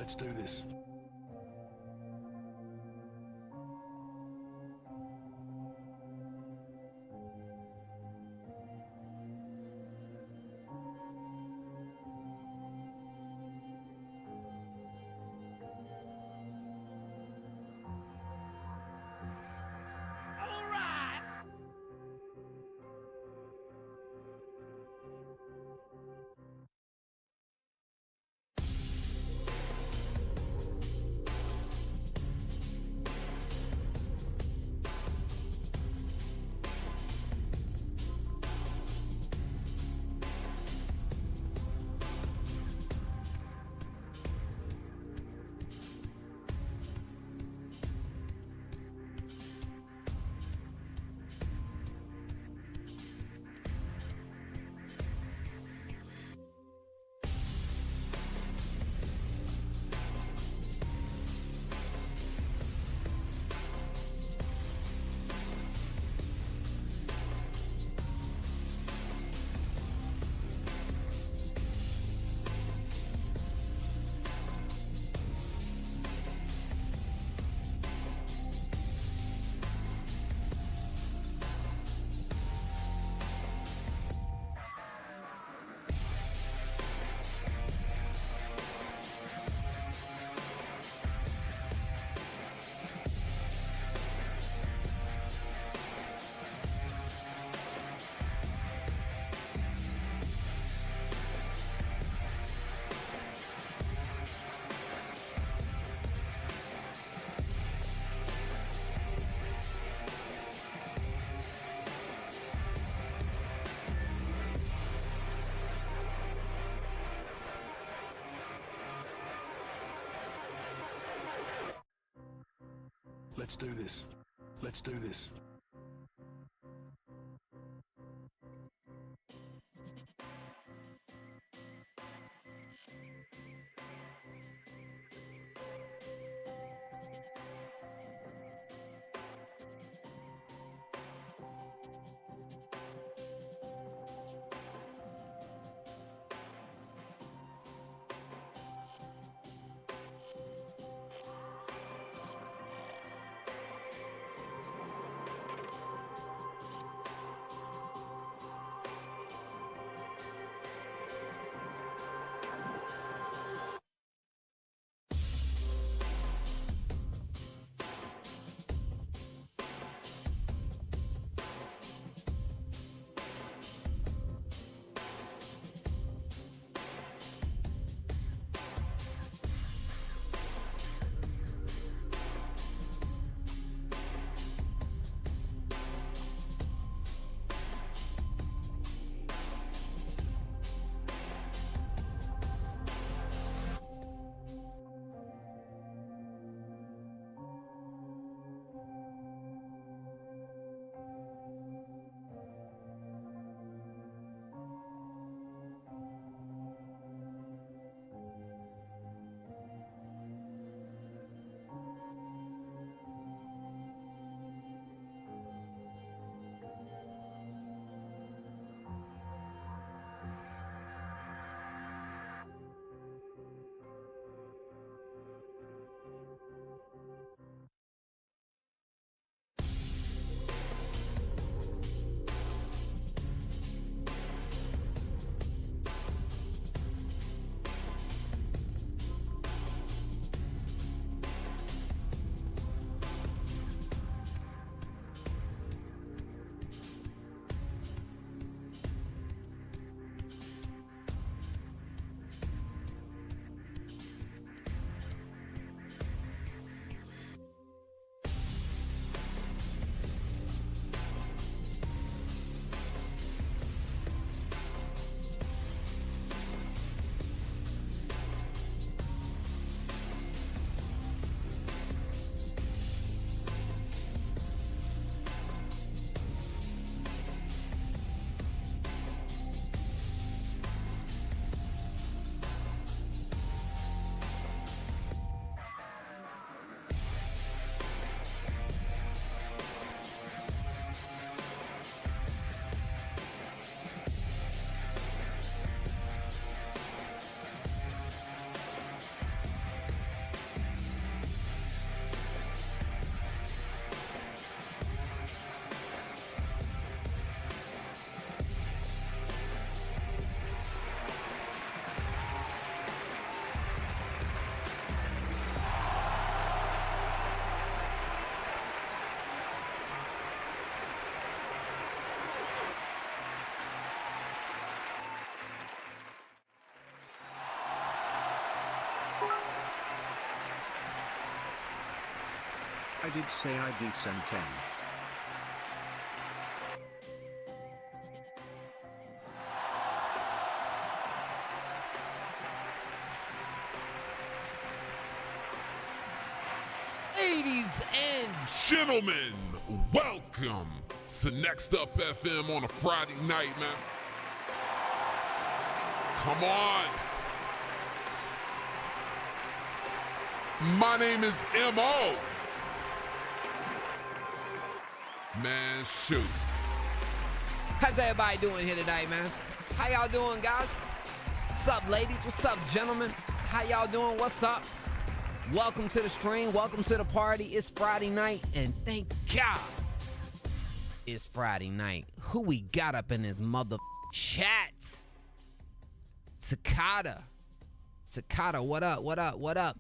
Let's do this. Let's do this. Let's do this. I did say I descend 10. Ladies and gentlemen, welcome to Next Up FM on a Friday night, man. Come on. My name is M.O. Man, shoot. How's everybody doing here tonight, man? How y'all doing, guys? What's up, ladies? What's up, gentlemen? How y'all doing? What's up? Welcome to the stream. Welcome to the party. It's Friday night, and thank God it's Friday night. Who we got up in this mother chat? Takata. Takata, what up? What up? What up?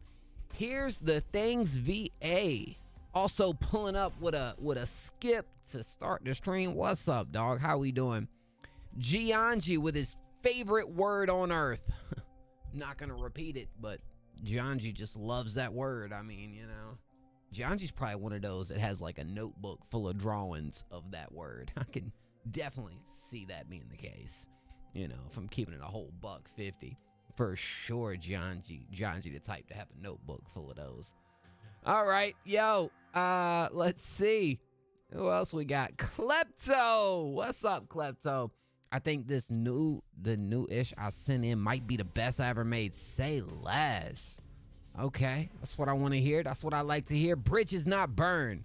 Here's the things VA. Also pulling up with a skip to start the stream. What's up, dog? How we doing? Gianji with his favorite word on earth. Not gonna repeat it, but Gianji just loves that word. I mean, you know, Gianji's probably one of those that has like a notebook full of drawings of that word. I can definitely see that being the case. You know, if I'm keeping it a whole $1.50, for sure, Gianji the type to have a notebook full of those. All right, yo, let's see. Who else we got? Klepto. What's up, Klepto? I think the new-ish I sent in might be the best I ever made. Say less. Okay, that's what I want to hear. That's what I like to hear. Bridges not burned.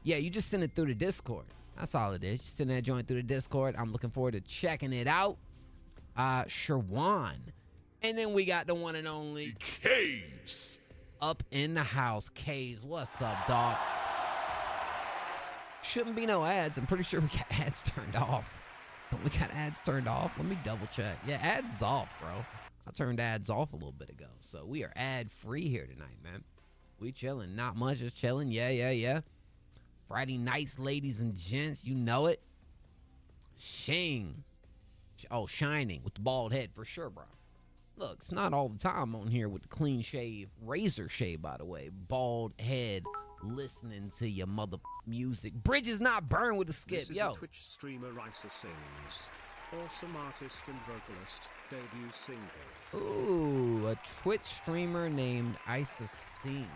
Yeah, you just send it through the Discord. That's all it is. You send that joint through the Discord. I'm looking forward to checking it out. Sherwan. And then we got the one and only Caves. Up in the house. Caves, what's up, dog? Shouldn't be no ads. I'm pretty sure we got ads turned off. We got ads turned off. Let me double check. Yeah, ads is off, bro. I turned ads off a little bit ago. So we are ad free here tonight, man. We chilling. Not much, just chilling. Yeah. Friday nights, ladies and gents. You know it. Shining with the bald head for sure, bro. Look, it's not all the time on here with the clean shave, razor shave, by the way. Bald head, listening to your mother music. Bridges not burned with a skip, this is yo. A Twitch streamer Isa sings. Awesome artist and vocalist, debut single. Ooh, a Twitch streamer named Isa sings.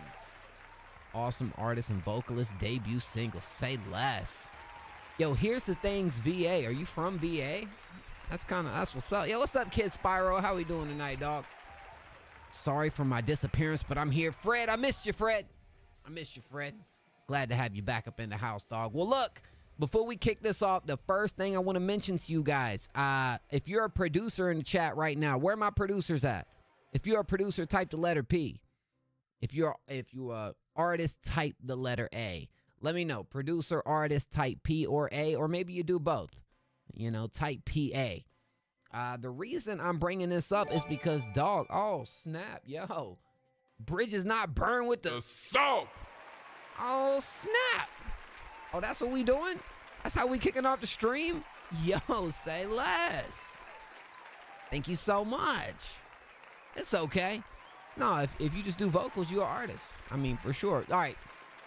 Awesome artist and vocalist, debut single. Say less. Yo, here's the things, VA. Are you from VA? That's what's up. Yo, what's up, Kid Spyro? How we doing tonight, dog? Sorry for my disappearance, but I'm here. Fred, I missed you, Fred. Glad to have you back up in the house, dog. Well, look, before we kick this off, the first thing I want to mention to you guys, if you're a producer in the chat right now, where are my producers at? If you're a producer, type the letter P. If you're a artist, type the letter A. Let me know. Producer, artist, type P or A, or maybe you do both. You know, type PA. The reason I'm bringing this up is because, dog, oh, snap, yo. Bridges not burned with the salt. Oh, snap. Oh, that's what we doing? That's how we kicking off the stream? Yo, say less. Thank you so much. It's okay. No, if you just do vocals, you're an artist. I mean, for sure. All right.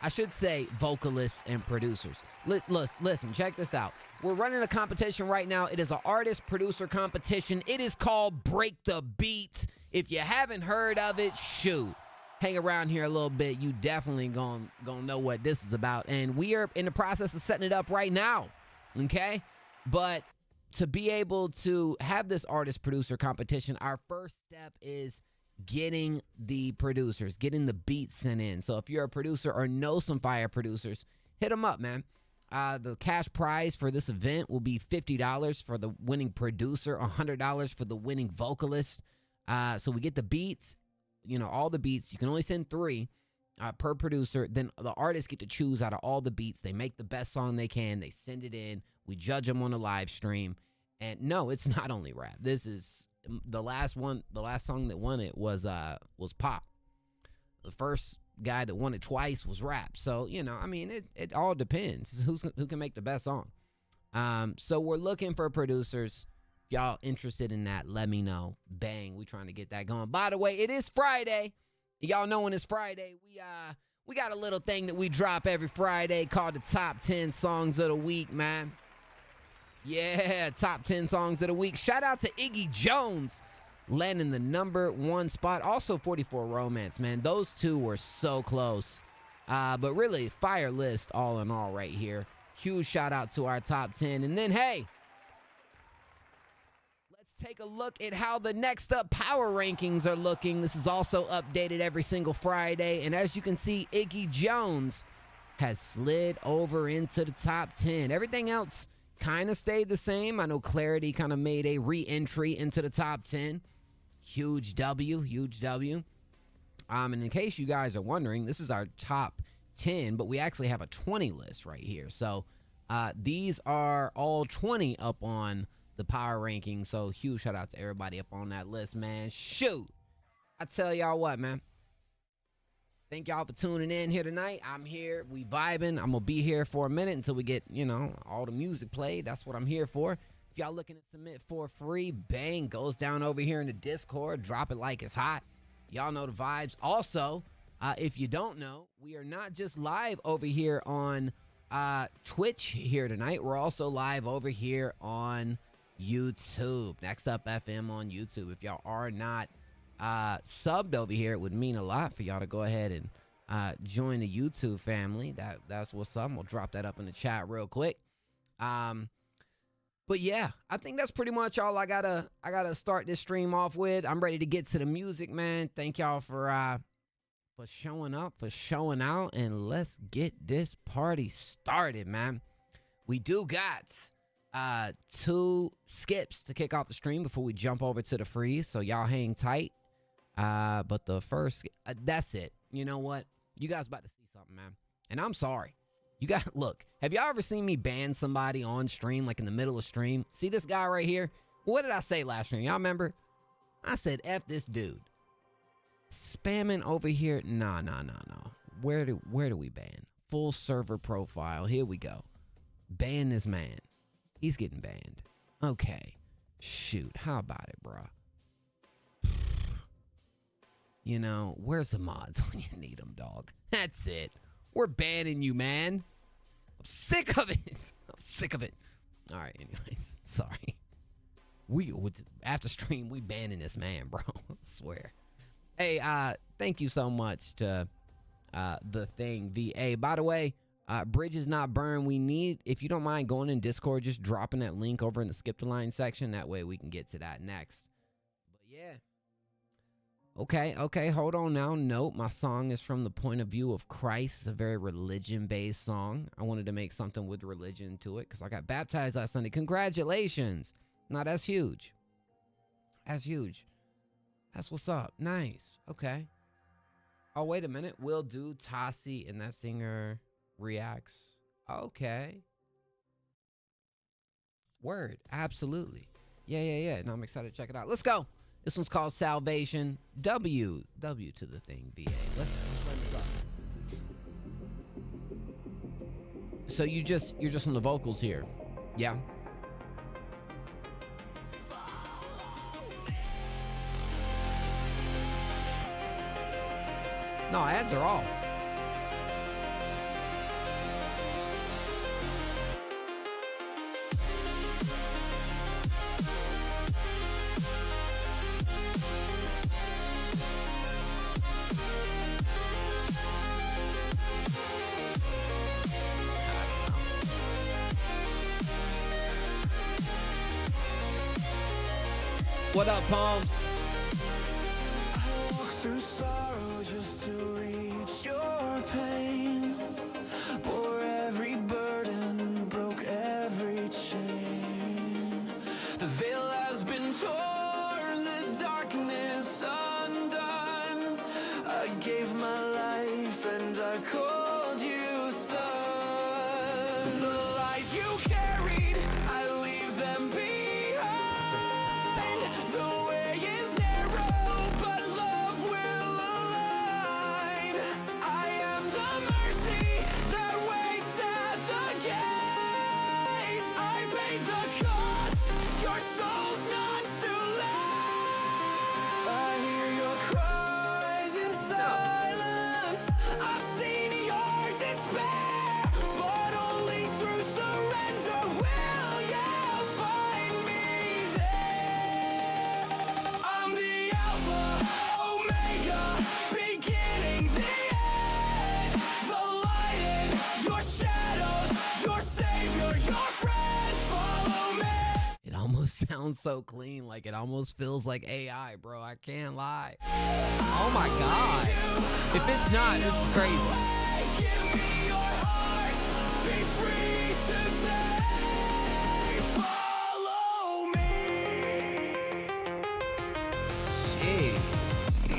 I should say vocalists and producers. Listen, check this out. We're running a competition right now. It is an artist-producer competition. It is called Break the Beat. If you haven't heard of it, shoot. Hang around here a little bit. You definitely gonna know what this is about. And we are in the process of setting it up right now, okay? But to be able to have this artist-producer competition, our first step is getting the producers, getting the beats sent in. So if you're a producer or know some fire producers, hit them up, man. The cash prize for this event will be $50 for the winning producer, $100 for the winning vocalist. So we get the beats, you know, all the beats. You can only send 3 per producer. Then the artists get to choose out of all the beats. They make the best song they can. They send it in. We judge them on the live stream. And no, it's not only rap. This is the last one. The last song that won it was pop. The first guy that won it twice was rap. So, you know, I mean, it all depends who can make the best song. So we're looking for producers. If y'all interested in that, let me know. Bang, we trying to get that going. By the way, it is Friday. Y'all know when it's Friday, We got a little thing that we drop every Friday called the Top 10 Songs of the Week, man. Yeah, Top 10 Songs of the Week. Shout out to Iggy Jones, landing the #1 spot. Also 44 Romance, man. Those two were so close. But really, fire list all in all right here. Huge shout out to our top 10. And then, hey, let's take a look at how the next up power rankings are looking. This is also updated every single Friday. And as you can see, Iggy Jones has slid over into the top 10. Everything else kind of stayed the same. I know Clarity kind of made a re-entry into the top 10. Huge W, huge W. And in case you guys are wondering, this is our top 10, but we actually have a 20 list right here. So these are all 20 up on the power ranking. So huge shout out to everybody up on that list, man. Shoot. I tell y'all what, man. Thank y'all for tuning in here tonight. I'm here. We vibing. I'm going to be here for a minute until we get, you know, all the music played. That's what I'm here for. If y'all looking to submit for free, bang, goes down over here in the Discord. Drop it like it's hot. Y'all know the vibes. Also, if you don't know, we are not just live over here on Twitch here tonight. We're also live over here on YouTube. Next Up FM on YouTube. If y'all are not subbed over here, it would mean a lot for y'all to go ahead and join the YouTube family. That's what's up. We'll drop that up in the chat real quick. But yeah, I think that's pretty much all I gotta start this stream off with. I'm ready to get to the music, man. Thank y'all for showing up, for showing out, and let's get this party started, man. We do got 2 skips to kick off the stream before we jump over to the freeze, so y'all hang tight. But the first, that's it. You know what? You guys about to see something, man. And I'm sorry. You got, look, have y'all ever seen me ban somebody on stream, like in the middle of stream? See this guy right here? What did I say last stream? Y'all remember? I said, F this dude. Spamming over here. No. Where do we ban? Full server profile. Here we go. Ban this man. He's getting banned. Okay. Shoot. How about it, bruh? You know, where's the mods when you need them, dog? That's it. We're banning you, man. I'm sick of it. I'm sick of it. All right, anyways. Sorry. After stream, we banning this man, bro. I swear. Hey, thank you so much to the thing VA. By the way, bridge is not burned. We need, if you don't mind going in Discord, just dropping that link over in the skip the line section. That way we can get to that next. But yeah. Okay, hold on now. Nope, my song is from the point of view of Christ. It's a very religion-based song. I wanted to make something with religion to it because I got baptized last Sunday. Congratulations. Now, that's huge. That's huge. That's what's up. Nice. Okay. Oh, wait a minute. We'll do Tassi and that singer reacts. Okay. Word. Absolutely. Yeah. No, I'm excited to check it out. Let's go. This one's called Salvation. W to the thing, VA. Let's run this up. So you're just on the vocals here. Yeah. No, ads are off. What up, Pumps? I walk through sorrow just to reach your pain. Bore every burden, broke every chain. The veil has been torn, the darkness undone. I gave my life and I called you son. The lies you carried, I leave them behind. The way is sounds so clean, like it almost feels like AI, bro. I can't lie. Oh my God. If it's not, this is crazy. Give me your heart, be free today. Follow me. Hey.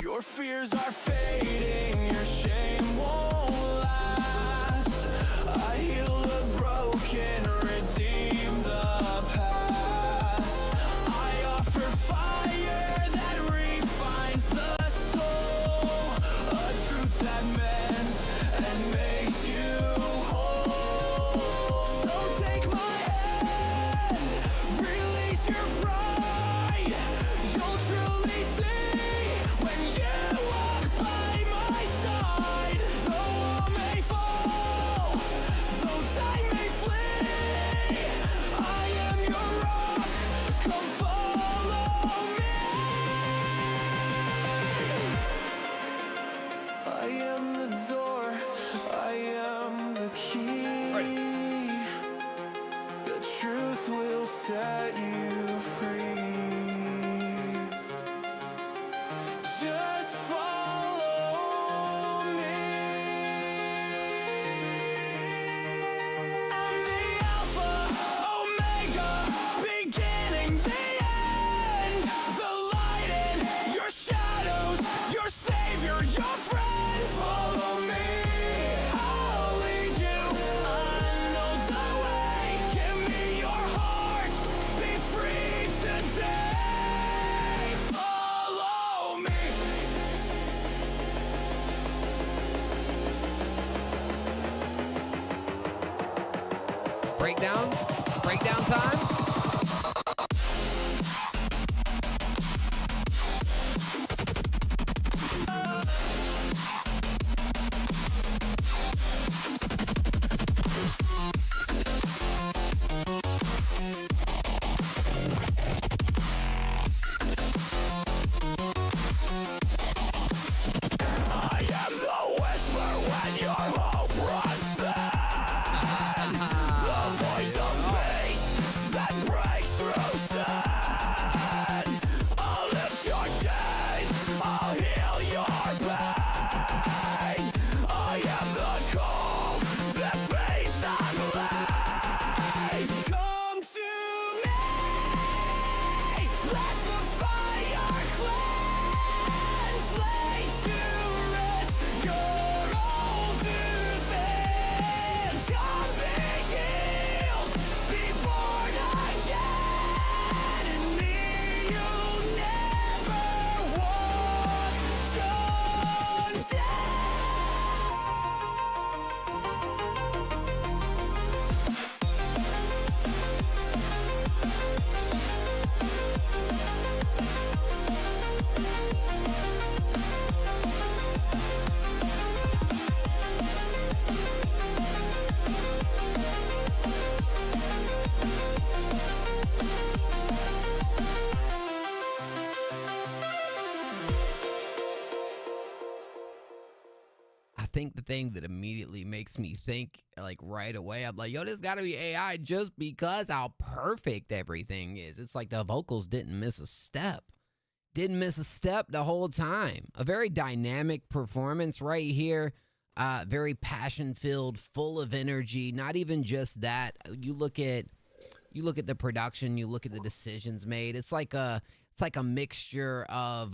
Your fears are fading, your shame won't last. I heal the broken, redeem the past. I offer fire that refines the soul, a truth that mends and makes you whole. So take my hand, release your pride. You'll truly see when you walk by my side. Though all may fall, though time may flee, I am your rock, come follow me. I am the door, I am the key. The truth will set you free. Just follow me. I'm the Alpha, Omega, beginning, the end. The light in your shadows, your savior, your friend. Follow me, I'll lead you. I know the way. Give me your heart, be free today. Follow me. Breakdown time. I am the whisper when your hope runs thin. The voice of peace that breaks through sin. I'll lift your chains, I'll heal your pain. I am the call that fades and light. Come to me, let the fire cleanse. Lay to rest your old defense. Come be healed, be born again. In me you'll never walk undone. I think the thing that immediately makes me think, like right away, I'm like, yo, this gotta be AI just because how perfect everything is. It's like the vocals didn't miss a step. Didn't miss a step the whole time. A very dynamic performance right here. Very passion-filled, full of energy. Not even just that. You look at the production, you look at the decisions made. It's like a mixture of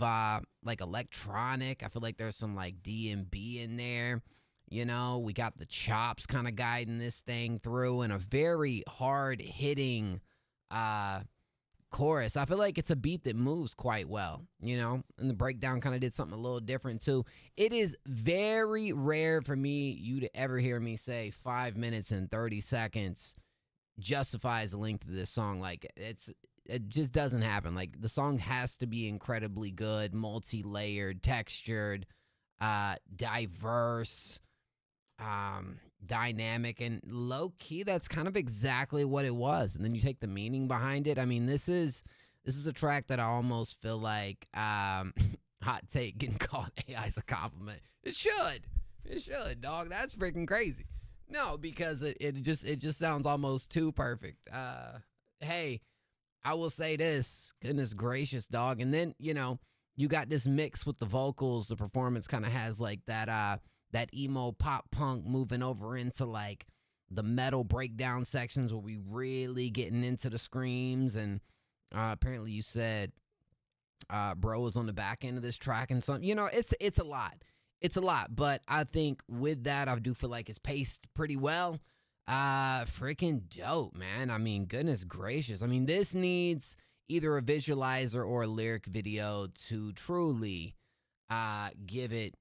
like electronic. I feel like there's some like D&B in there. You know, we got the chops kind of guiding this thing through, and a very hard-hitting chorus. I feel like it's a beat that moves quite well, you know, and the breakdown kind of did something a little different too. It is very rare for you to ever hear me say 5 minutes and 30 seconds justifies the length of this song. Like it just doesn't happen. Like the song has to be incredibly good, multi-layered, textured, diverse, dynamic, and low-key. That's kind of exactly what it was. And then you take the meaning behind it. I mean, this is a track that I almost feel like hot take getting called AI is a compliment. It should, dog. That's freaking crazy. No, because it just sounds almost too perfect. Hey, I will say this, goodness gracious, dog. And then, you know, you got this mix with the vocals. The performance kind of has like that emo pop punk moving over into like the metal breakdown sections where we really getting into the screams. And apparently you said bro was on the back end of this track and something. You know, it's a lot. It's a lot. But I think with that, I do feel like it's paced pretty well. Freaking dope, man. I mean, goodness gracious. I mean, this needs either a visualizer or a lyric video to truly give it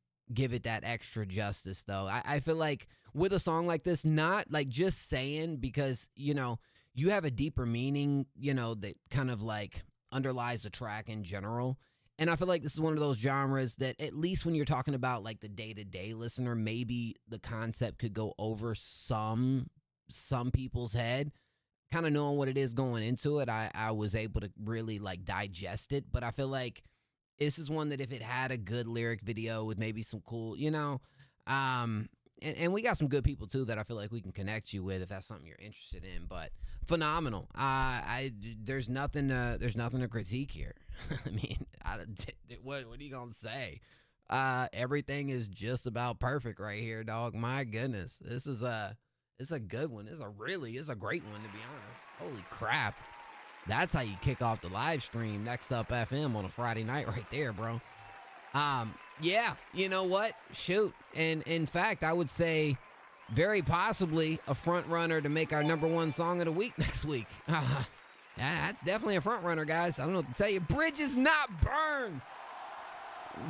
that extra justice, though. I feel like with a song like this, not like just saying, because, you know, you have a deeper meaning, you know, that kind of like underlies the track in general. And I feel like this is one of those genres that at least when you're talking about like the day-to-day listener, maybe the concept could go over some people's head. Kind of knowing what it is going into it, I was able to really like digest it. But I feel like this is one that if it had a good lyric video with maybe some cool, you know, and we got some good people too that I feel like we can connect you with if that's something you're interested in. But phenomenal. There's nothing to critique here. I mean, what are you gonna say? Everything is just about perfect right here, dog. My goodness, it's a good one. It's a great one, to be honest. Holy crap. That's how you kick off the live stream. Next Up FM on a Friday night right there, bro. Yeah, you know what? Shoot. And in fact, I would say very possibly a front runner to make our #1 song of the week next week. Yeah, that's definitely a front runner, guys. I don't know what to tell you. Bridges Not Burned.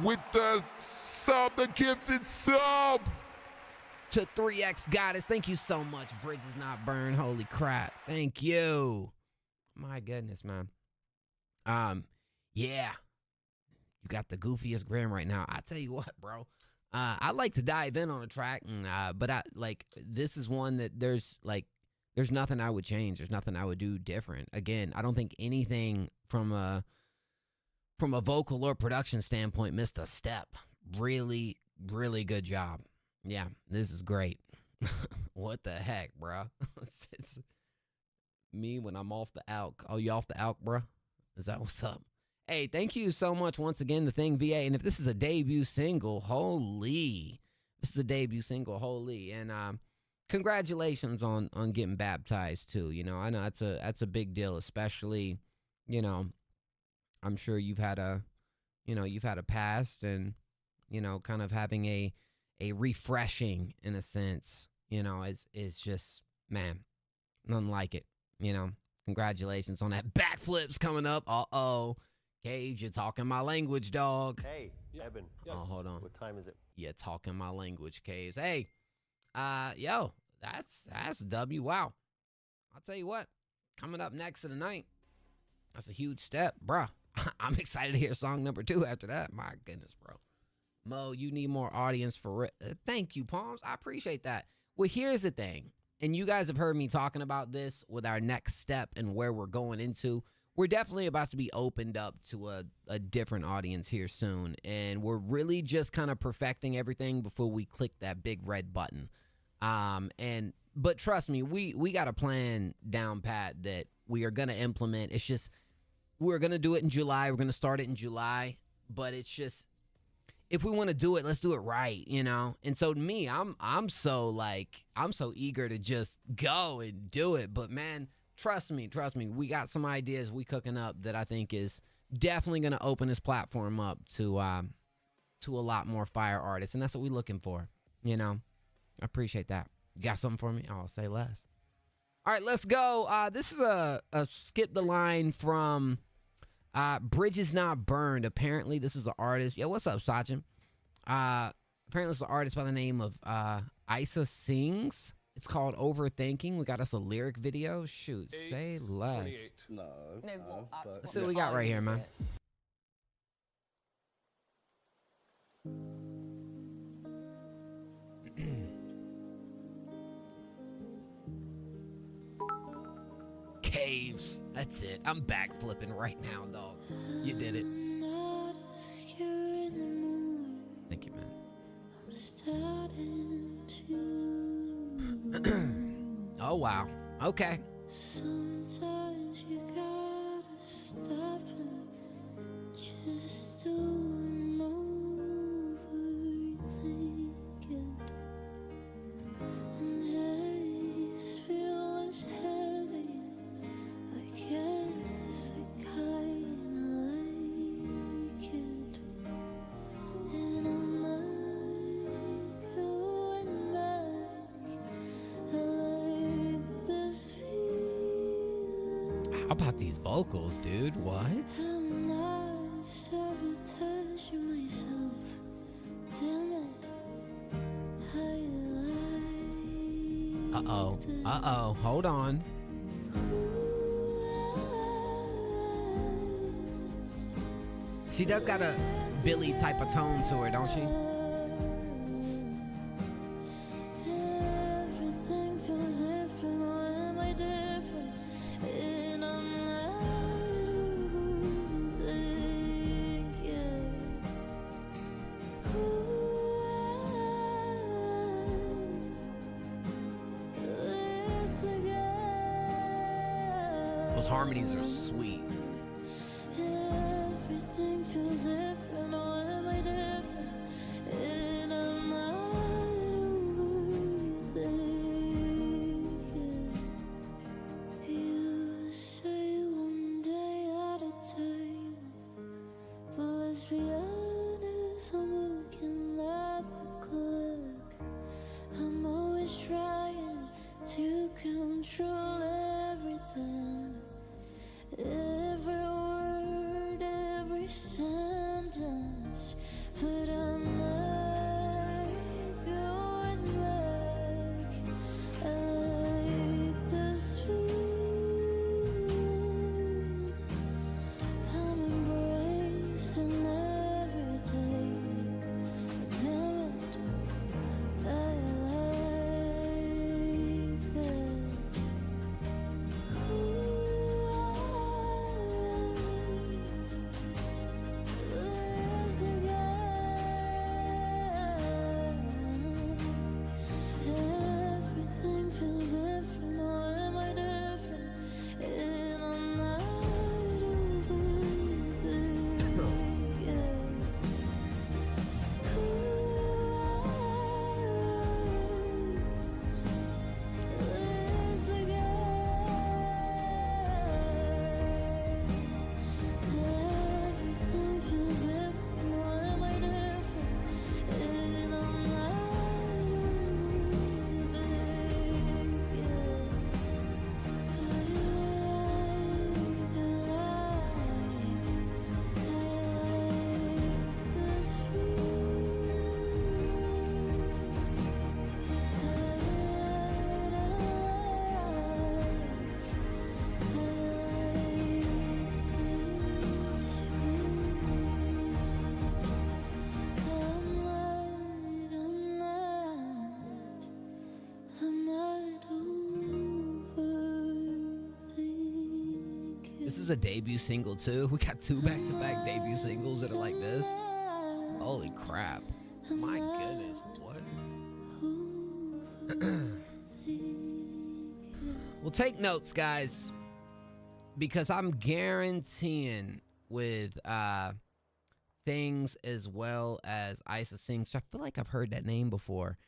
With the sub, the gifted sub. To 3X Goddess. Thank you so much, Bridges Not Burned. Holy crap. Thank you. My goodness, man. Yeah. You got the goofiest grin right now. I tell you what, bro. I like to dive in on a track, and but I like this is one that there's nothing I would change. There's nothing I would do different. Again, I don't think anything from a vocal or production standpoint missed a step. Really, really good job. Yeah, this is great. What the heck, bro? It's me when I'm off the alk. Oh, you off the alk, bro? Is that what's up? Hey, thank you so much once again, The Thing VA. And if this is a debut single, holy. This is a debut single, holy. And congratulations on getting baptized too. You know, I know that's a big deal, especially, you know, I'm sure you've had a past, and, you know, kind of having a refreshing, in a sense, you know, is just, man, nothing like it, you know. Congratulations on that. Backflips coming up. Uh-oh. Cage, you're talking my language, dog. Hey, Evan. Yes. Oh, hold on. What time is it? You're talking my language, Caves. Hey, yo, that's a W. Wow. I'll tell you what, coming up next of the night, that's a huge step, bruh. I'm excited to hear song number 2 after that. My goodness, bro. Mo, you need more audience for it. Thank you, Palms. I appreciate that. Well, here's the thing, and you guys have heard me talking about this with our next step and where we're going into. We're definitely about to be opened up to a different audience here soon, and we're really just kind of perfecting everything before we click that big red button. But trust me, we got a plan down pat that we are going to implement. It's just, we're going to do it in July. We're going to start it in July, but it's just, if we want to do it, let's do it right, you know? And so to me, I'm so eager to just go and do it. But man, trust me, we got some ideas we cooking up that I think is definitely going to open this platform up to a lot more fire artists. And that's what we're looking for, you know? I appreciate that. You got something for me? I'll say less. All right, let's go. This is a skip the line from Bridges Not Burned. Apparently, this is an artist. Yo, what's up, Sachin? Apparently, it's an artist by the name of Isa Sings. It's called Overthinking. We got us a lyric video. Shoot, say less. No, Let's see what we got right here, man. Caves. That's it. I'm backflipping right now, dog. You did it. Thank you, man. Oh, wow. Okay. Sometimes you gotta How about these vocals, dude? What? I'm not sabotaging myself. Damn it. I like Uh-oh. Uh-oh. Hold on. She does got a Billy type of tone to her, don't she? Everything feels different. Why am I different? And I'm not who you think, yeah. Who else? This again. Those harmonies are sweet. Everything feels different. Why am I different? And I'm not who you think, yeah. You say one day at a time, but let's be honest, I'm looking at the clock. I'm always trying to control everything. Every word, every sentence, but I'm not going back. I like this feeling. I'm embracing every day. Damn it, I like that. Everything feels different. Why am I different? And I'm not who you think, yeah. Who else? This again. Everything feels different. Why am I different? And I'm not who you think, yeah. I like this This is a debut single, too. We got 2 back-to-back debut singles that are like this. Holy crap. My goodness, what? Well, take notes, guys, because I'm guaranteeing with Things as well as Isa Sings. I feel like I've heard that name before.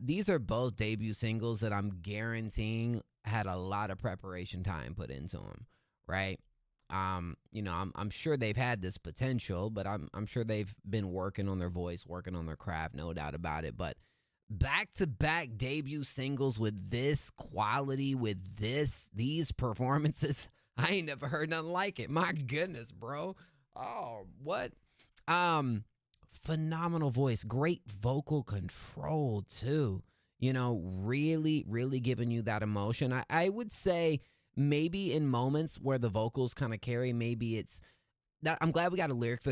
These are both debut singles that I'm guaranteeing had a lot of preparation time put into them, right? You know, I'm sure they've had this potential, but I'm sure they've been working on their voice, working on their craft, no doubt about it. But back-to-back debut singles with this quality, with these performances, I ain't never heard nothing like it. My goodness, bro. Oh, what? Phenomenal voice, great vocal control too. You know, really, really giving you that emotion. I would say maybe in moments where the vocals kind of carry, maybe it's that. I'm glad we got a lyric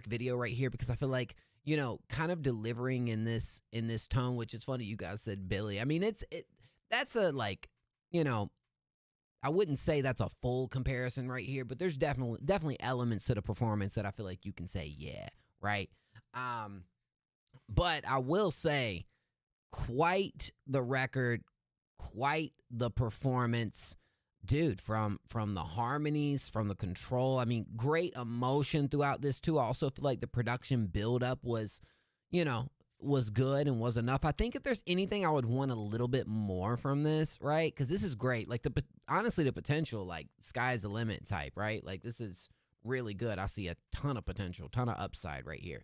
video right here, because I feel like, you know, kind of delivering in this tone, which is funny. You guys said Billy. I mean, that's a, like, you know, I wouldn't say that's a full comparison right here, but there's definitely elements to the performance that I feel like you can say, yeah, right? But I will say, quite the record, quite the performance, dude, from the harmonies, from the control. I mean, great emotion throughout this too. I also feel like the production buildup was, you know, was good and was enough. I think if there's anything I would want a little bit more from this, right? Because this is great. Like, honestly, the potential, like, sky's the limit type, right? Like, this is really good. I see a ton of potential, ton of upside right here.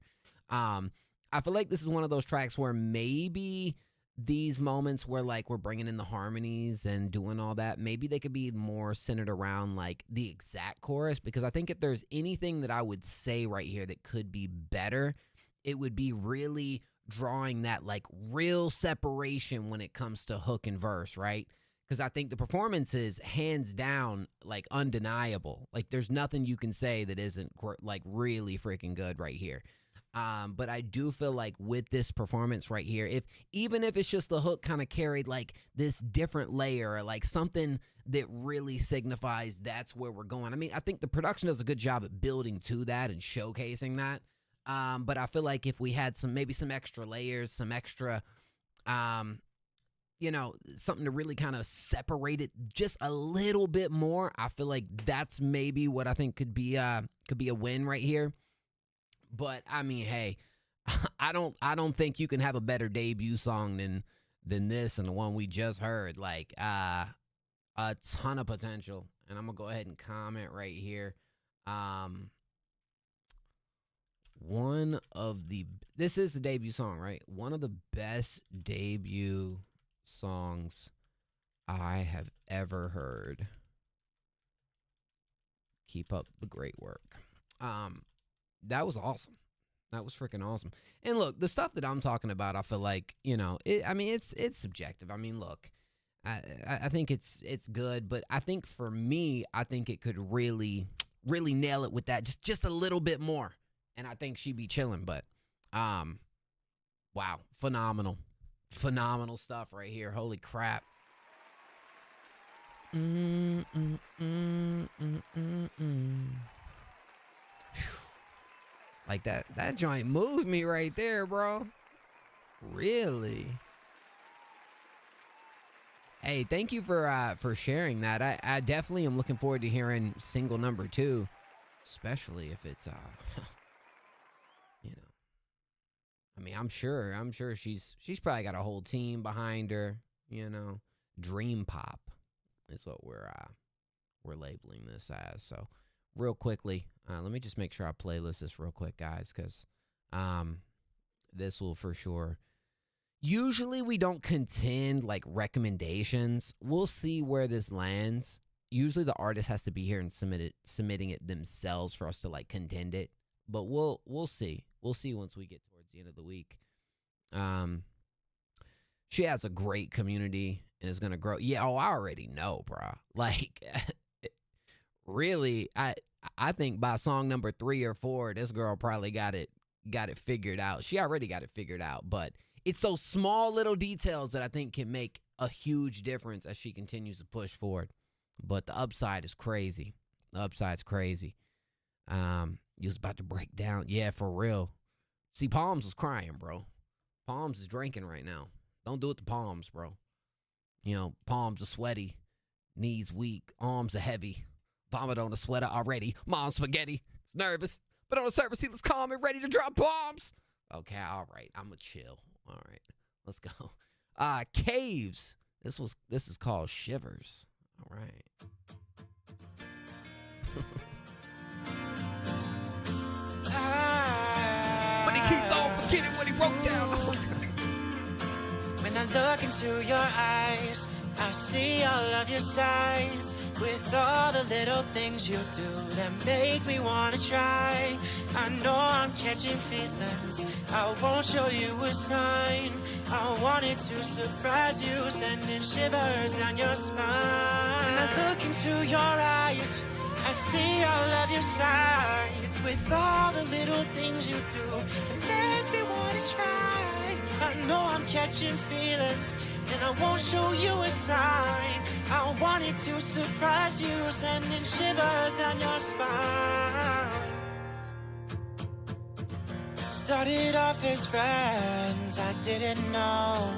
I feel like this is one of those tracks where maybe these moments where like we're bringing in the harmonies and doing all that, maybe they could be more centered around like the exact chorus, because I think if there's anything that I would say right here that could be better, it would be really drawing that like real separation when it comes to hook and verse, right? Because I think the performance is hands down like undeniable. Like there's nothing you can say that isn't like really freaking good right here. But I do feel like with this performance right here, even if it's just the hook kind of carried like this different layer, or like something that really signifies that's where we're going. I mean, I think the production does a good job at building to that and showcasing that. But I feel like if we had maybe some extra layers, some extra, you know, something to really kind of separate it just a little bit more, I feel like that's maybe what I think could be a win right here. But I mean, hey, I don't think you can have a better debut song than this and the one we just heard. Like a ton of potential. And I'm gonna go ahead and comment right here. This is the debut song, right? One of the best debut songs I have ever heard. Keep up the great work. That was awesome. That was freaking awesome. And look, the stuff that I'm talking about, I feel like, you know, it's subjective. I mean, look, I think it's good, but I think for me, I think it could really nail it with that just a little bit more. And I think she'd be chilling, but wow, phenomenal stuff right here. Holy crap. Like that joint moved me right there, bro. Really? Hey, thank you for sharing that. I definitely am looking forward to hearing single number 2, especially if it's you know. I mean, I'm sure she's probably got a whole team behind her, you know. Dream pop is what we're labeling this as. So, real quickly, let me just make sure I playlist this real quick, guys, because this will for sure. Usually we don't contend like recommendations. We'll see where this lands. Usually the artist has to be here and submitting it themselves for us to like contend it. But we'll see. We'll see once we get towards the end of the week. She has a great community and is gonna grow. Yeah, I already know, bro. Like really, I think by song number 3 or 4, this girl probably got it figured out. She already got it figured out, but it's those small little details that I think can make a huge difference as she continues to push forward. But the upside is crazy. The upside's crazy. You was about to break down. Yeah, for real. See, Palms was crying, bro. Palms is drinking right now. Don't do it to Palms, bro. You know, palms are sweaty, knees weak, arms are heavy. Vomit on the sweater already. Mom's spaghetti. It's nervous, but on the surface he looks calm and ready to drop bombs. Okay, all right. I'm gonna chill. All right, let's go. Caves. This is called Shivers. All right. But he keeps on forgetting what he wrote down. When I look into your eyes, I see all of your sides. With all the little things you do that make me wanna try. I know I'm catching feelings, I won't show you a sign. I wanted to surprise you, sending shivers down your spine. When I look into your eyes, I see all of your sides. With all the little things you do that make me wanna try. I know I'm catching feelings, and I won't show you a sign. I wanted to surprise you, sending shivers down your spine. Started off as friends, I didn't know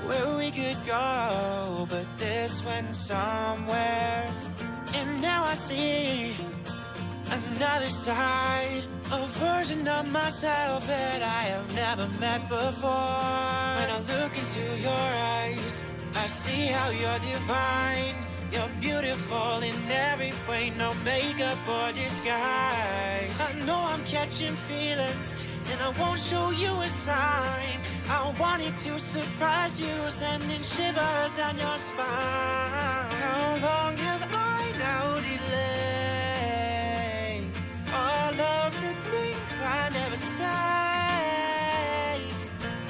where we could go, but this went somewhere. And now I see another side, a version of myself that I have never met before. When I look into your eyes, I see how you're divine. You're beautiful in every way, no makeup or disguise. I know I'm catching feelings, and I won't show you a sign. I wanted to surprise you, sending shivers down your spine. How long have I now delayed all of the things I never say?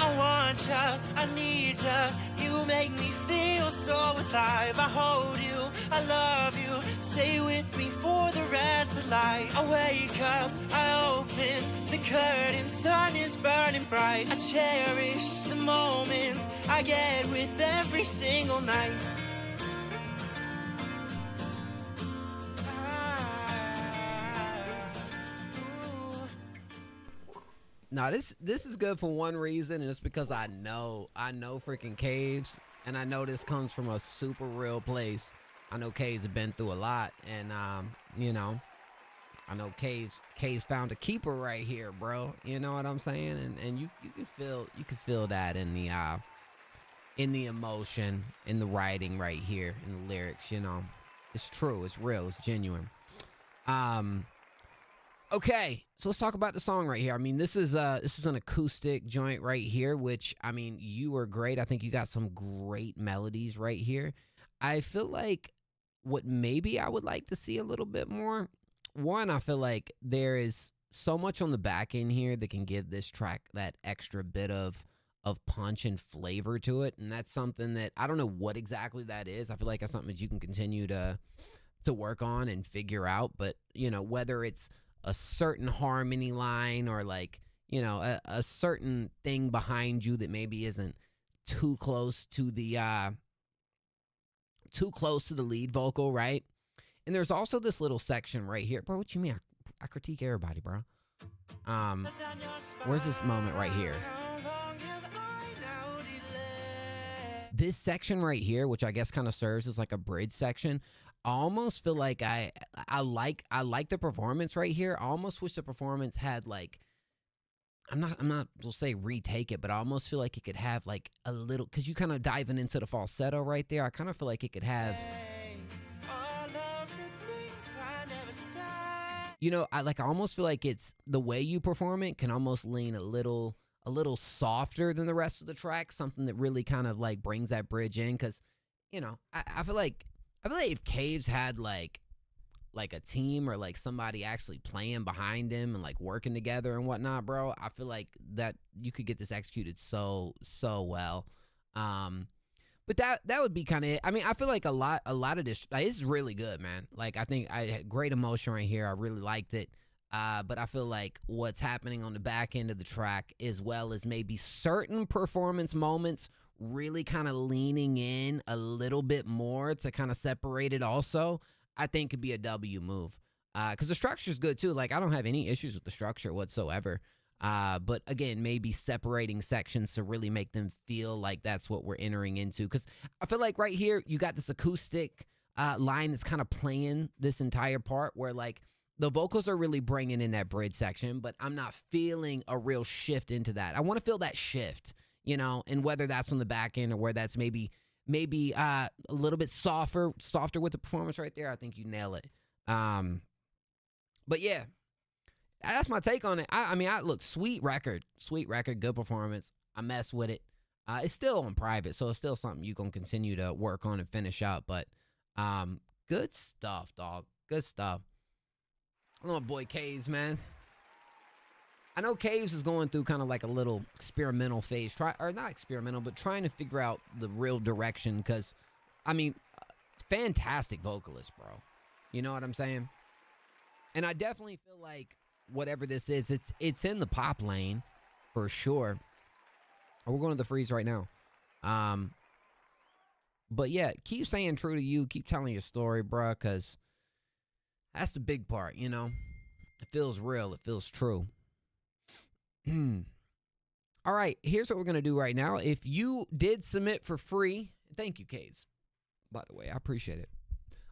I want ya, I need ya, you make me feel so alive. I hold you, I love you, stay with me for the rest of life. I wake up, I open the curtain, sun is burning bright. I cherish the moments I get with every single night. Now this is good for one reason, and it's because I know freaking Caves, and I know this comes from a super real place. I know Caves have been through a lot, and you know, I know Caves found a keeper right here, bro. You know what I'm saying? And you can feel that in the emotion, in the writing right here, in the lyrics. You know, it's true, it's real, it's genuine. Okay, so let's talk about the song right here. I mean, this is an acoustic joint right here, which, I mean, you were great. I think you got some great melodies right here. I feel like what maybe I would like to see a little bit more. One, I feel like there is so much on the back end here that can give this track that extra bit of punch and flavor to it, and that's something that I don't know what exactly that is. I feel like that's something that you can continue to work on and figure out, but, you know, whether it's a certain harmony line or, like, you know, a certain thing behind you that maybe isn't too close to the lead vocal, right? And there's also this little section right here. Bro, what you mean? I critique everybody, bro. Where's this moment right here? This section right here, which I guess kind of serves as like a bridge section, I almost feel like I like the performance right here. I almost wish the performance had, like, I'm not will say retake it, but I almost feel like it could have like a little, because you kind of diving into the falsetto right there. I kind of feel like it could have, you know, I almost feel like it's the way you perform it can almost lean a little softer than the rest of the track, something that really kind of like brings that bridge in. Because, you know, I feel like if Caves had like a team or like somebody actually playing behind him and like working together and whatnot, bro, I feel like that you could get this executed so well. But that would be kind of it. I mean, I feel like a lot of this, like, it's really good, man. Like, I think I had great emotion right here. I really liked it. But I feel like what's happening on the back end of the track, as well as maybe certain performance moments, really kind of leaning in a little bit more to kind of separate it also, I think could be a W move. Because the structure's good too. Like, I don't have any issues with the structure whatsoever. But again, maybe separating sections to really make them feel like that's what we're entering into. Because I feel like right here, you got this acoustic line that's kind of playing this entire part where, like, the vocals are really bringing in that bridge section, but I'm not feeling a real shift into that. I want to feel that shift, you know, and whether that's on the back end or where that's maybe a little bit softer with the performance right there. I think you nail it. But yeah, that's my take on it. I mean, look, sweet record, good performance. I mess with it. It's still on private, so it's still something you can continue to work on and finish up. But good stuff, dog. Good stuff. I love my boy Caves, man. I know Caves is going through kind of like a little experimental phase. Not experimental, but trying to figure out the real direction. Because, I mean, fantastic vocalist, bro. You know what I'm saying? And I definitely feel like whatever this is, it's in the pop lane for sure. We're going to the freeze right now. But yeah, keep saying true to you. Keep telling your story, bro, because that's the big part, you know? It feels real. It feels true. All right, here's what we're going to do right now. If you did submit for free, thank you, Caves. By the way, I appreciate it.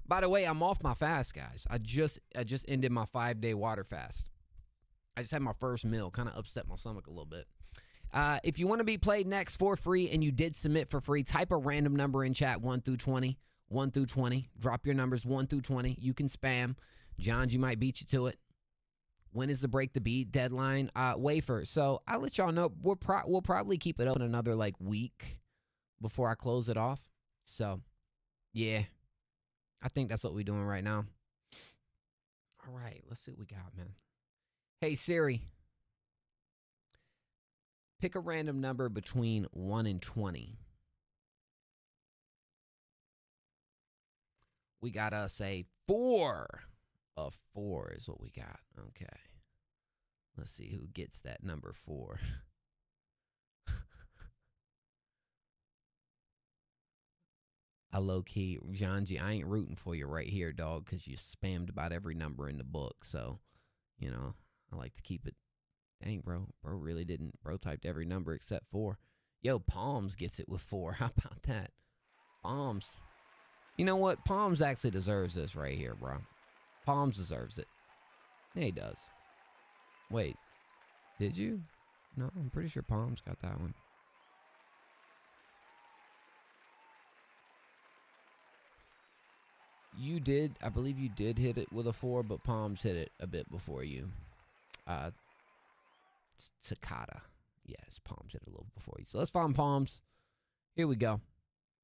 By the way, I'm off my fast, guys. I just ended my 5-day water fast. I just had my first meal. Kind of upset my stomach a little bit. If you want to be played next for free and you did submit for free, type a random number in chat, 1 through 20. 1 through 20. Drop your numbers 1 through 20. You can spam. John, you might beat you to it. When is the break the beat deadline? Wafer. So I'll let y'all know. We'll probably keep it open another like week before I close it off. So yeah, I think that's what we're doing right now. All right, let's see what we got, man. Hey Siri, pick a random number between 1 and 20. We got us a 4. A 4 is what we got. Okay. Let's see who gets that number 4. I low-key, Janji, I ain't rooting for you right here, dog, because you spammed about every number in the book. So, you know, I like to keep it. Dang, bro. Bro really didn't. Bro typed every number except 4. Yo, Palms gets it with 4. How about that? Palms. You know what? Palms actually deserves this right here, bro. Palms deserves it. Yeah, he does. Wait. Did you? No, I'm pretty sure Palms got that one. You did. I believe you did hit it with a 4, but Palms hit it a bit before you. Takata. Yes, Palms hit it a little before you. So let's find Palms. Here we go.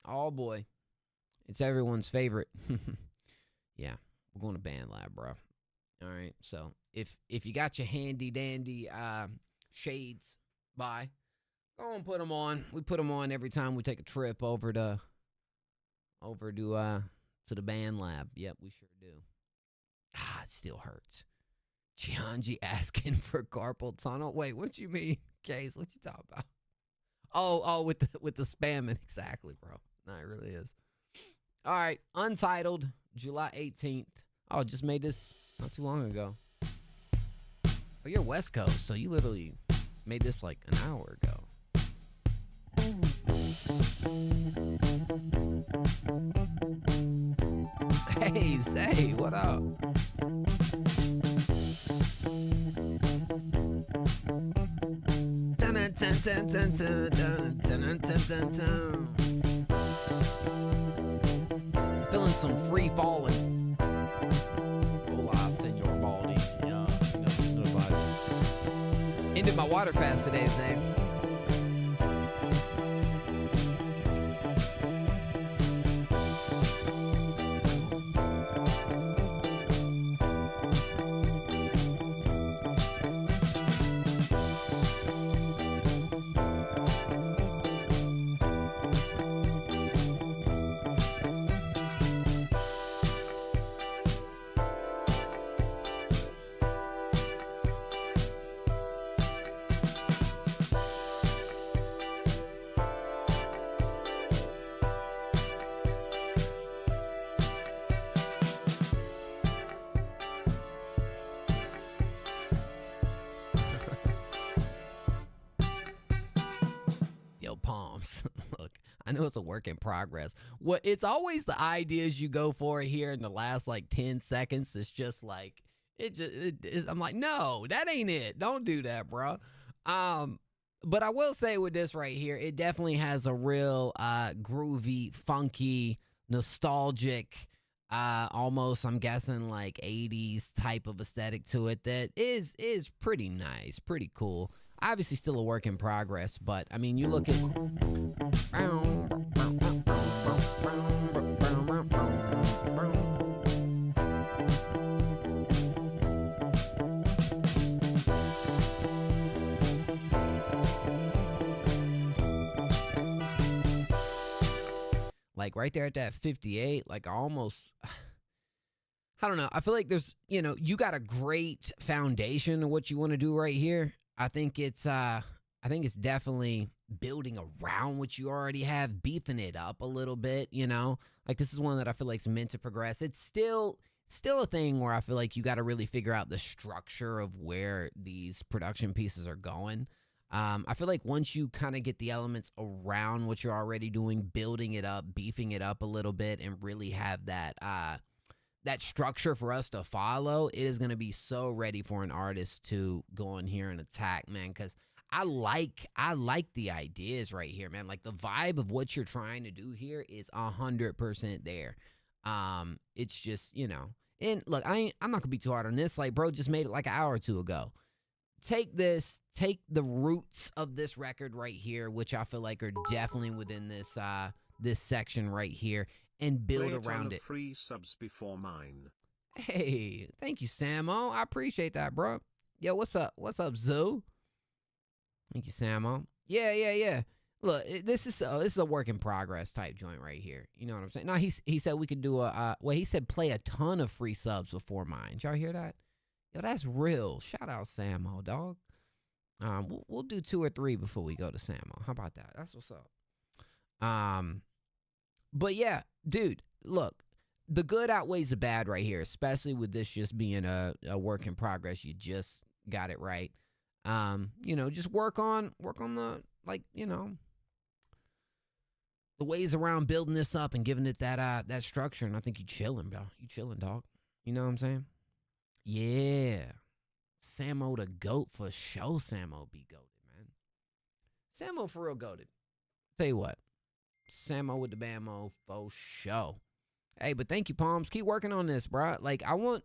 Oh, boy. It's everyone's favorite. Yeah, we're going to Band Lab, bro. All right, so if you got your handy dandy shades by, go and put them on. We put them on every time we take a trip over to the Band Lab. Yep, we sure do. It still hurts. Gianji asking for carpal tunnel. Wait, what you mean, Case? What you talking about? Oh, with the spamming. Exactly, bro. No, it really is. All right, Untitled, July 18th. Oh, just made this not too long ago. Oh, you're West Coast, so you literally made this like an hour ago. Hey, say, what up? Feeling some free falling. Hola, Senor Baldi. Yeah, no vibes. Ended my water fast today, Zane. Palms. Look, I know it's a work in progress. What it's always the ideas you go for here in the last like 10 seconds. It's just like I'm like, no, that ain't it. Don't do that, bro. But I will say with this right here, it definitely has a real groovy, funky, nostalgic, almost I'm guessing like 80s type of aesthetic to it that is pretty nice, pretty cool. Obviously still a work in progress, but I mean, you look at like right there at that 58, like almost, I don't know. I feel like there's, you got a great foundation of what you want to do right here. I think it's definitely building around what you already have, beefing it up a little bit, Like this is one that I feel like is meant to progress. It's still a thing where I feel like you got to really figure out the structure of where these production pieces are going. I feel like once you kind of get the elements around what you're already doing, building it up, beefing it up a little bit, and really have that structure for us to follow, it is going to be so ready for an artist to go in here and attack, man, because I like the ideas right here, man. Like the vibe of what you're trying to do here is 100% there. It's just, And look, I'm not gonna be too hard on this. Like, bro just made it like an hour or two ago. Take the roots of this record right here, which I feel like are definitely within this this section right here, and build around it. Free subs before mine. Hey, thank you, Samo. I appreciate that, bro. Yo, what's up? What's up, Zoo? Thank you, Samo. Yeah. Look, this is a work in progress type joint right here. You know what I'm saying? No, he said we could do he said play a ton of free subs before mine. Did y'all hear that? Yo, that's real. Shout out Samo, dog. We'll do 2 or 3 before we go to Samo. How about that? That's what's up. But yeah, dude, look, the good outweighs the bad right here, especially with this just being a work in progress. You just got it right. You know, just work on the, like, you know, the ways around building this up and giving it that structure. And I think you chilling, bro. You chilling, dog. You know what I'm saying? Yeah. Samo the GOAT for sure. Samo be goated, man. Samo for real goated. Tell you what. Samo with the Bammo for sure. Hey, but thank you, Palms. Keep working on this, bro. Like, I want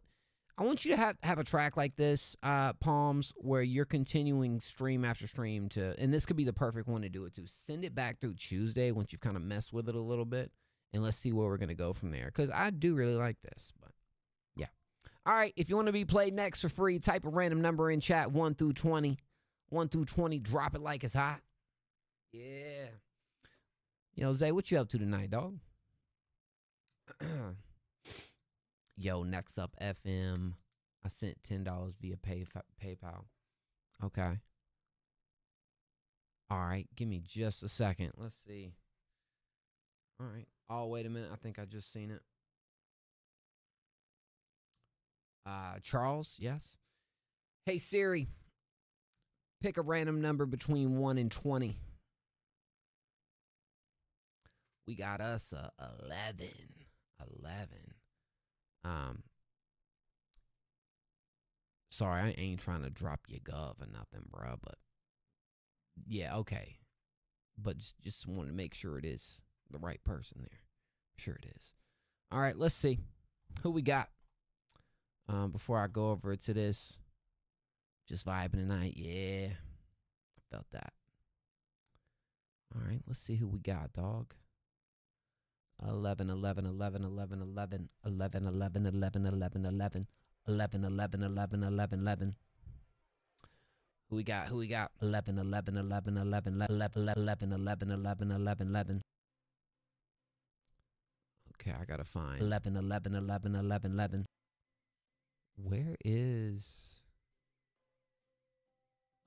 you to have a track like this, Palms, where you're continuing stream after stream and this could be the perfect one to do it to. Send it back through Tuesday once you've kind of messed with it a little bit, and let's see where we're going to go from there, because I do really like this, but yeah. All right, if you want to be played next for free, type a random number in chat, 1 through 20. 1 through 20, drop it like it's hot. Yeah. Yo, Zay, what you up to tonight, dog? Yo, next up, FM. I sent $10 via PayPal. Okay. All right, give me just a second. Let's see. All right. Oh, wait a minute. I think I just seen it. Charles, yes. Hey, Siri. Pick a random number between 1 and 20. We got us a 11. 11. Sorry, I ain't trying to drop your gov or nothing, bro, but yeah, okay. But just want to make sure it is the right person there. Sure it is. All right, let's see who we got. Before I go over to this, just vibing tonight. Yeah, I felt that. All right, let's see who we got, dog. 11, 11, 11, 11, 11, 11, 11, 11, 11, 11, 11, 11, 11, 11, 11. Who we got? 11, 11, 11, 11, 11, 11, 11, 11, 11, 11. Okay, I gotta find 11, 11, 11, 11, 11. Where is...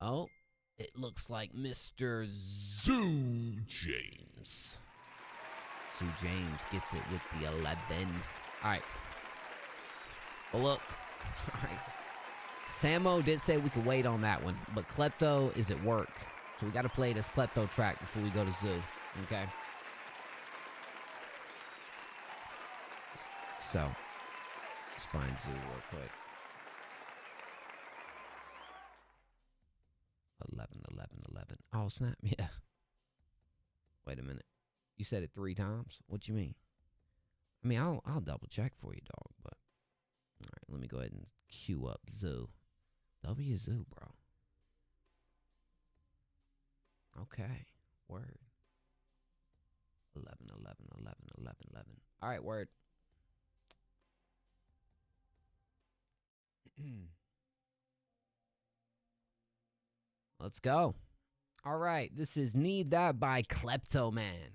Oh, it looks like Mr. Zoo James. Zoo James gets it with the 11. All right. Well, look. All right. Samo did say we could wait on that one, but Klepto is at work. So we got to play this Klepto track before we go to Zoo. Okay? So, let's find Zoo real quick. 11, 11, 11. Oh, snap. Yeah. Wait a minute. You said it 3 times? What you mean? I mean, I'll double check for you, dog, but all right, let me go ahead and queue up Zoo. W Zoo, bro. Okay. Word. 11, 11, 11, 11, 11. All right, word. Let's go. All right, this is Need That by Kleptoman.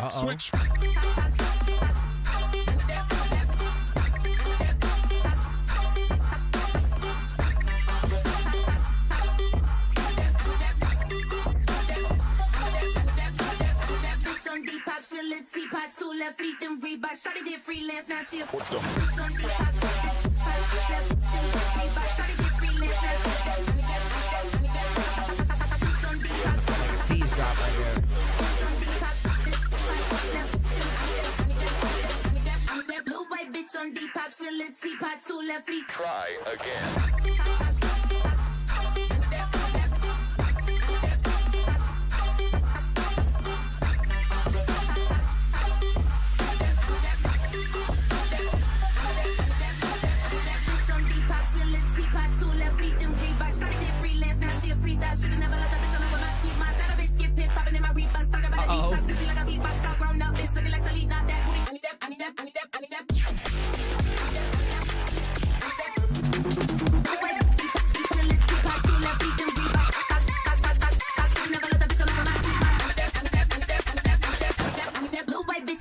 Switch. left feet, then Reebok. Shawty did freelance, now she a What the? T's drop right there. I'm that blue white bitch on Depop, chill a teapot, 2 left feet. Try again.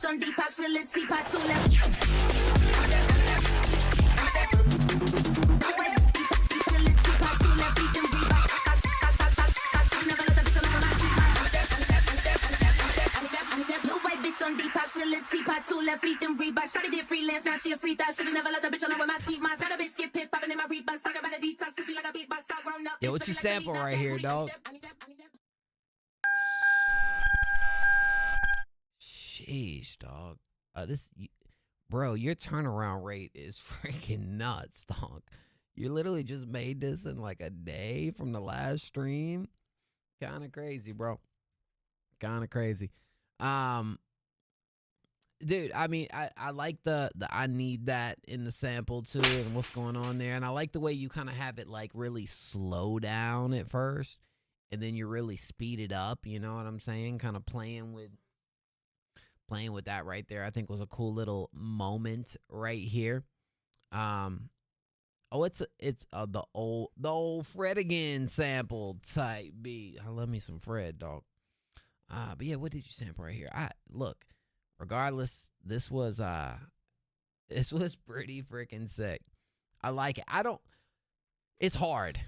On Depop, chill a teapot, 2 left. On Depop, chill a teapot, 2 left feet, then Reebok. Shawty did freelance, now she a free thot. Should've never let the bitch alone with my seat. Mine's got a bitch skip pit, popping in my Reeboks. Talking about a detox, pussy like a beatbox. Start grown up. Yo, what you sample right here, dog? Sheesh, dog. Bro, your turnaround rate is freaking nuts, dog. You literally just made this in like a day from the last stream. Kind of crazy, bro. Kind of crazy. Dude, I mean, I like the I need that in the sample too, and what's going on there. And I like the way you kind of have it like really slow down at first, and then you really speed it up. You know what I'm saying? Kind of playing with that right there. I think was a cool little moment right here. Oh, it's the old Fred again sample type beat. I love me some Fred, dog. But yeah, what did you sample right here? Look, regardless, this was pretty freaking sick. I like it. It's hard.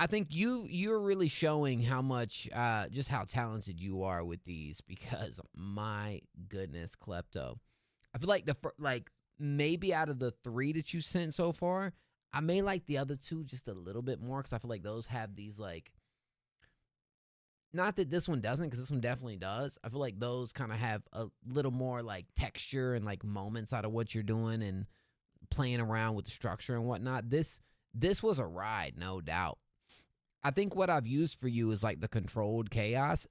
I think you're really showing how much just how talented you are with these, because my goodness, Klepto. I feel like maybe out of the 3 that you sent so far, I may like the other 2 just a little bit more, because I feel like those have these like, not that this one doesn't, because this one definitely does. I feel like those kind of have a little more like texture and like moments out of what you're doing and playing around with the structure and whatnot. This was a ride, no doubt. I think what I've used for you is like the controlled chaos.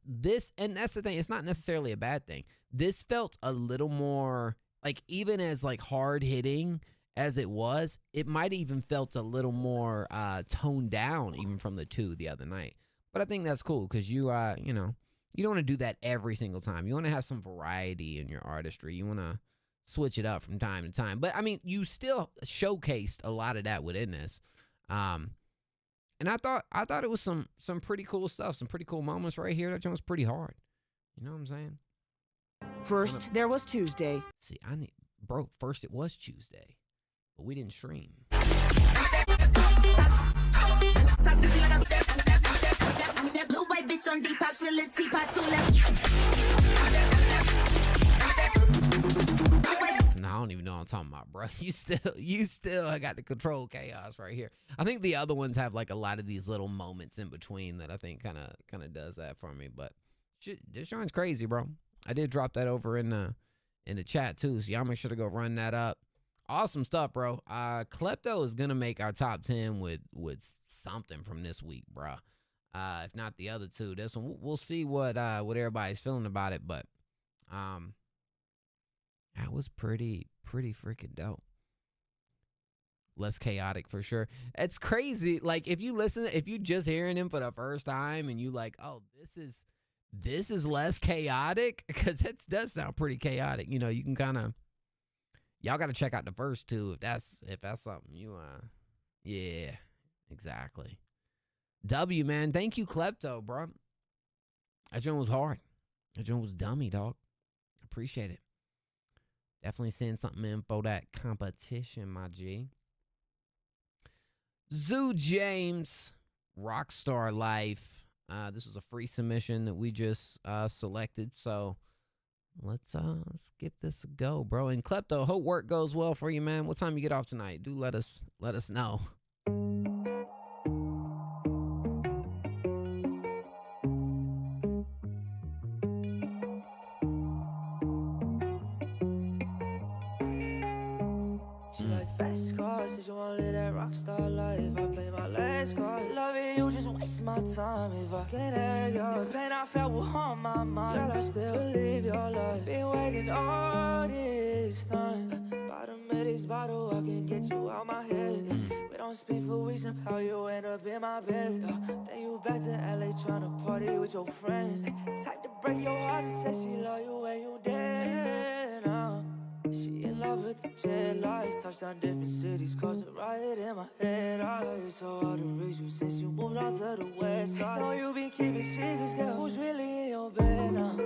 And that's the thing, it's not necessarily a bad thing. This felt a little more like, even as like hard hitting as it was, it might even felt a little more toned down even from the 2 the other night. But I think that's cool, because you don't want to do that every single time. You want to have some variety in your artistry. You want to switch it up from time to time. But I mean, you still showcased a lot of that within this. And I thought it was some pretty cool stuff, some pretty cool moments right here. That joint was pretty hard. You know what I'm saying? First, there was Tuesday. See, first it was Tuesday, but we didn't stream. Blue white bitch on Depop, chill a teapot, 2 left. No, I don't even know what I'm talking about, bro. You still I got the control chaos right here. I think the other ones have like a lot of these little moments in between that I think kind of does that for me. But this joint's crazy, bro. I did drop that over in the chat too, so y'all make sure to go run that up. Awesome stuff, bro. Klepto is gonna make our top 10 with something from this week, bro. If not the other 2, this one we'll see what everybody's feeling about it, but that was pretty freaking dope. Less chaotic for sure. It's crazy. Like if you just hearing him for the first time and you like, oh, this is less chaotic, because that does sound pretty chaotic. You know, you can kind of, y'all got to check out the first 2 if that's something you yeah, exactly. W, man. Thank you, Klepto, bro. That joint was hard. That joint was dummy, dog. Appreciate it. Definitely send something in for that competition, my G. Zoo James, Rockstar Life. This was a free submission that we just selected, so let's give this a go, bro. And Klepto, hope work goes well for you, man. What time you get off tonight? Do let us know. She like fast cars, says you wanna live that rock star life. I play my last card. Love it, you just waste my time if I can't have yours. This pain I felt will haunt my mind. Girl, I still believe your life. Been waiting all this time. Bottom of this bottle, I can get you out my head. We don't speak for weeks of how you end up in my bed. Then you back to LA tryna party with your friends. Type to break your heart and say she love you when you dead. She in love with the jet life. Touchdown different cities, cause a riot in my head. It's so hard to reach you since you moved out to the west side. Know you been keeping secrets, girl. Who's really in your bed now?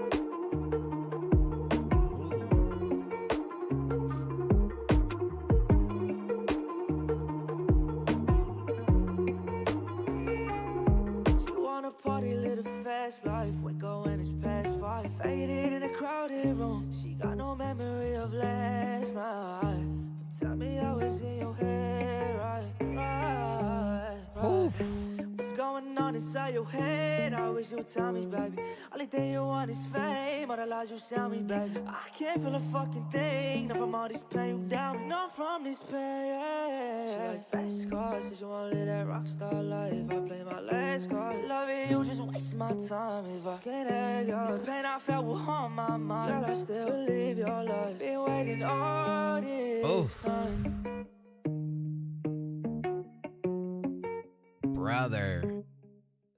She wanna party, live a fast life. Wake up when it's past 5. Faded in a crowded room. She got no memory of last night. But tell me how it's in your head, right. What's going on inside your head? I wish you'd tell me, baby. Only thing you want is fame. All the lies you sell me, baby. I can't feel a fucking thing. Not from all this pain you down me. Not from this pain. She like fast cars, says you wanna live that rock star life. I play my last card. Love it, you just waste my time if I can't have yours. This pain I felt will haunt my mind. Girl, I still believe your life. Been waiting all this time. Brother,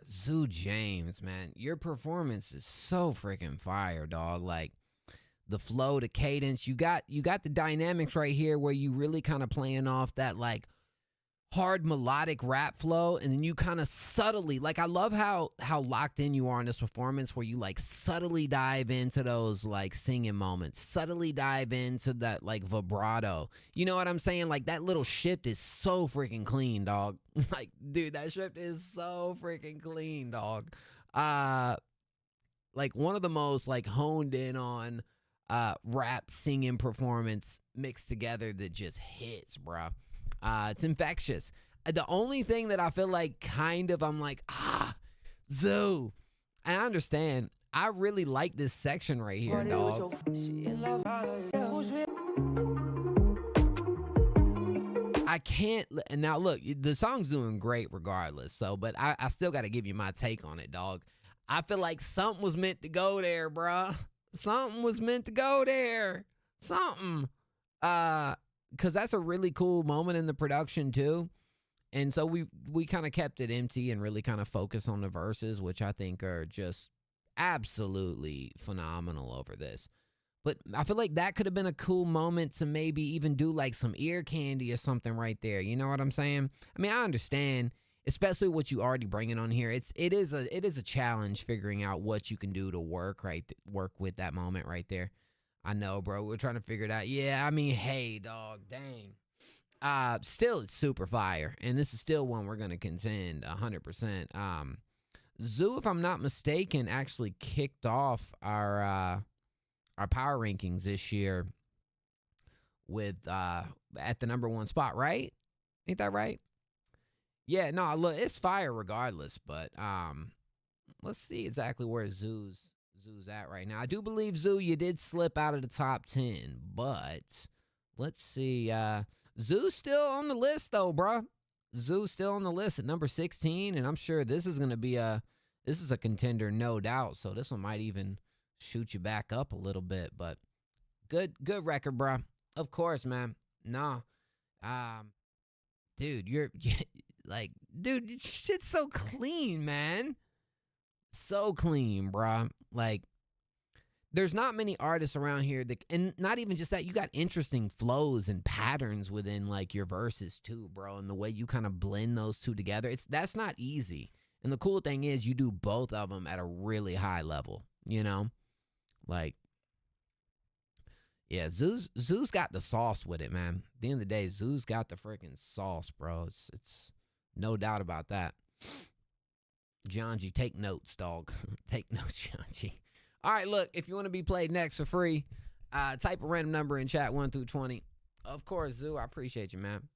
Zoo James, man, your performance is so freaking fire, dog. Like the flow, the cadence, you got the dynamics right here where you really kind of playing off that like hard melodic rap flow, and then you kind of subtly, like I love how locked in you are in this performance where you like subtly dive into those like singing moments, subtly dive into that like vibrato. You know what I'm saying? Like that little shift is so freaking clean, dog. Like, dude, that shift is so freaking clean, dog. Like one of the most like honed in on rap singing performance mixed together that just hits, bruh. It's infectious. The only thing that I feel like kind of I'm like, Zoo. I understand. I really like this section right here, dog. I can't. And now look, the song's doing great regardless. So, but I still got to give you my take on it, dog. I feel like something was meant to go there, bruh. Something was meant to go there. Something. Because that's a really cool moment in the production too. And so we kind of kept it empty and really kind of focused on the verses, which I think are just absolutely phenomenal over this. But I feel like that could have been a cool moment to maybe even do like some ear candy or something right there. You know what I'm saying? I mean, I understand, especially what you already bringing on here. It is a challenge figuring out what you can do to work with that moment right there. I know, bro. We're trying to figure it out. Yeah, I mean, hey, dog, dang. Still, it's super fire, and this is still one we're gonna contend 100%. Zoo, if I'm not mistaken, actually kicked off our power rankings this year with at the #1 spot, right? Ain't that right? Yeah, no, look, it's fire regardless, but let's see exactly where Zoo's at right now. I do believe, Zoo, you did slip out of the top 10, but let's see. Zoo's still on the list, though, bruh. Zoo's still on the list at number 16, and I'm sure this is going to be a contender, no doubt. So this one might even shoot you back up a little bit, but good record, bruh. Of course, man. Nah. Dude, you're like, dude, shit's so clean, man. So clean, bruh. Like, there's not many artists around here that, and not even just that, you got interesting flows and patterns within like your verses too, bro. And the way you kind of blend those two together, that's not easy. And the cool thing is you do both of them at a really high level, you know? Like, yeah, Zoo's got the sauce with it, man. At the end of the day, Zoo's got the freaking sauce, bro. It's no doubt about that. John G, take notes, dog. Take notes, John G. All right, look, if you want to be played next for free, type a random number in chat 1 through 20. Of course, Zoo, I appreciate you, man.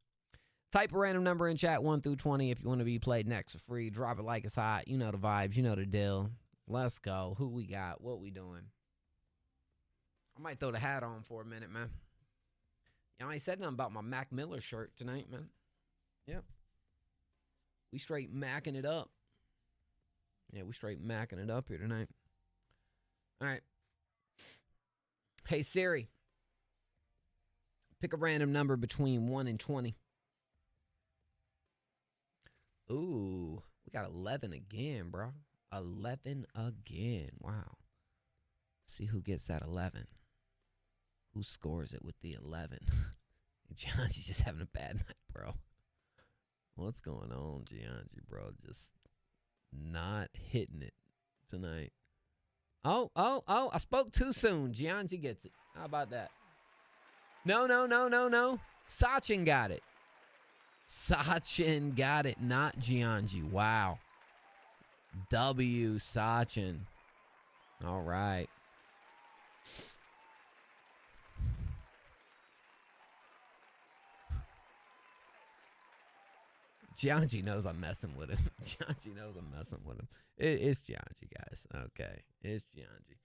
Type a random number in chat 1 through 20 if you want to be played next for free. Drop it like it's hot. You know the vibes. You know the deal. Let's go. Who we got? What we doing? I might throw the hat on for a minute, man. Y'all ain't said nothing about my Mac Miller shirt tonight, man. Yep. We straight macking it up. Yeah, we straight macking it up here tonight. All right. Hey, Siri. Pick a random number between 1 and 20. Ooh, we got 11 again, bro. 11 again. Wow. See who gets that 11. Who scores it with the 11? John's just having a bad night, bro. What's going on, Gianji, bro? Just not hitting it tonight. Oh, I spoke too soon. Gianji gets it. How about that? No. Sachin got it. Sachin got it, not Gianji. Wow. W. Sachin. All right. Gianji knows I'm messing with him. Gianji knows I'm messing with him. It's Gianji, guys. Okay. It's Gianji.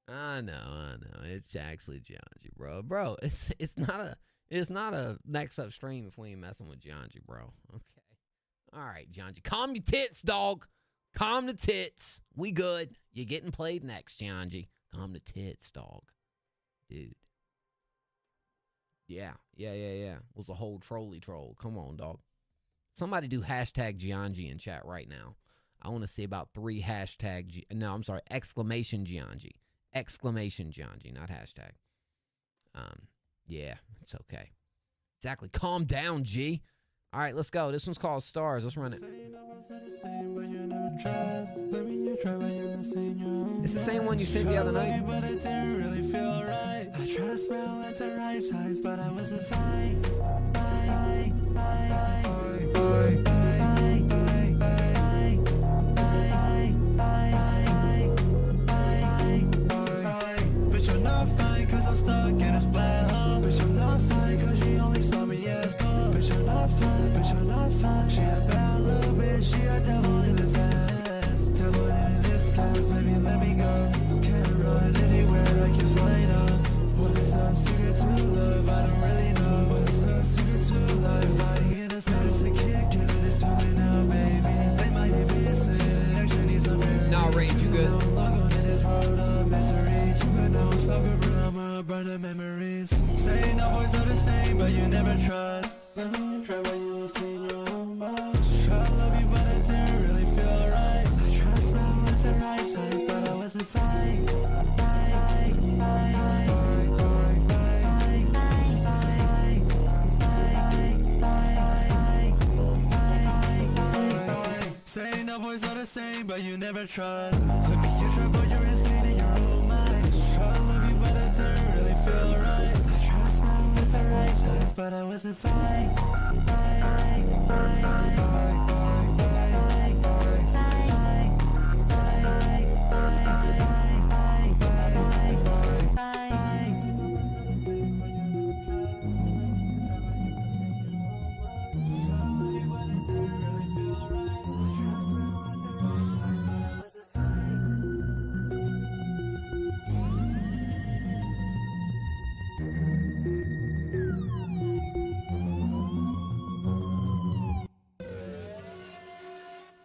I know. It's actually Gianji, bro. Bro, it's not a next up stream if we ain't messing with Gianji, bro. Okay. All right, Gianji. Calm your tits, dog. Calm the tits. We good. You're getting played next, Gianji. Calm the tits, dog. Dude. Yeah. Was a whole trolley troll. Come on, dog. Somebody do hashtag Gianji in chat right now. I want to see about 3 hashtag. Exclamation Gianji. Exclamation Gianji, not hashtag. Yeah, it's okay. Exactly. Calm down, G. All right, let's go. This one's called Stars. Let's run it. It's the same one you sent the other night. But it didn't really feel right. I tried to smell at the right times, but I wasn't fine. Bitch, I'm not fine cause I'm stuck in this black hole. Bitch, I'm not fine cause she only saw me as gold. Bitch, I'm not fine. She a bad little bitch, she a devil in disguise. Devil in disguise, baby, let me go. Can't run anywhere, I can find out. What is the secret to love? I don't really know. What is the secret to life? Lying in a status to kick it, and it's too late now, baby. They might even be saying action needs some fair. Nah, Rage, you good? I'm on in this road of misery. But now I'm stuck around, I'ma burn the memories. Saying our boys are the same, but you never tried. Let me try, but you ain't seen your own mind. Try to love you, but it didn't really feel right. I try to smile at the right times, but I wasn't fine. Saying our boys are the same, but you never tried. Let me you try, but you're insane in your own mind. Try to love you, but it didn't really feel right. I try to smile at the right times, but I wasn't fine.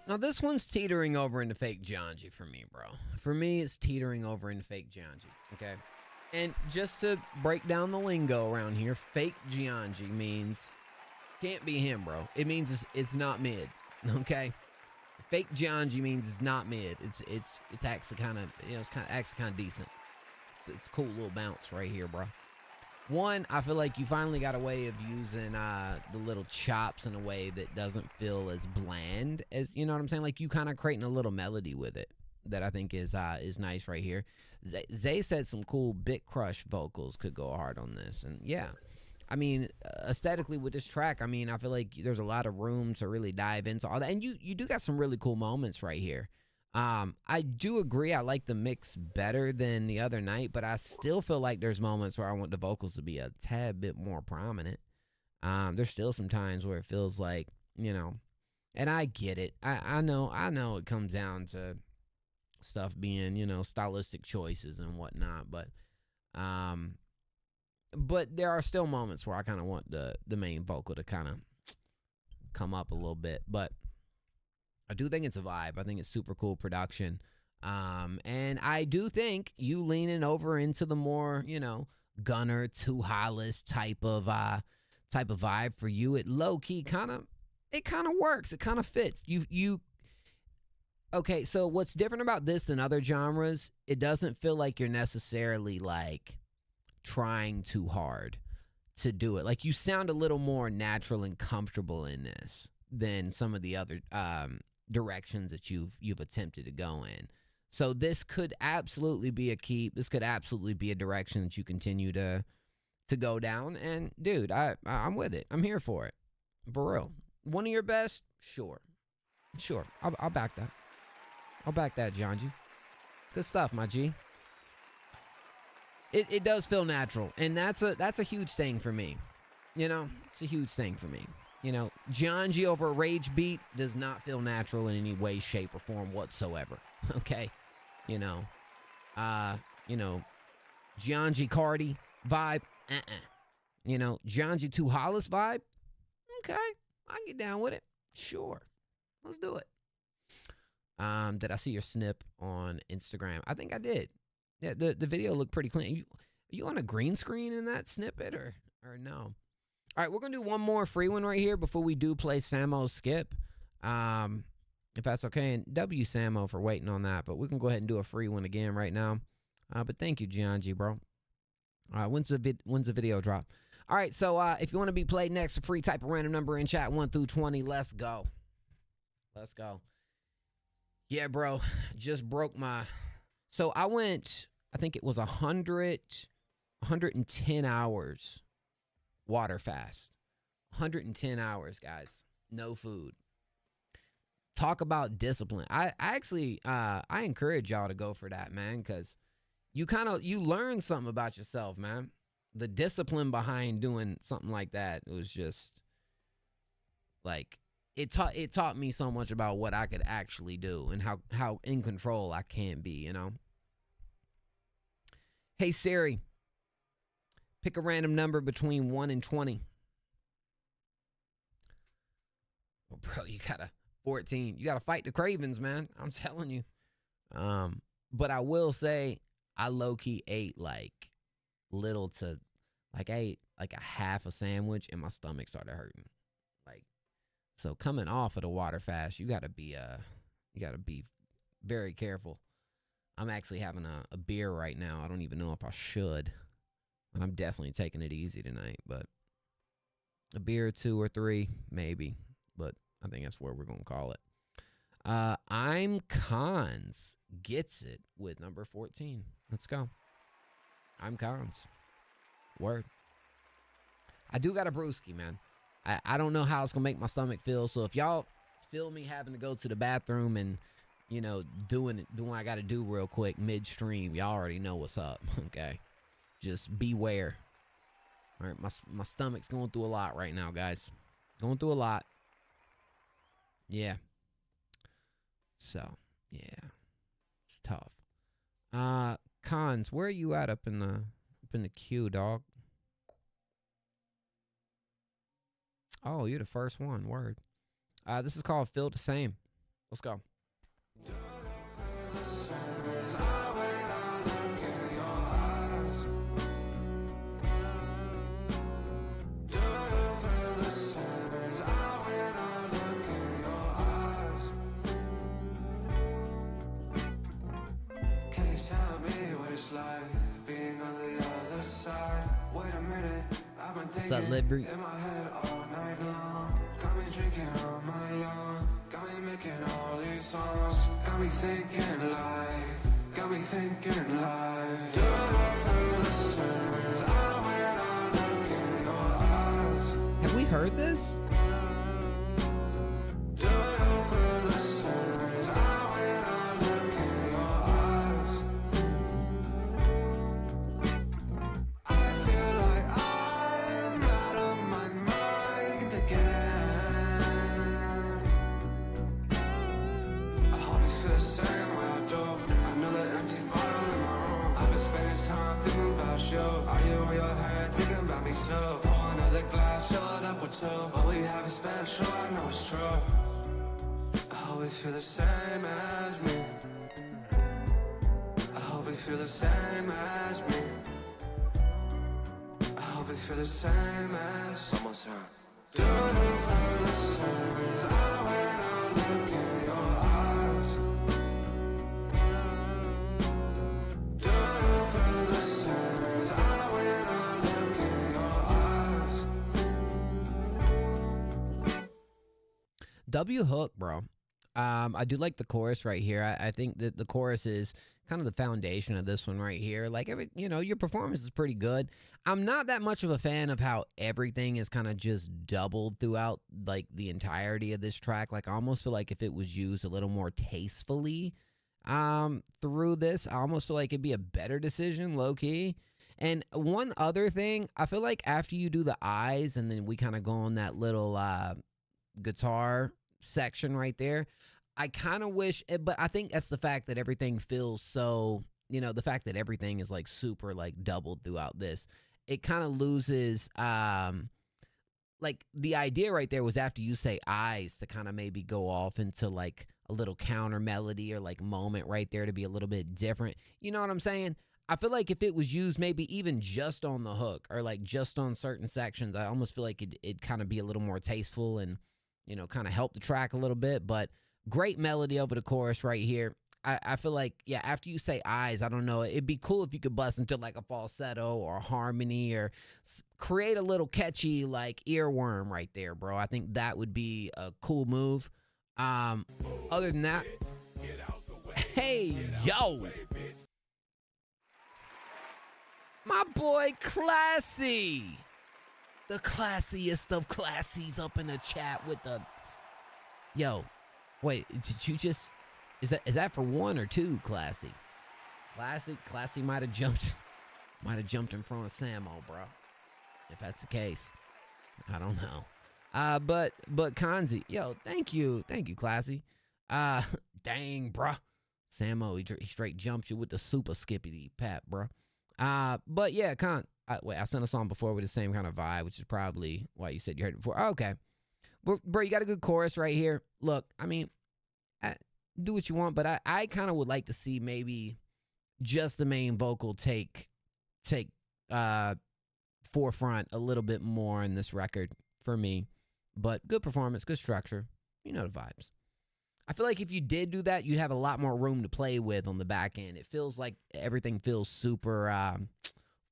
Now, this one's teetering over into fake Gianji for me, bro. For me, it's teetering over into fake Gianji, okay? And just to break down the lingo around here, fake Gianji means can't be him, bro. It means it's not mid, okay? Fake Gianji means it's not mid. It's actually kind of, it's actually kind of decent. It's a cool little bounce right here, bro. One, I feel like you finally got a way of using the little chops in a way that doesn't feel as bland as, you know what I'm saying? Like you kind of creating a little melody with it that I think is nice right here. Zay said some cool Bit Crush vocals could go hard on this. And yeah, I mean, aesthetically with this track, I mean, I feel like there's a lot of room to really dive into all that. And you do got some really cool moments right here. I do agree. I like the mix better than the other night, but I still feel like there's moments where I want the vocals to be a tad bit more prominent. There's still some times where it feels like, you know, and I get it. I know it comes down to stuff being, you know, stylistic choices and whatnot, but there are still moments where I kind of want the main vocal to kind of come up a little bit, but I do think it's a vibe. I think it's super cool production. And I do think you leaning over into the more, you know, Gunner, Too Hollis type of vibe for you, it low key kind of works. It kind of fits. Okay, so what's different about this than other genres, it doesn't feel like you're necessarily like trying too hard to do it. Like you sound a little more natural and comfortable in this than some of the other directions that you've attempted to go in. So this could absolutely be a keep. This could absolutely be a direction that you continue to go down. And dude, I'm with it. I'm here for it. For real. One of your best? Sure. I'll back that. I'll back that, John G. Good stuff, my G. It does feel natural, and that's a huge thing for me. You know, it's a huge thing for me. You know, John G over a rage beat does not feel natural in any way, shape, or form whatsoever. Okay, you know, John G Cardi vibe, You know, John G Too Hollis vibe. Okay, I can get down with it. Sure, let's do it. Did I see your snip on Instagram? I think I did. Yeah, the video looked pretty clean. Are you on a green screen in that snippet or no? All right, we're gonna do one more free one right here before we do play Samo's skip. If that's okay, and W Samo for waiting on that, but we can go ahead and do a free one again right now. But thank you, Gian G, bro. All right, when's the video drop? All right, so if you want to be played next, a free type of random number in chat 1 through 20. Let's go. Let's go. Yeah, bro, just broke my. So I went, I think it was 110 hours water fast. 110 hours, guys. No food. Talk about discipline. I actually, I encourage y'all to go for that, man, because you learn something about yourself, man. The discipline behind doing something like that, it was just, like, it taught me so much about what I could actually do and how in control I can be, you know? Hey, Siri, pick a random number between 1 and 20. Well, bro, you gotta 14. You gotta fight the Cravens, man. I'm telling you. But I will say, I low-key ate like little to, like I ate like a half a sandwich and my stomach started hurting. Like, so coming off of the water fast, you gotta be very careful. I'm actually having a beer right now. I don't even know if I should. And I'm definitely taking it easy tonight, but a beer, 2 or 3, maybe. But I think that's where we're going to call it. I'm Cons gets it with number 14. Let's go. I'm Cons. Word. I do got a brewski, man. I don't know how it's going to make my stomach feel. So if y'all feel me having to go to the bathroom and, you know, doing what I got to do real quick midstream, y'all already know what's up, okay? Just beware. All right, my stomach's going through a lot right now, guys. Going through a lot. Yeah. So, yeah. It's tough. Cons, where are you at up in the queue, dog? Oh, you're the first one. Word. This is called Feel the Same. Let's go. What's up, Libri? In my head all night long. Got me drinking on my lawn. Got me making all these songs. Got me thinking like. Do you feel the same as I when I look in your eyes? Have we heard this? Do you feel the same as I when I glass, fill it up with two. What we have is special, I know it's true. I hope we feel the same as me. I hope we feel the same as me. I hope we feel the same as. One more time. Do you feel the same as I when I look in your eyes? Do you feel the same as I when I look in your eyes? W hook, bro. I do like the chorus right here. I think that the chorus is kind of the foundation of this one right here. Like, your performance is pretty good. I'm not that much of a fan of how everything is kind of just doubled throughout, like, the entirety of this track. Like, I almost feel like if it was used a little more tastefully through this, I almost feel like it'd be a better decision, low-key. And one other thing, I feel like after you do the eyes and then we kind of go on that little guitar section right there, I kind of wish, but I think that's the fact that everything feels so, the fact that everything is like super like doubled throughout this, it kind of loses, like the idea right there was after you say eyes to kind of maybe go off into like a little counter melody or like moment right there to be a little bit different. You know what I'm saying? I feel like if it was used maybe even just on the hook or like just on certain sections, I almost feel like it'd kind of be a little more tasteful and, kind of help the track a little bit. But great melody over the chorus right here. I feel like, yeah, after you say eyes, I don't know, it'd be cool if you could bust into like a falsetto or a harmony or create a little catchy like earworm right there, bro. I think that would be a cool move. Other than that, hey, yo. My boy Classy. The classiest of classies up in the chat with the... Yo, wait, did you just... Is that for one or two, Classy? Classy might have jumped in front of Samo, bro. If that's the case. I don't know. But Kanzi, yo, thank you, Classy. Dang, bruh. Samo, he straight jumped you with the super skippity pat, bruh. But yeah, wait, I sent a song before with the same kind of vibe, which is probably why you said you heard it before. Okay. Bro, you got a good chorus right here. Look, I mean, do what you want, but I kind of would like to see maybe just the main vocal take forefront a little bit more in this record for me. But good performance, good structure. You know the vibes. I feel like if you did do that, you'd have a lot more room to play with on the back end. It feels like everything feels super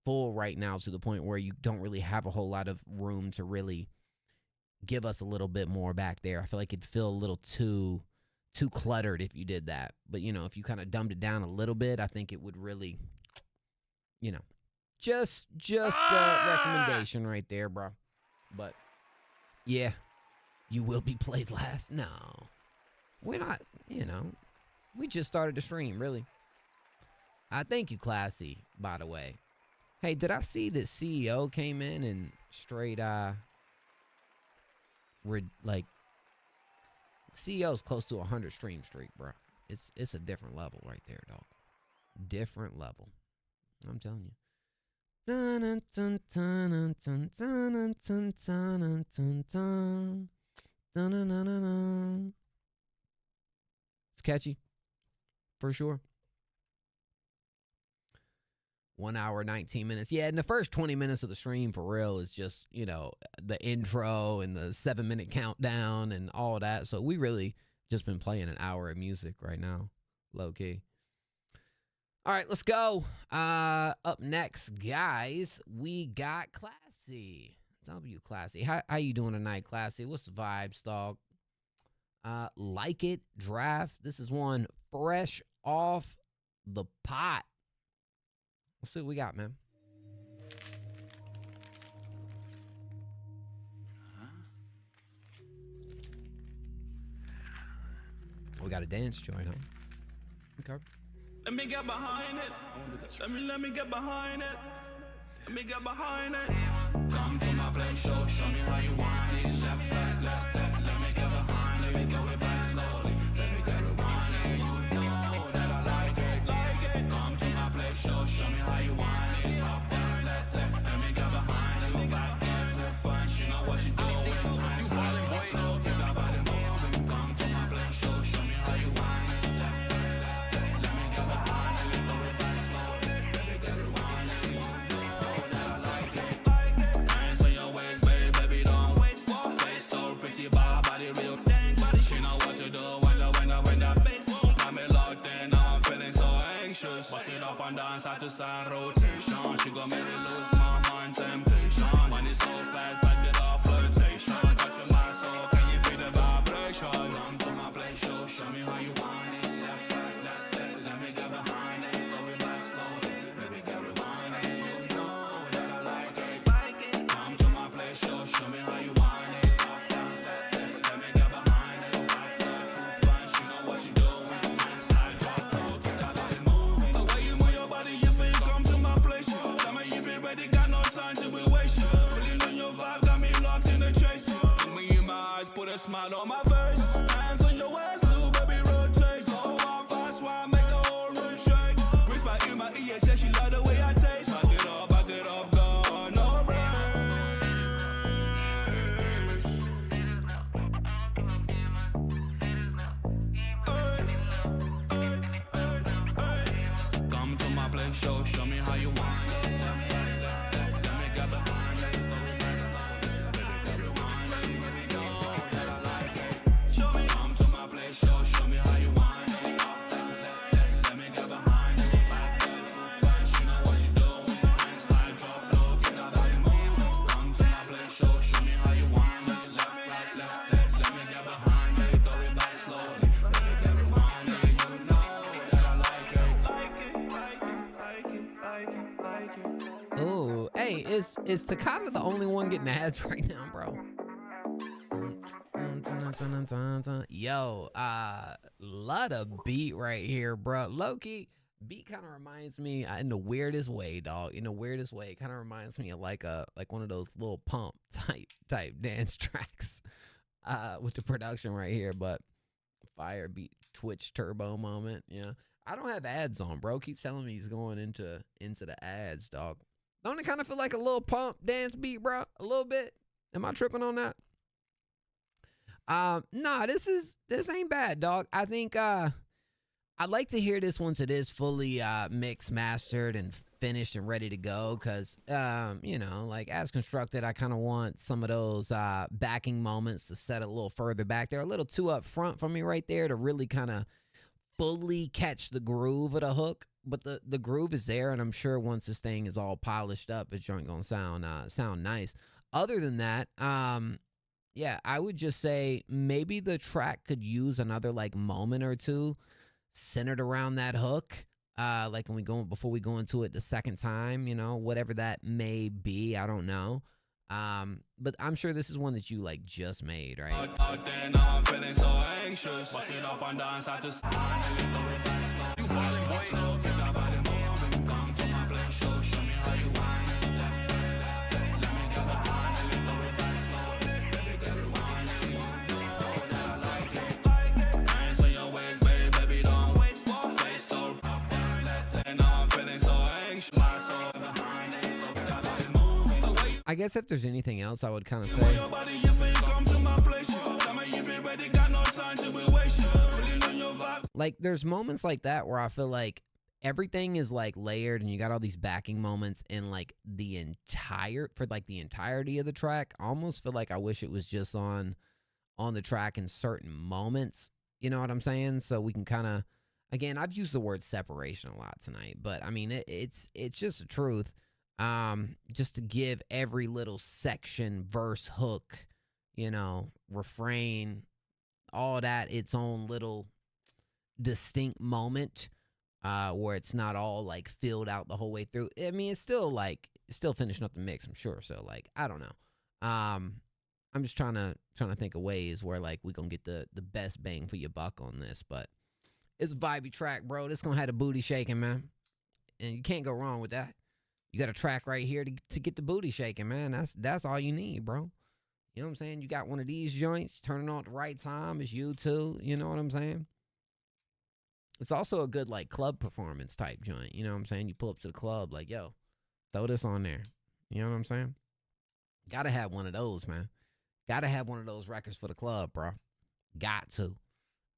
full right now to the point where you don't really have a whole lot of room to really give us a little bit more back there. I feel like it'd feel a little too cluttered if you did that. But, if you kind of dumbed it down a little bit, I think it would really, just a recommendation right there, bro. But, yeah, you will be played last. No. We're not, we just started the stream, really. Thank you, Classy, by the way. Hey, did I see that CEO came in and straight, CEO's close to 100 stream streak, bro. It's a different level right there, dog. Different level. I'm telling you. It's catchy, for sure. 1 hour, 19 minutes. Yeah, and the first 20 minutes of the stream for real is just, the intro and the 7-minute countdown and all that. So we really just been playing an hour of music right now, low key. All right, let's go. Up next, guys, we got Classy. W Classy. How you doing tonight, Classy? What's the vibes, dog? Like it, draft. This is one fresh off the pot. Let's see what we got, man. We got a dance joint, huh? Okay. Let me get behind it. Let me get behind it. Let me get behind it. Come to my place, show me how you whine it. Left, let me get behind it. Let me go it back slowly. Let me get rewind it. You know that I like it. Come to my place, show me how you whine it. Up, let me get behind it. Go back there to fun, she know know what you doing. You wildin', boy. Keep that body moving. Come to my place, show me how you whine it. Let me get behind it. Throw it back slow. Baby, get it whine it. You know that I like it. Hands on your waist, baby, don't waste. Face so pretty, body real. She know what to do when the bass got me locked in. Now I'm feeling so anxious. Bust it up and dance side to side rotation. She gon' make me lose my mind, temptation. Money so fast, back it off, flirtation. Touching my soul, can you feel the vibration? Come to my place, show me how you want it. Left, right, let me get behind it. Throw it back slowly, baby, get rewind it. You know that I like it. Come to my place, show me how you want it. Let me get behind it. Too fun, she know what you doing. Slide, drop, low, keep that body moving. The way you move your body, you feel come to my place. Tell me if you're ready, got no time to be wasted. Feeling on your vibe, got me locked in the chase. Look me in my eyes, put a smile on my face. Hands on your waist, little baby, rotate. Slow on fast, why I make the whole room shake. Whisper in my ear, said she love the way I taste. Back it up, go, no break. Come to my place, show me how you want it. Let me get behind it. Throw it back slowly. Baby, get rewind it. You know that I like it. Come to my place, show me how you want it. Let me get behind it. Too fast, you know what you doing. Slide, drop low, keep that body moving. Come to my place, show me how you want it. Left, right, let me get behind it. Throw it back slowly. Baby, get rewind it. You know that I like it. Oh, hey, is Takata the only one getting ads right now, bro? Yo, lot of beat right here, bro. Loki beat kind of reminds me in the weirdest way, dog. In the weirdest way, it kind of reminds me of like one of those little pump type dance tracks, with the production right here. But fire beat Twitch turbo moment, yeah. I don't have ads on, bro. Keeps telling me he's going into the ads, dog. Don't it kind of feel like a little pump dance beat, bro? A little bit. Am I tripping on that? Nah, this ain't bad, dog. I think I'd like to hear this once it is fully mixed, mastered, and finished and ready to go. Cause you know, like as constructed, I kind of want some of those backing moments to set a little further back. They're a little too up front for me right there to really kind of fully catch the groove of the hook. But the groove is there, and I'm sure once this thing is all polished up, it's joint gonna sound nice. Other than that, yeah, I would just say maybe the track could use another like moment or two centered around that hook. Like before we go into it the second time, you know, whatever that may be, I don't know. But I'm sure this is one that you like just made, right? Out there now I'm feeling so anxious. Bust it up and dance out to slide. You wildin', boy. Keep that body moving. Come to my place, show me how you whine it. Let me get behind it. Throw it back slowly. Baby, get rewind it. You know that I like it. Hands on your waist, baby, don't waste. Face so and now I'm feeling so anxious. My soul behind it. Keep that body moving. I guess if there's anything else I would kind of say, like there's moments like that where I feel like everything is like layered and you got all these backing moments in like the entirety of the track. I almost feel like I wish it was just on the track in certain moments. You know what I'm saying? So we can kind of, again, I've used the word separation a lot tonight, but I mean, it's just the truth. Just to give every little section, verse, hook, you know, refrain, all that its own little distinct moment, where it's not all like filled out the whole way through. I mean, it's still finishing up the mix, I'm sure. So like, I don't know. I'm just trying to think of ways where like we gonna get the best bang for your buck on this, but it's a vibey track, bro. This gonna have the booty shaking, man, and you can't go wrong with that. You got a track right here to get the booty shaking, man. That's all you need, bro. You know what I'm saying? You got one of these joints, turning on at the right time. It's you too. You know what I'm saying? It's also a good like club performance type joint. You know what I'm saying? You pull up to the club like, yo, throw this on there. You know what I'm saying? Gotta have one of those, man. Gotta have one of those records for the club, bro. Got to.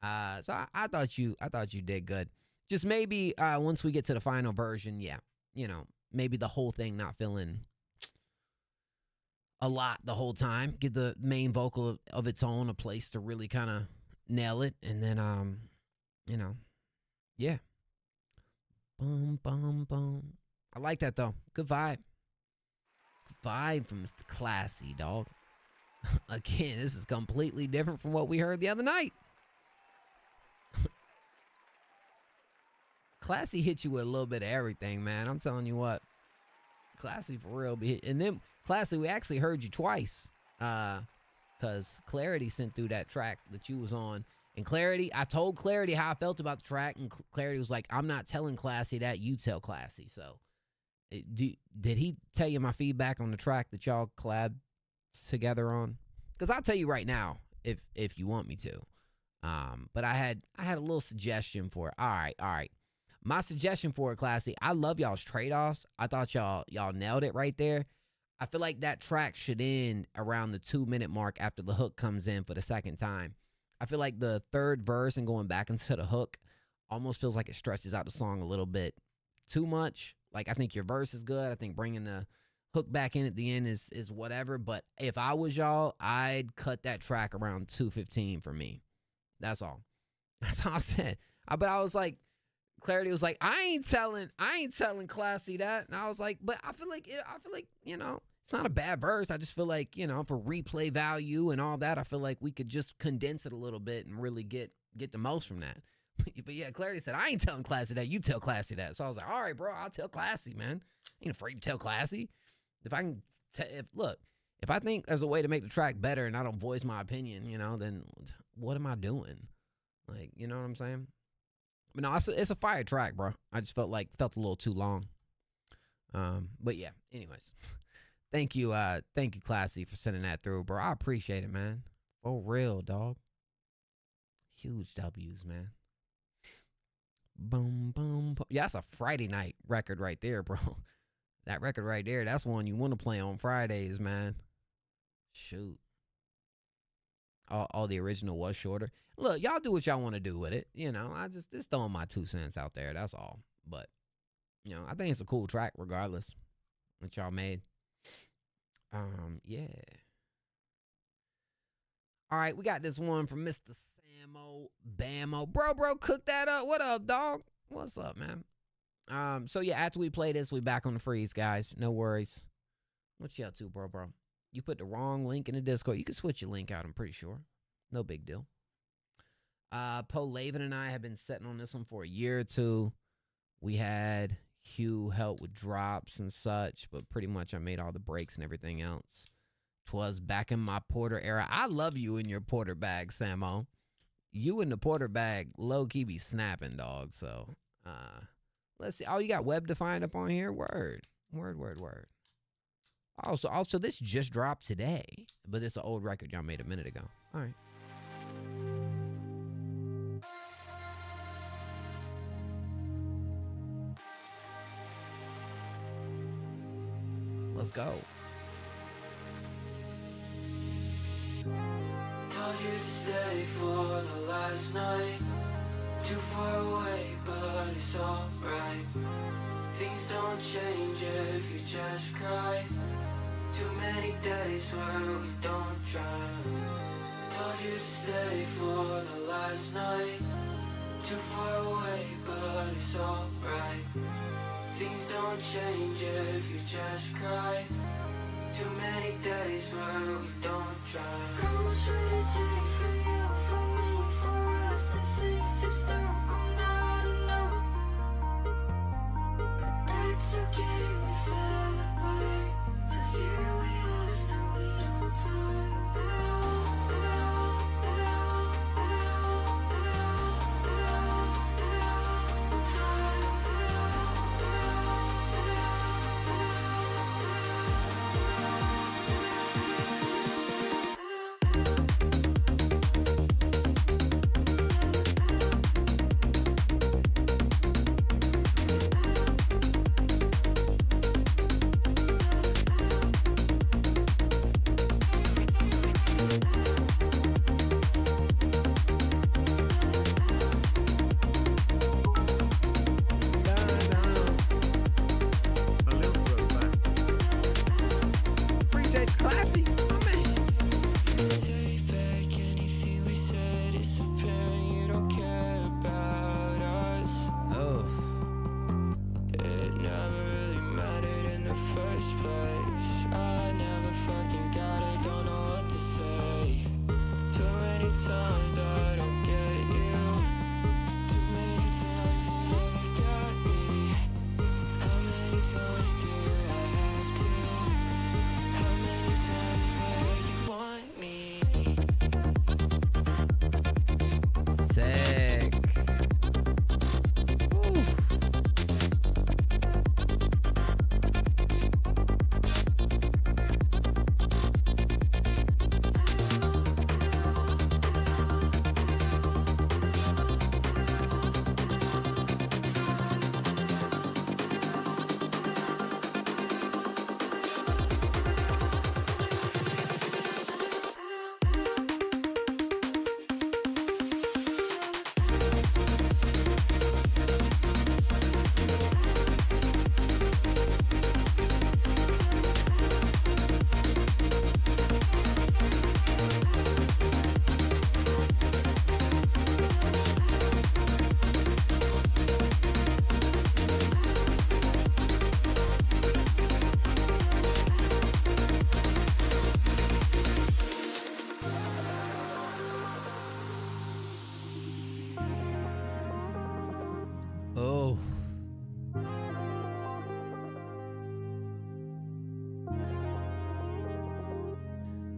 So I thought you did good. Just maybe once we get to the final version, yeah, you know, maybe the whole thing not feeling a lot the whole time. Give the main vocal of its own a place to really kind of nail it, and then you know, yeah. Boom, boom, boom. I like that though. Good vibe. Good vibe from Mr. Classy, dog. Again, this is completely different from what we heard the other night. Classy hit you with a little bit of everything, man. I'm telling you what. Classy for real. And then, Classy, we actually heard you twice. Because Clarity sent through that track that you was on. And Clarity, I told Clarity how I felt about the track. And Clarity was like, I'm not telling Classy that. You tell Classy. So, did he tell you my feedback on the track that y'all collabed together on? Because I'll tell you right now, if you want me to. But I had a little suggestion for it. All right. My suggestion for it, Classy, I love y'all's trade-offs. I thought y'all nailed it right there. I feel like that track should end around the 2-minute mark after the hook comes in for the second time. I feel like the third verse and going back into the hook almost feels like it stretches out the song a little bit too much. Like, I think your verse is good. I think bringing the hook back in at the end is whatever. But if I was y'all, I'd cut that track around 2:15 for me. That's all. That's all I said. But I was like, Clarity was like, I ain't telling Classy that. And I was like, but I feel like, you know, it's not a bad verse. I just feel like, you know, for replay value and all that, I feel like we could just condense it a little bit and really get the most from that. But yeah, Clarity said, I ain't telling Classy that. You tell Classy that. So I was like, all right, bro, I'll tell Classy, man. I ain't afraid to tell Classy. If I can, if I think there's a way to make the track better and I don't voice my opinion, you know, then what am I doing? Like, you know what I'm saying? But no, it's a fire track, bro. I just felt a little too long. But yeah, anyways. Thank you, Classy, for sending that through, bro. I appreciate it, man. For real, dog. Huge W's, man. Boom, boom, boom. Yeah, that's a Friday night record right there, bro. That record right there, that's one you want to play on Fridays, man. Shoot. All the original was shorter. Look, y'all do what y'all want to do with it. You know, I just throwing my 2 cents out there. That's all. But, you know, I think it's a cool track regardless that y'all made. Yeah. All right, we got this one from Mr. Samo Bamo. Bro, cook that up. What up, dog? What's up, man? So yeah, after we play this, we back on the freeze, guys. No worries. What you up to, bro? You put the wrong link in the Discord. You can switch your link out, I'm pretty sure. No big deal. Poe Lavin and I have been sitting on this one for a year or two. We had Hugh help with drops and such, but pretty much I made all the breaks and everything else. 'Twas back in my Porter era. I love you in your Porter bag, Samo. You in the Porter bag, low-key be snapping, dog. So, let's see. Oh, you got web defined up on here? Word. Also, this just dropped today, but it's an old record y'all made a minute ago. All right. Let's go. Told you to stay for the last night. Too far away, but it's alright. Things don't change if you just cry. Too many days where we don't try. Told you to stay for the last night. Too far away, but it's alright. Things don't change if you just cry. Too many days where we don't try. How much would it take for you, for me, for us to think this through? I'm not enough, but that's okay. We fell apart, so here we are. Now we don't talk at all, at all, at all, at all, at all, at all, at all. Don't talk at all, at all, at all, at all, at all, at all.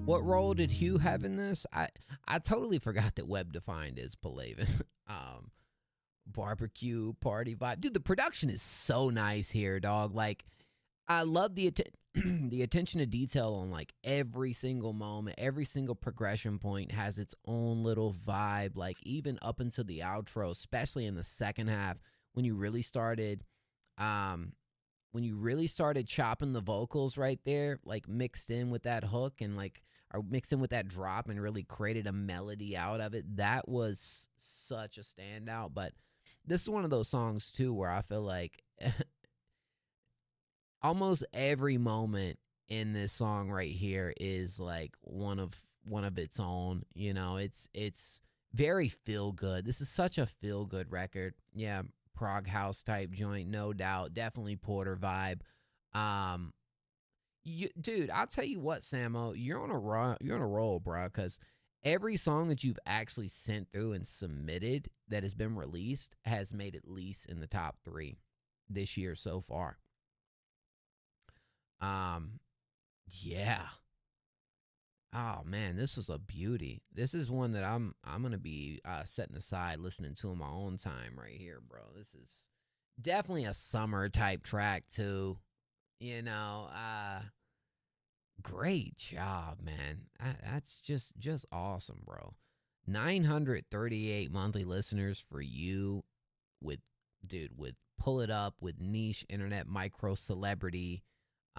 What role did Hugh have in this? I totally forgot that Web Defined is Palaven. Barbecue, party vibe. Dude, the production is so nice here, dog. Like, I love the the attention to detail on like every single moment, every single progression point has its own little vibe. Like even up until the outro, especially in the second half, when you really started chopping the vocals right there, like mixed in with that hook and like or mixed in with that drop and really created a melody out of it. That was such a standout. But this is one of those songs too where I feel like almost every moment in this song right here is like one of its own. You know, it's very feel good. This is such a feel good record. Yeah, prog house type joint, no doubt. Definitely Porter vibe. Dude, I'll tell you what, Samo, you're on a roll, bro. Because every song that you've actually sent through and submitted that has been released has made at least in the top 3 this year so far. Yeah. Oh man, this was a beauty. This is one that I'm gonna be setting aside, listening to in my own time right here, bro. This is definitely a summer type track too. You know, great job, man. That's just awesome, bro. 938 monthly listeners for you with Pull It Up, with niche internet micro celebrity.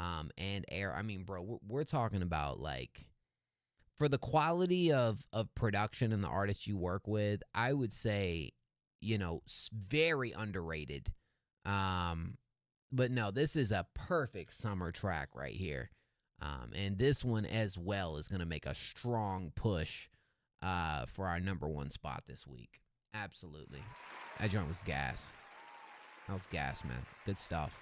And air. I mean, bro, we're talking about like for the quality of production and the artists you work with, I would say, you know, very underrated. But no, this is a perfect summer track right here. And this one as well is going to make a strong push for our #1 spot this week. Absolutely. That joint was gas. That was gas, man. Good stuff.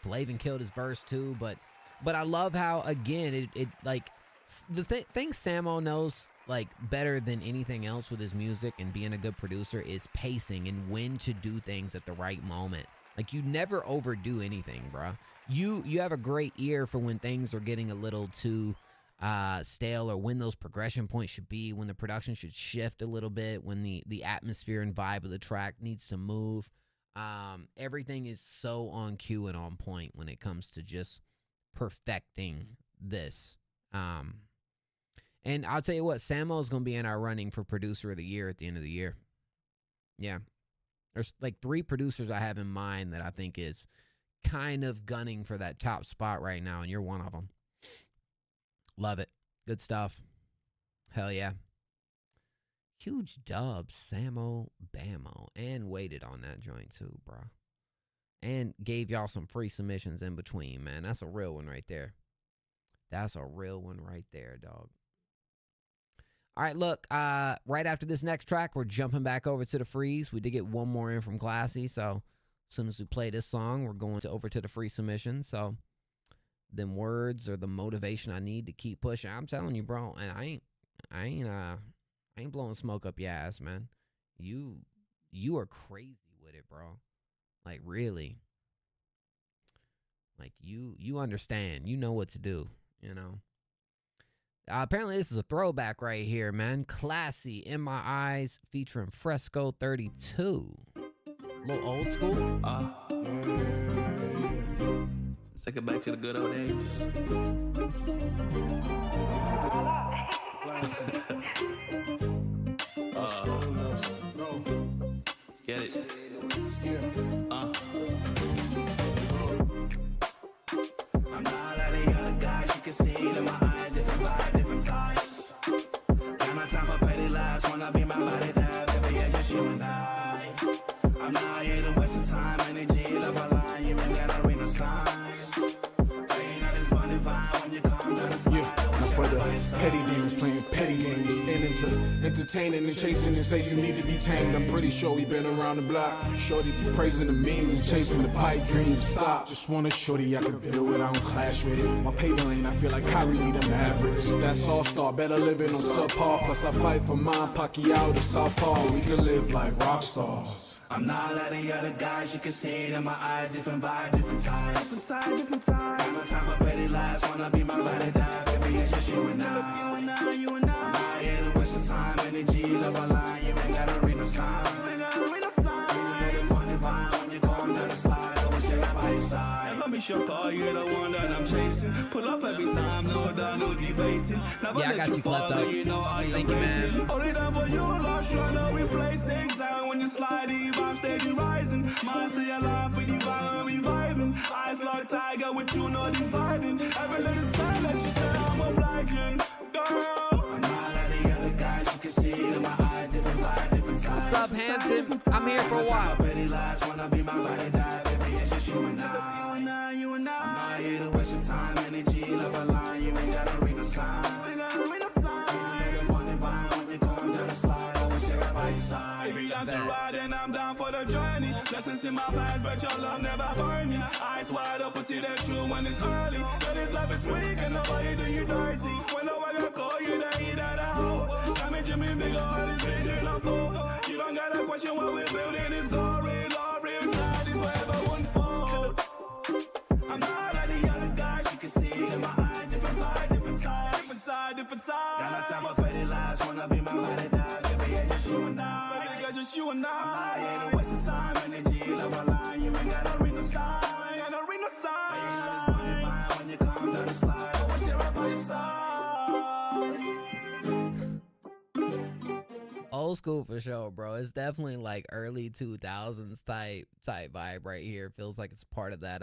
Palaven killed his verse too, but I love how again it like the thing Samo knows like better than anything else with his music and being a good producer is pacing and when to do things at the right moment. Like you never overdo anything, bro. You have a great ear for when things are getting a little too stale or when those progression points should be, when the production should shift a little bit, when the atmosphere and vibe of the track needs to move. Everything is so on cue and on point when it comes to just perfecting this. And I'll tell you what, Samo's going to be in our running for producer of the year at the end of the year. Yeah. There's like 3 producers I have in mind that I think is kind of gunning for that top spot right now, and you're one of them. Love it. Good stuff. Hell yeah. Huge dub, Samo Bamo, and waited on that joint too, bro. And gave y'all some free submissions in between, man. That's a real one right there. That's a real one right there, dog. All right, look, right after this next track, we're jumping back over to the freeze. We did get one more in from Glassy, so as soon as we play this song, we're going over to the free submission. So them words are the motivation I need to keep pushing. I'm telling you, bro, and I ain't blowing smoke up your ass, man. You are crazy with it, bro. Like really. Like you understand. You know what to do, you know. Apparently this is a throwback right here, man. Classy In My Eyes featuring Fresco 32. A little old school. Let's take it back to the good old days. Let's get it. I'm not like the other guys. You can see it in my eyes, different vibe, different size. Got my time for petty lies. Wanna be my body that baby, yeah, just you and I. I'm not here to waste your time. Energy, love a line. You ain't got arena signs. Playing out this funny vibe when you come down the slide. Yeah, for the petty games, playing petty games, and into entertaining and chasing and say you need to be tamed. I'm pretty sure we been around the block. Shorty be praising the memes and chasing the pipe dreams. Stop, just want a shorty I can build with, I don't clash with it. My paper lane, I feel like Kyrie need the Mavericks. That's all-star, better living on subpar. Plus I fight for mine, Pacquiao to Southpaw. We can live like rock stars. I'm not like the other guys, you can see it in my eyes, different vibe, different times. Different time, different times. Got no time for petty lies, wanna be my ride or die, baby. baby, it's just you and I. You and I, you and I. I'm not here to waste your time, energy, love a line. You ain't gotta read no sign. You ain't gotta read no sign. You know there's one divine when you come down the slide. Always stay right by your side. Never miss your call, you're the one that I'm chasing. Pull up every time, no doubt, no debating. Never Yeah, I let got you you fall, clapped up. but you know how you Thank you, man. racing. Only down for you, lost, trying to replace things. And when you slide, the vibe steady rising. Mind stay alive with you, vibe, we vibing. Eyes like tiger with you, no dividing. Every little sign that you said, I'm obliging. Girl, I'm not like the other guys, you can see it in my eyes, different vibe, different time. What's up, Hampton? I'm here for a while. Petty lies wanna be my body die, baby, it's just you and I. You and I, you and I. I'm not here to waste your time, energy, love a line. You ain't gotta read no sign. You ain't gotta read no sign. You know there's one divine when you come down the slide. Always stay right by your side. If you down to ride, then I'm down for the journey. Lessons in my past, but your love never burn me. Eyes wide open, see that true when it's early. But this love is sweet, and nobody do you dirty. When nobody call you, they eat at a hoe. Damage me bigger, all this vision of fool. You don't gotta question what we're building is glory. Love, real time, this forever unfold. I'm not like the other guys, you can see it in my eyes. Different vibe, different sides. Different side, different time. Got no time for petty lies, wanna be my body die. Baby, it's just you and I. Baby, it's just you and I. I'm not here to waste your time, energy, love a line. You ain't gotta read no sign. You ain't gotta read no sign. You know this money fine when you come down the slide. Always stay right by your side. Old school for sure, bro. It's definitely like early 2000s type vibe right here. Feels like it's part of that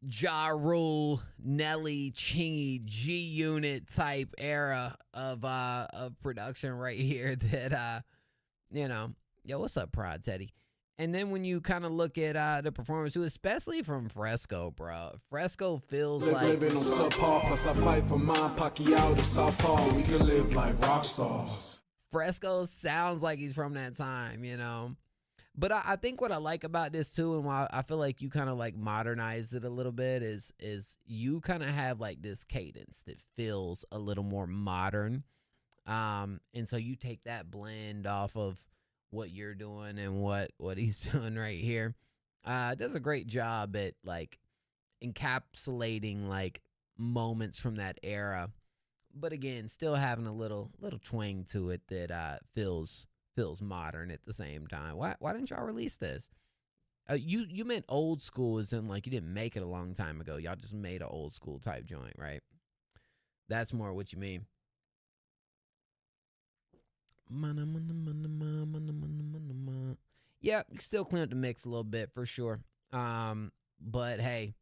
Ja Rule, Nelly, Chingy, G Unit type era of production right here that you know. Yo, what's up, Prod Teddy? And then when you kind of look at the performance too, especially from Fresco, bro. Fresco feels like living on subpar, plus I fight for mine, Pacquiao to Southpaw. We can live like rock stars. Fresco sounds like he's from that time, you know. But I think what I like about this too, and why I feel like you kind of like modernize it a little bit, is you kind of have like this cadence that feels a little more modern, and so you take that blend off of what you're doing and what he's doing right here. Does a great job at like encapsulating like moments from that era, but again, still having a little twang to it that feels modern at the same time. Why didn't y'all release this? You meant old school as in like you didn't make it a long time ago. Y'all just made an old school type joint, right? That's more what you mean. Yeah, you still clean up the mix a little bit for sure. But hey,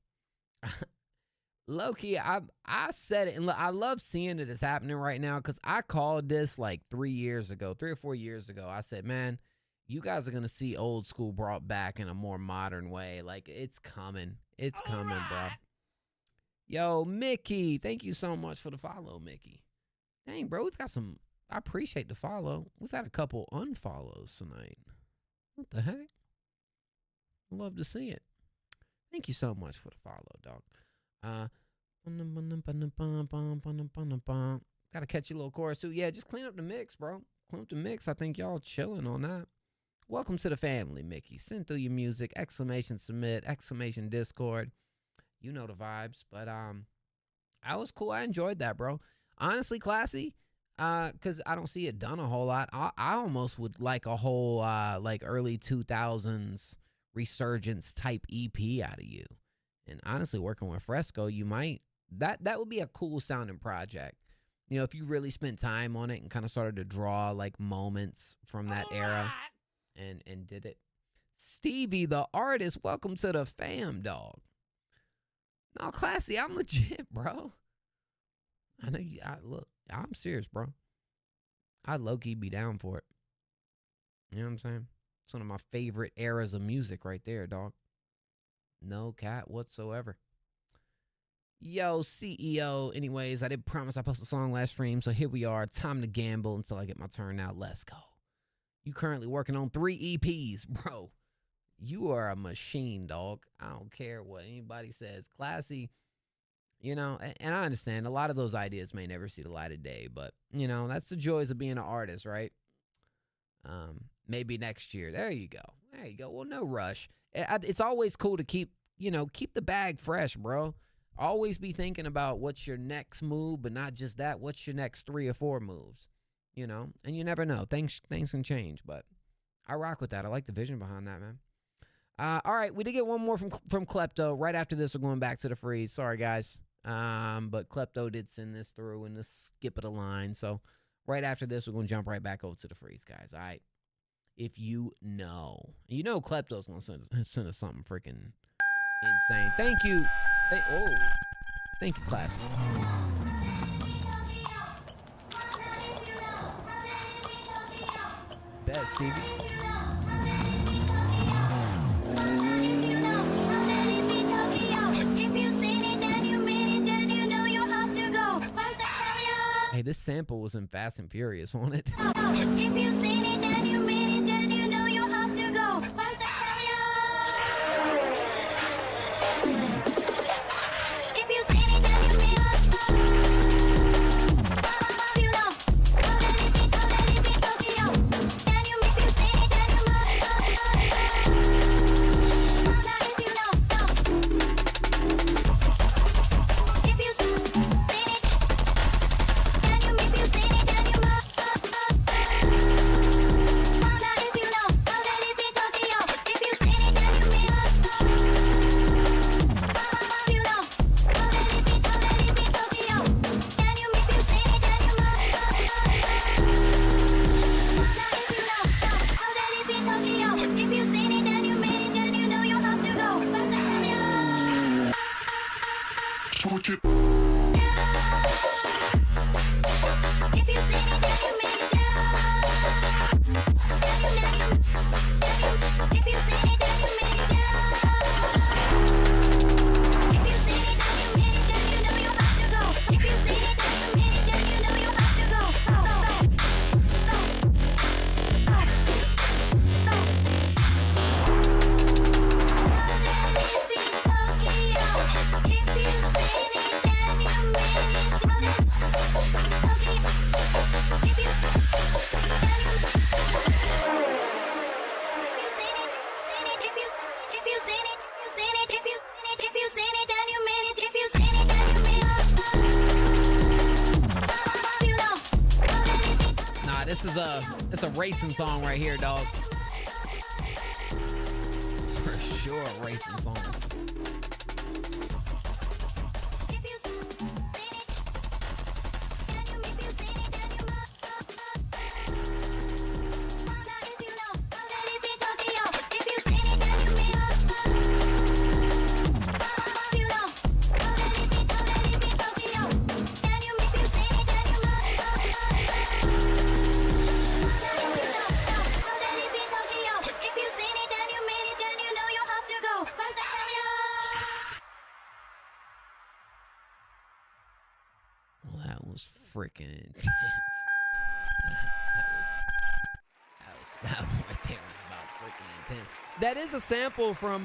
low-key, I said it, and I love seeing that it's happening right now because I called this like 3 or 4 years ago. I said, man, you guys are going to see old school brought back in a more modern way. Like, it's coming. It's coming, bro. Yo, Mickey, thank you so much for the follow, Mickey. Dang, bro, we've got some, I appreciate the follow. We've had a couple unfollows tonight. What the heck? Love to see it. Thank you so much for the follow, dog. Gotta catch you a little chorus too. Yeah, just clean up the mix, bro. Clean up the mix. I think y'all chilling on that. Welcome to the family, Mickey. Send through your music, exclamation submit, exclamation Discord. You know the vibes. But that was cool. I enjoyed that, bro. Honestly, classy. Cause I don't see it done a whole lot. I almost would like a whole like early 2000s resurgence type EP out of you. And honestly, working with Fresco, you might that would be a cool sounding project. You know, if you really spent time on it and kind of started to draw like moments from that era and did it. Stevie, the artist, welcome to the fam, dog. No, classy, I'm legit, bro. I know you. Look, I'm serious, bro. I'd low-key be down for it. You know what I'm saying? It's one of my favorite eras of music right there, dog. No cat whatsoever. Yo, CEO. Anyways, I did promise I post a song last stream, so here we are. Time to gamble until I get my turn now. Let's go. You currently working on 3 EPs, bro. You are a machine, dog. I don't care what anybody says. Classy. You know, and I understand a lot of those ideas may never see the light of day, but, you know, that's the joys of being an artist, right? Maybe next year. There you go. There you go. Well, no rush. It's always cool to keep the bag fresh, bro. Always be thinking about what's your next move, but not just that. What's your next 3 or 4 moves? You know, and you never know. Things can change, but I rock with that. I like the vision behind that, man. All right, we did get one more from Klepto. Right after this, we're going back to the freeze. Sorry, guys. But Klepto did send this through in the skip of the line. So right after this, we're going to jump right back over to the freeze, guys. All right. If you know Klepto's going to send us something freaking insane. Thank you. Thank you, class. Best, Stevie. Hey, this sample was in Fast and Furious, wasn't it? If you seen it, then you mean it, then you know you have to go. First tell ya. If you seen it, then you mean it. You know, don't let it be Tokyo. Then you make you seen it, then you must. That is you know. If you seen it. It's a racing song right here, dog. For sure, a racing song. Freaking intense. That one right there was about freaking intense. That is a sample from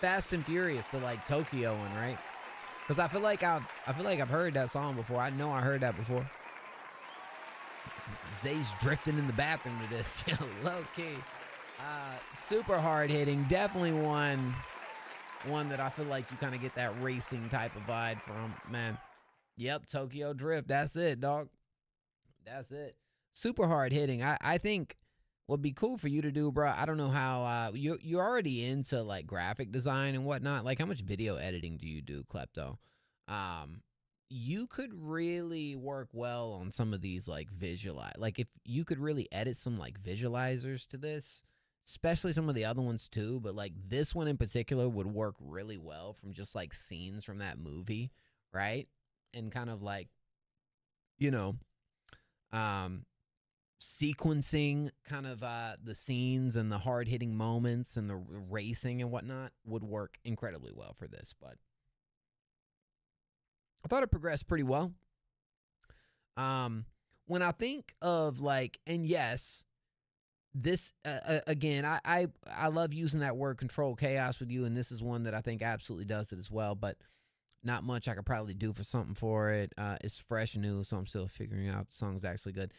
Fast and Furious, the like Tokyo one, right? Because I feel like I've heard that song before. I know I heard that before. Zay's drifting in the bathroom to this, yo, low key. Super hard hitting, definitely one that I feel like you kind of get that racing type of vibe from, man. Yep, Tokyo Drift. That's it, dog. That's it. Super hard hitting. I think what'd be cool for you to do, bro. I don't know how you're already into like graphic design and whatnot. Like, how much video editing do you do, Klepto? You could really work well on some of these like like if you could really edit some like visualizers to this, especially some of the other ones too. But like this one in particular would work really well from just like scenes from that movie, right? And kind of like, you know, sequencing kind of the scenes and the hard-hitting moments and the racing and whatnot would work incredibly well for this. But I thought it progressed pretty well. When I think of like, and yes, this, again, I love using that word control chaos with you, and this is one that I think absolutely does it as well, but not much I could probably do for something for it. It's fresh and new, so I'm still figuring out the song's actually good.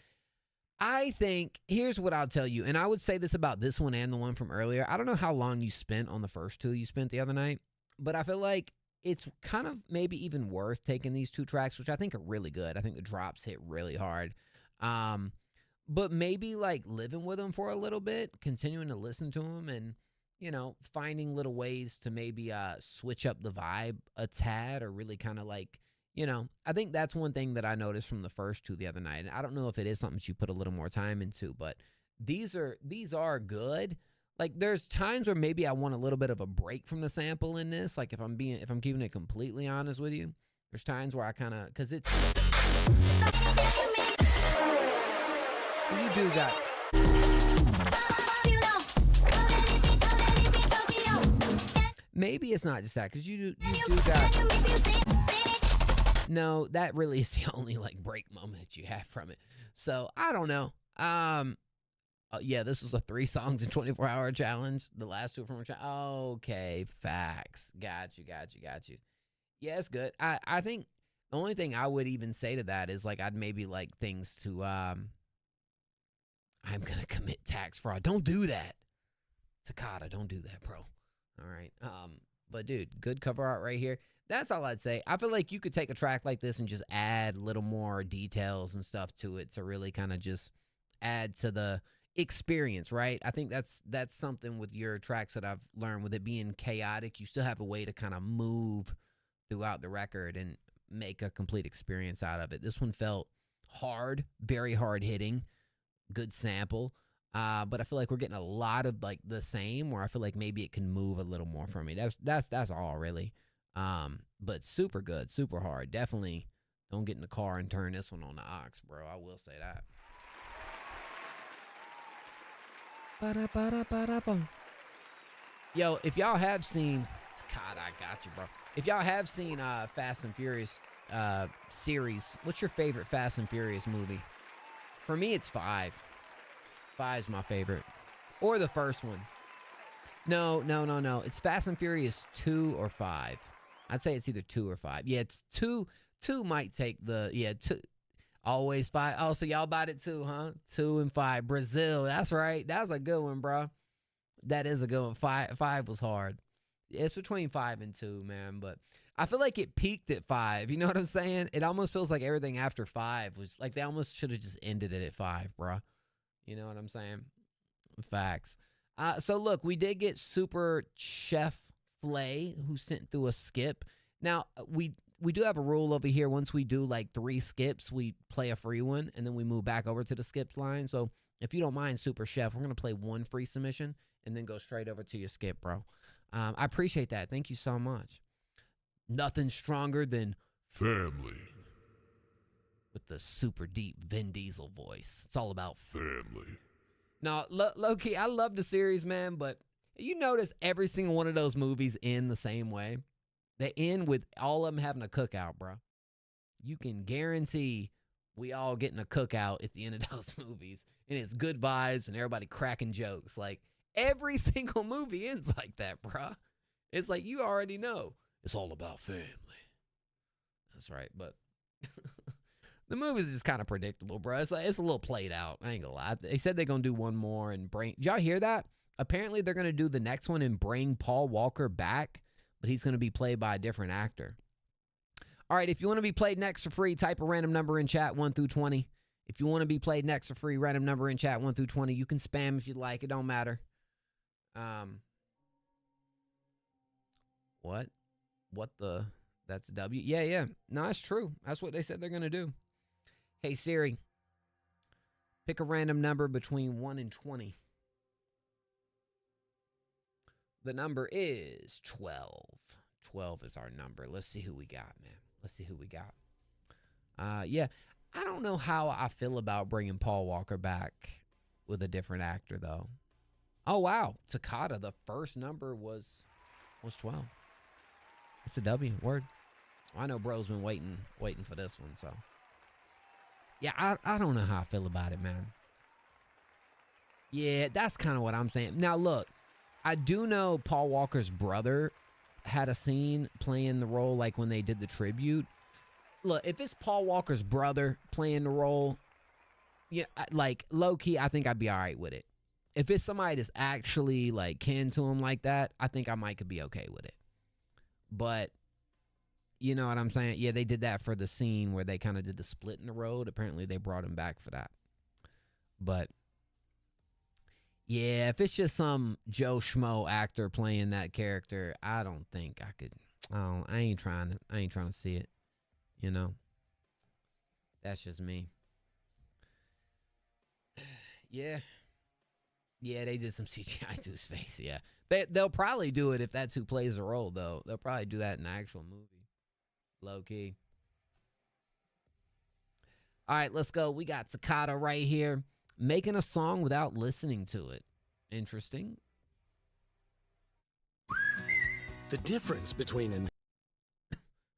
I think, here's what I'll tell you, and I would say this about this one and the one from earlier. I don't know how long you spent on the first two you spent the other night, but I feel like it's kind of maybe even worth taking these 2 tracks, which I think are really good. I think the drops hit really hard. But maybe like living with them for a little bit, continuing to listen to them, and you know, finding little ways to maybe switch up the vibe a tad, or really kind of like, you know, I think that's one thing that I noticed from the first 2 the other night. And I don't know if it is something you put a little more time into, but these are good. Like there's times where maybe I want a little bit of a break from the sample in this. Like if I'm keeping it completely honest with you, there's times where I kind of, cause it's, you do got, maybe it's not just that, cause you do got, no, that really is the only like break moment that you have from it. So I don't know. Yeah, this was a 3 songs in 24-hour challenge. The last 2 from a challenge. Okay, facts. Got you. Yeah, it's good. I think the only thing I would even say to that is like I'd maybe like things to I'm gonna commit tax fraud. Don't do that. Takata, don't do that, bro. All right. But dude, good cover art right here. That's all I'd say. I feel like you could take a track like this and just add a little more details and stuff to it to really kind of just add to the experience, right? I think that's something with your tracks that I've learned. With it being chaotic, you still have a way to kind of move throughout the record and make a complete experience out of it. This one felt hard, very hard hitting, good sample, but I feel like we're getting a lot of like the same, where I feel like maybe it can move a little more for me. That's all really. But super good, super hard. Definitely don't get in the car and turn this one on the aux, bro. I will say that. Yo, if y'all have seen, God, I got you, bro. If y'all have seen Fast and Furious series, what's your favorite Fast and Furious movie? For me, it's 5. 5's my favorite, or the first one. No. It's Fast and Furious 2 or 5. I'd say it's either 2 or 5. Yeah, it's 2. 2 might take the 2. Always 5. Oh, so y'all bought it too, huh? 2 and 5. Brazil. That's right. That was a good one, bro. That is a good one. 5 was hard. It's between 5 and 2, man. But I feel like it peaked at 5. You know what I'm saying? It almost feels like everything after 5 was like they almost should have just ended it at 5, bro. You know what I'm saying? Facts. So look, we did get Super Chef Flay, who sent through a skip. Now, we do have a rule over here. Once we do like 3 skips, we play a free one, and then we move back over to the skips line. So if you don't mind, Super Chef, we're going to play 1 free submission and then go straight over to your skip, bro. I appreciate that. Thank you so much. Nothing stronger than family. With the super deep Vin Diesel voice. It's all about family. Now, low-key, I love the series, man, but you notice every single one of those movies end the same way. They end with all of them having a cookout, bro. You can guarantee we all getting a cookout at the end of those movies. And it's good vibes and everybody cracking jokes. Like, every single movie ends like that, bro. It's like, you already know. It's all about family. That's right, but the movies is just kind of predictable, bro. It's like, it's a little played out. I ain't gonna lie. They said they're gonna do one more and bring... Y'all hear that? Apparently, they're gonna do the next one and bring Paul Walker back, but he's gonna be played by a different actor. All right, if you want to be played next for free, type a random number in chat 1 through 20. If you want to be played next for free, random number in chat 1 through 20. You can spam if you'd like. It don't matter. What? What the... That's W? Yeah. No, that's true. That's what they said they're going to do. Hey, Siri. Pick a random number between 1 and 20. The number is 12. 12 is our number. Let's see who we got, man. Let's see who we got. Yeah. I don't know how I feel about bringing Paul Walker back with a different actor, though. Oh, wow. Takata, the first number was 12. It's a W. Word. I know bro's been waiting for this one, so. Yeah, I don't know how I feel about it, man. Yeah, that's kind of what I'm saying. Now, look, I do know Paul Walker's brother had a scene playing the role, like when they did the tribute. Look, if it's Paul Walker's brother playing the role, yeah, like, low-key, I think I'd be all right with it. If it's somebody that's actually, like, kin to him like that, I think I might could be okay with it. But You know what I'm saying? Yeah, they did that for the scene where they kind of did the split in the road. Apparently, they brought him back for that. But yeah, if it's just some Joe Schmo actor playing that character, I don't think I could. I ain't trying to see it. You know, that's just me. Yeah, they did some CGI to his face. Yeah, they'll probably do it if that's who plays the role, though. They'll probably do that in the actual movie, low key. All right, let's go. We got Cicada right here. Making a song without listening to it. Interesting. The difference between an...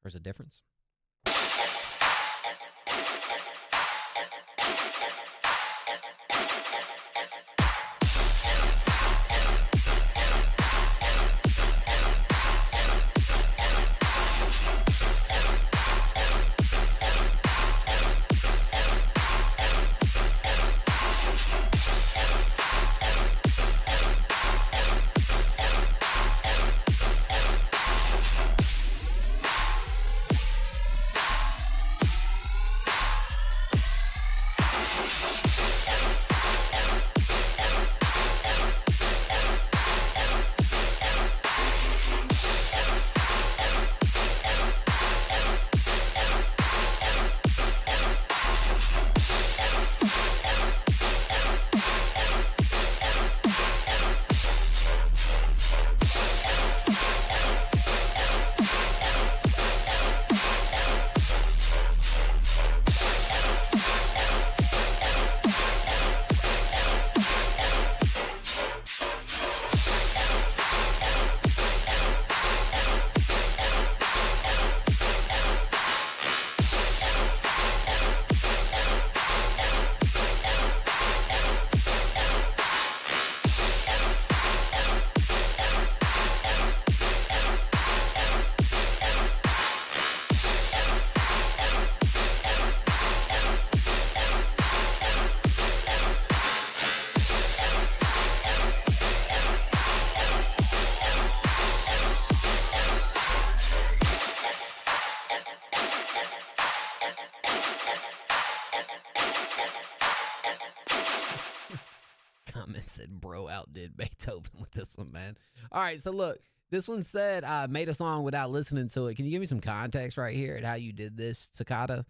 There's a difference. Said bro outdid Beethoven with this one, man. All right, so look, this one said made a song without listening to it. Can you give me some context right here at how you did this, Cicada?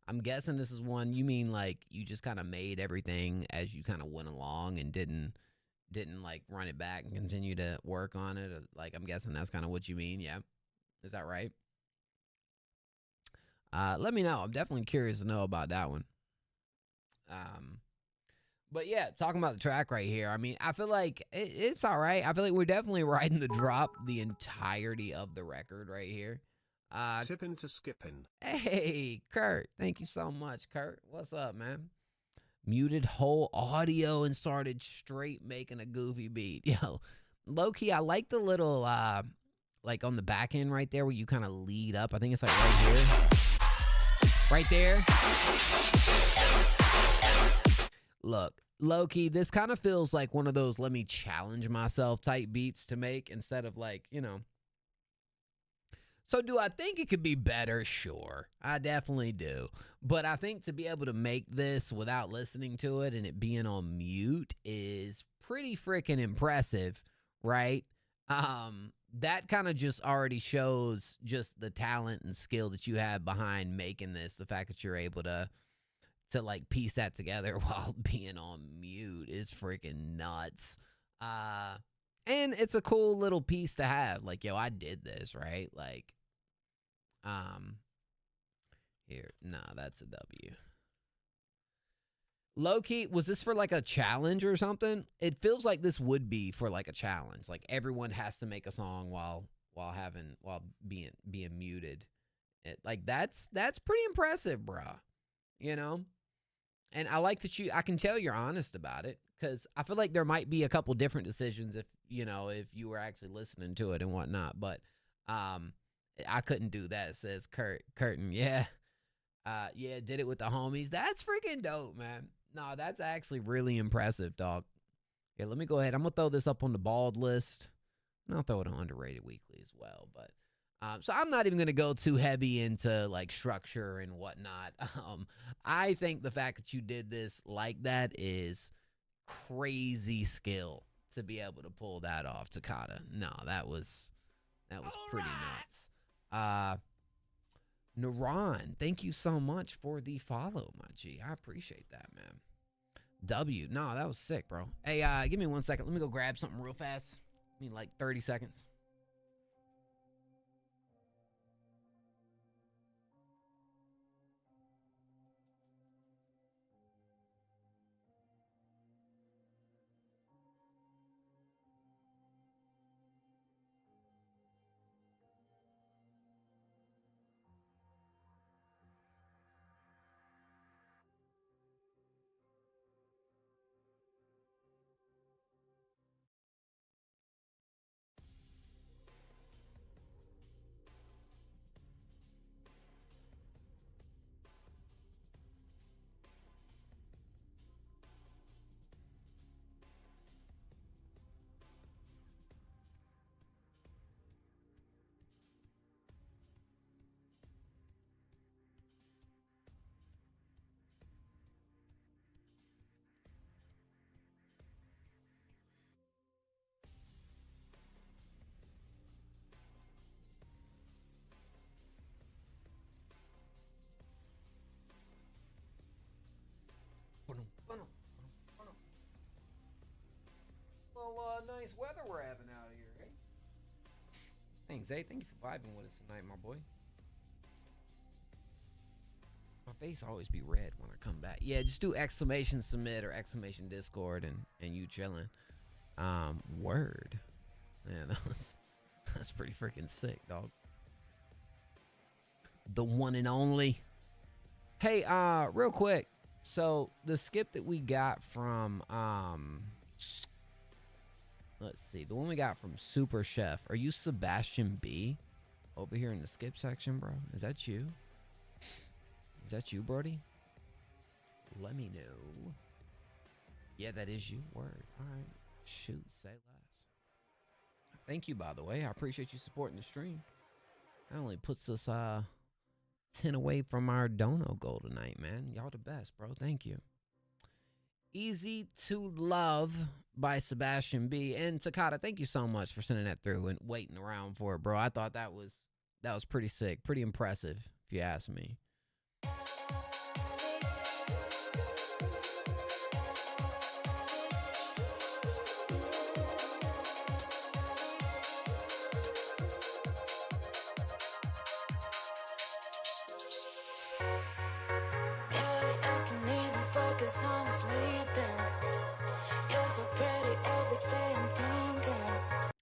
I'm guessing this is one you mean like you just kind of made everything as you kind of went along and didn't like run it back and continue to work on it. Like I'm guessing that's kind of what you mean. Yeah, is that right? Let me know. I'm definitely curious to know about that one. But yeah, talking about the track right here, I mean, I feel like it's all right. I feel like we're definitely riding the drop the entirety of the record right here. Tipping to skipping. Hey, Kurt. Thank you so much, Kurt. What's up, man? Muted whole audio and started straight making a goofy beat. Yo, low-key, I like the little, like on the back end right there where you kind of lead up. I think it's like right here. Right there. Look, low-key, this kind of feels like one of those let me challenge myself type beats to make instead of like, you know. So do I think it could be better? Sure, I definitely do. But I think to be able to make this without listening to it and it being on mute is pretty freaking impressive, right? That kind of just already shows just the talent and skill that you have behind making this. The fact that you're able to like piece that together while being on mute is freaking nuts. And it's a cool little piece to have. Like, yo, I did this, right? Like, here, nah, that's a W. Low-key, was this for like a challenge or something? It feels like this would be for like a challenge. Like everyone has to make a song while being muted. Like that's pretty impressive, bruh. You know? And I like that I can tell you're honest about it, because I feel like there might be a couple different decisions if you were actually listening to it and whatnot. But I couldn't do that, says Curtin. Yeah. Yeah, did it with the homies. That's freaking dope, man. No, that's actually really impressive, dog. Okay, let me go ahead. I'm going to throw this up on the bald list. And I'll throw it on Underrated Weekly as well. But So I'm not even going to go too heavy into like structure and whatnot. I think the fact that you did this like that is crazy skill to be able to pull that off, Takata. No, that was pretty nuts. Naran, thank you so much for the follow, my G. I appreciate that, man. W, no, that was sick, bro. Hey, give me 1 second. Let me go grab something real fast. I mean, like 30 seconds. Well, nice weather we're having out here, eh? Thanks, eh? Thank you for vibing with us tonight, my boy. My face always be red when I come back. Yeah, just do exclamation submit or exclamation Discord and you chilling. Word. Man, that's pretty freaking sick, dog. The one and only. Hey, real quick. So the skip that we got from let's see, the one we got from Super Chef. Are you Sebastian B over here in the skip section, bro? Is that you? Is that you, Brody? Let me know. Yeah, that is you. Word. All right. Shoot, say less. Thank you, by the way. I appreciate you supporting the stream. That only puts us 10 away from our dono goal tonight, man. Y'all the best, bro. Thank you. Easy to Love by Sebastian B. And Takata, thank you so much for sending that through and waiting around for it, bro. I thought that was pretty sick, pretty impressive, if you ask me.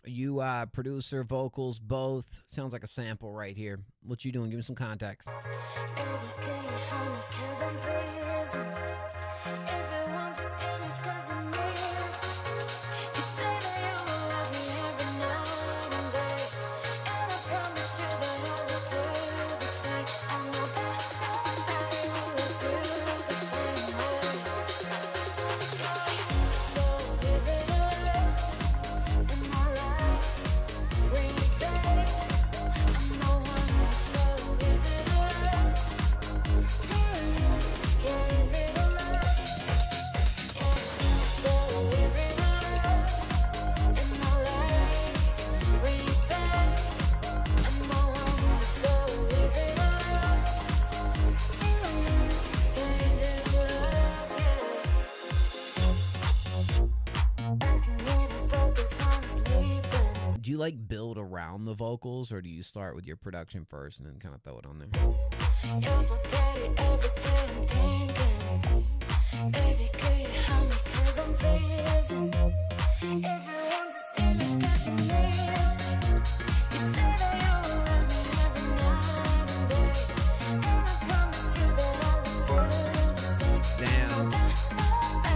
You producer, vocals, both. Sounds like a sample right here. What you doing? Give me some context. Do you like build around the vocals, or do you start with your production first and then kind of throw it on there? You're so pretty, everything I'm thinking. Baby, can you help me 'cause I'm freezing? Everyone to see me 'cause you need me. You say that you will love me every night and day, and I promise you that I will do the same. Damn.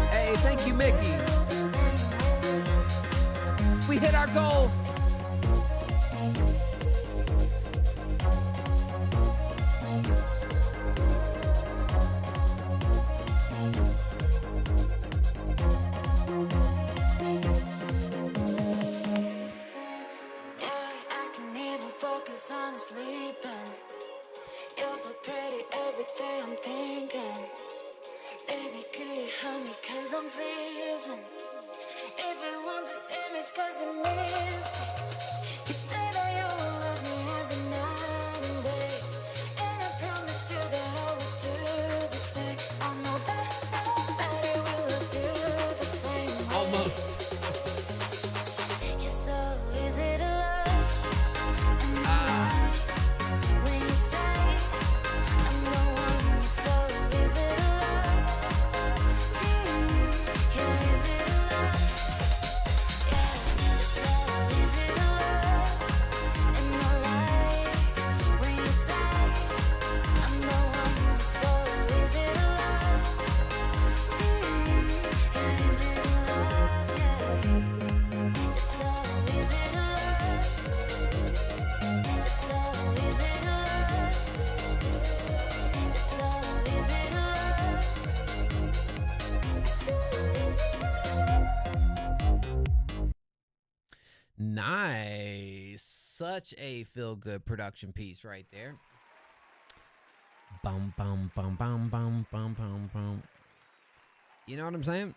Hey, thank you, Mickey. We hit our goal. I'm freezing. If it wants to see me, it's 'cause it means me. You say that you will love me every night and day, and I promised you that I would do the same. I know that nobody will love you the same way. Almost. You're so easy to love, and I like when you say I'm the one. You're so easy to love. You're easy to love. Yeah, you're so easy to love, and I like when you say I'm the one. You're so easy to love. You're easy to love. Yeah, you're so easy to love. You're so easy to love. You're so easy to love. Nice. Such a feel-good production piece right there. Bum, bum, bum, bum, bum, bum, bum, bum. You know what I'm saying?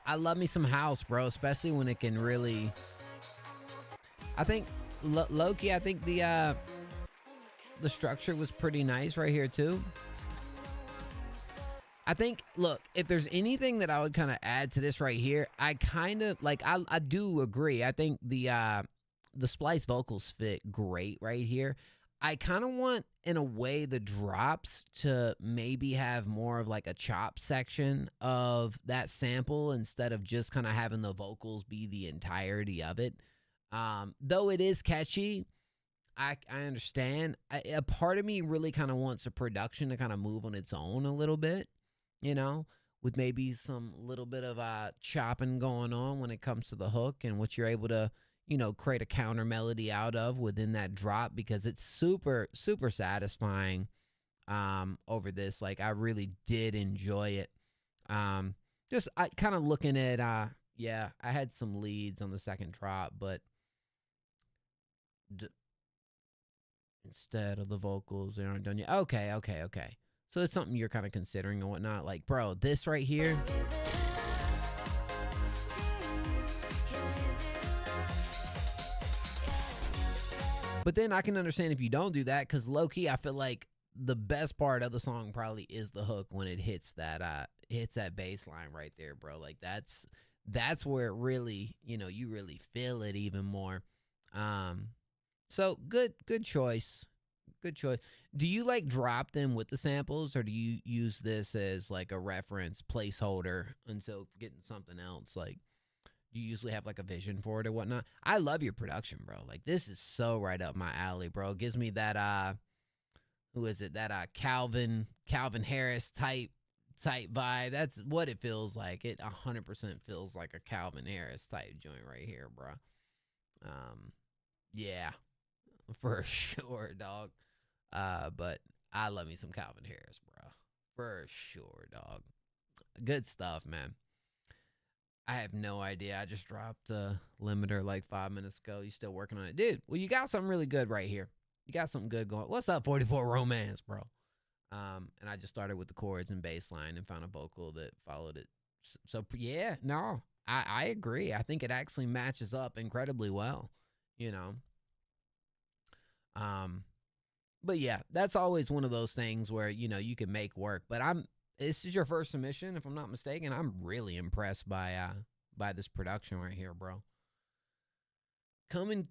I love me some house, bro, especially when it can really... I think, low-key, I think the structure was pretty nice right here, too. I think, look, if there's anything that I would kind of add to this right here, I kind of, like, I do agree. I think the splice vocals fit great right here. I kind of want, in a way, the drops to maybe have more of like a chop section of that sample instead of just kind of having the vocals be the entirety of it. Though it is catchy, I understand. A part of me really kind of wants a production to kind of move on its own a little bit, you know, with maybe some little bit of chopping going on when it comes to the hook and what you're able to, you know, create a counter melody out of within that drop, because it's super, super satisfying over this. Like, I really did enjoy it. Just I kind of looking at, yeah, I had some leads on the second drop, but instead of the vocals, they aren't done yet. Okay. So it's something you're kind of considering and whatnot. Like, bro, this right here. But then I can understand if you don't do that, because low-key, I feel like the best part of the song probably is the hook when it hits that bass line right there, bro. Like, that's where it really, you know, you really feel it even more. So good choice. Good choice. Do you like drop them with the samples, or do you use this as like a reference placeholder until getting something else? Like, do you usually have like a vision for it or whatnot? I love your production, bro. Like, this is so right up my alley, bro. It gives me that who is it? That Calvin Harris type vibe. That's what it feels like. It 100% feels like a Calvin Harris type joint right here, bro. Yeah, for sure, dog. But I love me some Calvin Harris, bro. For sure, dog. Good stuff, man. I have no idea. I just dropped a limiter like 5 minutes ago. You still working on it? Dude, well, you got something really good right here. You got something good going. What's up, 44 Romance, bro? And I just started with the chords and bass line and found a vocal that followed it. So yeah, no, I agree. I think it actually matches up incredibly well, you know. But yeah, that's always one of those things where, you know, you can make work. But this is your first submission, if I'm not mistaken. I'm really impressed by this production right here, bro. Come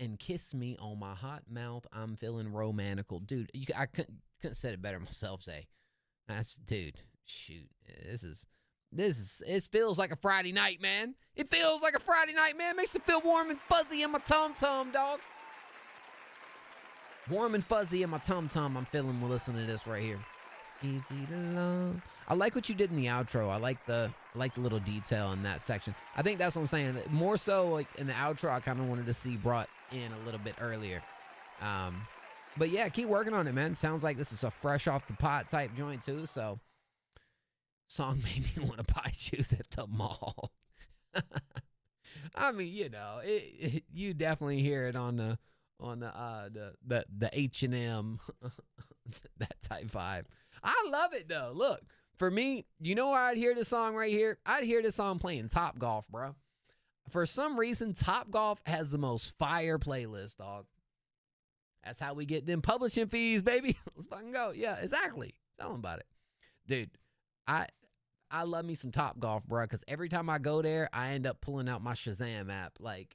and kiss me on my hot mouth. I'm feeling romantical, dude. I couldn't said it better myself. Say, that's, dude. Shoot, it feels like a Friday night, man. It feels like a Friday night, man. Makes it feel warm and fuzzy in my tum-tum, dog. Warm and fuzzy in my tum-tum. I'm feeling while listening to this right here. Easy to love. I like what you did in the outro. I like the little detail in that section. I think that's what I'm saying. More so, like in the outro, I kind of wanted to see brought in a little bit earlier. But yeah, keep working on it, man. Sounds like this is a fresh off the pot type joint too. So, song made me want to buy shoes at the mall. I mean, you know, you definitely hear it on the H&M that type vibe. I love it though. Look, For me, you know where I'd hear this song right here? I'd hear this song playing Top Golf, bro. For some reason, Top Golf has the most fire playlist, dog. That's how we get them publishing fees, baby. Let's fucking go. Yeah, exactly. Tell them about it. Dude, I love me some Top Golf, bro, because every time I go there, I end up pulling out my Shazam app. Like,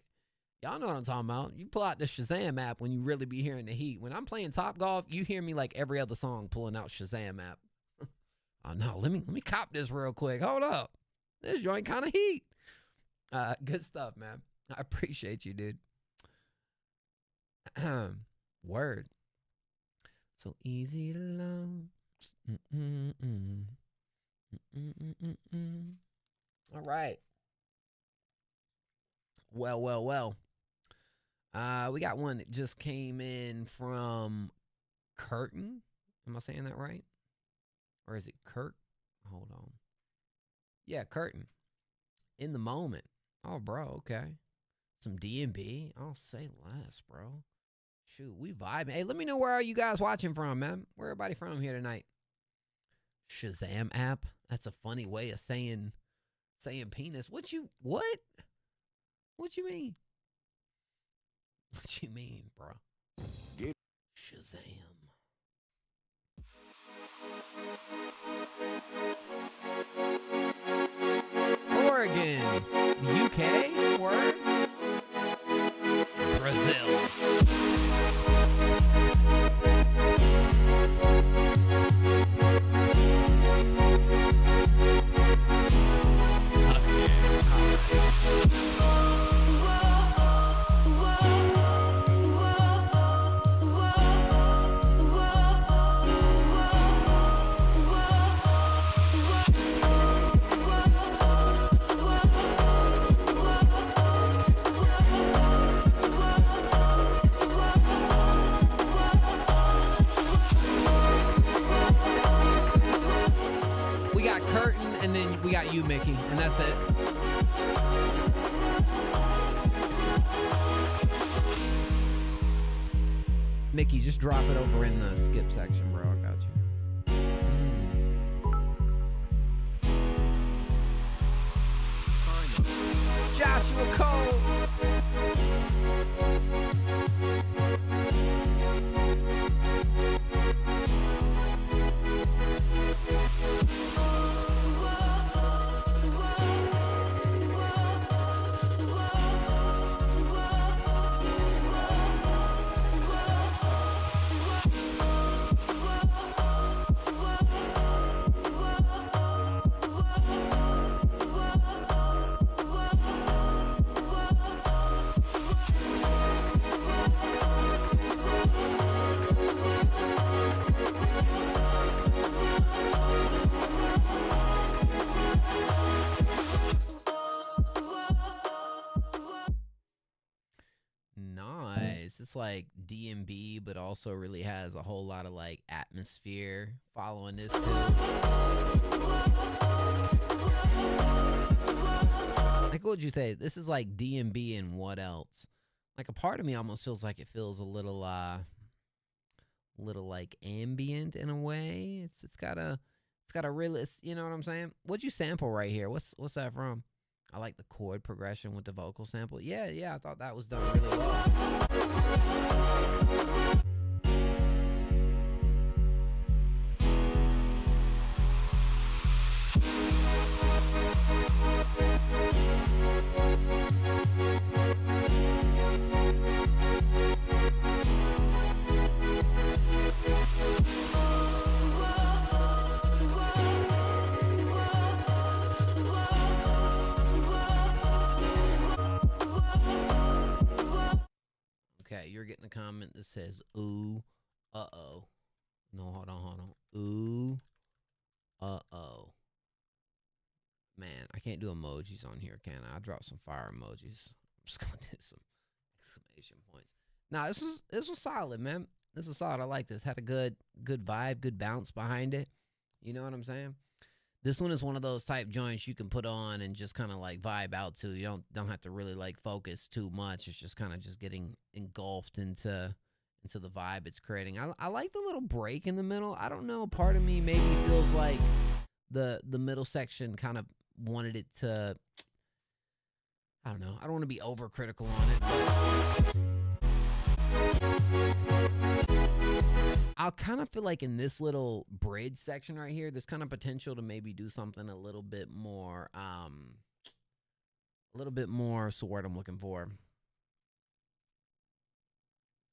y'all know what I'm talking about. You pull out the Shazam app when you really be hearing the heat. When I'm playing Top Golf, you hear me like every other song pulling out Shazam app. Oh, no, let me cop this real quick. Hold up. This joint kind of heat. Good stuff, man. I appreciate you, dude. Word. So easy to love. All right. Well. We got one that just came in from Curtin. Am I saying that right? Or is it Kurt? Hold on. Yeah, Curtin. In the moment. Oh, bro, okay. Some D&B. I'll say less, bro. Shoot, we vibing. Hey, let me know where are you guys watching from, man? Where everybody from here tonight? Shazam app? That's a funny way of saying penis. What you mean? What you mean, bro? Shazam. Oregon, UK, word, Brazil. And then we got you, Mickey, and that's it. Mickey, just drop it over in the skip section, bro. I got you. Joshua Cole. It's like D&B, but also really has a whole lot of like atmosphere following this too. Like, what would you say? This is like D&B and what else? Like, a part of me almost feels like it feels a little like ambient in a way. It's got a really, you know what I'm saying? What'd you sample right here? What's that from? I like the chord progression with the vocal sample. Yeah, I thought that was done really well. Okay, you're getting a comment that says, ooh, uh-oh. No, hold on. Ooh, uh-oh. Man, I can't do emojis on here, can I? I'll drop some fire emojis. I'm just going to do some exclamation points. Nah, this was solid, man. This was solid. I like this. Had a good vibe, good bounce behind it. You know what I'm saying? This one is one of those type joints you can put on and just kind of like vibe out to. You don't have to really like focus too much. It's just kind of just getting engulfed into the vibe it's creating. I like the little break in the middle. I don't know. Part of me maybe feels like the middle section kind of wanted it to, I don't know. I don't want to be overcritical on it. I kind of feel like in this little bridge section right here, there's kind of potential to maybe do something a little bit more, what's the word I'm looking for?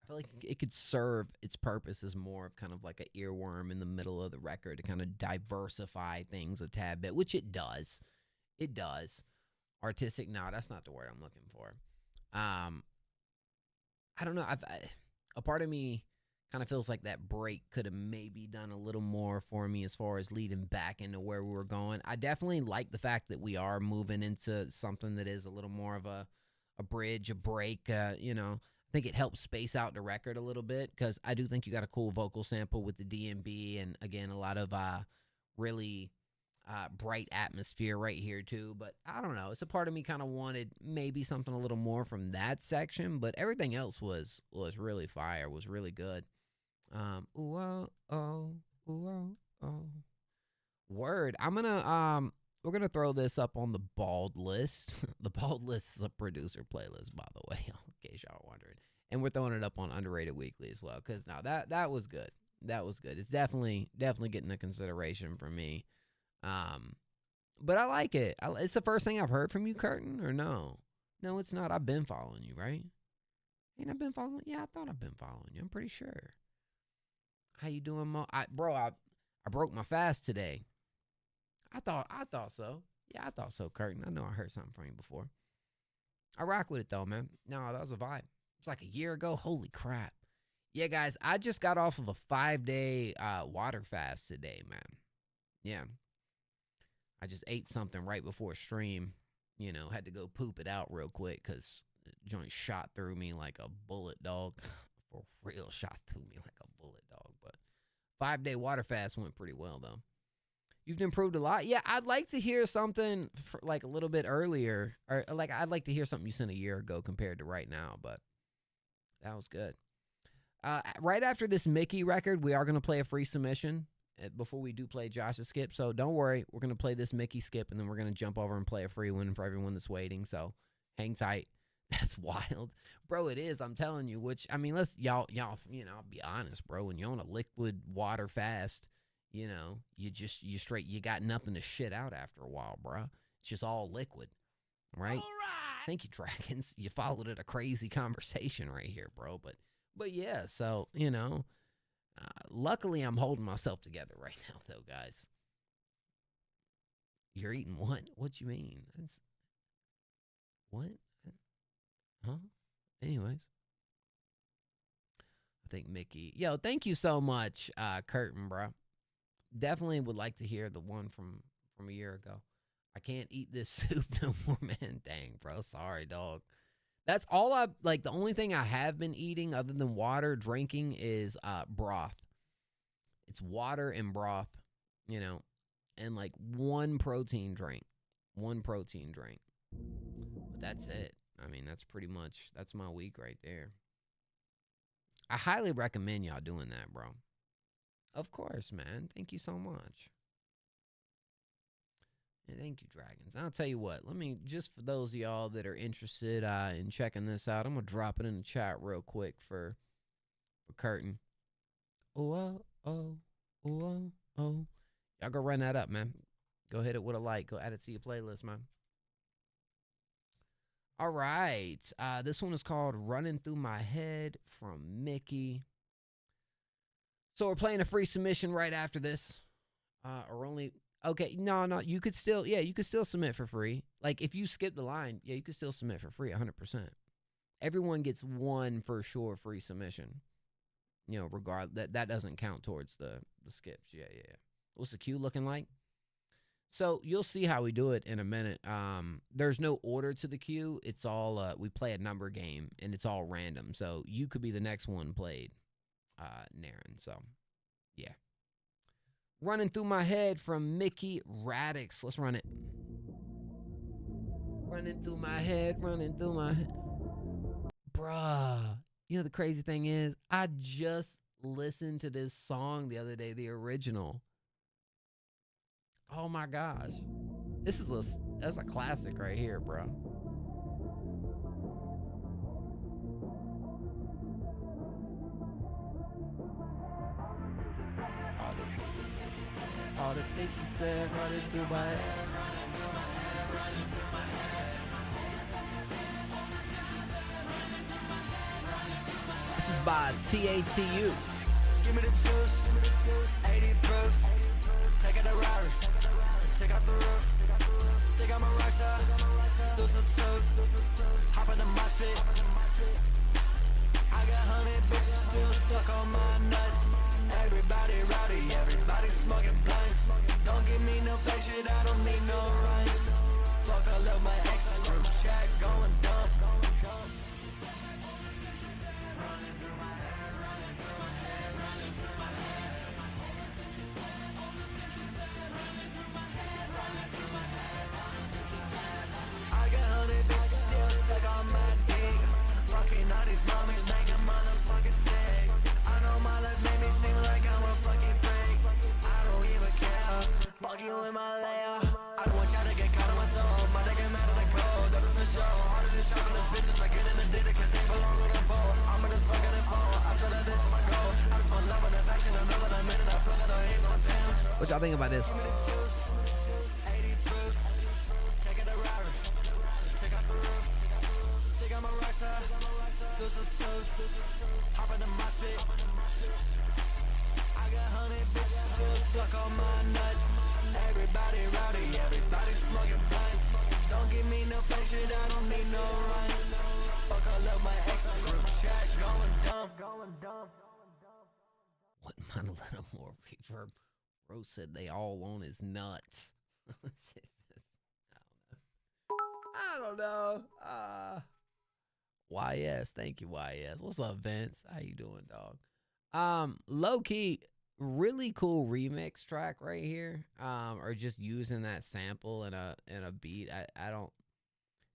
I feel like it could serve its purpose as more of kind of like an earworm in the middle of the record to kind of diversify things a tad bit, which it does. It does. Artistic, no, that's not the word I'm looking for. I don't know. A part of me kind of feels like that break could have maybe done a little more for me as far as leading back into where we were going. I definitely like the fact that we are moving into something that is a little more of a bridge, a break. You know, I think it helps space out the record a little bit because I do think you got a cool vocal sample with the DMB and, again, a lot of really bright atmosphere right here too. But I don't know. It's a part of me kind of wanted maybe something a little more from that section, but everything else was really fire, was really good. Ooh, oh, oh, ooh, oh, oh. Word. We're gonna throw this up on the bald list. The bald list is a producer playlist, by the way, in case y'all are wondering. And we're throwing it up on Underrated Weekly as well, because now that was good. That was good. It's definitely getting a consideration for me. But I like it. It's the first thing I've heard from you, Curtin, or no? No, it's not. I've been following you, right? Ain't I been following? Yeah, I thought I've been following you. I'm pretty sure. How you doing, Mo? I broke my fast today. I thought so. Yeah, I thought so, Curtin. I know I heard something from you before. I rock with it though, man. No, that was a vibe. It's like a year ago. Holy crap. Yeah, guys, I just got off of a 5-day water fast today, man. Yeah. I just ate something right before stream. You know, had to go poop it out real quick because the joint shot through me like a bullet, dog. For real, shot through me like a bullet, dog. But 5-day water fast went pretty well, though. You've improved a lot. Yeah, I'd like to hear something for like a little bit earlier. Or like I'd like to hear something you sent a year ago compared to right now. But that was good. Right after this Mickey record, we are going to play a free submission before we do play Josh's skip. So don't worry. We're going to play this Mickey skip, and then we're going to jump over and play a free one for everyone that's waiting. So hang tight. That's wild. Bro, it is. I'm telling you, which, I mean, y'all, you know, I'll be honest, bro. When you're on a liquid water fast, you know, you got nothing to shit out after a while, bro. It's just all liquid, right? All right. Thank you, Dragons. You followed it a crazy conversation right here, bro. But yeah, so, you know, luckily I'm holding myself together right now, though, guys. You're eating what? What you mean? What? Huh? Anyways. I think Mickey. Yo, thank you so much, Curtin, bro. Definitely would like to hear the one from a year ago. I can't eat this soup no more, man. Dang, bro. Sorry, dog. That's all the only thing I have been eating other than water, drinking is broth. It's water and broth, you know, and like one protein drink. But that's it. I mean, that's my week right there. I highly recommend y'all doing that, bro. Of course, man. Thank you so much. And thank you, Dragons. I'll tell you what. Let me, just for those of y'all that are interested in checking this out, I'm going to drop it in the chat real quick for Curtin. Oh. Y'all go run that up, man. Go hit it with a like. Go add it to your playlist, man. All right. This one is called Running Through My Head from Mickey. So we're playing a free submission right after this. Okay, no, you could still submit for free. Like, if you skip the line, yeah, you could still submit for free, 100%. Everyone gets one for sure free submission. You know, that doesn't count towards the skips. Yeah. What's the queue looking like? So you'll see how we do it in a minute. There's no order to the queue. It's all, we play a number game, and it's all random. So you could be the next one played, Naren. So, yeah. Running Through My Head from Mickey Radix. Let's run it. Running through my head. Bruh. You know, the crazy thing is, I just listened to this song the other day, the original. Oh my gosh. That's a classic right here, bro. All the things she said, all the things she said, running through my head. This is by TATU. Give me the juice, 80 proof. Take it to Rari, take off the roof. Think I'm a rock star, lose a tooth. Hop in the mosh pit. I got 100 bitches still stuck on my nuts. Everybody rowdy, everybody smoking blunts. Don't give me no fake shit, I don't need no rights. Fuck, I love my exes, group chat going dumb. I got 100 bitches still stuck on my dick. Fucking all these mommies make a motherfucker sick. I know my life made me seem like I'm a fucking break. I don't even care. Fuck you in my layer. I don't want y'all to get caught in my soul. My nigga mad at the cold, that is for sure. All of these shopping bitches like getting addicted cause they belong to the pole. I'm in this fucking info. I swear that it's my goal. I just want love and affection. I know that I'm in it. I swear that I ain't no damn. What y'all think about this? 80 proof. Take it to Rari. Take off the roof. Think I'm a rock star. Lose a tooth. Hop in the mosh pit. I got 100 bitches still stuck on my nuts. Everybody rowdy, everybody smoking blunts. Don't give me no fake shit, I don't need no rights. Fuck, I love my exes, group chat going dumb. Wouldn't mind a little more reverb. Rose said they all on his nuts. I don't know. YS, thank you, YS. What's up, Vince? How you doing, dog? Low key, really cool remix track right here. Or just using that sample in a beat. I don't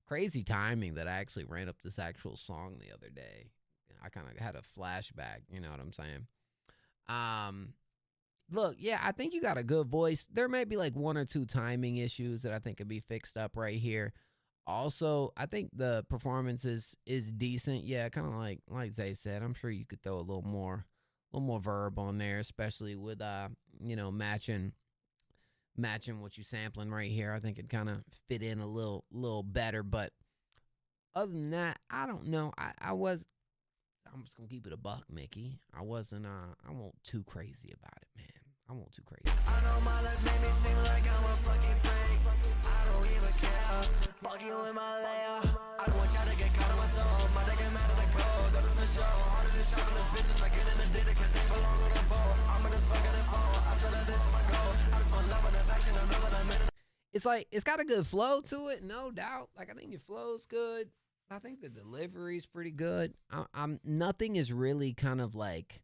crazy timing that I actually ran up this actual song the other day. I kind of had a flashback, you know what I'm saying? Look, yeah, I think you got a good voice. There may be like one or two timing issues that I think could be fixed up right here. Also, I think the performance is decent. Yeah, kind of like Zay said. I'm sure you could throw a little more verb on there, especially with you know, matching what you sampling right here. I think it kind of fit in a little better. But other than that, I don't know. I'm just gonna keep it a buck, Mickey. I wasn't too crazy about it, man. I won't too crazy. I know my life made me seem like I'm a fucking break. I don't even care. Fuck you in my layer. I don't want y'all to get caught in my soul. My nigga mad at the cold, that is for sure. All of these shopping bitches like getting addicted cause they belong to the pole. I'm in this fucking info. I swear that it's my goal. I just want love and affection. I know that I'm in it. It's like, it's got a good flow to it, no doubt. Like, I think your flow's good. I think the delivery's pretty good. I'm nothing is really kind of like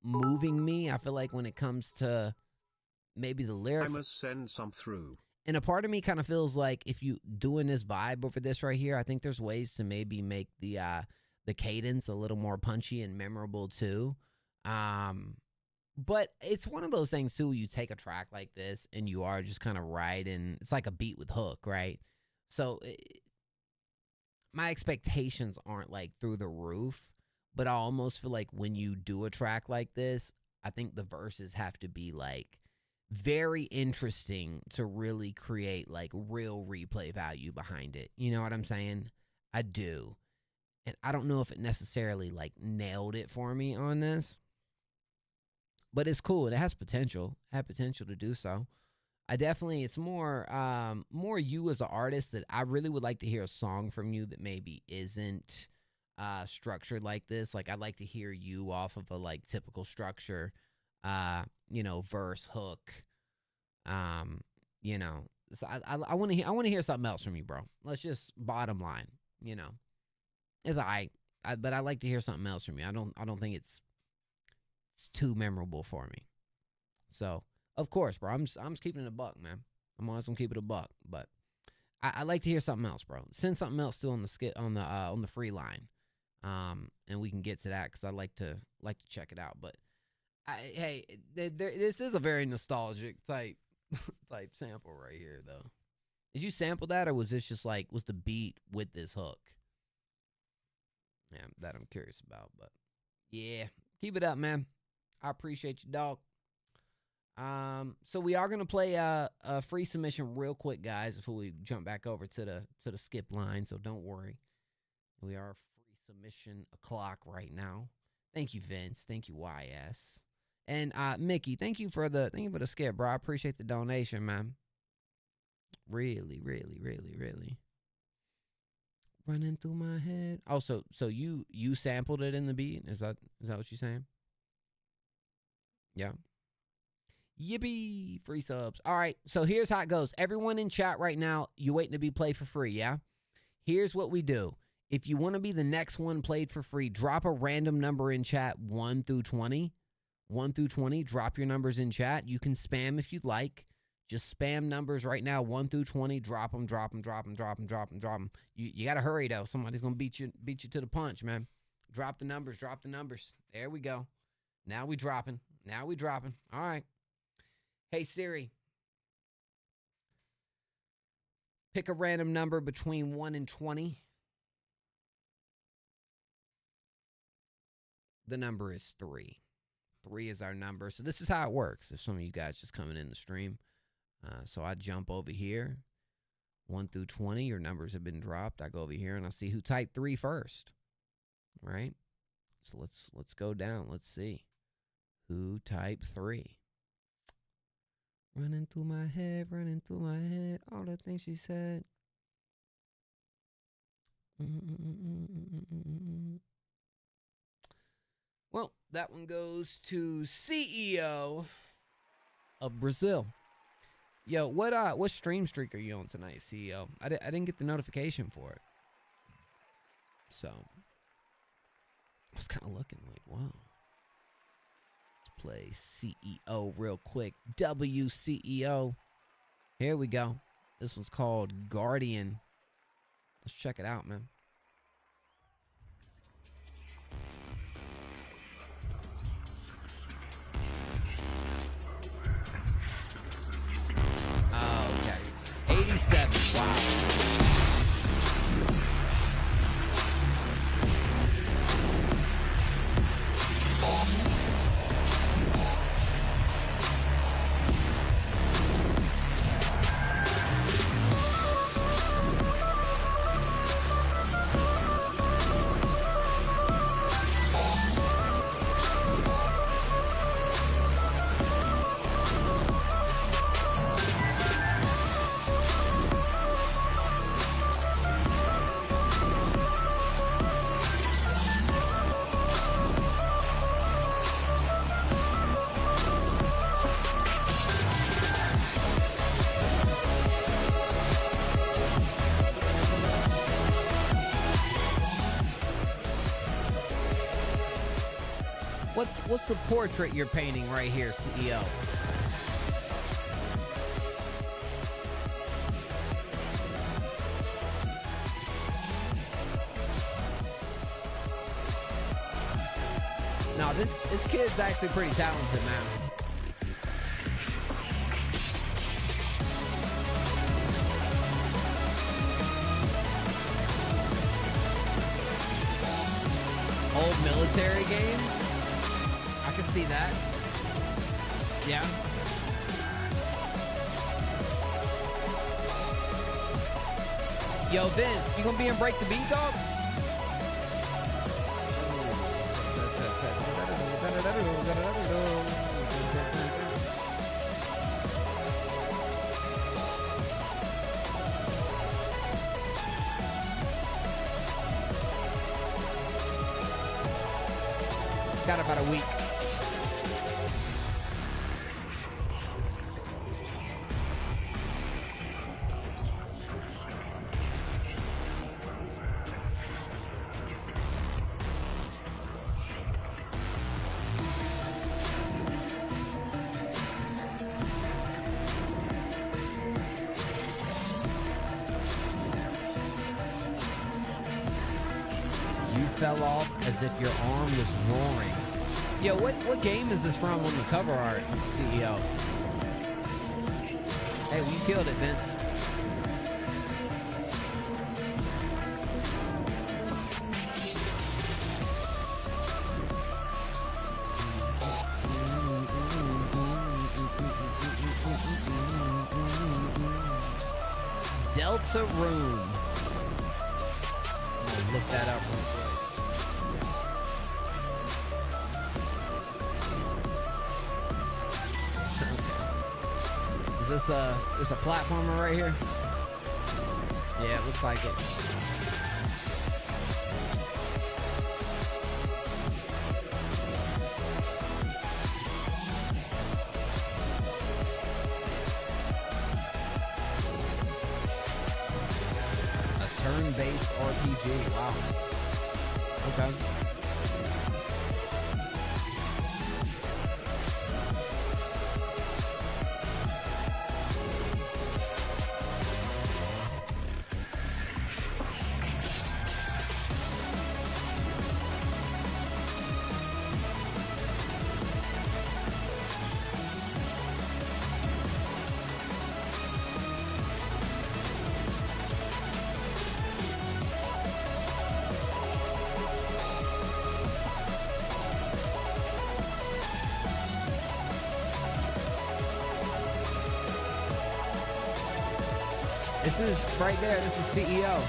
moving me. I feel like when it comes to maybe the lyrics, I must send some through. and a part of me kind of feels like if you doing this vibe over this right here, I think there's ways to maybe make the cadence a little more punchy and memorable too. But it's one of those things too. You take a track like this and you are just kind of riding. It's like a beat with hook, right? So my expectations aren't like through the roof, but I almost feel like when you do a track like this, I think the verses have to be like very interesting to really create like real replay value behind it. You know what I'm saying? I do. And I don't know if it necessarily like nailed it for me on this, but it's cool. It has potential. It had potential to do so. I definitely, it's more you as an artist that I really would like to hear a song from you that maybe isn't structured like this. Like I'd like to hear you off of a like typical structure, you know, verse, hook, you know. So I want to hear something else from you, bro. Let's just bottom line, you know. It's but I like to hear something else from you. I don't think it's too memorable for me. So of course, bro, I'm just keeping it a buck, man. I'm always gonna keep it a buck, but I like to hear something else, bro. Send something else still on the skit on the free line, and we can get to that because I like to check it out. But hey, this is a very nostalgic type type sample right here, though. Did you sample that, or was this just like, was the beat with this hook? Yeah, that I'm curious about, but yeah, keep it up, man. I appreciate you, dog. So we are gonna play a free submission real quick, guys, before we jump back over to the skip line. So don't worry, we are free submission o'clock right now. Thank you, Vince. Thank you, YS, and Mickey. Thank you for the skip, bro. I appreciate the donation, man. Really, really, really, really. Running through my head. Oh, so you sampled it in the beat? Is that what you're saying? Yeah. Yippee! Free subs. All right, so here's how it goes. Everyone in chat right now, you waiting to be played for free, yeah? Here's what we do. If you want to be the next one played for free, drop a random number in chat, 1 through 20. 1 through 20, drop your numbers in chat. You can spam if you'd like. Just spam numbers right now, 1 through 20. Drop them, drop them, drop them, drop them, drop them, drop them. You got to hurry, though. Somebody's going to beat you to the punch, man. Drop the numbers, drop the numbers. There we go. Now we dropping. Now we dropping. All right. Hey, Siri, pick a random number between 1 and 20. The number is 3. 3 is our number. So this is how it works. If some of you guys just coming in the stream. So I jump over here. 1 through 20, your numbers have been dropped. I go over here and I see who typed 3 first. All right? So let's go down. Let's see. Who typed 3? Running through my head, all the things she said. Well, that one goes to CEO of Brazil. Yo, what stream streak are you on tonight, CEO? I didn't get the notification for it. So, I was kind of looking like, wow. Play CEO real quick. WCEO. Here we go. This one's called Guardian. Let's check it out, man. Oh, okay. 87. Wow. What's the portrait you're painting right here, CEO? No, this kid's actually pretty talented, man. Old military game? I can see that. Yeah. Yo, Vince, you gonna be in Break the Beat, dog? Got about a week. Fell off as if your arm was roaring. Yo, what game is this from on the cover art, CEO? Hey, well, you killed it, Vince. Delta Room. I'm gonna look that up real quick. Is this a platformer right here? Yeah, it looks like it. A turn-based RPG. Wow. Okay. This is right there. This is CEO.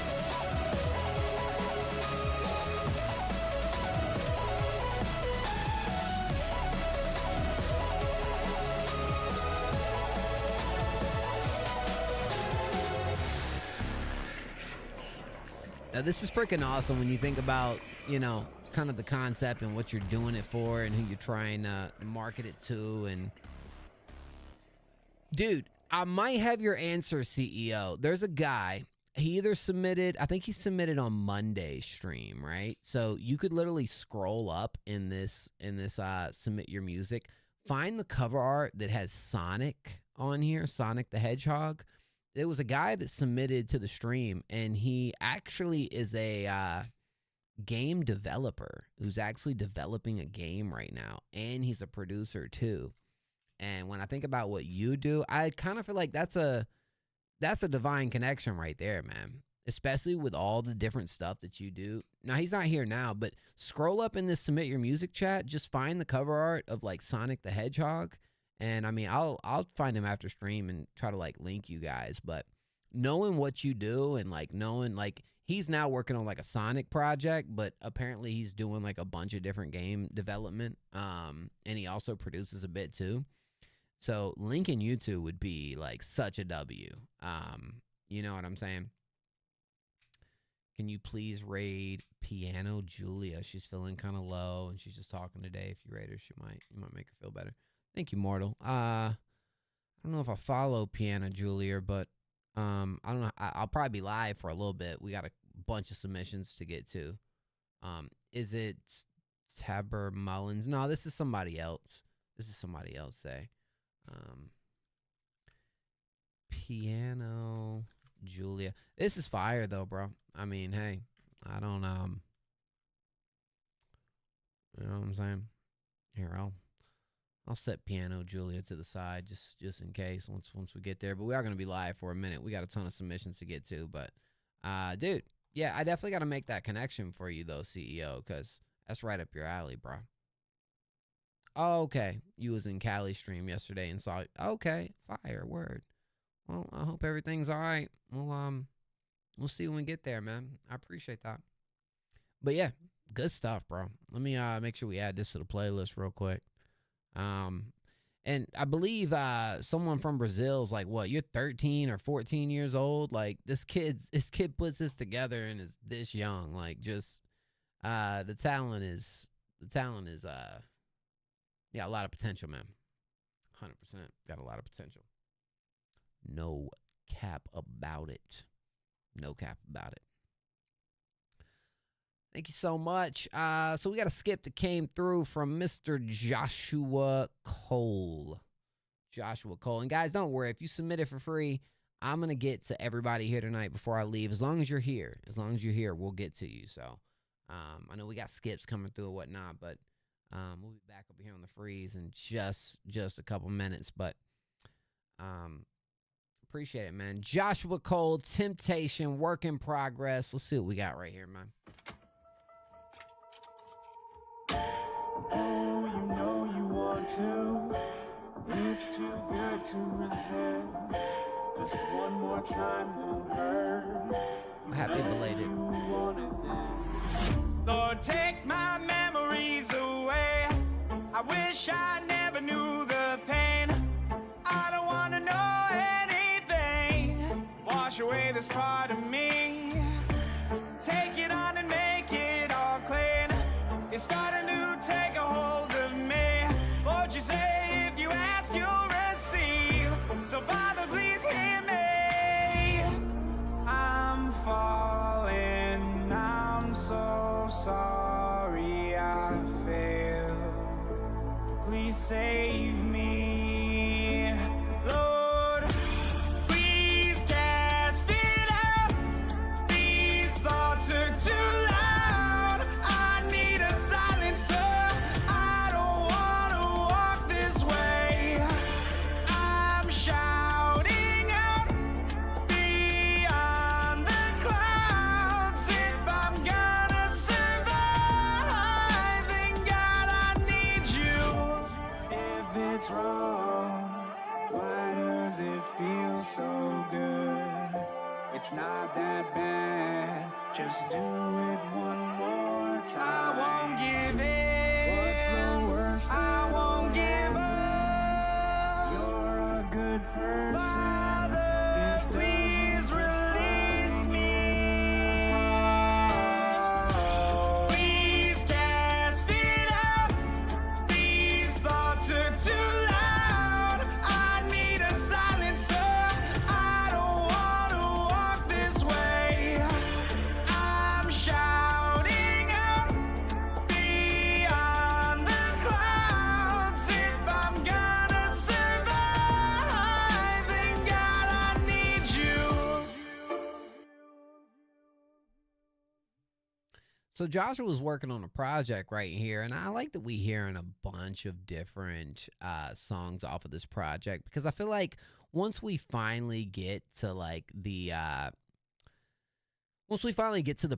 Now, this is freaking awesome when you think about, you know, kind of the concept and what you're doing it for and who you're trying to market it to. And dude, I might have your answer, CEO. There's a guy, he either submitted, I think he submitted on Monday's stream, right? So you could literally scroll up in this submit your music, find the cover art that has Sonic on here, Sonic the Hedgehog. There was a guy that submitted to the stream, and he actually is a game developer who's actually developing a game right now, and he's a producer too. And when I think about what you do, I kind of feel like that's a divine connection right there, man. Especially with all the different stuff that you do. Now, he's not here now, but scroll up in this submit your music chat. Just find the cover art of like Sonic the Hedgehog. And I mean, I'll find him after stream and try to like link you guys. But knowing what you do and like knowing like he's now working on like a Sonic project, but apparently he's doing like a bunch of different game development. And he also produces a bit too. So linking you two would be like such a W. You know what I'm saying? Can you please raid Piano Julia? She's feeling kind of low and she's just talking today. If you raid her, you might make her feel better. Thank you, Mortal. I don't know if I follow Piano Julia, but I don't know. I'll probably be live for a little bit. We got a bunch of submissions to get to. Is it Taber Mullins? No, this is somebody else. Say. Piano Julia. This is fire though, bro. I mean, hey, I don't you know what I'm saying? Here, I'll set Piano Julia to the side just in case once we get there. But we are gonna be live for a minute. We got a ton of submissions to get to, but dude, yeah, I definitely gotta make that connection for you though, CEO, because that's right up your alley, bro. Oh, okay. You was in Cali stream yesterday and saw it. Okay, fire, word. Well, I hope everything's all right. We'll see when we get there, man. I appreciate that. But yeah, good stuff, bro. Let me make sure we add this to the playlist real quick. And I believe someone from Brazil's like, what, you're 13 or 14 years old? Like this kid puts this together and is this young. Like just the talent is yeah, a lot of potential, man. 100% got a lot of potential. No cap about it. No cap about it. Thank you so much. So we got a skip that came through from Mr. Joshua Cole. And guys, don't worry. If you submit it for free, I'm going to get to everybody here tonight before I leave. As long as you're here, we'll get to you. So I know we got skips coming through and whatnot, but we'll be back over here on the freeze in just a couple minutes. But Appreciate it, man. Joshua Cole, Temptation, work in progress. Let's see what we got right here, man. Oh, you know you want to. It's too good to resist. Just one more time won't hurt. Happy belated. You wanted this. Lord, take my memories away. I wish I never knew the pain. I don't want to know anything. Wash away this part of me. Take it on and make it all clean. It's starting to take a hold of me. Lord, you say if you ask, you'll receive. So Father, please hear me. I'm falling. I'm so sorry I failed. Please save me. Lord, please cast it out. These thoughts are too loud. I need a silencer. I don't want to walk this way. I'm shouting out beyond the clouds. If I'm gonna survive, then God, I need you. If it's wrong, why does it feel so good? It's not that bad, just do it one more time. I won't give in. What's the worst? I won't give up. You're a good person. Father, please release me. Please cast it out. These thoughts are too loud. I need a silencer. I don't want to walk this way. I'm shouting out beyond the clouds. If I'm gonna survive, then God, I need you. So Joshua was working on a project right here, and I like that we hearing a bunch of different songs off of this project, because I feel like once we finally get to like the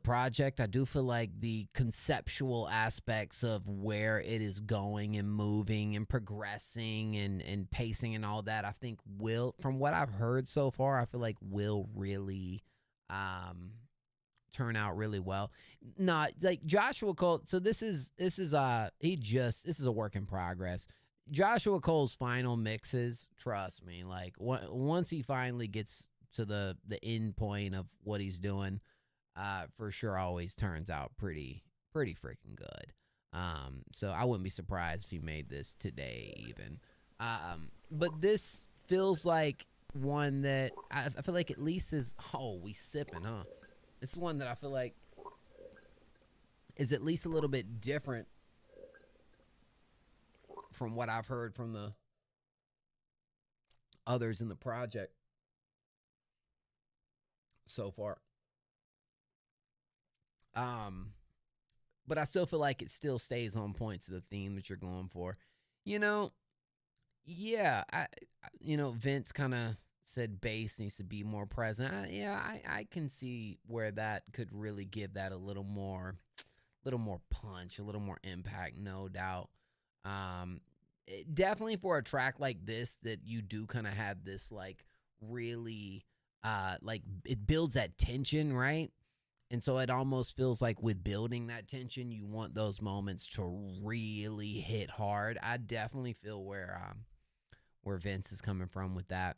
project, I do feel like the conceptual aspects of where it is going and moving and progressing and pacing and all that, I think will, from what I've heard so far, I feel like will really turn out really well. Not like Joshua Cole. So this is a work in progress. Joshua Cole's final mixes, trust me, like once he finally gets to the end point of what he's doing, for sure always turns out pretty freaking good. So I wouldn't be surprised if he made this today even. But this feels like one that I feel like at least is, oh, we sipping, huh? This is one that I feel like is at least a little bit different from what I've heard from the others in the project so far. But I still feel like it still stays on point to the theme that you're going for. You know, yeah, Vince kind of said bass needs to be more present. I can see where that could really give that a little more punch, a little more impact, no doubt. Definitely for a track like this that you do kind of have this like really like it builds that tension, right? And so it almost feels like with building that tension, you want those moments to really hit hard. I definitely feel where Vince is coming from with that.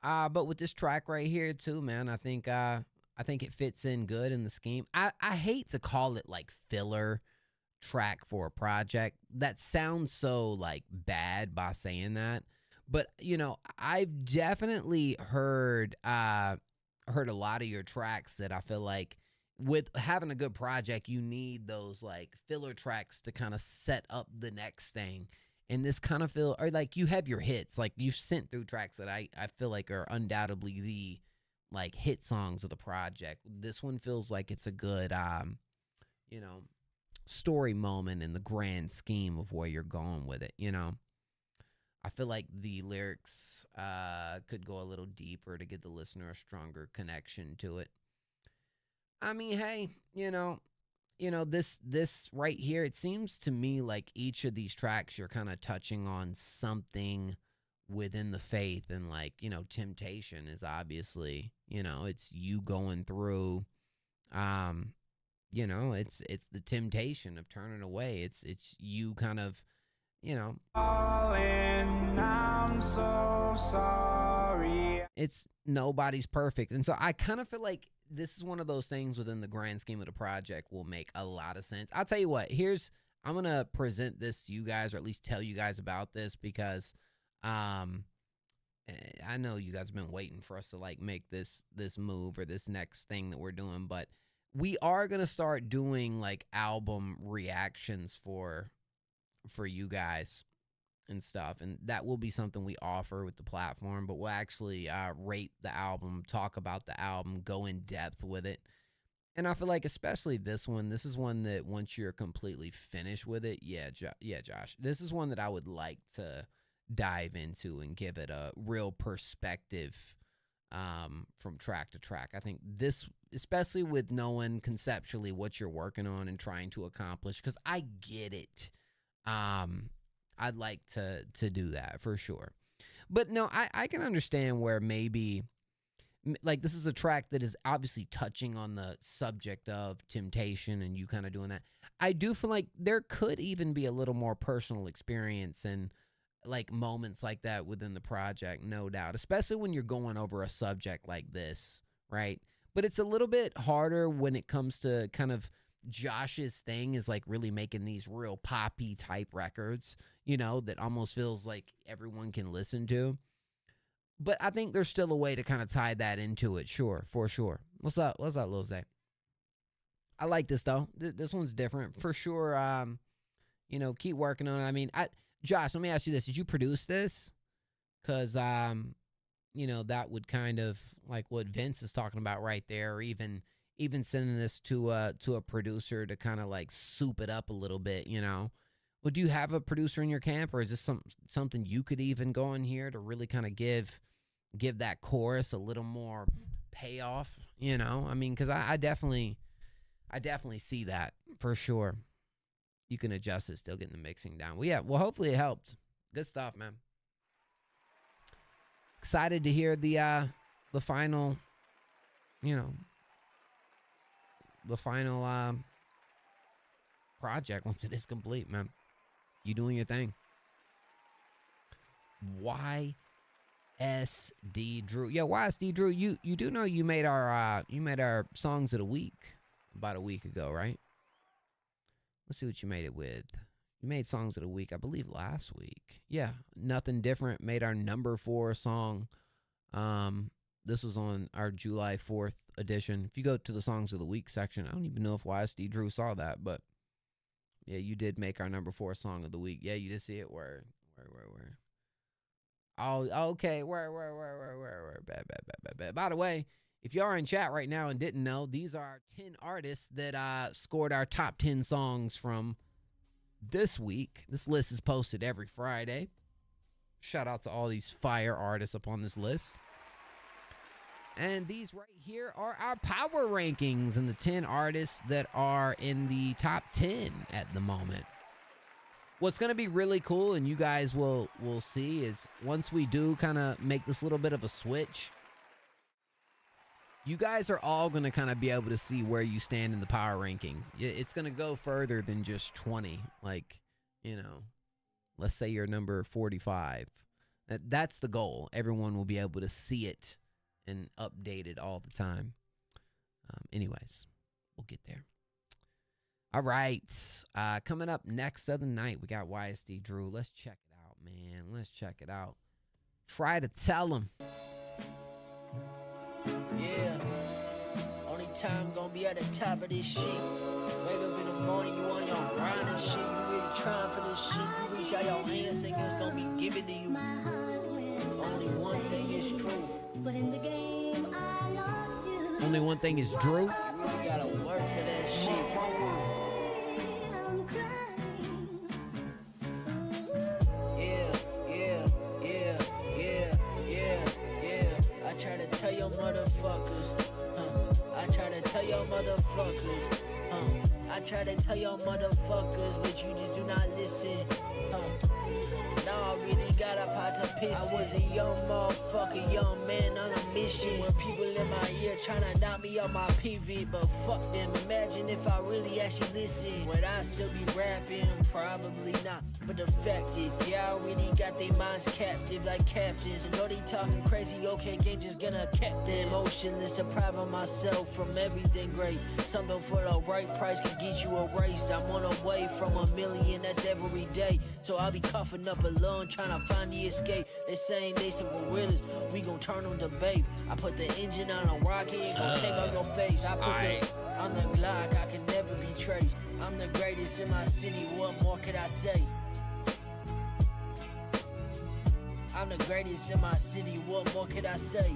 But with this track right here too, man, I think it fits in good in the scheme. I hate to call it like filler track for a project. That sounds so like bad by saying that. But I've definitely heard a lot of your tracks that I feel like with having a good project, you need those like filler tracks to kind of set up the next thing. And this kind of feel, or like you have your hits, like you've sent through tracks that I feel like are undoubtedly the like hit songs of the project. This one feels like it's a good, story moment in the grand scheme of where you're going with it, I feel like the lyrics could go a little deeper to get the listener a stronger connection to it. I mean, hey, this right here, it seems to me like each of these tracks you're kind of touching on something within the faith, and like, temptation is obviously, it's you going through it's the temptation of turning away. It's you kind of, I'm so sorry. It's nobody's perfect. And so I kind of feel like this is one of those things within the grand scheme of the project will make a lot of sense. I'll tell you what, I'm going to present this to you guys, or at least tell you guys about this, because I know you guys have been waiting for us to like make this move or this next thing that we're doing, but we are going to start doing like album reactions for you guys and stuff, and that will be something we offer with the platform. But we'll actually rate the album, talk about the album, go in depth with it. And I feel like especially this is one that once you're completely finished with it, Josh, this is one that I would like to dive into and give it a real perspective from track to track. I think this, especially with knowing conceptually what you're working on and trying to accomplish, because I get it. I'd like to do that for sure. But no, I can understand where maybe, like, this is a track that is obviously touching on the subject of temptation and you kind of doing that. I do feel like there could even be a little more personal experience and like moments like that within the project, no doubt, especially when you're going over a subject like this, right? But it's a little bit harder when it comes to kind of Josh's thing is like really making these real poppy type records, that almost feels like everyone can listen to. But I think there's still a way to kind of tie that into it. Sure, for sure. What's up, Lil Zay? I like this though. This one's different for sure. Keep working on it. I mean, Josh, let me ask you this. Did you produce this? Because, that would kind of like what Vince is talking about right there, or even sending this to a producer to kind of like soup it up a little bit, Well, do you have a producer in your camp, or is this something you could even go in here to really kind of give that chorus a little more payoff, I mean, because I definitely see that for sure. You can adjust it, still getting the mixing down. Well, yeah, well, hopefully it helped. Good stuff, man. Excited to hear the final, the final project once it is complete, man. You doing your thing. YSD Drew. Yeah, YSD Drew, you do know you made our songs of the week about a week ago, right? Let's see what you made it with. You made songs of the week, I believe, last week. Yeah, Nothing Different made our number 4 song. This was on our July 4th edition. If you go to the songs of the week section, I don't even know if YSD Drew saw that, but yeah, you did make our number 4 song of the week. Yeah, you did see it. Where? Oh, okay. Where? Bad. By the way, if you are in chat right now and didn't know, these are 10 artists that scored our top 10 songs from this week. This list is posted every Friday. Shout out to all these fire artists up on this list. And these right here are our power rankings and the 10 artists that are in the top 10 at the moment. What's going to be really cool, and you guys will see, is once we do kind of make this little bit of a switch, you guys are all going to kind of be able to see where you stand in the power ranking. It's going to go further than just 20. Like, let's say you're number 45. That's the goal. Everyone will be able to see it and update it all the time. Anyways, we'll get there. All right. Coming up next of the night, we got YSD Drew. Let's check it out, man. Let's check it out. Try to tell him. Yeah, only time gonna be at the top of this shit. Wake up in the morning, you on your grind and shit. You really trying for this shit. You reach out your hands, think it's gonna be given to you. Only one thing is true. But in the game, I lost you. Only one thing is Drew. You really gotta work for that shit. Yeah. try to tell your motherfuckers, I try to tell your motherfuckers, I try to tell your motherfuckers, but you just do not listen, Now I really got a pot to piss. I was a young motherfucker, young man on a mission. When people in my ear tryna knock me off my PV, but fuck them. Imagine if I really actually listen. Would I still be rapping? Probably not. But the fact is, yeah, I already got their minds captive like captains. And though they talking crazy, okay, game just gonna kept them emotionless, depriving myself from everything great. Something for the right price can get you erased. I'm on a way from $1 million, that's every day. So I'll be coughing up alone, trying to find the escape. They saying they some gorillas, we gon' turn on the babe. I put the engine on a rocket, it gon' take off your face. I put the on the Glock, I can never be traced. I'm the greatest in my city, what more could I say? I'm the greatest in my city, what more could I say?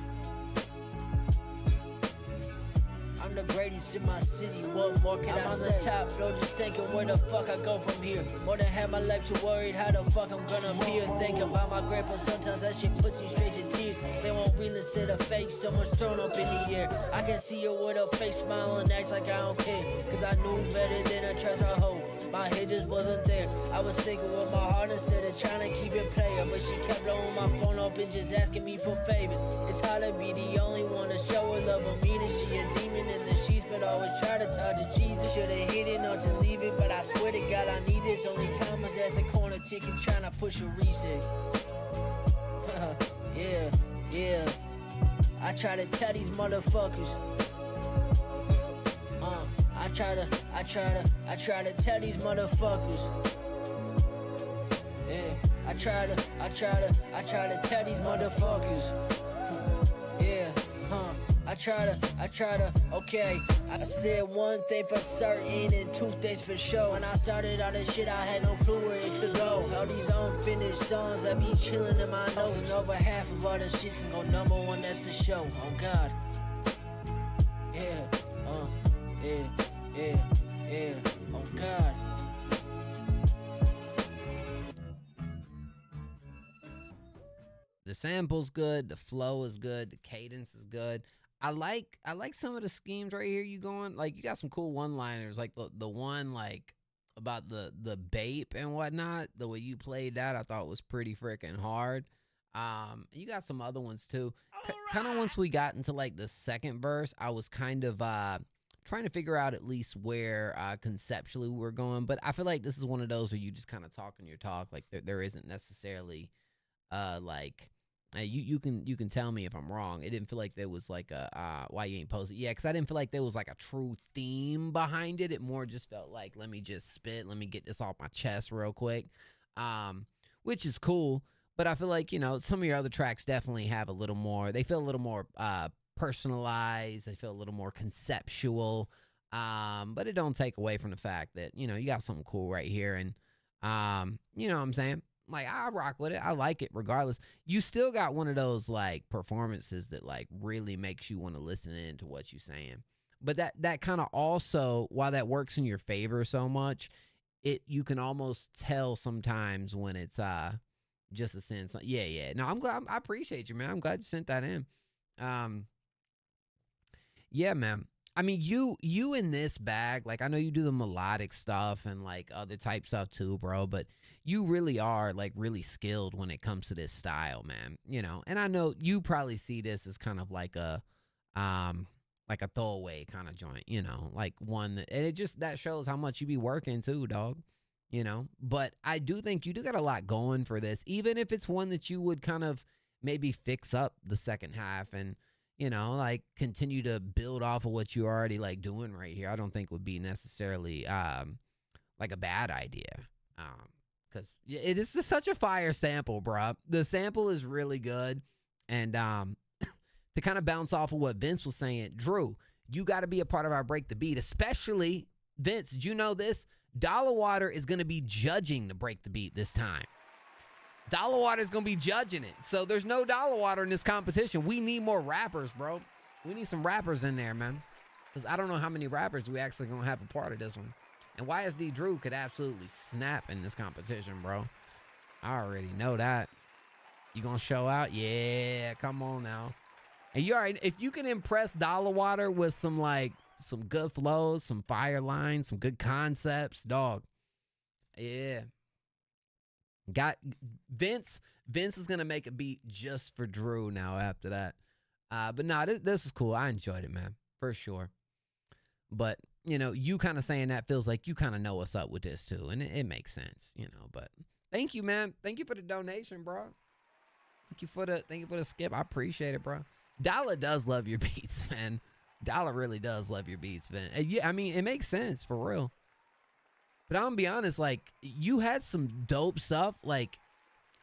I'm the greatest in my city, what more can I say? I'm on the top floor just thinking where the fuck I go from here. More than half my life too worried how the fuck I'm gonna be. Think about my grandpa, sometimes that shit puts me straight to tears. They won't really sit a fake, someone's thrown up in the air. I can see her with a fake smile and acts like I don't care. Cause I knew better than a treasure hoe. My head just wasn't there. I was thinking with my heart instead of trying to keep it player. But she kept blowing my phone up and just asking me for favors. It's hard to be the only one to show her love or mean it. She a demon in the sheets, but always try to talk to Jesus. Should've hit it or to leave it, but I swear to God I need this. Only time was at the corner ticking, trying to push a reset. Yeah. I try to tell these motherfuckers. I try to tell these motherfuckers. Yeah, I try to tell these motherfuckers. Yeah, I try to, okay. I said one thing for certain and two things for sure. When I started all this shit, I had no clue where it could go. All these unfinished songs, I be chilling in my notes. And over half of all the shits can go #1, that's for sure. Oh God. Yeah, oh God. The sample's good, the flow is good, the cadence is good. I like some of the schemes right here you going. Like you got some cool one-liners, like the one like about the bape and whatnot. The way you played that I thought was pretty freaking hard. You got some other ones too. Kind of once we got into like the second verse, I was kind of trying to figure out at least where conceptually we're going, but I feel like this is one of those where you just kind of talking your talk. Like there isn't necessarily like you can tell me if I'm wrong. It didn't feel like there was like a why you ain't posted. Yeah, because I didn't feel like there was like a true theme behind it. It more just felt like let me just spit, let me get this off my chest real quick, which is cool. But I feel like, you know, some of your other tracks definitely have a little more. They feel a little more personalized. They feel a little more conceptual, but it don't take away from the fact that, you know, you got something cool right here. And you know what I'm saying? Like, I rock with it. I like it regardless. You still got one of those like performances that like really makes you want to listen in to what you're saying. But that kind of also, while that works in your favor so much, you can almost tell sometimes when it's just a sense. Yeah. No, I'm glad. I appreciate you, man. I'm glad you sent that in. Yeah, man. I mean, you in this bag, like I know you do the melodic stuff and like other type stuff too, bro, but you really are like really skilled when it comes to this style, man. You know, and I know you probably see this as kind of like a throwaway kind of joint, you know, like one that, and it just, that shows how much you be working too, dog, you know. But I do think you do got a lot going for this, even if it's one that you would kind of maybe fix up the second half and, you know, like continue to build off of what you're already like doing right here. I don't think would be necessarily like a bad idea, because it is just such a fire sample, bro. The sample is really good. And to kind of bounce off of what Vince was saying, Drew, you got to be a part of our Break the Beat, especially Vince. Did you know this? Dollar Water is going to be judging the Break the Beat this time. Dollar Water is going to be judging it. So there's no Dollar Water in this competition. We need more rappers, bro. We need some rappers in there, man. Because I don't know how many rappers we actually going to have a part of this one. And YSD Drew could absolutely snap in this competition, bro. I already know that. You going to show out? Yeah, come on now. And you already, if you can impress Dollar Water with some like some good flows, some fire lines, some good concepts, dog. Yeah. Got Vince. Vince is gonna make a beat just for Drew now after that. But no, this is cool. I enjoyed it, man, for sure. But you know, you kind of saying that feels like you kind of know what's up with this too, and it makes sense, you know. But thank you, man. Thank you for the donation, bro. Thank you for the skip. I appreciate it, bro. Dollar does love your beats, man. Dollar really does love your beats, man. Yeah, I mean, it makes sense for real. But I'm gonna be honest, like, you had some dope stuff. Like,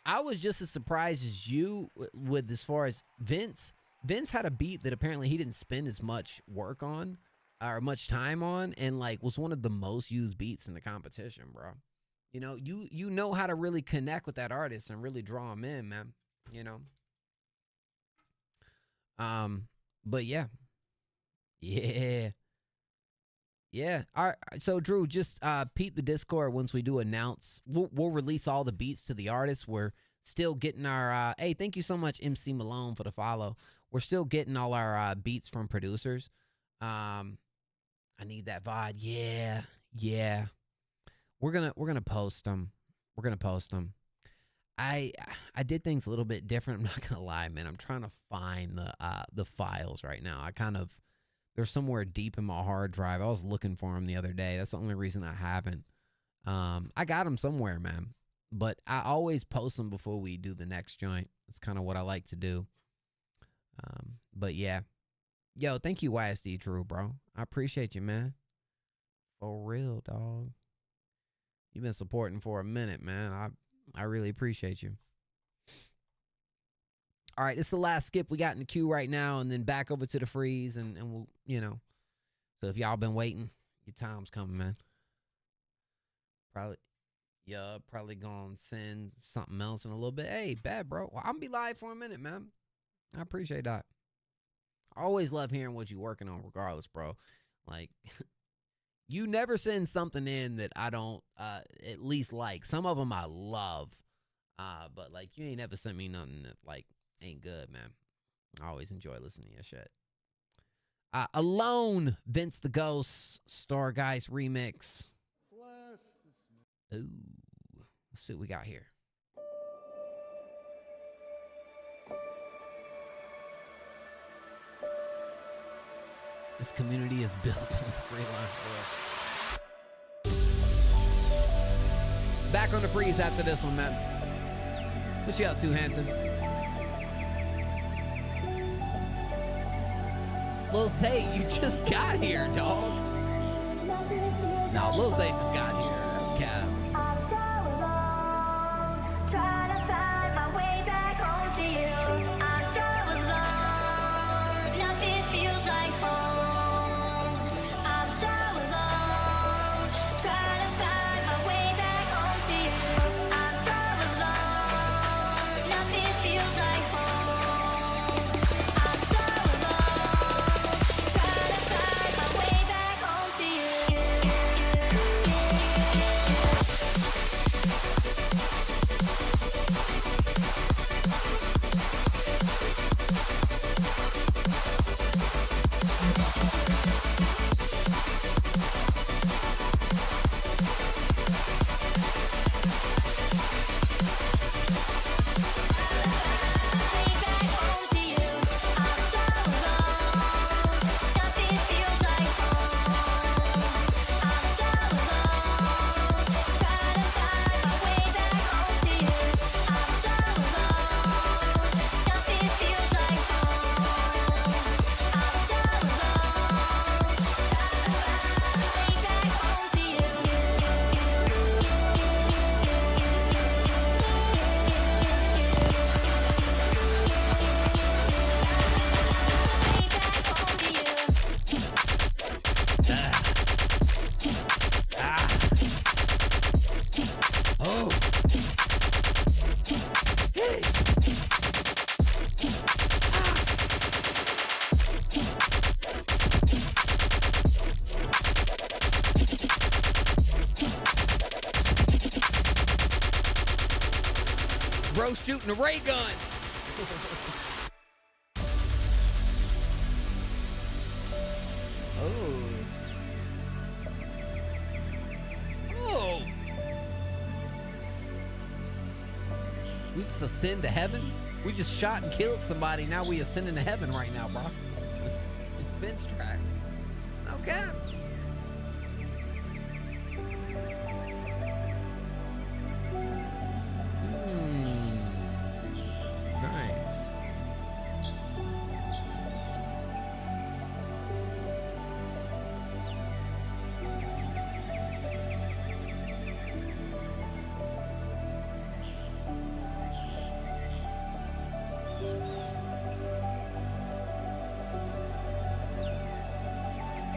I was just as surprised as you with as far as Vince. Vince had a beat that apparently he didn't spend as much work on or much time on, and like was one of the most used beats in the competition, bro. You know, you know how to really connect with that artist and really draw him in, man. You know. But yeah. Yeah. All right. So Drew, just peep the Discord once we do announce. We'll release all the beats to the artists. We're still getting our hey, thank you so much, MC Malone, for the follow. We're still getting all our beats from producers. I need that VOD. Yeah. We're gonna post them. I did things a little bit different. I'm not gonna lie, man. I'm trying to find the files right now. They're somewhere deep in my hard drive. I was looking for them the other day. That's the only reason I haven't. I got them somewhere, man. But I always post them before we do the next joint. That's kind of what I like to do. But yeah. Yo, thank you, YSD Drew, bro. I appreciate you, man. For real, dog. You've been supporting for a minute, man. I really appreciate you. All right, this is the last skip we got in the queue right now, and then back over to the freeze, and we'll, you know. So if y'all been waiting, your time's coming, man. Probably gonna send something else in a little bit. Hey, bad, bro. Well, I'm gonna be live for a minute, man. I appreciate that. I always love hearing what you're working on, regardless, bro. Like, you never send something in that I don't at least like. Some of them I love, but like you ain't never sent me nothing that like ain't good, man. I always enjoy listening to your shit. Alone, Vince the Ghost, Stargeist remix. Ooh, let's see what we got here. This community is built on freelance work. Back on the freeze after this one, man. What you up to, Hampton? Lil Zay, you just got here, dog. No, Lil Zay just got here. That's cap. Bro shooting a ray gun. We just ascend to heaven? We just shot and killed somebody. Now we ascending to heaven right now, bro. It's Vince track. Okay. Nice.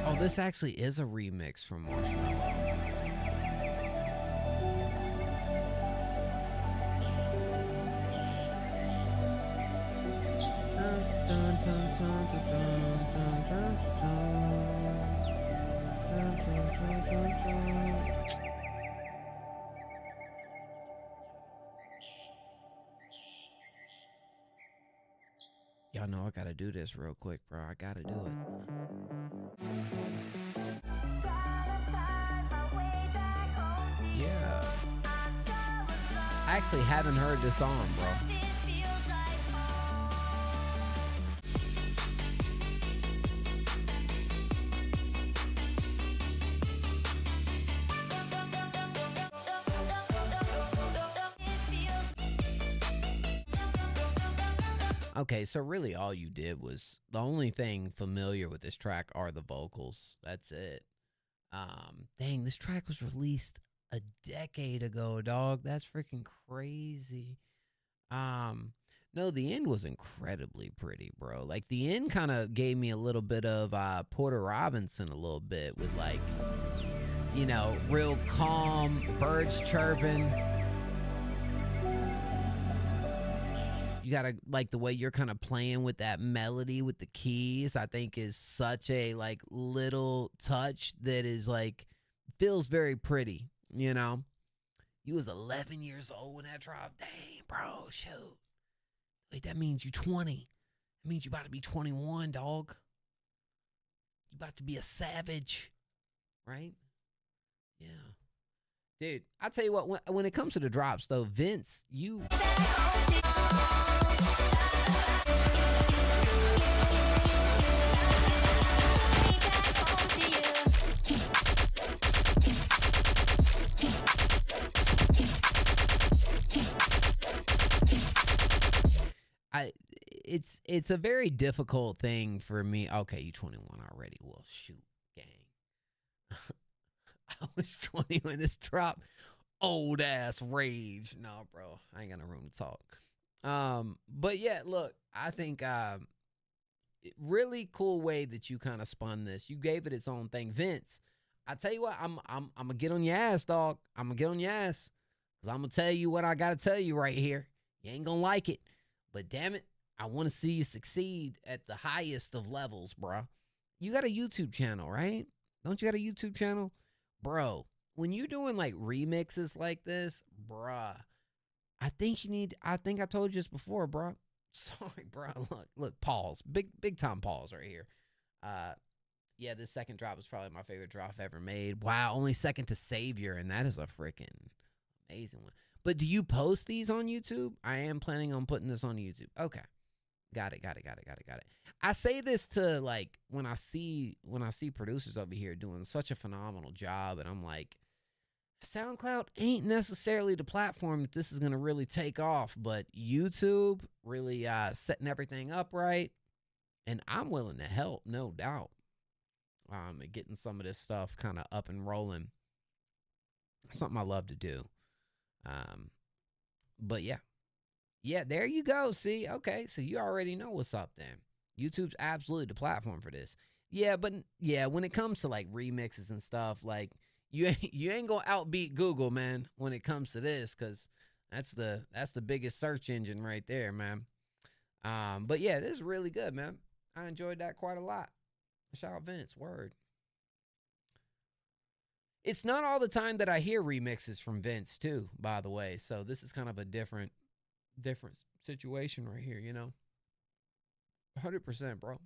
Oh, this actually is a remix from Marshmello. Y'all know I gotta do this real quick, bro. I gotta do it. Yeah. I actually haven't heard this song, bro. Okay, so really all you did was, the only thing familiar with this track are the vocals. That's it. Dang, this track was released a decade ago, dog. That's freaking crazy. No, the end was incredibly pretty, bro. Like, the end kind of gave me a little bit of Porter Robinson a little bit with, like, you know, real calm, birds chirping. You gotta, like, the way you're kind of playing with that melody with the keys, I think is such a, like, little touch that is, like, feels very pretty, you know? You was 11 years old when that dropped. Dang, bro, shoot. Wait, that means you 20. That means you about to be 21, dog. You about to be a savage, right? Yeah. Dude, I tell you what, when it comes to the drops, though, Vince, you... It's a very difficult thing for me. Okay, you 21 already. Well, shoot, gang. I was 20 when this dropped. Old ass rage. No, bro, I ain't got no room to talk. But yeah, look, I think really cool way that you kind of spun this. You gave it its own thing, Vince. I tell you what, I'm gonna get on your ass, dog. I'm gonna get on your ass, cause I'm gonna tell you what I gotta tell you right here. You ain't gonna like it, but damn it, I want to see you succeed at the highest of levels, bro. You got a YouTube channel, right? Don't you got a YouTube channel, bro? When you're doing like remixes like this, bruh, I think you need, I think I told you this before, bruh. Sorry, bruh. Look, pause. Big time pause right here. Yeah, this second drop is probably my favorite drop I've ever made. Wow, only second to Savior, and that is a freaking amazing one. But do you post these on YouTube? I am planning on putting this on YouTube. Okay. Got it. I say this to, like, when I see producers over here doing such a phenomenal job, and I'm like, SoundCloud ain't necessarily the platform that this is going to really take off, but YouTube really setting everything up right, and I'm willing to help, no doubt, and getting some of this stuff kind of up and rolling. Something I love to do. But yeah, there you go. See, okay, so you already know what's up then. YouTube's absolutely the platform for this. Yeah, but yeah, when it comes to like remixes and stuff, like you ain't gonna outbeat Google, man, when it comes to this, because that's the biggest search engine right there, man. But yeah, this is really good, man. I enjoyed that quite a lot. Shout out Vince, word. It's not all the time that I hear remixes from Vince too, by the way. So this is kind of a different situation right here, you know. 100%, bro.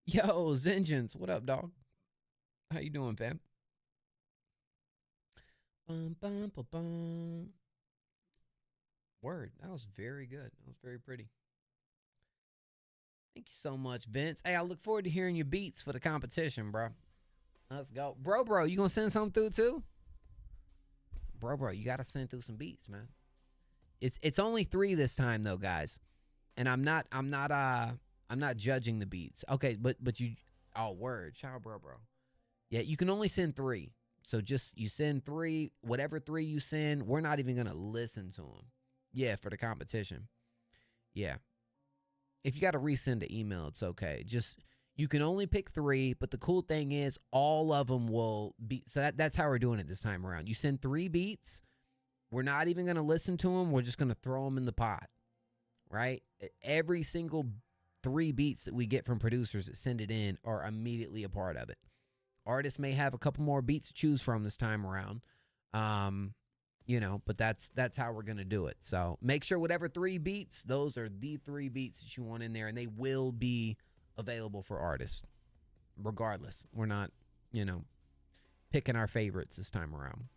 Yo, Zengens, what up, dog? How you doing, fam? Bum, bum, bum, bum. Word. That was very good. That was very pretty. Thank you so much, Vince. Hey, I look forward to hearing your beats for the competition, bro. Let's go. Bro, you gonna send something through too? Bro, you gotta send through some beats, man. It's only 3 this time though, guys. And I'm not judging the beats. Okay, but you, oh, word. Shout out, bro. Yeah, you can only send 3. So just, you send 3, whatever 3 you send, we're not even gonna listen to them. Yeah, for the competition. Yeah. If you got to resend an email, it's okay. Just, you can only pick 3, but the cool thing is all of them will be, so that's how we're doing it this time around. You send 3 beats, we're not even going to listen to them, we're just going to throw them in the pot, right? Every single 3 beats that we get from producers that send it in are immediately a part of it. Artists may have a couple more beats to choose from this time around. You know, but that's how we're going to do it. So make sure whatever 3 beats, those are the 3 beats that you want in there, and they will be available for artists regardless. We're not, you know, picking our favorites this time around.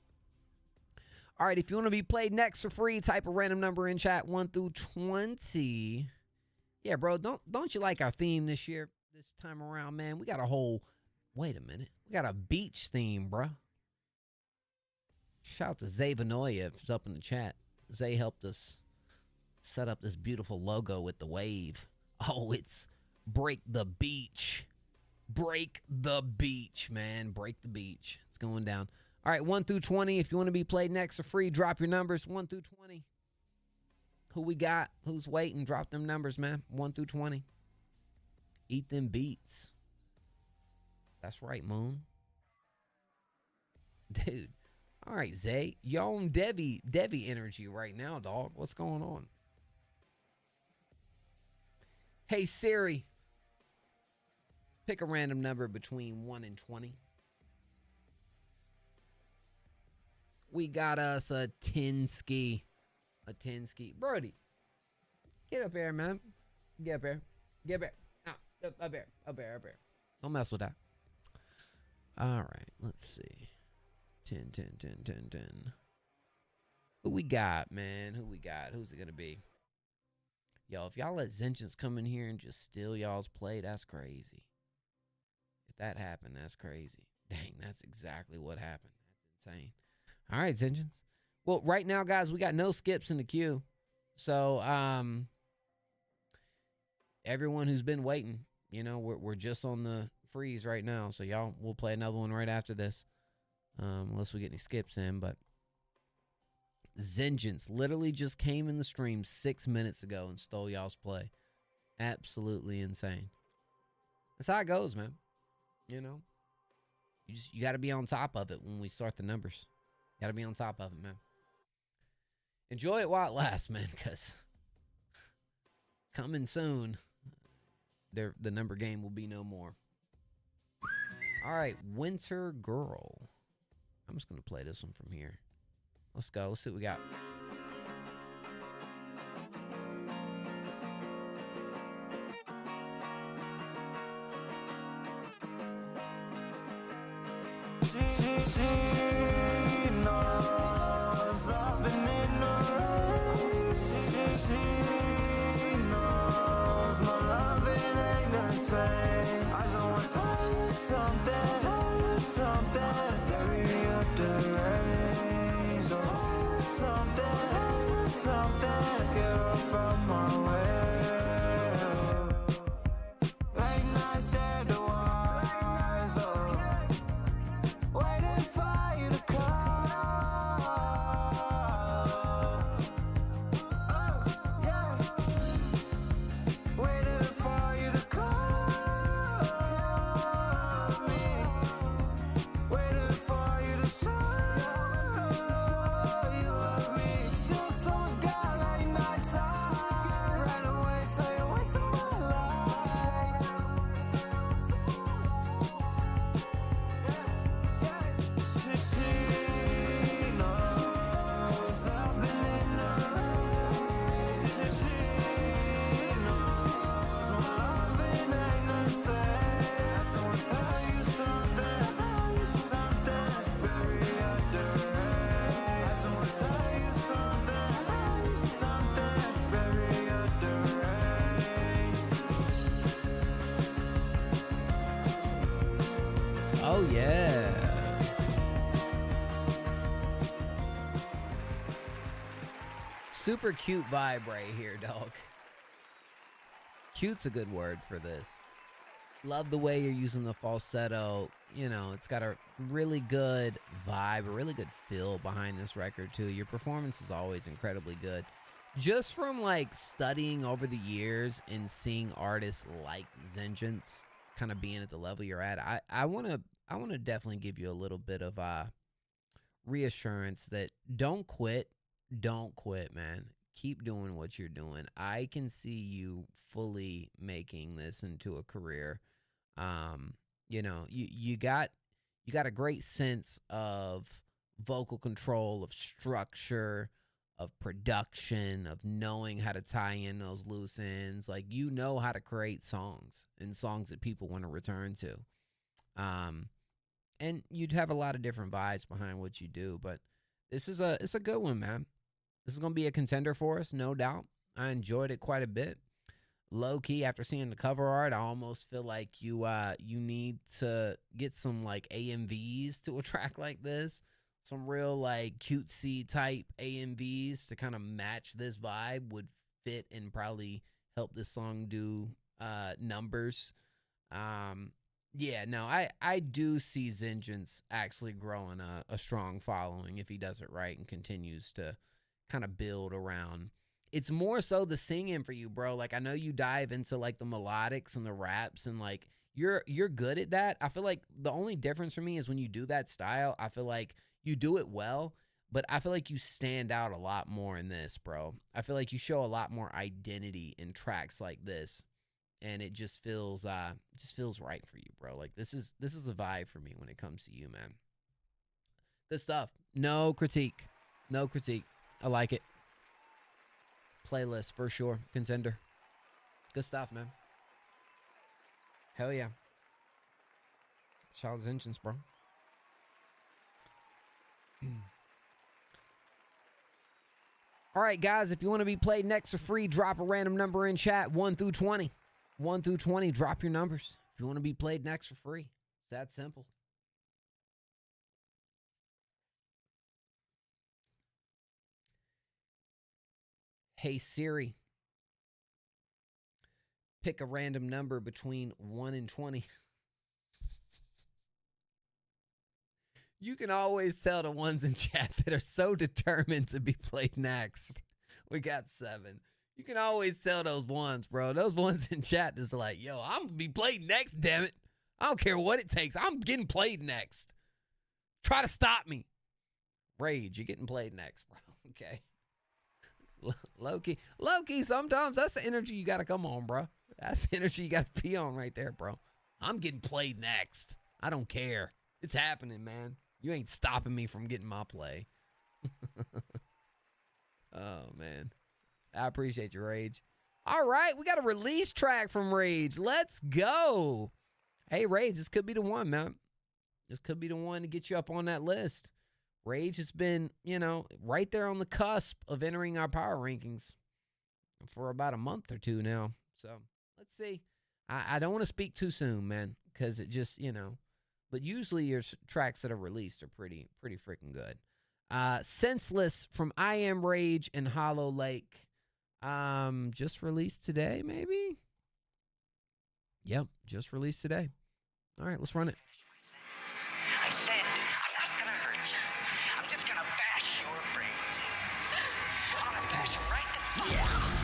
All right, if you want to be played next for free, type a random number in chat, 1 through 20. Yeah, bro, don't you like our theme this year, this time around, man? We got a whole, wait a minute, we got a beach theme, bro. Shout out to Zay Vanoyev, who's up in the chat. Zay helped us set up this beautiful logo with the wave. Oh, it's break the beach. Break the beach, man. Break the beach. It's going down. All right, 1 through 20. If you want to be played next for free, drop your numbers, 1 through 20. Who we got? Who's waiting? Drop them numbers, man. 1 through 20. Eat them beats. That's right, Moon. Dude. All right, Zay, y'all on Devi energy right now, dog. What's going on? Hey, Siri, pick a random number between 1 and 20. We got us a 10 ski. A 10 ski. Brody, get up here, man. Get up here. Get up here. Up here. Up here. Up here. Don't mess with that. All right, let's see. 10. Who we got, man? Who we got? Who's it gonna be? Yo, if y'all let Zenchance come in here and just steal y'all's play, that's crazy. If that happened, that's crazy. Dang, that's exactly what happened. That's insane. All right, Zenchance. Well, right now, guys, we got no skips in the queue. So, everyone who's been waiting, you know, we're just on the freeze right now. So, y'all, we'll play another one right after this. Unless we get any skips in, but Zenchance literally just came in the stream 6 minutes ago and stole y'all's play. Absolutely insane. That's how it goes, man. You know, you got to be on top of it when we start the numbers. Got to be on top of it, man. Enjoy it while it lasts, man, because coming soon, the number game will be no more. All right, Winter Girl. I'm just going to play this one from here. Let's go. Let's see what we got. She knows I've been ignorant. She knows my loving ain't the same. I just want to tell you something. Very underage. So tell you something. Get up on my way. Late nights stare to eyes. Waiting for you Oh, yeah. Super cute vibe right here, dog. Cute's a good word for this. Love the way you're using the falsetto. You know, it's got a really good vibe, a really good feel behind this record, too. Your performance is always incredibly good. Just from, like, studying over the years and seeing artists like Vengeance kind of being at the level you're at, I want to definitely give you a little bit of reassurance that don't quit, man. Keep doing what you're doing. I can see you fully making this into a career. You know, you got a great sense of vocal control, of structure, of production, of knowing how to tie in those loose ends. Like, you know how to create songs and songs that people want to return to. And you'd have a lot of different vibes behind what you do, but it's a good one, man. This is going to be a contender for us, no doubt. I enjoyed it quite a bit. Low key, after seeing the cover art, I almost feel like you need to get some like AMVs to a track like this. Some real like cutesy type AMVs to kind of match this vibe would fit and probably help this song do numbers. Yeah, no, I do see Vengeance actually growing a strong following if he does it right and continues to kind of build around. It's more so the singing for you, bro. Like, I know you dive into like the melodics and the raps and like you're good at that. I feel like the only difference for me is when you do that style, I feel like you do it well, but I feel like you stand out a lot more in this, bro. I feel like you show a lot more identity in tracks like this, and it just feels right for you, bro. Like, this is a vibe for me when it comes to you, man. Good stuff. No critique. I like it. Playlist for sure. Contender. Good stuff, man. Hell yeah. Child's Vengeance, bro. All right, guys, if you want to be played next for free, drop a random number in chat, 1 through 20. 1 through 20, drop your numbers if you want to be played next for free. It's that simple. Hey Siri, pick a random number between 1 and 20. You can always tell the ones in chat that are so determined to be played next. We got 7. You can always tell those ones, bro. Those ones in chat is like, yo, I'm gonna be played next, damn it. I don't care what it takes. I'm getting played next. Try to stop me. Rage, you're getting played next, bro. Okay. Low-key, sometimes that's the energy you got to come on, bro. That's the energy you got to be on right there, bro. I'm getting played next. I don't care. It's happening, man. You ain't stopping me from getting my play. Oh, man. I appreciate your Rage. All right, we got a release track from Rage. Let's go. Hey, Rage, this could be the one, man. This could be the one to get you up on that list. Rage has been, you know, right there on the cusp of entering our power rankings for about a month or two now. So let's see. I don't want to speak too soon, man, because it just, you know, but usually your tracks that are released are pretty freaking good. Senseless from I Am Rage and Hollow Lake. Just released today, maybe? Yep, just released today. All right, let's run it. I said, I'm not gonna hurt you. I'm just gonna bash your brains in. I'm gonna bash them right the fuck. Yeah.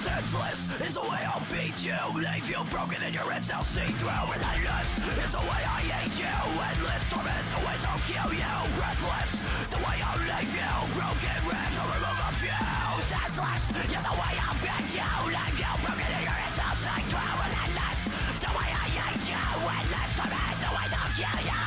Senseless is the way I'll beat you. Leave you broken in your head, I'll see through. Relentless is the way I hate you. Endless torment, the ways I'll kill you. Reckless, the way I'll leave you. Broken ribs, I'll remove a few. Senseless, you're the way I'll beat you. Leave you broken in your head, I'll see through. Relentless, the way I hate you. Endless torment, the ways I'll kill you.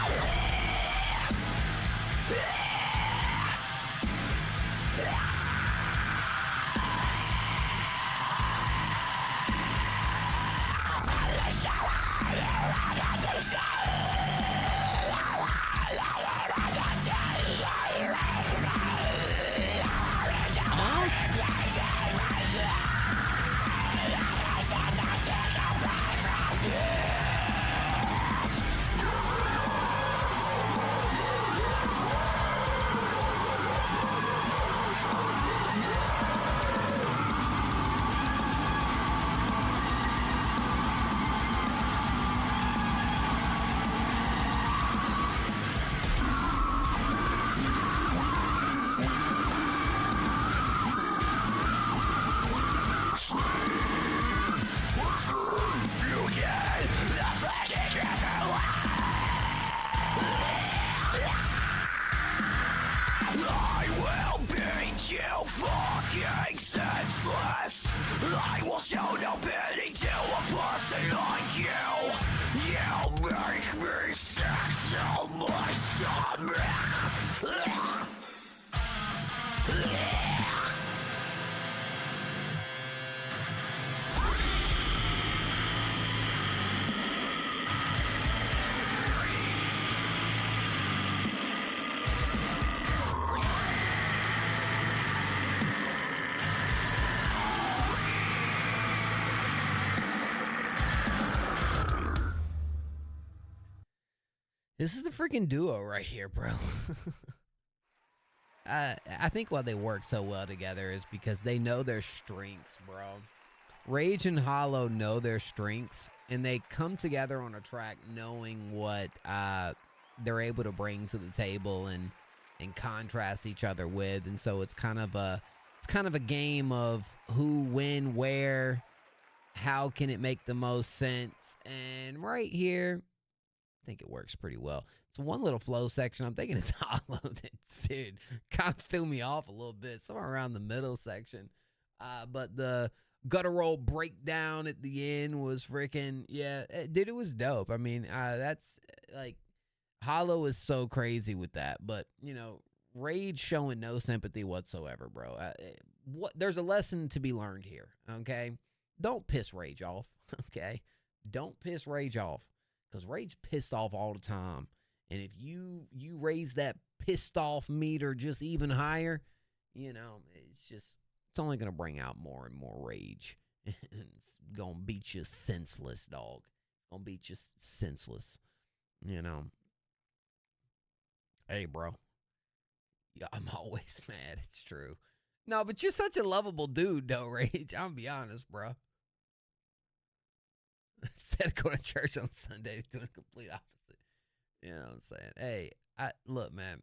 I will beat you fucking senseless. I will show no pity to a person like you. You make me sick to my stomach. This is the freaking duo right here, bro. I think why they work so well together is because they know their strengths, bro. Rage and Hollow know their strengths, and they come together on a track knowing what they're able to bring to the table and contrast each other with. And so it's kind of a game of who, when, where, how can it make the most sense. And right here, I think it works pretty well. It's one little flow section. I'm thinking it's Hollow that, dude, kind of threw me off a little bit, somewhere around the middle section. But the guttural breakdown at the end was freaking, yeah, dude, it was dope. I mean, that's like, Hollow is so crazy with that. But, you know, Rage showing no sympathy whatsoever, bro. There's a lesson to be learned here, okay? Don't piss Rage off, okay? Don't piss Rage off. Because Rage pissed off all the time. And if you raise that pissed off meter just even higher, you know, it's only going to bring out more and more rage. It's going to beat you senseless, dog. It's going to beat you senseless. You know. Hey, bro. Yeah, I'm always mad. It's true. No, but you're such a lovable dude, though, Rage. I'm going to be honest, bro. Instead of going to church on Sunday, doing the complete opposite. You know what I'm saying? Hey, look, man.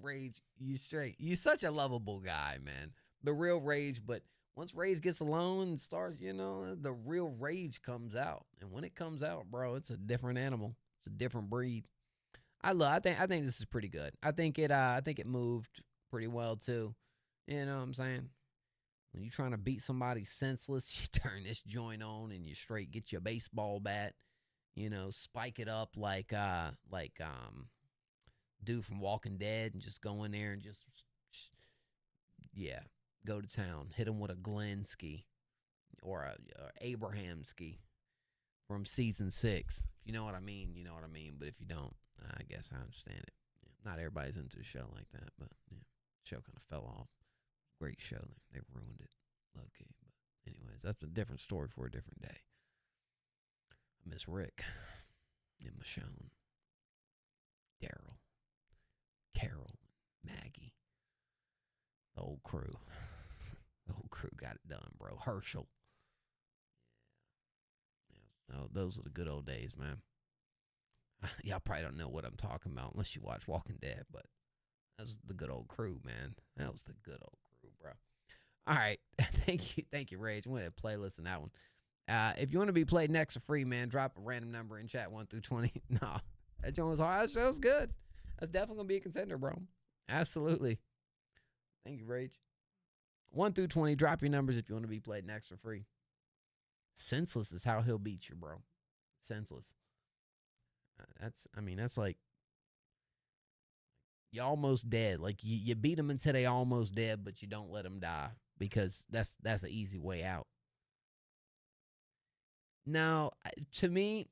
Rage, you straight. You such a lovable guy, man. The real Rage, but once Rage gets alone and starts, you know, the real Rage comes out. And when it comes out, bro, it's a different animal. It's a different breed. I think this is pretty good. I think it moved pretty well too. You know what I'm saying? When you're trying to beat somebody senseless, you turn this joint on and you straight get your baseball bat, you know, spike it up like dude from Walking Dead and just go in there and just go to town. Hit him with a Glenski or a Abrahamski from season 6. If you know what I mean, you know what I mean. But if you don't, I guess I understand it. Yeah, not everybody's into a show like that, but yeah, show kind of fell off. Great show. They ruined it. Low key. But anyways, that's a different story for a different day. I miss Rick and Michonne, Daryl, Carol, Maggie. The whole crew. The whole crew got it done, bro. Herschel. Yeah. No, those are the good old days, man. Y'all probably don't know what I'm talking about unless you watch Walking Dead, but that was the good old crew, man. That was the good old crew, bro. All right. Thank you, Rage. I'm going to playlist in that one. If you want to be played next for free, man, drop a random number in chat 1 through 20. Nah, that joint was hard. That show was good. That's definitely going to be a contender, bro. Absolutely. Thank you, Rage. 1 through 20, drop your numbers if you want to be played next for free. Senseless is how he'll beat you, bro. Senseless. That's like, you almost dead. Like, you beat them until they almost dead, but you don't let them die because that's an easy way out. Now, to me,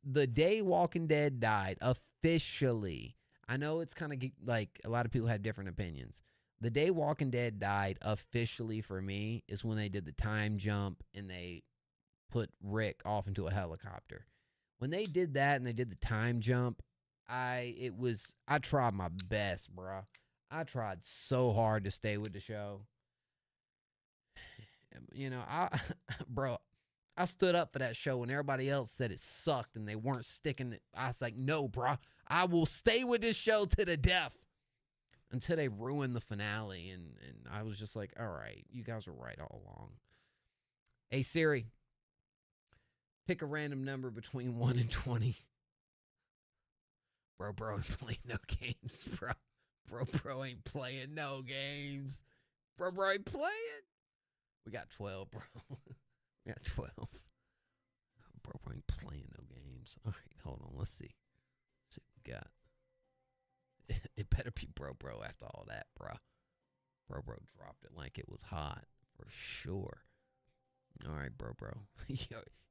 the day Walking Dead died, officially, I know it's kind of like a lot of people have different opinions. The day Walking Dead died officially for me is when they did the time jump and they put Rick off into a helicopter. When they did that and they did the time jump, I tried my best, bro. I tried so hard to stay with the show. You know, I stood up for that show when everybody else said it sucked and they weren't sticking it. I was like, no, bro, I will stay with this show to the death until they ruined the finale. And I was just like, all right, you guys were right all along. Hey, Siri, pick a random number between 1 and 20. Bro ain't playing no games, bro. Bro ain't playing no games. Bro ain't playing. We got 12, bro. We got 12. Bro ain't playing no games. All right, hold on. Let's see. Let's see what we got. It better be bro after all that, bro. Bro dropped it like it was hot for sure. All right, bro.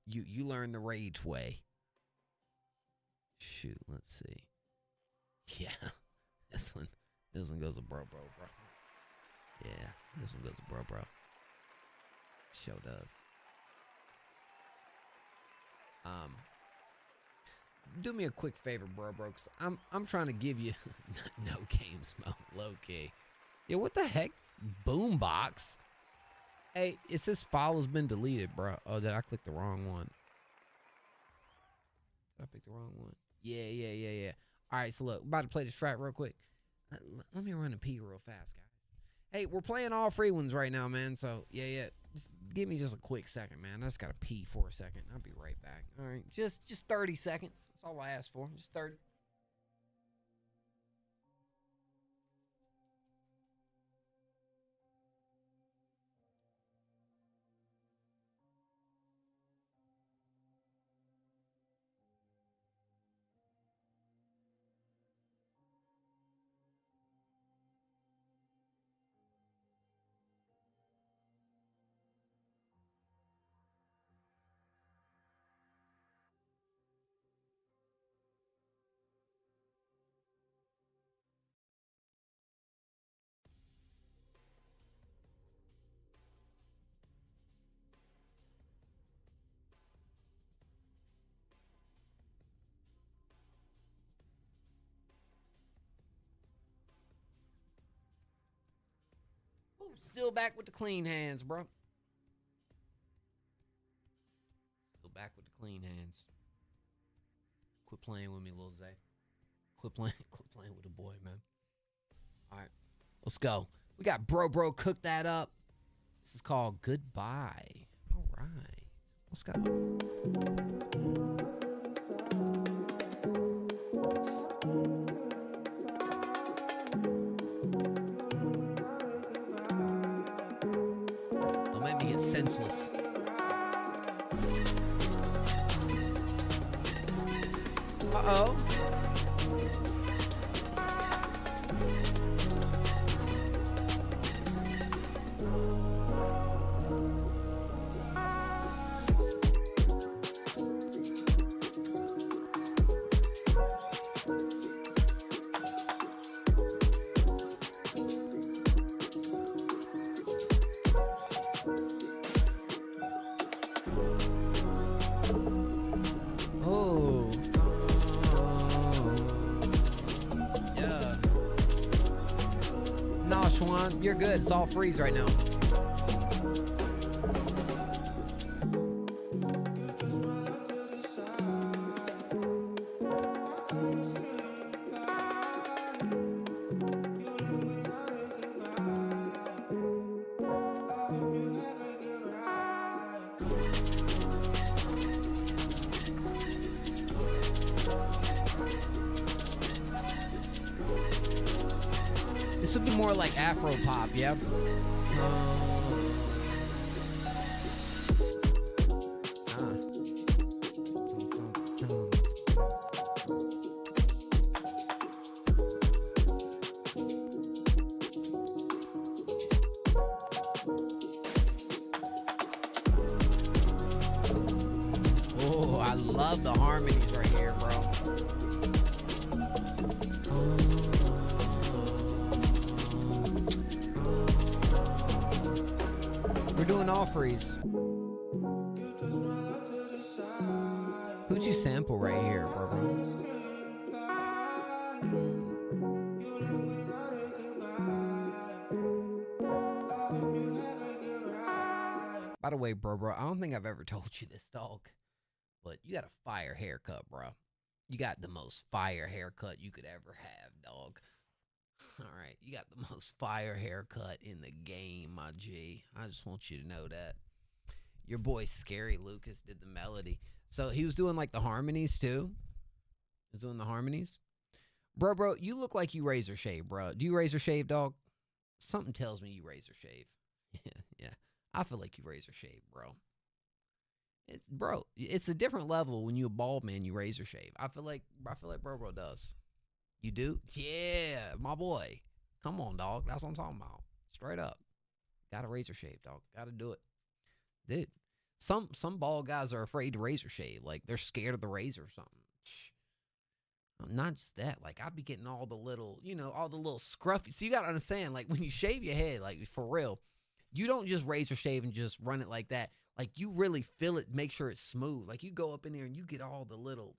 You learn the rage way. Shoot, let's see. Yeah, this one goes to bro. Yeah, this one goes to bro. Show does. Do me a quick favor, bro, because I'm trying to give you no games mode, low key. Yeah, what the heck? Boombox. Hey, it says file has been deleted, bro. Oh, did I click the wrong one? Did I pick the wrong one? Yeah. All right, so look, I'm about to play this track real quick. Let me run a pee real fast, guys. Hey, we're playing all free ones right now, man. So, yeah. Just give me just a quick second, man. I just got to pee for a second. I'll be right back. All right, just 30 seconds. That's all I asked for, just 30. Still back with the clean hands, bro. Still back with the clean hands. Quit playing with me, Lil Zay. Quit playing with the boy, man. All right, let's go. We got bro cook that up. This is called Goodbye. All right, let's go. Senseless. Uh-oh. You're good. It's all freeze right now. This would be more like Afro pop, yep. Oh, I love the harmonies right here, bro. We're doing all freeze. Who'd you sample right here, bro? By the way, bro, I don't think I've ever told you this, dog, but you got a fire haircut, bro. You got the most fire haircut you could ever have, dog. All right, you got the most fire haircut in the game, my G. I just want you to know that. Your boy Scary Lucas did the melody. So he was doing like the harmonies too. He was doing the harmonies. Bro, you look like you razor shave, bro. Do you razor shave, dog? Something tells me you razor shave. Yeah. I feel like you razor shave, bro. It's a different level when you a bald man, you razor shave. I feel like bro does. You do? Yeah, my boy. Come on, dog. That's what I'm talking about. Straight up. Gotta razor shave, dog. Gotta do it. Dude, some bald guys are afraid to razor shave. Like, they're scared of the razor or something. Not just that. Like, I be getting all the little, all the little scruffy. So you gotta understand, like, when you shave your head, like, for real, you don't just razor shave and just run it like that. Like, you really feel it, make sure it's smooth. Like, you go up in there and you get all the little,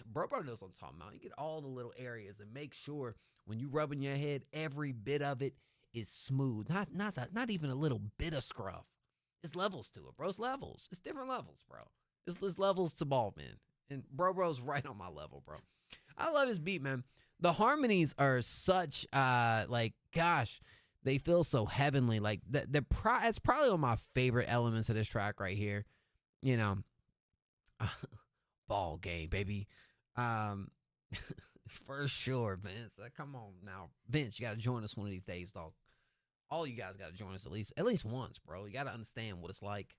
bro knows what I'm talking about. You get all the little areas and make sure when you rubbing your head, every bit of it is smooth. Not even a little bit of scruff. It's levels to it, bro. It's levels. It's different levels, bro. It's levels to bald man. And bro's right on my level, bro. I love his beat, man. The harmonies are such, like, gosh, they feel so heavenly. Like, it's probably one of my favorite elements of this track right here. Ball game, baby. For sure, Vince. Come on now. Vince, you got to join us one of these days, dog. All you guys got to join us at least once, bro. You got to understand what it's like.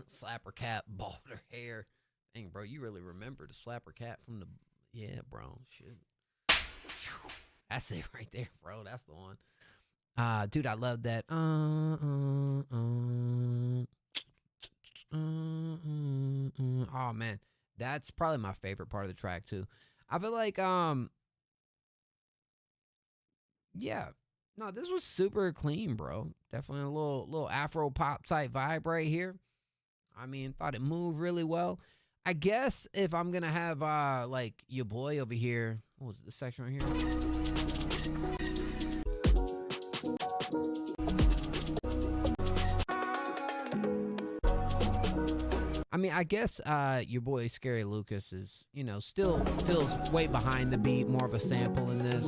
Slapper cap, balder hair. Dang, bro, you really remember the slapper cap from the... Yeah, bro, shoot. That's it right there, bro. That's the one. Dude, I love that. Oh, man. That's probably my favorite part of the track, too. I feel like, yeah. No, this was super clean, bro. Definitely a little Afro pop type vibe right here. I mean, thought it moved really well. I guess if I'm gonna have like your boy over here, what was it, this section right here? I mean, I guess your boy Scary Lucas is, still feels way behind the beat, more of a sample in this.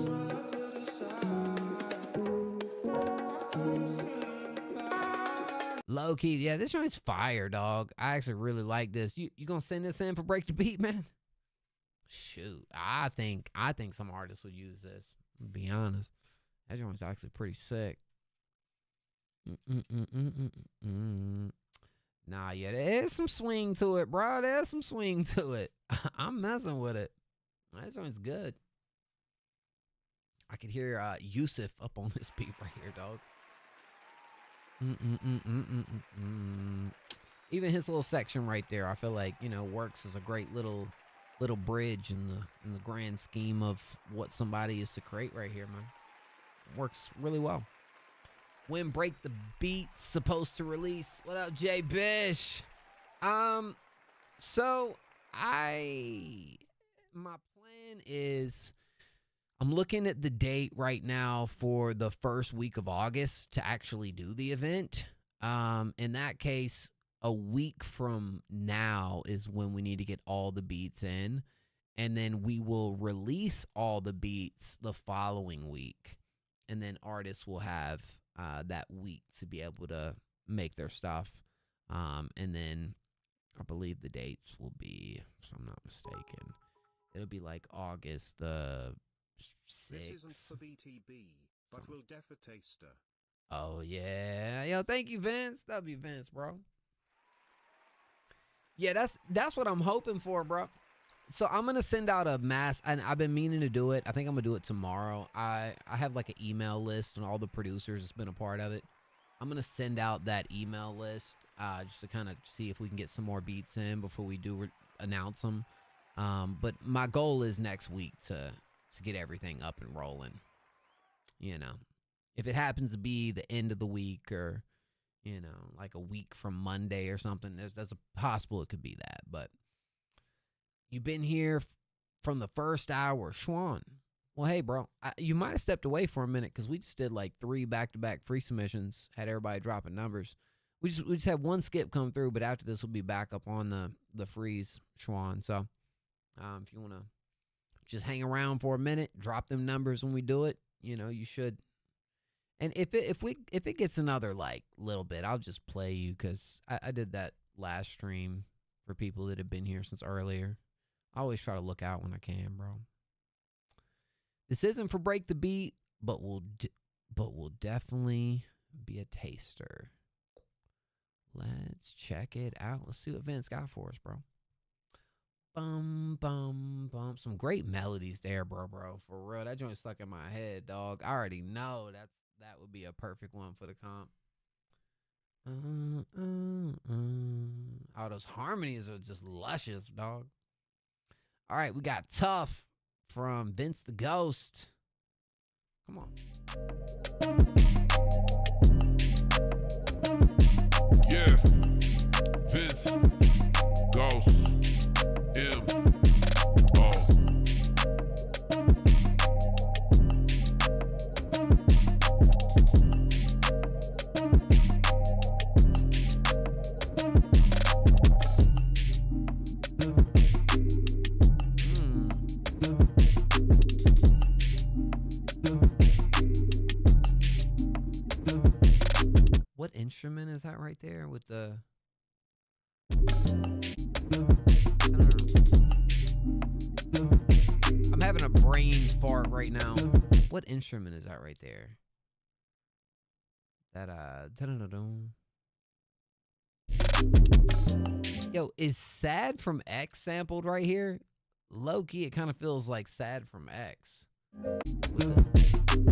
Low key, yeah, this joint's fire, dog. I actually really like this. You gonna send this in for Break the Beat, man? Shoot, I think some artists will use this. To be honest, that joint's actually pretty sick. Nah, yeah, there's some swing to it, bro. There's some swing to it. I'm messing with it. That joint's good. I could hear Yusuf up on this beat right here, dog. Even his little section right there, I feel like, works as a great little bridge in the grand scheme of what somebody is to create right here, man. Works really well. When Break the Beat's supposed to release. What up, Jay Bish? So my plan is, I'm looking at the date right now for the first week of August to actually do the event. In that case, a week from now is when we need to get all the beats in. And then we will release all the beats the following week. And then artists will have that week to be able to make their stuff. And then I believe the dates will be, if I'm not mistaken, it'll be like August the 6th. This isn't for BTB, but will def a taster. Oh, yeah. Yo, thank you, Vince. That'll be Vince, bro. Yeah, that's what I'm hoping for, bro. So I'm going to send out a mass, and I've been meaning to do it. I think I'm going to do it tomorrow. I have like an email list and all the producers that's been a part of it. I'm going to send out that email list just to kind of see if we can get some more beats in before we do announce them. But my goal is next week to get everything up and rolling. You know, if it happens to be the end of the week or, you know, like a week from Monday or something, that's a possible it could be that. But you've been here from the first hour, Schwan. Well, hey, bro, you might have stepped away for a minute because we just did like 3 back-to-back free submissions, had everybody dropping numbers. We just had one skip come through, but after this, we'll be back up on the freeze, Schwan. So if you want to just hang around for a minute, drop them numbers when we do it, you know, you should. And if it gets another like little bit, I'll just play you because I did that last stream for people that have been here since earlier. I always try to look out when I can, bro. This isn't for Break the Beat, but will definitely be a taster. Let's check it out. Let's see what Vince got for us, bro. Bum, bum, bum. Some great melodies there, bro. For real. That joint stuck in my head, dog. I already know that would be a perfect one for the comp. Oh, those harmonies are just luscious, dog. All right, we got Tough from Vince the Ghost. Come on. Yeah, Vince, Ghost, What instrument is that right there with the... I don't know. I'm having a brain fart right now. What instrument is that right there? That Yo, is Sad from X sampled right here? Low key, it kind of feels like Sad from X.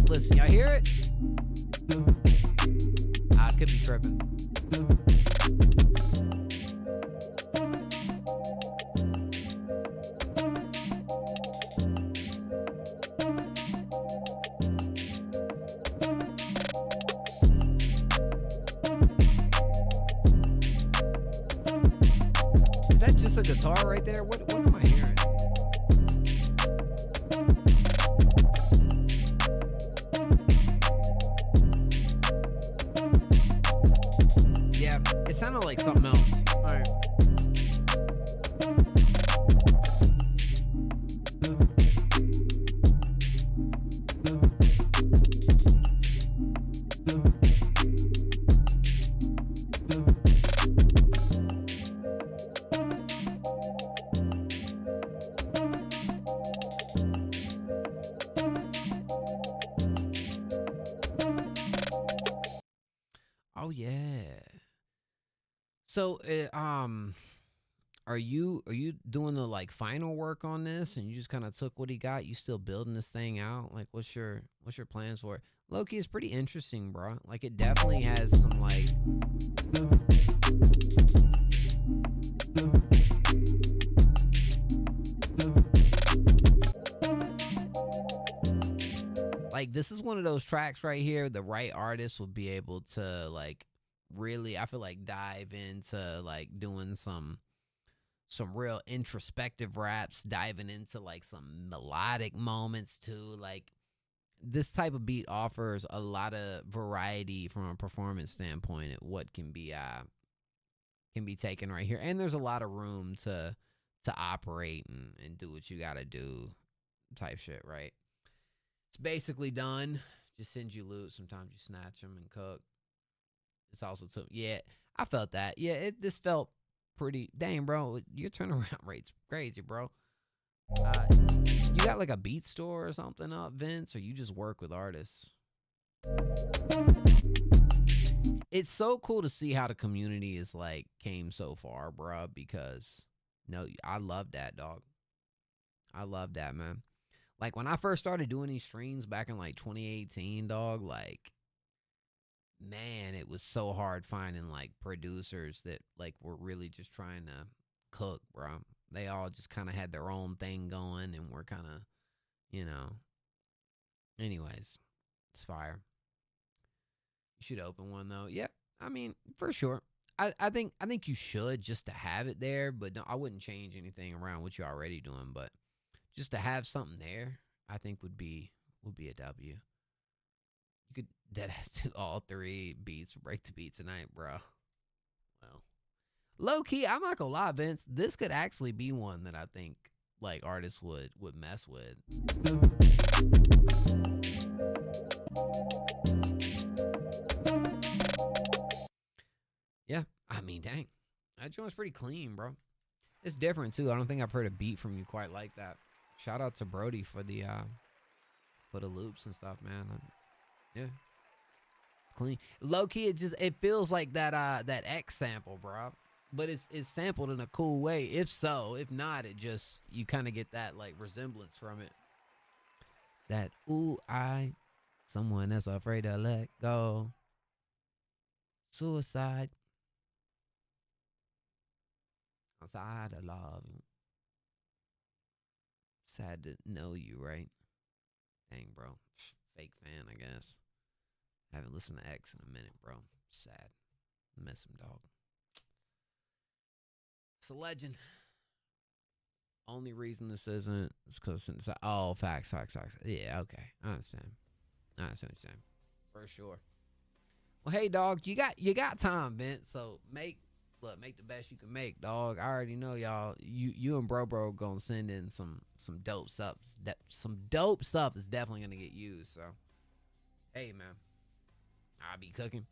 Listen, y'all hear it? I could be tripping. Is that just a guitar right there? What am I hearing? Yeah, it sounded like something else. All right. Oh yeah. So, are you doing the like final work on this, and you just kind of took what he got? You still building this thing out? Like, what's your plans for it? Loki is pretty interesting, bro. Like, it definitely has some like. Like, this is one of those tracks right here. The right artist would be able to like really, I feel like, dive into like doing some real introspective raps, diving into like some melodic moments too. Like, this type of beat offers a lot of variety from a performance standpoint at what can be taken right here. And there's a lot of room to operate and do what you gotta do type shit, right? It's basically done. Just sends you loot. Sometimes you snatch them and cook. It's also took. Yeah, I felt that. Yeah, this felt pretty. Dang, bro, your turnaround rate's crazy, bro. You got like a beat store or something up, Vince, or you just work with artists? It's so cool to see how the community is like came so far, bro. Because no, I love that, dog. I love that, man. Like, when I first started doing these streams back in like 2018, dog, like, man, it was so hard finding like producers that like were really just trying to cook, bro. They all just kind of had their own thing going and were kind of, you know. Anyways, it's fire. You should open one though. Yeah, I mean, for sure. I think you should just to have it there, but no, I wouldn't change anything around what you're already doing. But just to have something there, I think would be a W. You could deadass do all 3 beats, break the beat tonight, bro. Well, low key, I'm not gonna lie, Vince. This could actually be one that I think like artists would mess with. Yeah, I mean, dang, that joint's pretty clean, bro. It's different too. I don't think I've heard a beat from you quite like that. Shout out to Brody for the loops and stuff, man. Yeah, clean. Low key, it feels like that X sample, bro. But it's sampled in a cool way. If so, if not, it just you kind of get that like resemblance from it. That someone that's afraid to let go. Suicide. Outside of love. Sad to know you, right? Dang, bro. Fake fan, I guess. Haven't listened to X in a minute, bro. Sad. Miss him, dog. It's a legend. Only reason this isn't is because it's facts. Yeah, okay. I understand what you're saying. For sure. Well, hey, dog, you got time, Vince. So make the best you can make, dog. I already know y'all. You and bro gonna send in some dope stuff. Some dope stuff that's definitely gonna get used. So, hey, man, I'll be cooking.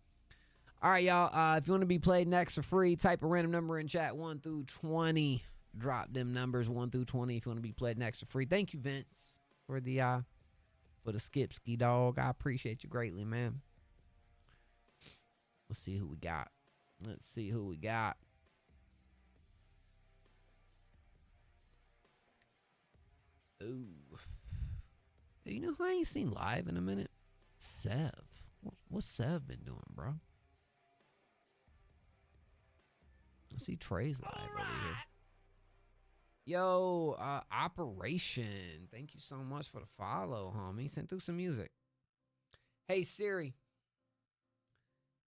All right, y'all. If you want to be played next for free, type a random number in chat 1 through 20. Drop them numbers 1 through 20 if you want to be played next for free. Thank you, Vince, for the skip ski, dog. I appreciate you greatly, man. Let's see who we got. Ooh. Hey, you know who I ain't seen live in a minute? Sev. What's Sev been doing, bro? I see Trey's live over here. Yo, Operation. Thank you so much for the follow, homie. Send through some music. Hey, Siri.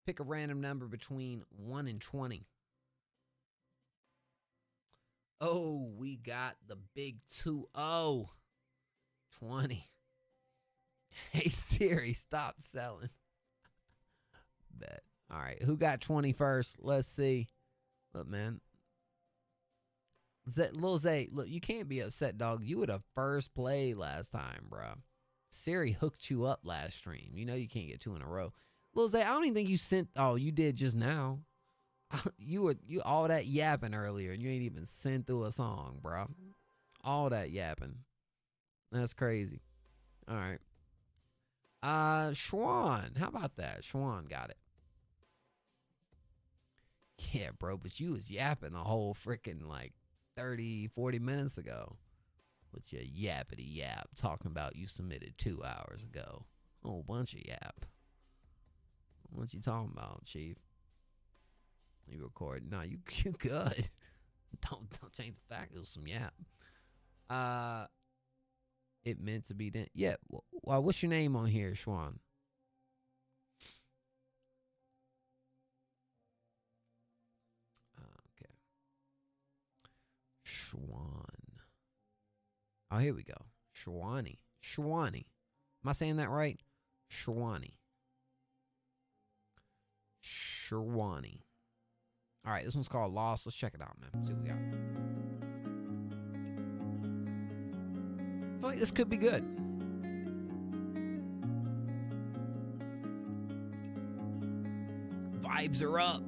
Pick a random number between 1 and 20. Oh, we got the big 2-0. 20. Hey, Siri, stop selling. Bet. All right, who got 20 first? Let's see. Look, man. Lil Zay, look, you can't be upset, dog. You would have first played last time, bro. Siri hooked you up last stream. You know you can't get 2 in a row. Lil Zay, I don't even think you sent. Oh, you did just now. You all that yapping earlier, and you ain't even sent through a song, bro. All that yapping. That's crazy. All right. Schwan, how about that? Schwan got it. Yeah, bro, but you was yapping the whole freaking like 30, 40 minutes ago. With your yappity yap talking about you submitted 2 hours ago. A whole bunch of yap. What you talking about, Chief? You recording? No, you good. Don't change the fact. It was some yap. It meant to be done. Yeah. Well, what's your name on here, Schwan? Okay. Schwan. Oh, here we go. Schwani. Schwani. Am I saying that right? Schwani. Schwani. All right, this one's called Lost. Let's check it out, man. See what we got. I feel like this could be good. Vibes are up.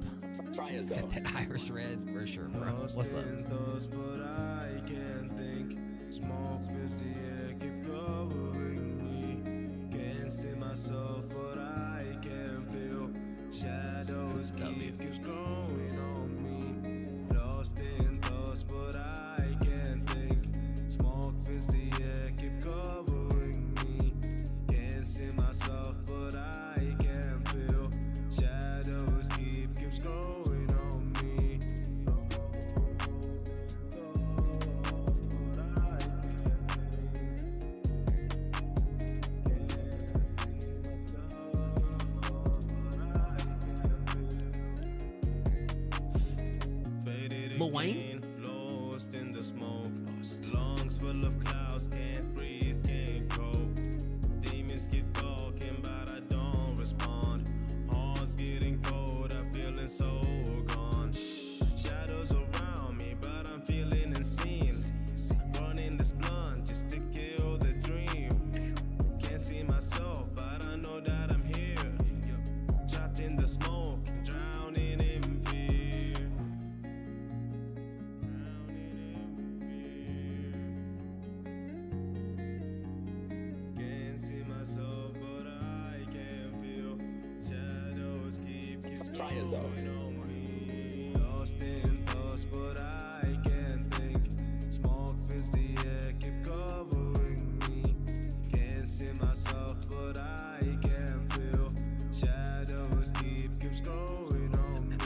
Try it Got that Irish red for sure, bro. What's up? Thoughts, but I can't think. Smoke fills the air, keep covering me. Can't see myself, but I can feel. Shadows keeps growing on me. Lost in thoughts, but I can't think. Smoke fills the air, keep covering me. Can't see myself, but I can feel. Lil Wayne. Lost in the smoke. Lungs full of clouds, can't breathe, can't cope. Demons keep talking, but I don't respond. Heart's getting cold, I'm feeling so gone. Shadows around me, but I'm feeling unseen. Running this blunt just to kill the dream. Can't see myself, but I know that I'm here. Trapped in the smoke, drowning in fear. Can't see myself, but I can feel. Shadows keep going on me. Lost in thoughts, but I can't think. Smoke fills the air, keep covering me. Can't see myself, but I can feel. Shadows keeps growing on me.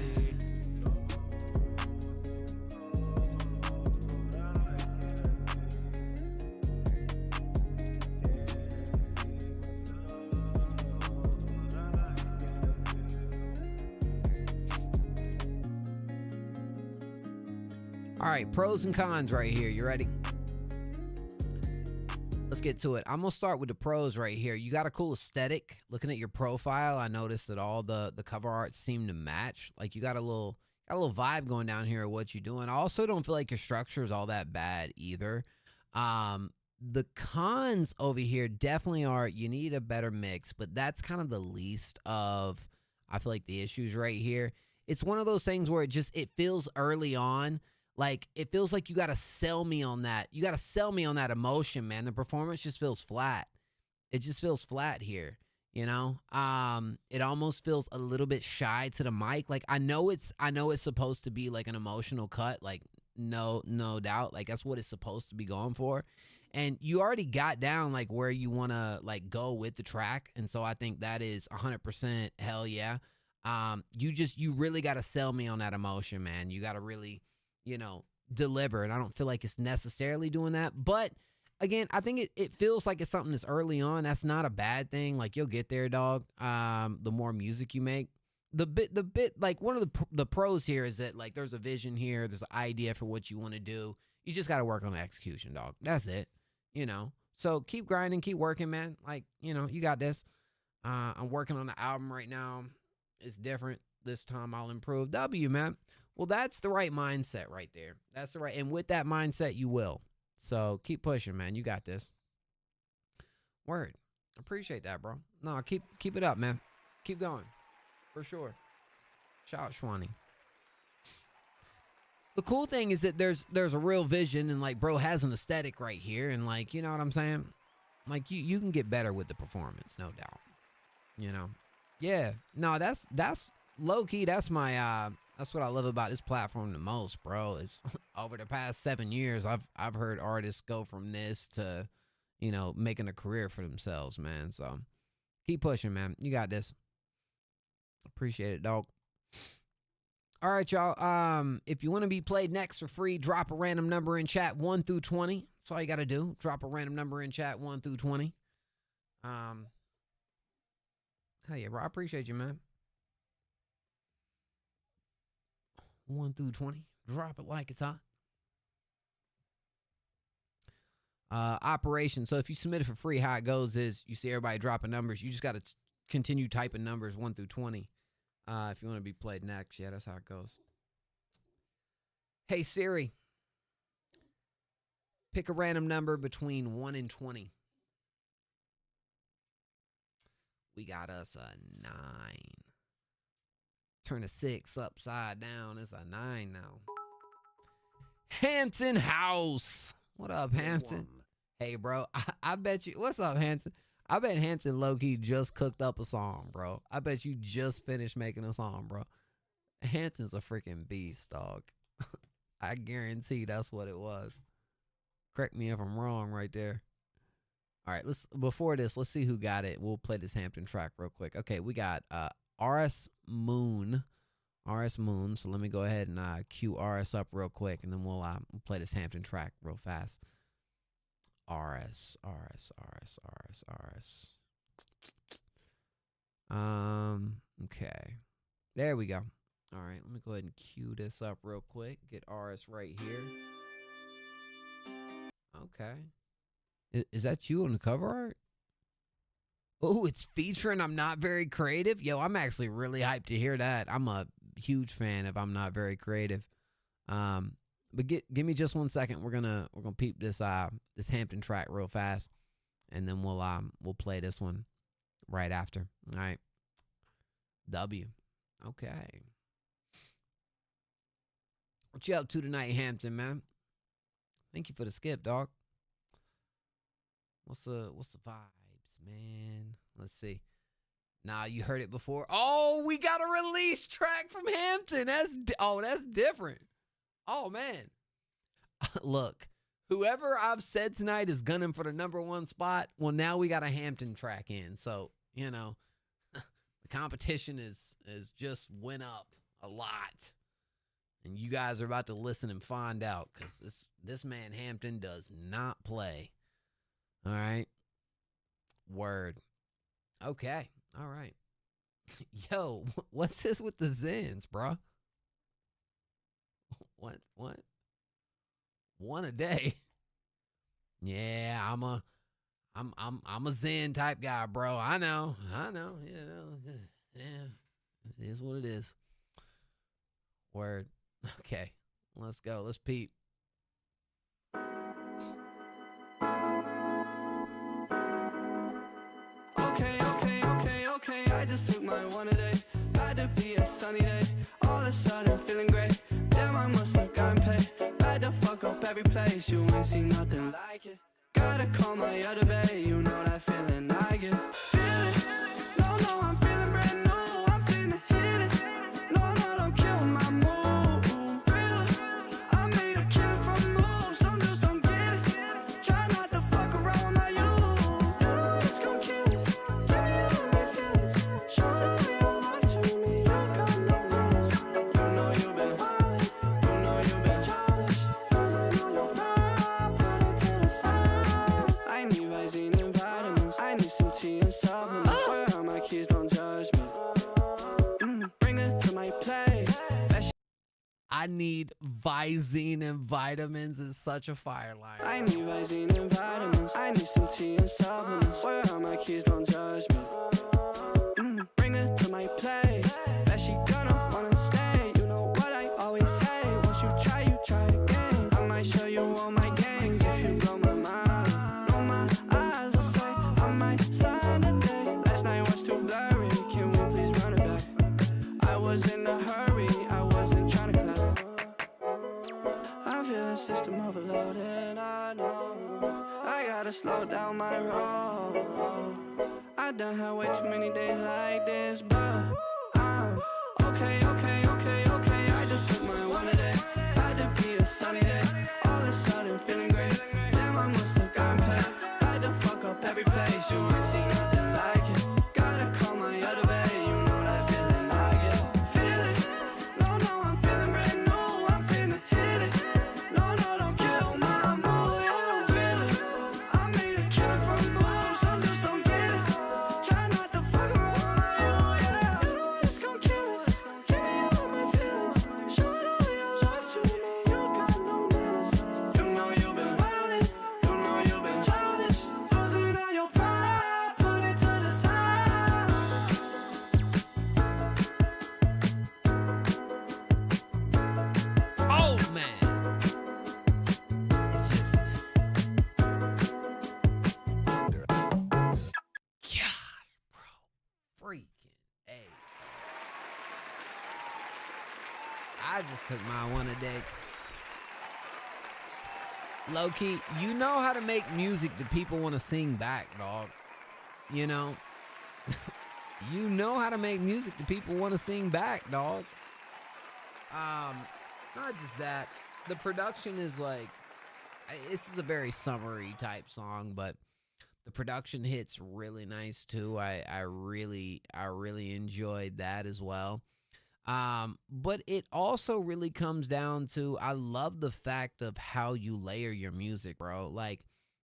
All right, pros and cons right here. You ready? Let's get to it. I'm gonna start with the pros right here. You got a cool aesthetic. Looking at your profile, I noticed that all the cover art seem to match. Like you got a little vibe going down here of what you're doing. I also don't feel like your structure is all that bad either. The cons over here definitely are you need a better mix, but that's kind of the least of, I feel like, the issues right here. It's one of those things where it feels early on. Like, it feels like you got to sell me on that. You got to sell me on that emotion, man. The performance just feels flat. It just feels flat here, you know? It almost feels a little bit shy to the mic. Like, I know it's supposed to be like an emotional cut, like no doubt. Like, that's what it's supposed to be going for. And you already got down like where you want to like go with the track. And so I think that is 100% hell yeah. You really got to sell me on that emotion, man. You got to really, deliver. And I don't feel like it's necessarily doing that. But again, I think it feels like it's something that's early on. That's not a bad thing. Like, you'll get there, dog. The more music you make. The bit, like, one of the pros here is that, like, there's a vision here. There's an idea for what you want to do. You just got to work on the execution, dog. That's it. So keep grinding, keep working, man. Like, you got this. I'm working on the album right now. It's different. This time I'll improve. W, man. Well, that's the right mindset right there. That's the right. And with that mindset, you will. So keep pushing, man. You got this. Word. Appreciate that, bro. No, keep it up, man. Keep going. For sure. Shout out Shwani. The cool thing is that there's a real vision, and like, bro has an aesthetic right here, and like, you know what I'm saying? Like, you can get better with the performance, no doubt. Yeah. No, that's low key. That's my that's what I love about this platform the most, bro. Is over the past 7 years, I've heard artists go from this to, making a career for themselves, man. So keep pushing, man. You got this. Appreciate it, dog. All right, y'all. If you want to be played next for free, drop a random number in chat 1 through 20. That's all you got to do. Drop a random number in chat 1 through 20. Hell yeah, bro. I appreciate you, man. 1 through 20. Drop it like it's hot. Operation. So if you submit it for free, how it goes is you see everybody dropping numbers. You just got to continue typing numbers 1 through 20. If you want to be played next. Yeah, that's how it goes. Hey, Siri. Pick a random number between 1 and 20. We got us a 9. Turn a 6 upside down. It's a 9 now. Hampton House. What up, Hampton? Hey, bro. I bet you. What's up, Hampton? I bet Hampton low-key just cooked up a song, bro. I bet you just finished making a song, bro. Hampton's a freaking beast, dog. I guarantee that's what it was. Correct me if I'm wrong right there. All right, before this, let's see who got it. We'll play this Hampton track real quick. Okay, we got RS Moon. RS Moon. So let me go ahead and cue RS up real quick, and then we'll play this Hampton track real fast. RS. Okay. There we go. All right, let me go ahead and cue this up real quick. Get RS right here. Okay. Is that you on the cover art? Oh, it's featuring I'm Not Very Creative. Yo, I'm actually really hyped to hear that. I'm a huge fan of I'm Not Very Creative. But give me just 1 second. We're gonna peep this this Hampton track real fast, and then we'll play this one right after. All right. W. Okay. What you up to tonight, Hampton, man? Thank you for the skip, dog. What's the vibes, man? Let's see. Nah, you heard it before. Oh, we got a release track from Hampton. That's different. Oh, man. Look, whoever I've said tonight is gunning for the #1 spot. Well, now we got a Hampton track in. So, you know, the competition is just went up a lot. And you guys are about to listen and find out, because this man Hampton does not play. All right. Word. Okay. All right. Yo, what's this with the Zens, bro? What? One a day. Yeah, I'm a Zen type guy, bro. I know. You know. Yeah. It is what it is. Word. Okay. Let's go. Let's peep. Okay, I just took my one a day. Had to be a sunny day. All of a sudden feeling great. Damn, I must have gotten paid. Had to fuck up every place. You ain't seen nothing like it. Gotta call my other bae. You know that feeling I get. Feeling, no, I'm feeling brand new. I'm finna hit it. No, don't kill my mood. Really, I made a killing from moves. Some just don't get it. Try not to fuck around with my youth. You know it's gon' kill it. Give me all my feelings. Show all your love to me. I got no manners. You know you've been wild. You know you've been childish. Losing all your pride. Put it to the side. I need Visine and vitamins. I need some tea and supplements. Where are my keys? Don't judge me. Bring it to my place. I need Visine and vitamins is such a fire line. I need Visine and vitamins. I need some tea and supplements. Where are my keys? Don't judge me. Bring it to my place. Bet she gonna wanna stay. You know what I always say. Once you try again. I might show you all my games if you blow my mind. No, my eyes will say I might sign today. Last night was too blurry. Can we please run it back? I was in a hurry. I wasn't trying to clap. I feel the system overloaded. I know I gotta slow down my roll. I done had way too many days like this, but I'm okay. I just took my one a day. Had to be a sunny day. All of a sudden feeling great. Damn, I must have gotten paid. Had to fuck up every place. You ain't seen nothing like it. Gotta call my other bae. You know that feeling I get. Feeling, no, I'm feeling brand new. I'm finna hit it. No, don't kill my mood. Yeah, really, I made a killing from moves. Some just don't get it. Try not to fuck around with you. Yeah, you know it's gon' kill it. Give me all my feelings. Show all your love to me. You got no manners. You know you've been wildin'. You know you've been childish. Losing all your pride. Put it to the side. Oh, man. It's just... Gosh, bro. Freaking A. I just took my one a day. Low-key, you know how to make music that people want to sing back, dog. You know? You know how to make music that people want to sing back, dog. Not just that. The production is like, this is a very summery type song, but the production hits really nice too. I really enjoyed that as well. But it also really comes down to, I love the fact of how you layer your music, bro. Like,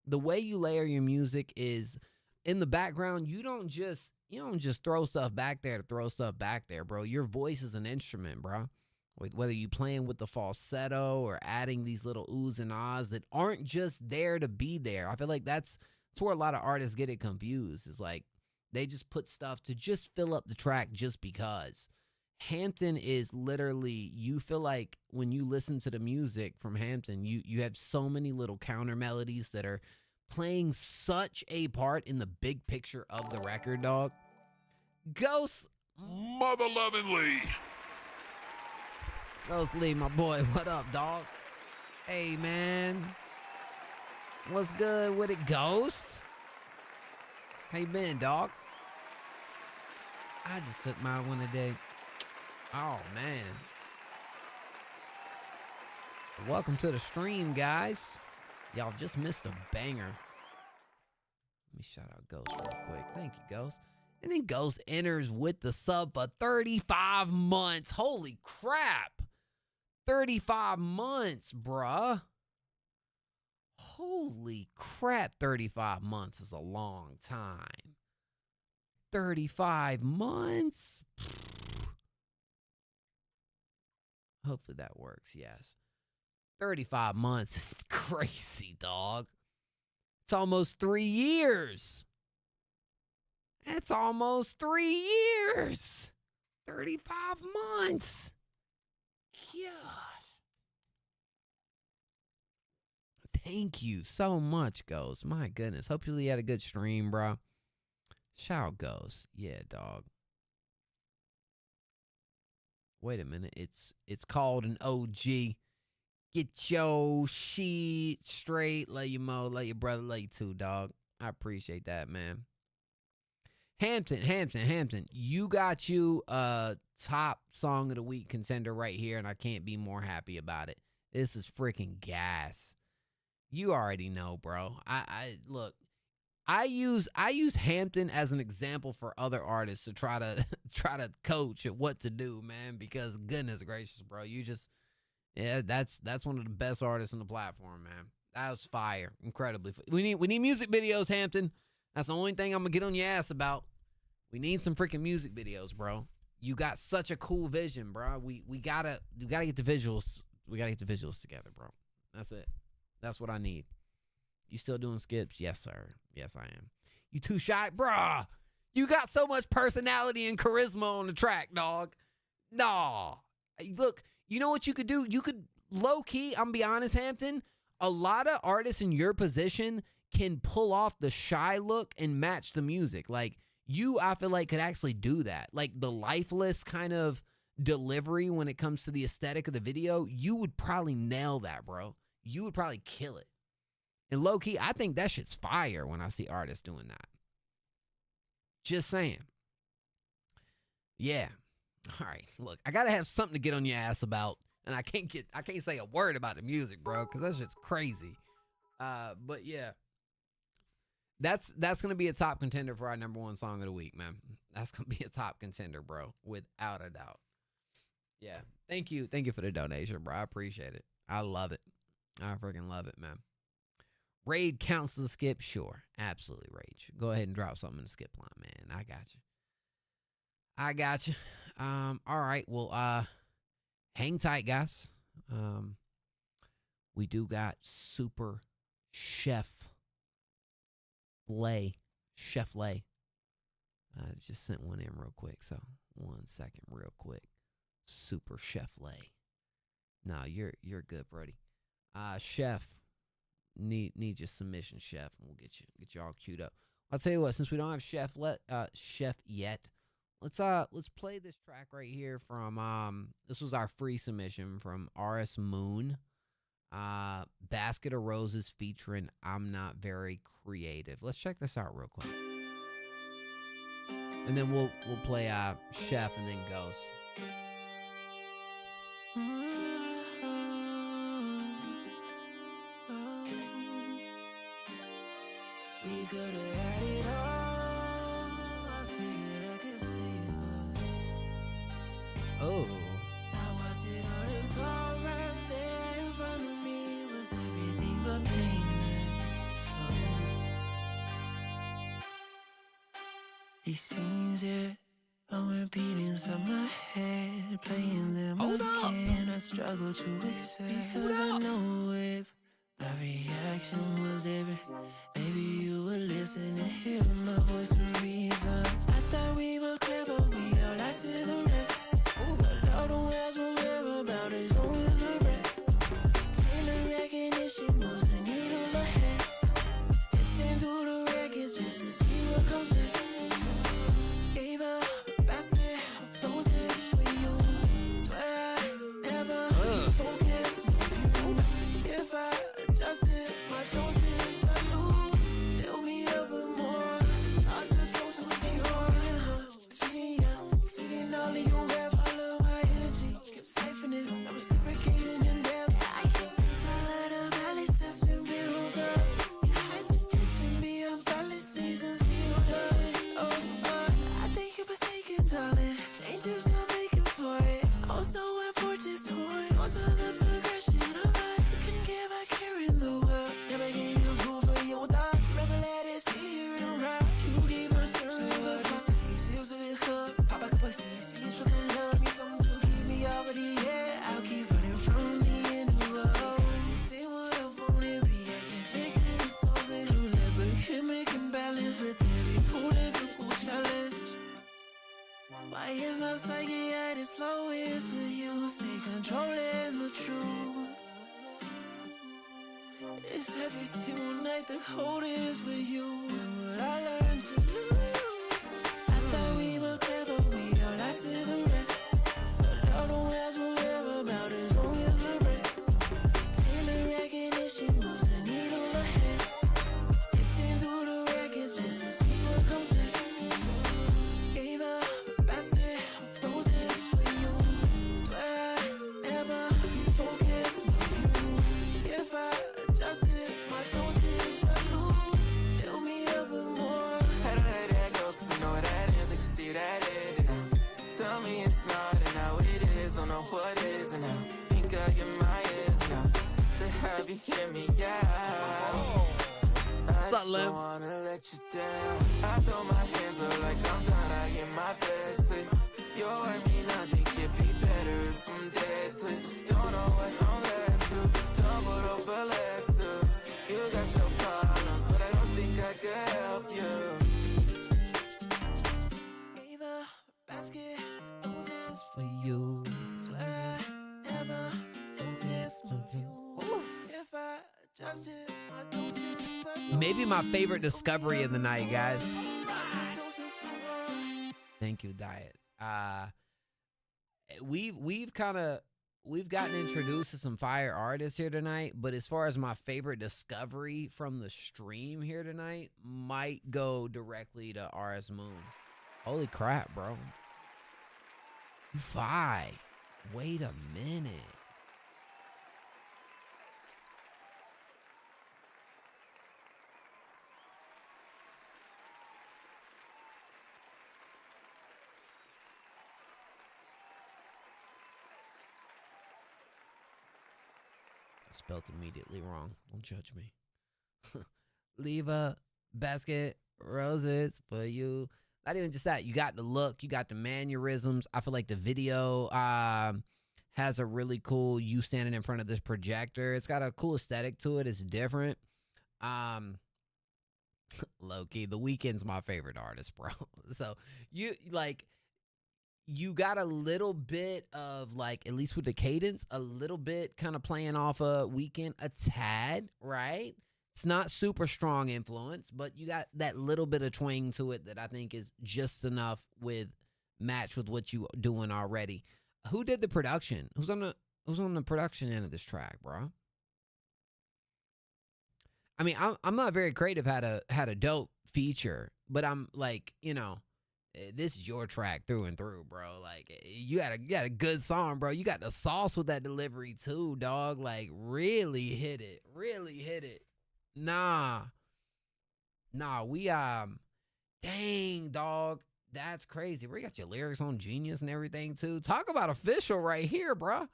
the way you layer your music is in the background. You don't just you don't just throw stuff back there to throw stuff back there, bro. Your voice is an instrument, bro. Whether you playing with the falsetto or adding these little oohs and ahs that aren't just there to be there. I feel like that's where a lot of artists get it confused. It's like they just put stuff to just fill up the track just because. Hampton is literally, you feel like when you listen to the music from Hampton, you have so many little counter melodies that are playing such a part in the big picture of the record, dog. Ghost Mother lovingly. Ghost Lee, my boy, what up, dog? Hey, man. What's good with it, Ghost? How you been, dog? I just took my one today. Oh, man. Welcome to the stream, guys. Y'all just missed a banger. Let me shout out Ghost real quick. Thank you, Ghost. And then Ghost enters with the sub for 35 months. Holy crap. 35 months, bruh. Holy crap, 35 months is a long time. 35 months? Hopefully that works, yes. 35 months is crazy, dog. It's almost 3 years. That's almost 3 years. 35 months. Gosh. Thank you so much, Ghost. My goodness. Hopefully you had a good stream, bro. Shout out, Ghost. Yeah, dog. Wait a minute. It's called an OG. Get your shit straight. Love you, Mo. Love your brother. Love you too, dog. I appreciate that, man. Hampton. You got you a top song of the week contender right here, and I can't be more happy about it. This is freaking gas. You already know, bro. Look. I use Hampton as an example for other artists to try to coach at what to do, man, because goodness gracious, bro, that's one of the best artists on the platform, man. That was fire. Incredibly. We need music videos, Hampton. That's the only thing I'm gonna get on your ass about. We need some freaking music videos, bro. You got such a cool vision, bro. We gotta get the visuals. We gotta get the visuals together, bro. That's it. That's what I need. You still doing skips? Yes, sir. Yes, I am. You too shy? Bruh. You got so much personality and charisma on the track, dog. Nah. Look, you know what you could do? You could, low-key, I'm gonna be honest, Hampton, a lot of artists in your position can pull off the shy look and match the music. Like, you, I feel like, could actually do that. Like, the lifeless kind of delivery when it comes to the aesthetic of the video, you would probably nail that, bro. You would probably kill it. And low-key, I think that shit's fire when I see artists doing that. Just saying. Yeah. All right. Look, I gotta have something to get on your ass about, and I can't say a word about the music, bro, because that shit's crazy. But yeah. That's gonna be a top contender for our #1 song of the week, man. That's gonna be a top contender, bro, without a doubt. Yeah. Thank you for the donation, bro. I appreciate it. I love it. I freaking love it, man. Raid counts as a skip? Sure. Absolutely, Rage. Go ahead and drop something in the skip line, man. I got you. All right. Well, hang tight, guys. We do got Super Chef Lay. Chef Lay. Just sent one in real quick. So 1 second real quick. Super Chef Lay. No, you're good, Brody. Chef. Need your submission, Chef, and we'll get you all queued up. I'll tell you what, since we don't have Chef yet, let's play this track right here from this was our free submission from RS Moon. Basket of Roses featuring I'm Not Very Creative. Let's check this out real quick. And then we'll play Chef and then Ghost. We could have had it all. I figured I could save us. Oh. Now I sit on this all right there in front of me was everything but painless. These scenes, yeah, I'm repeating inside my head, playing them again. I struggle to accept because I know if my reaction was different, maybe you would listen and hear my voice for reason. I thought we were clever, we all lasted the rest. I love don't ask what we're about as long as we're right. Taylor recognition moves the needle ahead. Sifting through the records just to see what comes next. Gave up a basket of roses for you. Swear I never focused on you. If I adjusted my doses, I lose. Fill me up with more. Oxytocin's pure. Speeding up, exceeding all of your rep. I love my energy. Kept siphoning, I'm reciprocating in depth. I can sense a lot of valleys that's been built up. You had this tension beyond valley seasons sealed up. I think you're mistaken, darling. Changes I'm making for it. Also important towards the progression of us. Couldn't give a care in the world. Never gave you food for your thoughts. Never let it see here and round. You gave her serve the seals to this cup. Pop back pussy, sees for the love. Need something to keep me out of the air. I'll keep running from the end of the world. Say what I want and reactions mixing and solving. Who never can make imbalance with every cool difficult challenge. Why is my psyche at its lowest with you? Stay controlling the truth. It's every single night the coldest with you. When will I learn to lose? I thought we were clever, we all lasted the rest. But love don't ask what we're about as long as we're right. Taylor recognition moves the needle ahead. Sifting through the records just to see what comes next. Gave up a basket of roses for you. Swear I never focused on you. If I adjusted my doses, I lose. Fill me up with more. Had to let that go, cause I know what that is. I can see that it now. Tell me it's not, and now it is. Don't know what is, and now think I get my ears now. Just to have you hear me out. I just don't wanna let you down. I throw my hands up like I'm done. I get my best to you. I mean, I think it'd be better if I'm dead to. Just don't know what I'm left to. Stumbled over left to. You got your problems, but I don't think I could help you. Gave a basket of roses for you. Swear I never focused on you. If I adjusted my doses, Maybe my favorite discovery of the night, guys. Thank you, Diet. We've gotten introduced to some fire artists here tonight, but as far as my favorite discovery from the stream here tonight, might go directly to RS Moon. Holy crap, bro. Fi. Wait a minute. Spelled immediately wrong. Don't judge me. Leave a basket roses for you. Not even just that. You got the look. You got the mannerisms. I feel like the video has a really cool you standing in front of this projector. It's got a cool aesthetic to it. It's different. Low-key, The Weeknd's my favorite artist, bro. So you got a little bit of, like, at least with the cadence, a little bit kind of playing off a Weeknd, a tad, right? It's not super strong influence, but you got that little bit of twang to it that I think is just enough match with what you doing already. Who did the production? Who's on the production end of this track, bro? I mean, I'm not very creative. Had a dope feature, but I'm like, you know, this is your track through and through, bro. Like, you got a good song, bro. You got the sauce with that delivery too, dog. Like, really hit it. Really hit it. Nah, we dang, dog. That's crazy. We got your lyrics on Genius and everything too. Talk about official right here, bro.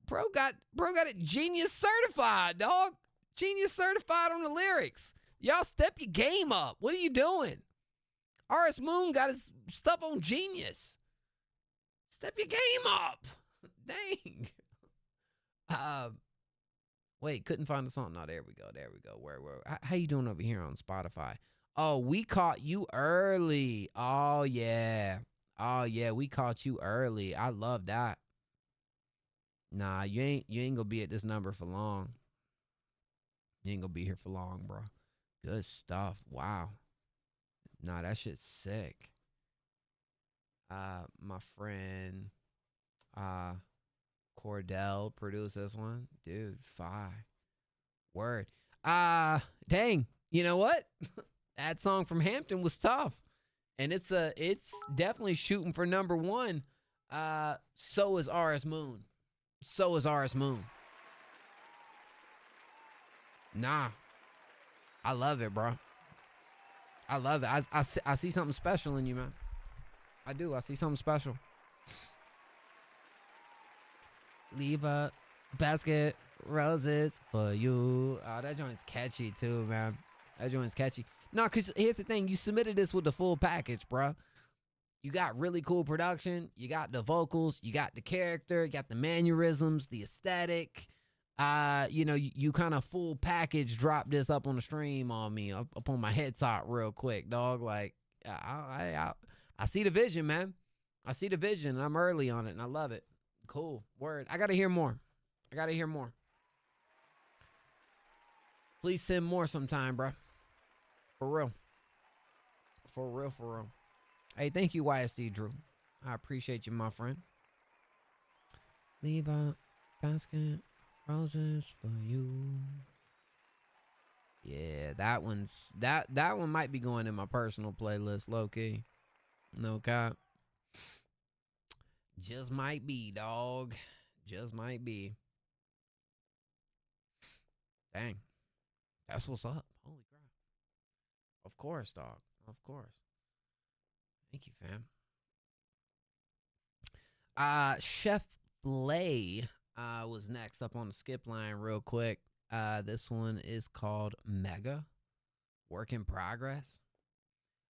Bro got it Genius certified, dog. Genius certified on the lyrics. Y'all step your game up. What are you doing? RS Moon got his stuff on Genius. Step your game up. Dang. Wait, couldn't find the song. No, there we go. There we go. Where? How you doing over here on Spotify? Oh, we caught you early. Oh yeah. Oh yeah, we caught you early. I love that. Nah, you ain't gonna be at this number for long. You ain't gonna be here for long, bro. Good stuff. Wow. Nah, that shit's sick. My friend Cordell produced this one. Dude, fire. Word. Dang. You know what? That song from Hampton was tough. And it's definitely shooting for number 1. So is RS Moon. So is RS Moon. Nah. I love it, bro. I love it. I see something special in you, man. I do. I see something special. Leave a basket roses for you. Oh, that joint's catchy too, man. That joint's catchy. No, because here's the thing. You submitted this with the full package, bro. You got really cool production. You got the vocals. You got the character. You got the mannerisms, the aesthetic. You know, you kind of full package dropped this up on the stream on me, up on my head top real quick, dog. Like, I see the vision, man. I see the vision, and I'm early on it, and I love it. Cool. Word. I got to hear more. I got to hear more. Please send more sometime, bro. For real. For real, for real. Hey, thank you, YSD Drew. I appreciate you, my friend. Leave a basket roses for you. Yeah, that one's that one might be going in my personal playlist, low key. No cap. Just might be, dog. Just might be. Dang. That's what's up. Holy crap. Of course, dog. Of course. Thank you, fam. Chef Flay was next up on the skip line real quick. This one is called Mega. Work in Progress.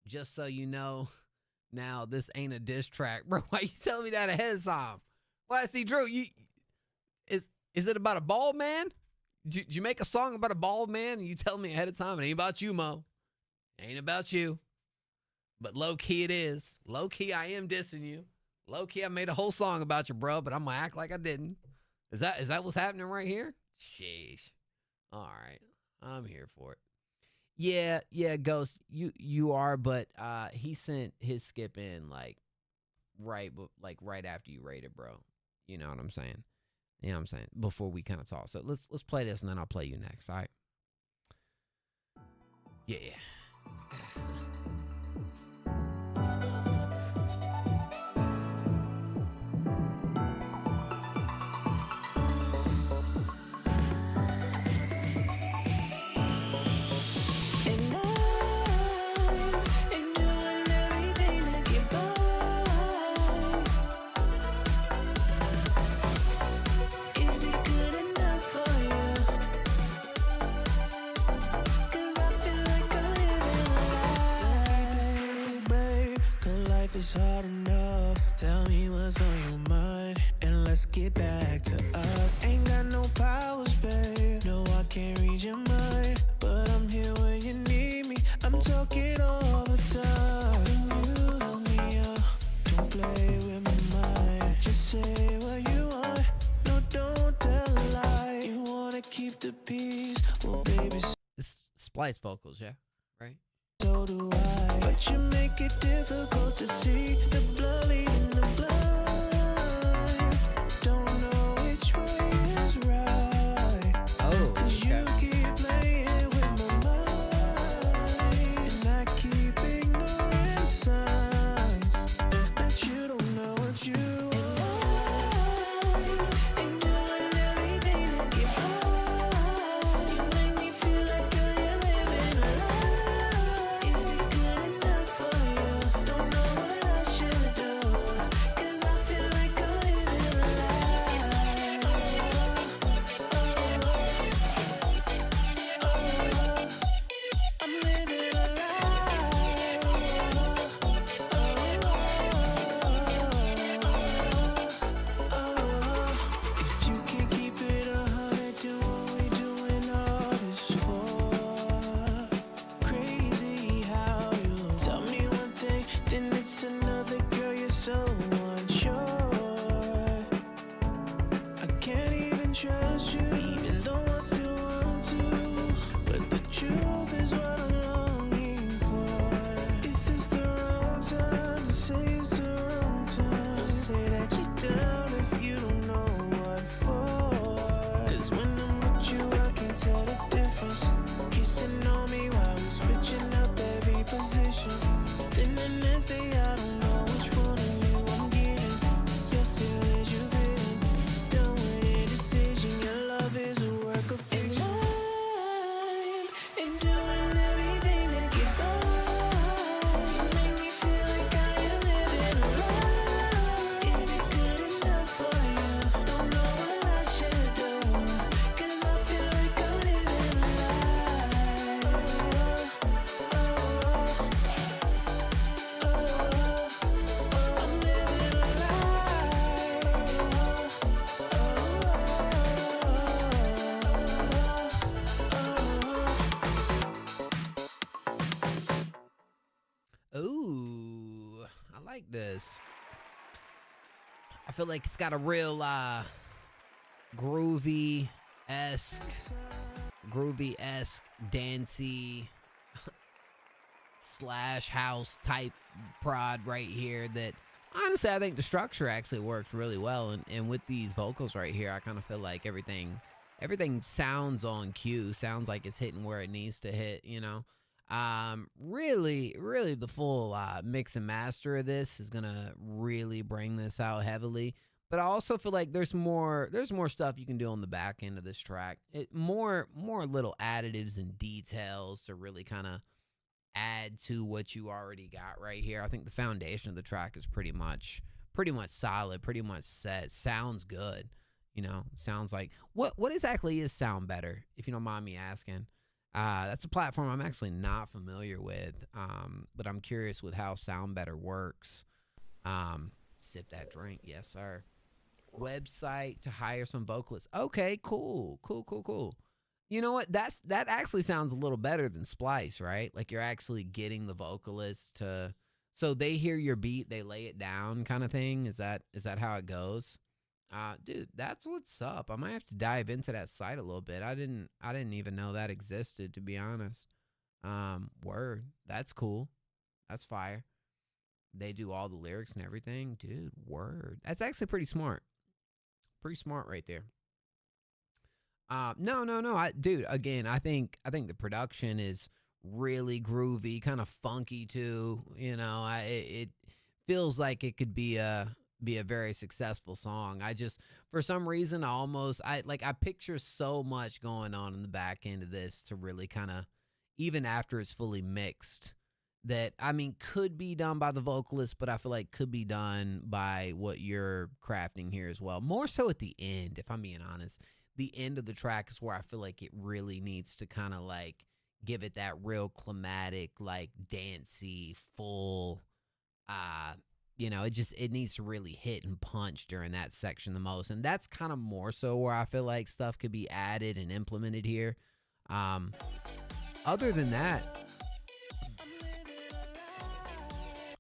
Just so you know, now this ain't a diss track. Bro, why you telling me that ahead of time? Why, see, Drew, is it about a bald man? Did you make a song about a bald man and you tell me ahead of time? It ain't about you, Mo. It ain't about you. But low-key it is. Low-key I am dissing you. Low-key I made a whole song about you, bro, but I'm going to act like I didn't. Is that what's happening right here? Sheesh. All right. I'm here for it. Yeah, Ghost, you are, but he sent his skip in right after you rated, bro. You know what I'm saying? You know what I'm saying? Before we kind of talk. So let's play this and then I'll play you next, all right? Yeah. It's hard enough. Tell me what's on your mind, and let's get back to us. Ain't got no powers, babe. No, I can't read your mind, but I'm here when you need me. I'm talking all the time. You help me out. Don't play with my mind. Just say what you want. No, don't tell a lie. You wanna keep the peace? Well, baby, it's splice vocals, yeah, right? So do I, but you make it difficult to see the blood leading the blind. Don't know which way is right. Oh, cause you keep playing with my mind, and I keep ignoring signs that you don't know what you want. And doing everything to get high. You make me feel like you're living a lie. Is it good enough for you? Don't know what I should do, cause I feel like this. I feel like it's got a real groovy-esque, dancey slash house type prod right here that honestly I think the structure actually works really well, and with these vocals right here I kind of feel like everything sounds on cue, sounds like it's hitting where it needs to hit, you know. Really the full mix and master of this is gonna really bring this out heavily. But I also feel like there's more stuff you can do on the back end of this track. More little additives and details to really kind of add to what you already got right here. I think the foundation of the track is pretty much solid, pretty much set. Sounds good, you know. Sounds like what exactly is Sound Better, if you don't mind me asking? That's a platform I'm actually not familiar with, but I'm curious with how Sound Better works. Sip that drink, yes sir. Website to hire some vocalists. Okay, cool. You know what? That actually sounds a little better than Splice, right? Like you're actually getting the vocalists to, so they hear your beat, they lay it down, kind of thing. Is that how it goes? Dude, that's what's up. I might have to dive into that site a little bit. I didn't even know that existed, to be honest. Word. That's cool. That's fire. They do all the lyrics and everything. Dude, word. That's actually pretty smart. Pretty smart right there. No. Dude, again, I think the production is really groovy, kind of funky too. You know, it feels like it could be a very successful song. I just, for some reason, I picture so much going on in the back end of this to really kind of, even after it's fully mixed, that, I mean, could be done by the vocalist, but I feel like could be done by what you're crafting here as well. More so at the end, if I'm being honest. The end of the track is where I feel like it really needs to kind of like give it that real climatic, like dancey, full, you know, it needs to really hit and punch during that section the most. And that's kind of more so where I feel like stuff could be added and implemented here. Other than that,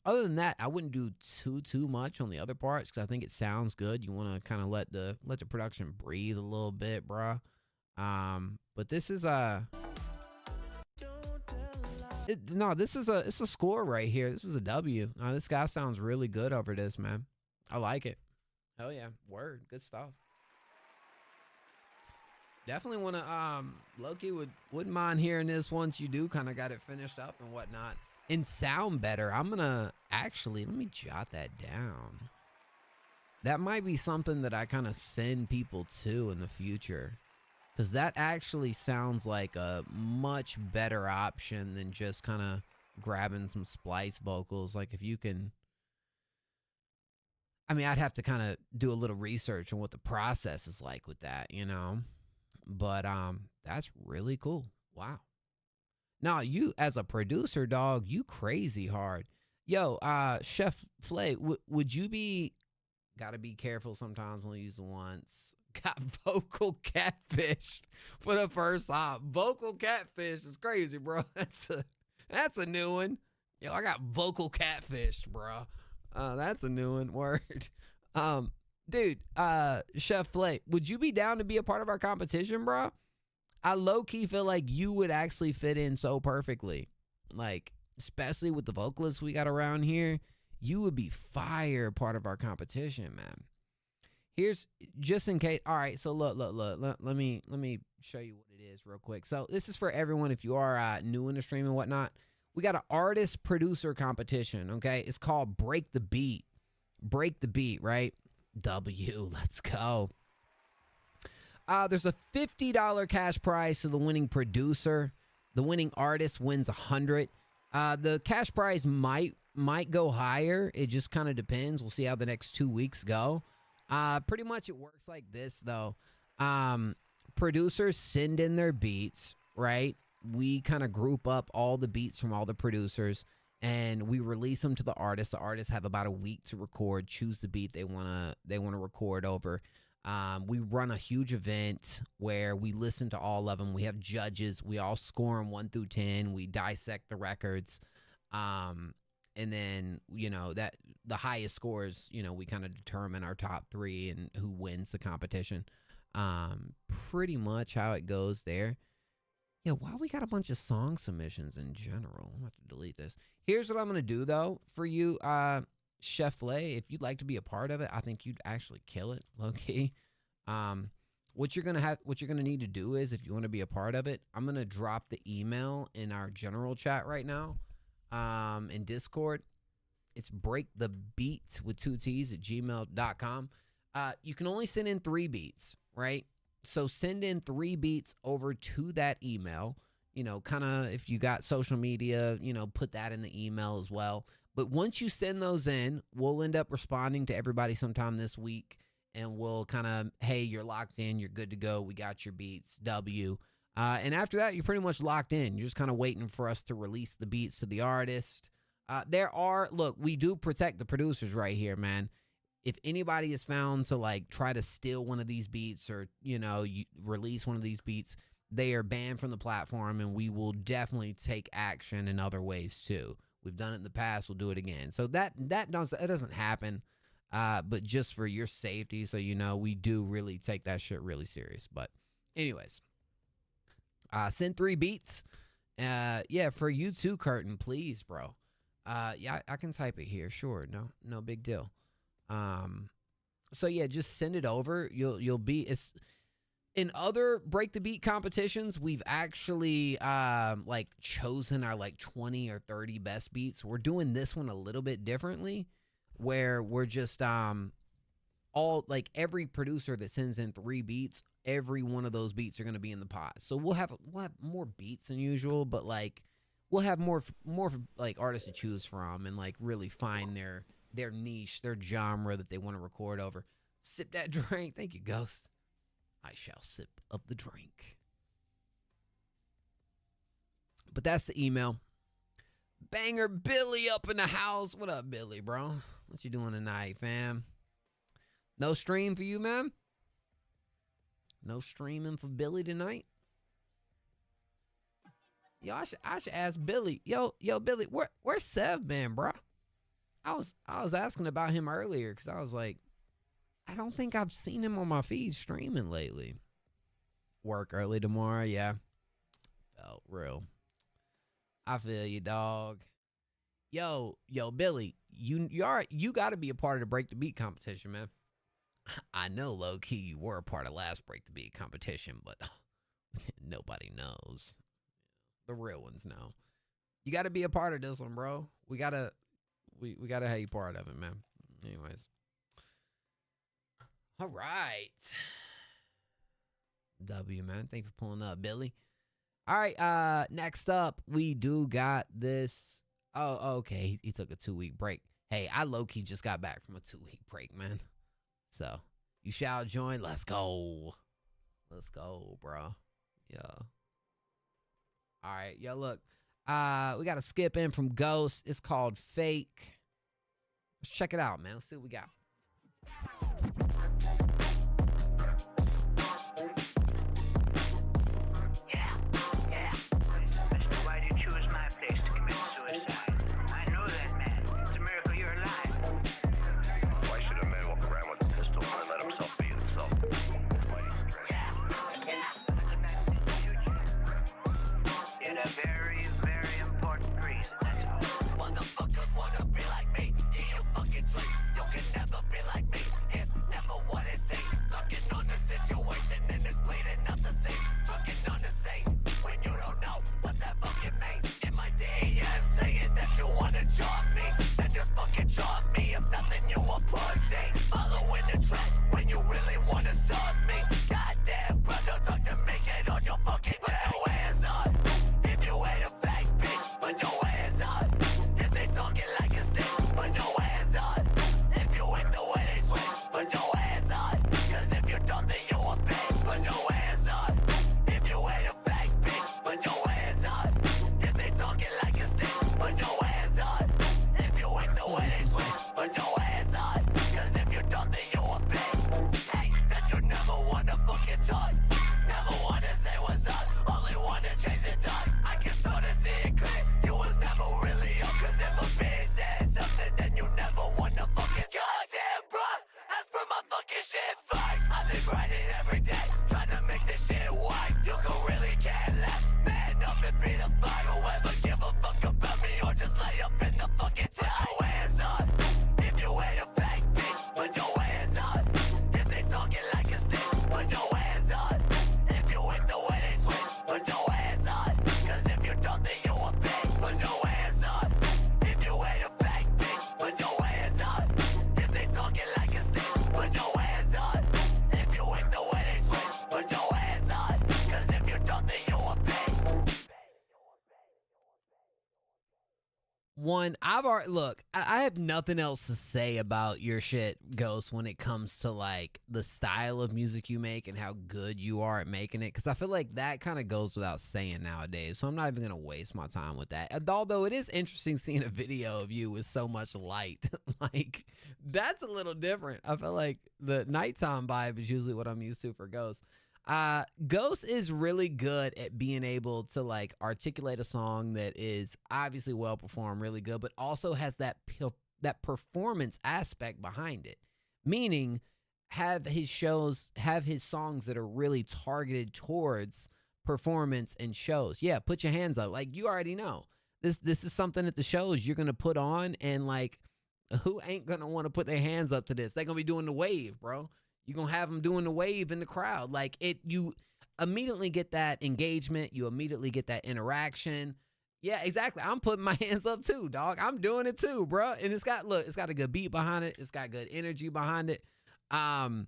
I wouldn't do too much on the other parts because I think it sounds good. You want to kind of let the production breathe a little bit, bruh. But this is it's a score right here. This is a W. This guy sounds really good over this, man. I like it. Hell yeah, word, good stuff. Definitely want to Loki wouldn't mind hearing this once you do kind of got it finished up and whatnot. And Sound Better, I'm gonna actually, let me jot that down. That might be something that I kind of send people to in the future, because that actually sounds like a much better option than just kind of grabbing some Splice vocals. Like if you can, I mean, I'd have to kind of do a little research on what the process is like with that, you know. But that's really cool. Wow. Now, you as a producer, dog, you crazy hard. Yo, Chef Flay, would you be, gotta be careful sometimes when you use the once, got vocal catfish for the first time. Vocal catfish is crazy, bro. That's a new one. Yo, I got vocal catfish, bro. That's a new one. Word. Dude, Chef Flay, would you be down to be a part of our competition, bro? I low-key feel like you would actually fit in so perfectly. Like, especially with the vocalists we got around here, you would be fire part of our competition, man. Here's, just in case, all right, so look, let me show you what it is real quick. So this is for everyone if you are new in the stream and whatnot. We got an artist-producer competition, okay? It's called Break the Beat. Break the Beat, right? W, let's go. There's a $50 cash prize to the winning producer. The winning artist wins $100. The cash prize might go higher. It just kind of depends. We'll see how the next 2 weeks go. Pretty much it works like this, though. Producers send in their beats, right? We kind of group up all the beats from all the producers, and we release them to the artists. The artists have about a week to record, choose the beat they wanna record over. We run a huge event where we listen to all of them. We have judges. We all score them 1 through 10. We dissect the records. And then, that the highest scores, we kind of determine our top 3 and who wins the competition. Pretty much how it goes there. Yeah, why we got a bunch of song submissions in general? I'm going to have to delete this. Here's what I'm going to do, though, for you, Chef Flay. If you'd like to be a part of it, I think you'd actually kill it, low-key. What you're gonna need to do is, if you want to be a part of it, I'm gonna drop the email in our general chat right now, in Discord. It's breakthebeat with 2 T's at gmail.com. You can only send in 3 beats, right? So send in 3 beats over to that email. Kind of, if you got social media, put that in the email as well. But once you send those in, we'll end up responding to everybody sometime this week. And we'll kind of, hey, you're locked in. You're good to go. We got your beats. W. And after that, you're pretty much locked in. You're just kind of waiting for us to release the beats to the artist. Look, we do protect the producers right here, man. If anybody is found to, try to steal one of these beats or, you release one of these beats, they are banned from the platform, and we will definitely take action in other ways, too. We've done it in the past. We'll do it again. So that doesn't happen. But just for your safety, so we do really take that shit really serious. But anyways, send 3 beats. Yeah, for you too, Curtin, please, bro. Yeah, I can type it here. Sure, no big deal. So yeah, just send it over. You'll be in other Break the Beat competitions. We've actually chosen our 20 or 30 best beats. We're doing this one a little bit differently, where we're just every producer that sends in 3 beats, every one of those beats are going to be in the pot. So we'll have more beats than usual, but we'll have more artists to choose from, and really find their niche, their genre that they want to record over. Sip that drink. Thank you, Ghost. I shall sip of the drink. But that's the email. Banger Billy up in the house. What up, Billy, bro? What you doing tonight, fam? No stream for you, man? No streaming for Billy tonight? Yo, I should ask Billy. Yo, Billy, where's Sev been, bro? I was asking about him earlier, because I was like, I don't think I've seen him on my feed streaming lately. Work early tomorrow, yeah. Felt real. I feel you, dog. Yo, Billy, you got to be a part of the Break the Beat competition, man. I know, low key, you were a part of last Break the Beat competition, but nobody knows. The real ones know. You got to be a part of this one, bro. We gotta have you part of it, man. Anyways, all right. W, man. Thanks for pulling up, Billy. All right, next up, we do got this. Oh, okay. He took a 2-week break. Hey, I low-key just got back from a 2-week break, man. So, you shall join. Let's go. Let's go, bro. Yeah. All right, yo, look. We got a skip in from Ghost. It's called Fake. Let's check it out, man. Let's see what we got. If you ain't a One, I've already look. I have nothing else to say about your shit, Ghost, when it comes to like the style of music you make and how good you are at making it. Because I feel like that kind of goes without saying nowadays. So I'm not even gonna waste my time with that. Although it is interesting seeing a video of you with so much light. Like that's a little different. I feel like the nighttime vibe is usually what I'm used to for Ghost. Ghost is really good at being able to like articulate a song that is obviously well performed, really good, but also has that that performance aspect behind it. Meaning, have his songs that are really targeted towards performance and shows. Yeah, put your hands up. Like you already know, this is something at the shows you're gonna put on, and like, who ain't gonna want to put their hands up to this? They're gonna be doing the wave, bro. You're going to have them doing the wave in the crowd. Like you immediately get that engagement. You immediately get that interaction. Yeah, exactly. I'm putting my hands up too, dog. I'm doing it too, bro. And it's got a good beat behind it. It's got good energy behind it. And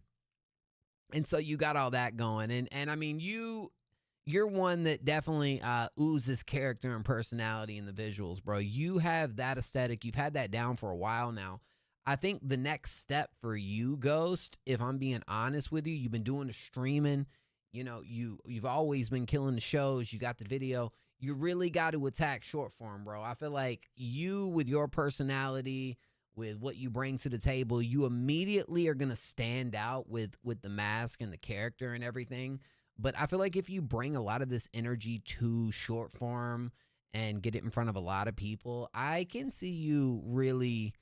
so you got all that going. And I mean, you're one that definitely oozes character and personality in the visuals, bro. You have that aesthetic. You've had that down for a while now. I think the next step for you, Ghost, if I'm being honest with you, you've been doing the streaming, you know, you've always been killing the shows, you got the video. You really got to attack short form, bro. I feel like you, with your personality, with what you bring to the table, you immediately are going to stand out with the mask and the character and everything. But I feel like if you bring a lot of this energy to short form and get it in front of a lot of people, I can see you really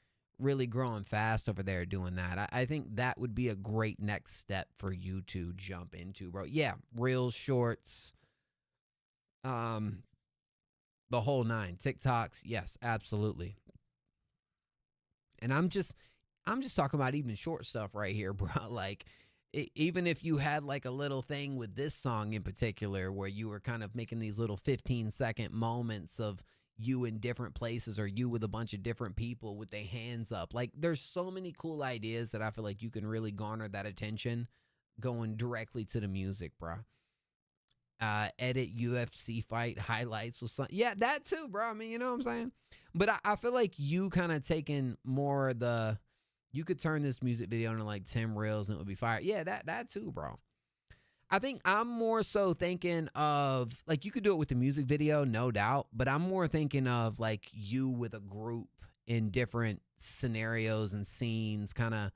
growing fast over there doing that. I think that would be a great next step for you to jump into, bro. Yeah, reels, shorts, the whole nine. TikToks, yes, absolutely. And I'm just talking about even short stuff right here, bro. Like, even if you had like a little thing with this song in particular where you were kind of making these little 15-second moments of you in different places or you with a bunch of different people with their hands up. Like, there's so many cool ideas that I feel like you can really garner that attention going directly to the music, bro. Edit UFC fight highlights or something. Yeah, that too, bro. I mean, you know what I'm saying? But I feel like you kind of taking more of you could turn this music video into like 10 reels and it would be fire. Yeah, that too, bro. I think I'm more so thinking of, like, you could do it with the music video, no doubt, but I'm more thinking of, like, you with a group in different scenarios and scenes, kind of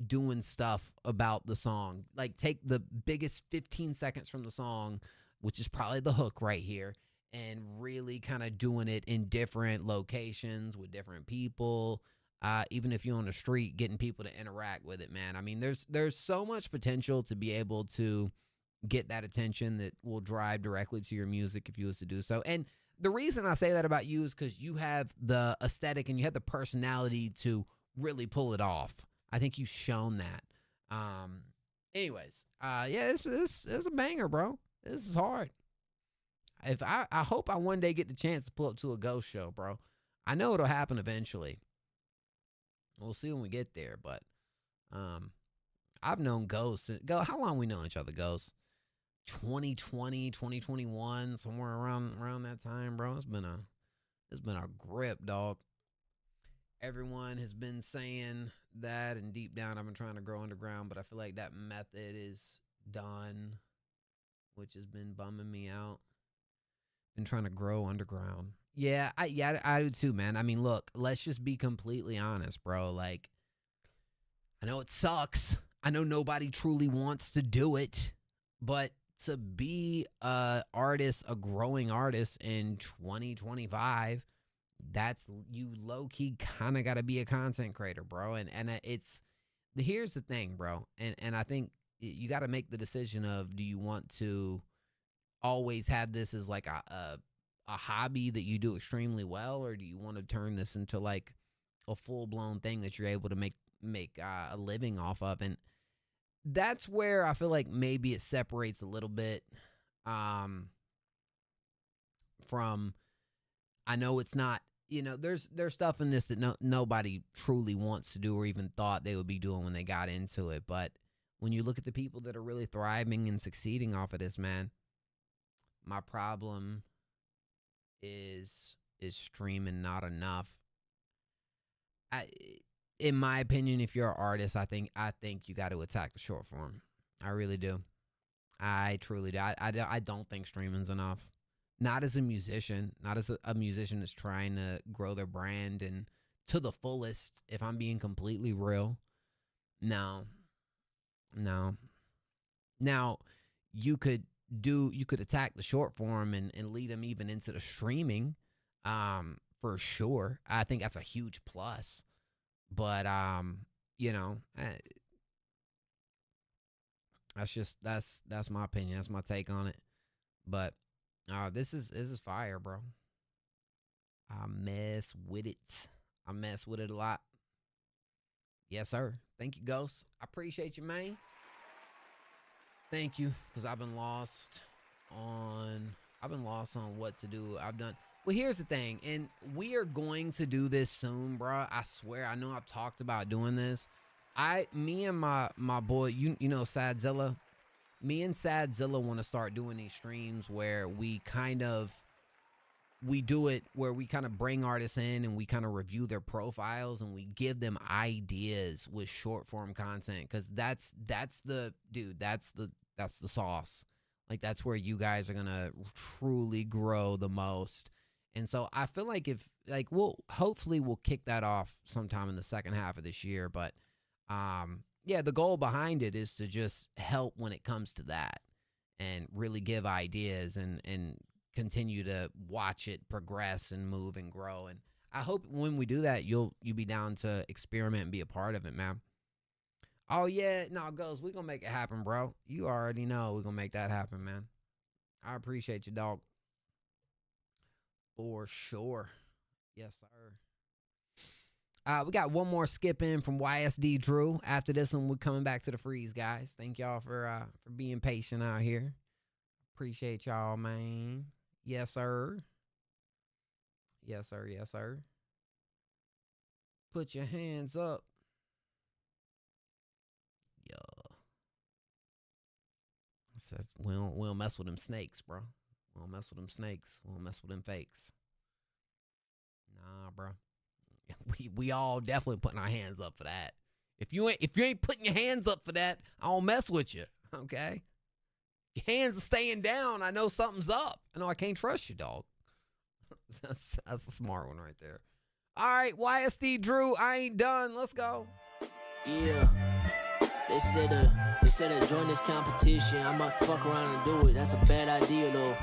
doing stuff about the song. Like, take the biggest 15 seconds from the song, which is probably the hook right here, and really kind of doing it in different locations with different people. Even if you're on the street, getting people to interact with it, man. I mean, there's so much potential to be able to get that attention that will drive directly to your music if you was to do so. And the reason I say that about you is because you have the aesthetic and you have the personality to really pull it off. I think you've shown that. Anyways, yeah, this is a banger, bro. This is hard. If I hope I one day get the chance to pull up to a Ghost show, bro. I know it'll happen eventually. We'll see when we get there, but I've known Ghost. How long we know each other, Ghost? 2020, 2021, somewhere around that time, bro. It's been a grip, dog. Everyone has been saying that, and deep down I've been trying to grow underground, but I feel like that method is done, which has been bumming me out. Been trying to grow underground. Yeah, I do too, man. I mean, look, let's just be completely honest, bro. Like, I know it sucks. I know nobody truly wants to do it, but to be a growing artist in 2025, that's, you low-key kind of got to be a content creator, bro. And here's the thing, bro. And I think you got to make the decision of, do you want to always have this as like a hobby that you do extremely well, or do you want to turn this into like a full-blown thing that you're able to make a living off of? And that's where I feel like maybe it separates a little bit from, I know it's not, you know, there's stuff in this that nobody truly wants to do or even thought they would be doing when they got into it. But when you look at the people that are really thriving and succeeding off of this, man, my problem is streaming not enough. In my opinion, if you're an artist, I think you got to attack the short form. I really do. I truly do. I don't think streaming's enough. Not as a musician, not as a musician that's trying to grow their brand and to the fullest. If I'm being completely real, no. Now, you could attack the short form and lead them even into the streaming, for sure. I think that's a huge plus. But that's my opinion. That's my take on it. But this is fire, bro. I mess with it. I mess with it a lot. Yes, sir. Thank you, Ghost. I appreciate you, man. Thank you, because I've been lost on what to do. Well, here's the thing, and we are going to do this soon, bro. I swear. I know I've talked about doing this. Me and my boy, you know, Sadzilla. Me and Sadzilla want to start doing these streams where we do it where we kind of bring artists in and we kind of review their profiles and we give them ideas with short form content, because that's the sauce. Like, that's where you guys are gonna truly grow the most. And so I feel like hopefully we'll kick that off sometime in the second half of this year. But yeah, the goal behind it is to just help when it comes to that and really give ideas and continue to watch it progress and move and grow. And I hope when we do that, you'll be down to experiment and be a part of it, man. Oh yeah, no, Ghost, we're gonna make it happen, bro. You already know we're gonna make that happen, man. I appreciate you, dog. For sure. Yes, sir. We got one more skip in from YSD Drew. After this one, we're coming back to the freeze, guys. Thank y'all for being patient out here. Appreciate y'all, man. Yes, sir. Yes, sir. Yes, sir. Put your hands up. Yeah. It says we don't mess with them snakes, bro. We don't mess with them snakes. We don't mess with them fakes. Nah, bro. We all definitely putting our hands up for that. If you ain't putting your hands up for that, I don't mess with you. Okay? Your hands are staying down. I know something's up. I know I can't trust you, dog. That's a smart one right there. All right, YSD Drew, I ain't done. Let's go. Yeah. They said join this competition. I might fuck around and do it. That's a bad idea though.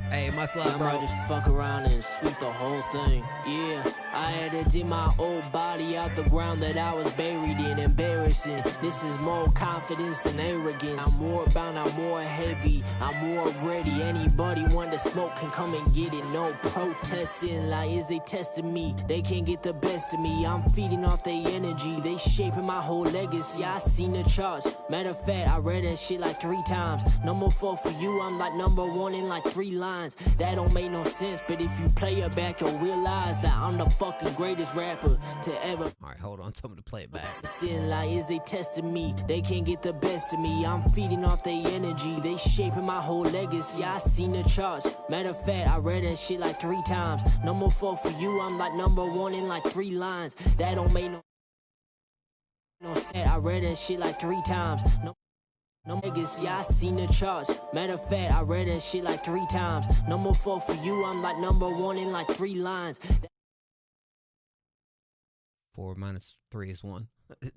Hey, much love, bro. I might just fuck around and sweep the whole thing. Yeah, I had to dig my old body out the ground that I was buried in. Embarrassing. This is more confidence than arrogance. I'm more bound, I'm more heavy, I'm more ready. Anybody want to smoke can come and get it. No protesting, like is they testing me? They can't get the best of me. I'm feeding off their energy. They shaping my whole legacy. I seen the charts. Matter of fact, I read that shit like 3 times. Number 4 for you, I'm like number 1 in like 3 lines. That don't make no sense, but if you play it back, you'll realize that I'm the fucking greatest rapper to ever. All right, hold on, tell me to play it back. Sin like is they testing me? They can't get the best of me. I'm feeding off their energy. They shaping my whole legacy. I seen the charts. Matter of fact, I read that shit like 3 times. Number 4 for you, I'm like number 1 in like 3 lines. That don't make no sense. I read that shit like 3 times. No niggas, yeah, I seen the charts. Matter of fact, I read that shit like 3 times. Number 4 for you, I'm like number 1 in like 3 lines. 4 minus 3 is 1.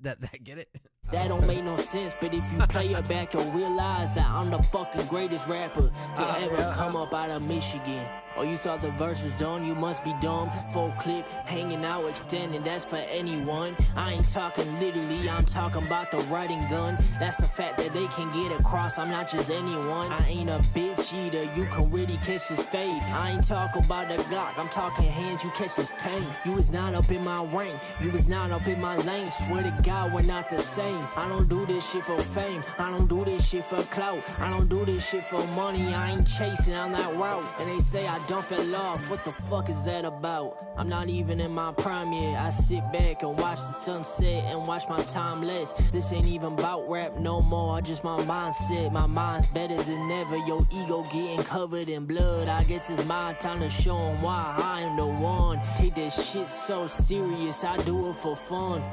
that get it? That don't make no sense, but if you play it back, you'll realize that I'm the fucking greatest rapper to ever come up out of Michigan. Oh, you thought the verse was done? You must be dumb. Full clip, hanging out, extending, that's for anyone. I ain't talking literally, I'm talking about the writing gun. That's the fact that they can get across, I'm not just anyone. I ain't a bitch eater, you can really catch this fade. I ain't talking about the Glock, I'm talking hands, you catch this tank. You was not up in my rank, you was not up in my lane. Swear to God, we're not the same. name. I don't do this shit for fame. I don't do this shit for clout. I don't do this shit for money. I ain't chasing on that route. And they say I don't fell off. What the fuck is that about? I'm not even in my prime yet. I sit back and watch the sunset and watch my time less. This ain't even about rap no more. Just my mindset. My mind's better than ever. Your ego getting covered in blood. I guess it's my time to show 'em why I am the one. Take that shit so serious. I do it for fun.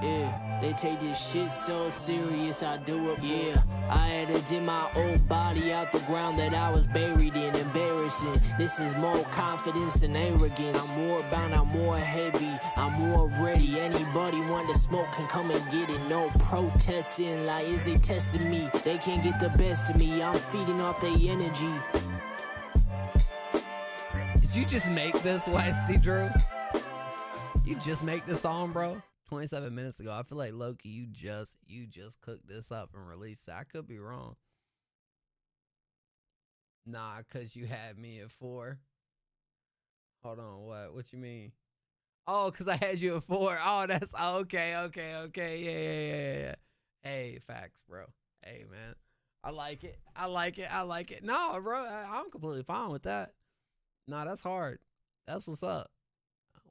Yeah, they take this shit so serious, I do it for. Yeah, I had to dig my old body out the ground that I was buried in. Embarrassing, this is more confidence than arrogance. I'm more bound, I'm more heavy, I'm more ready. Anybody want to smoke can come and get it. No protesting, like is they testing me? They can't get the best of me, I'm feeding off their energy. Did you just make this, YC Drew? You just make this song, bro? 27 minutes ago. I feel like Loki, you just cooked this up and released it. I could be wrong. Nah, cause you had me at 4. Hold on, what you mean? Oh, cause I had you at 4. Oh, that's okay. Yeah. Hey, facts, bro. Hey, man. I like it. No, bro, I'm completely fine with that. Nah, that's hard. That's what's up.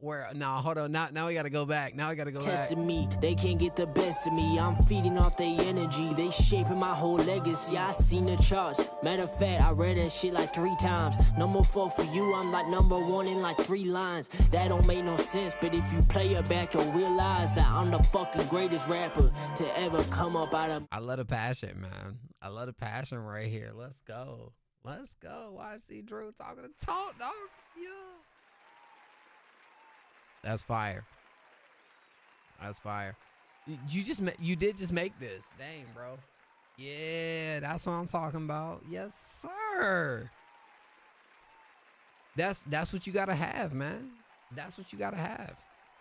Where now? Hold on. Now we gotta go back. Testing me, they can't get the best of me. I'm feeding off their energy. They shaping my whole legacy. I seen the charts. Matter of fact, I read that shit like 3 times. Number 4 for you, I'm like number 1 in like 3 lines. That don't make no sense, but if you play it back, you'll realize that I'm the fucking greatest rapper to ever come up out of. I love the passion, man. I love the passion right here. Let's go. YC Drew talking to talk, dog. Yeah. That's fire. You did just make this. Dang, bro. Yeah, that's what I'm talking about. Yes, sir. That's what you gotta have, man. That's what you gotta have.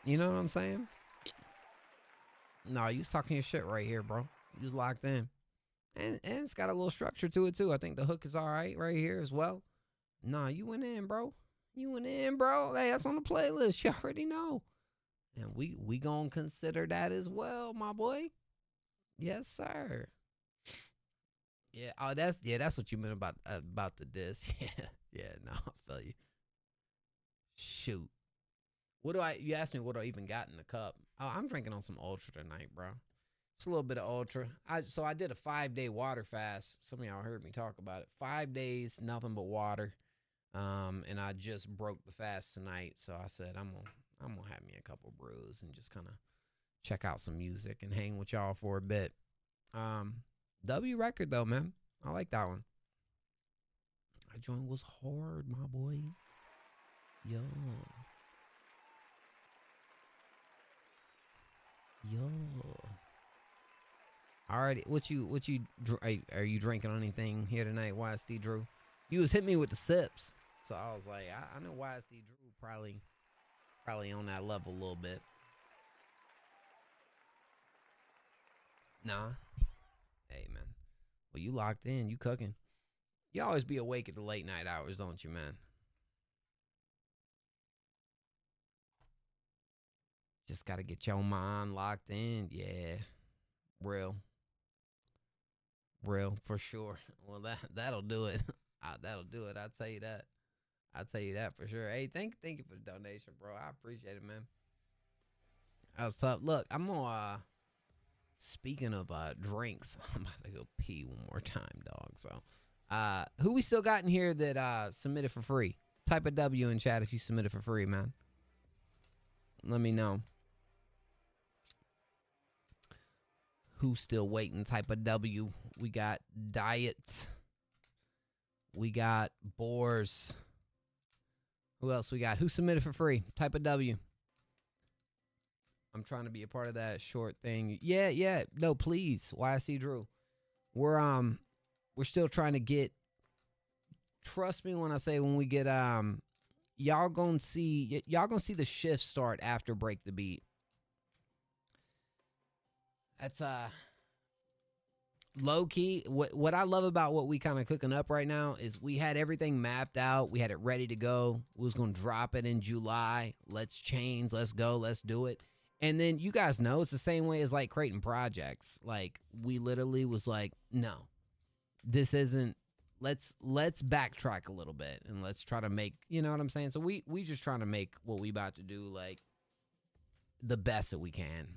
You know what I'm saying? No, you was talking your shit right here, bro. You was locked in. And it's got a little structure to it too. I think the hook is all right here as well. Nah, you went in, bro. Hey, that's on the playlist. You already know. And we gonna consider that as well, my boy. Yes, sir. Yeah. Oh, that's what you meant about the diss. Yeah. No, I feel you. Shoot. You asked me what I even got in the cup. Oh, I'm drinking on some Ultra tonight, bro. It's a little bit of Ultra. So I did a 5-day water fast. Some of y'all heard me talk about it. 5 days, nothing but water. And I just broke the fast tonight, so I said I'm gonna have me a couple brews and just kind of check out some music and hang with y'all for a bit. W record though, man. I like that one. That joint was hard, my boy. Yo. Alrighty, are you drinking anything here tonight, YSD Drew? You was hitting me with the sips. So I was like, I know YSD Drew probably on that level a little bit. Nah. Hey, man. Well, you locked in. You cooking. You always be awake at the late night hours, don't you, man? Just got to get your mind locked in. Yeah. Real, for sure. Well, that'll do it. That'll do it. I'll tell you that for sure. Hey, thank you for the donation, bro. I appreciate it, man. That was tough. Look, I'm gonna speaking of drinks, I'm about to go pee one more time, dog. So who we still got in here that submitted for free? Type a W in chat if you submitted for free, man. Let me know. Who's still waiting? Type a W. We got Diet. We got Boars. Who else we got? Who submitted for free? Type a W. I'm trying to be a part of that short thing. Yeah. No, please. YC Drew. We're still trying to get. Trust me when I say when we get y'all gonna see the shift start after Break the Beat. That's low key. What I love about what we kind of cooking up right now is we had everything mapped out. We had it ready to go. We was gonna drop it in July. Let's change. Let's go. Let's do it. And then you guys know it's the same way as like creating projects. Like we literally was like, no, this isn't, let's backtrack a little bit and let's try to make, you know what I'm saying? So we just trying to make what we about to do like the best that we can.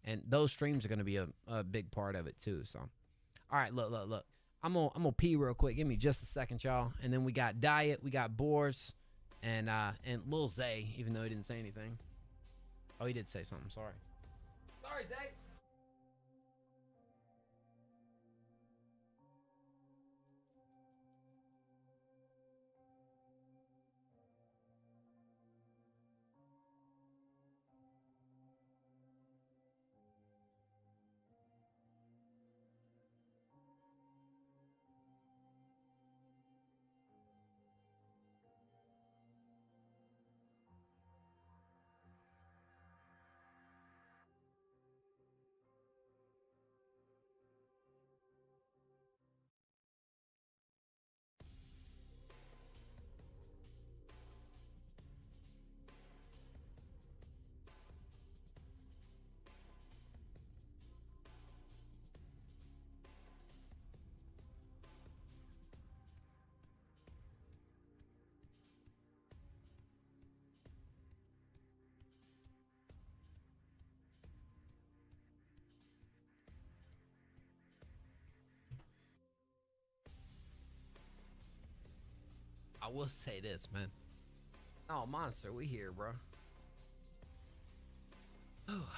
And those streams are going to be a big part of it too. So, all right, look. I'm gonna pee real quick. Give me just a second, y'all. And then we got Diet, we got Boars, and Lil Zay, even though he didn't say anything. Oh, he did say something. Sorry. Sorry, Zay. I will say this, man. Oh, Monster, we here, bro. Oh,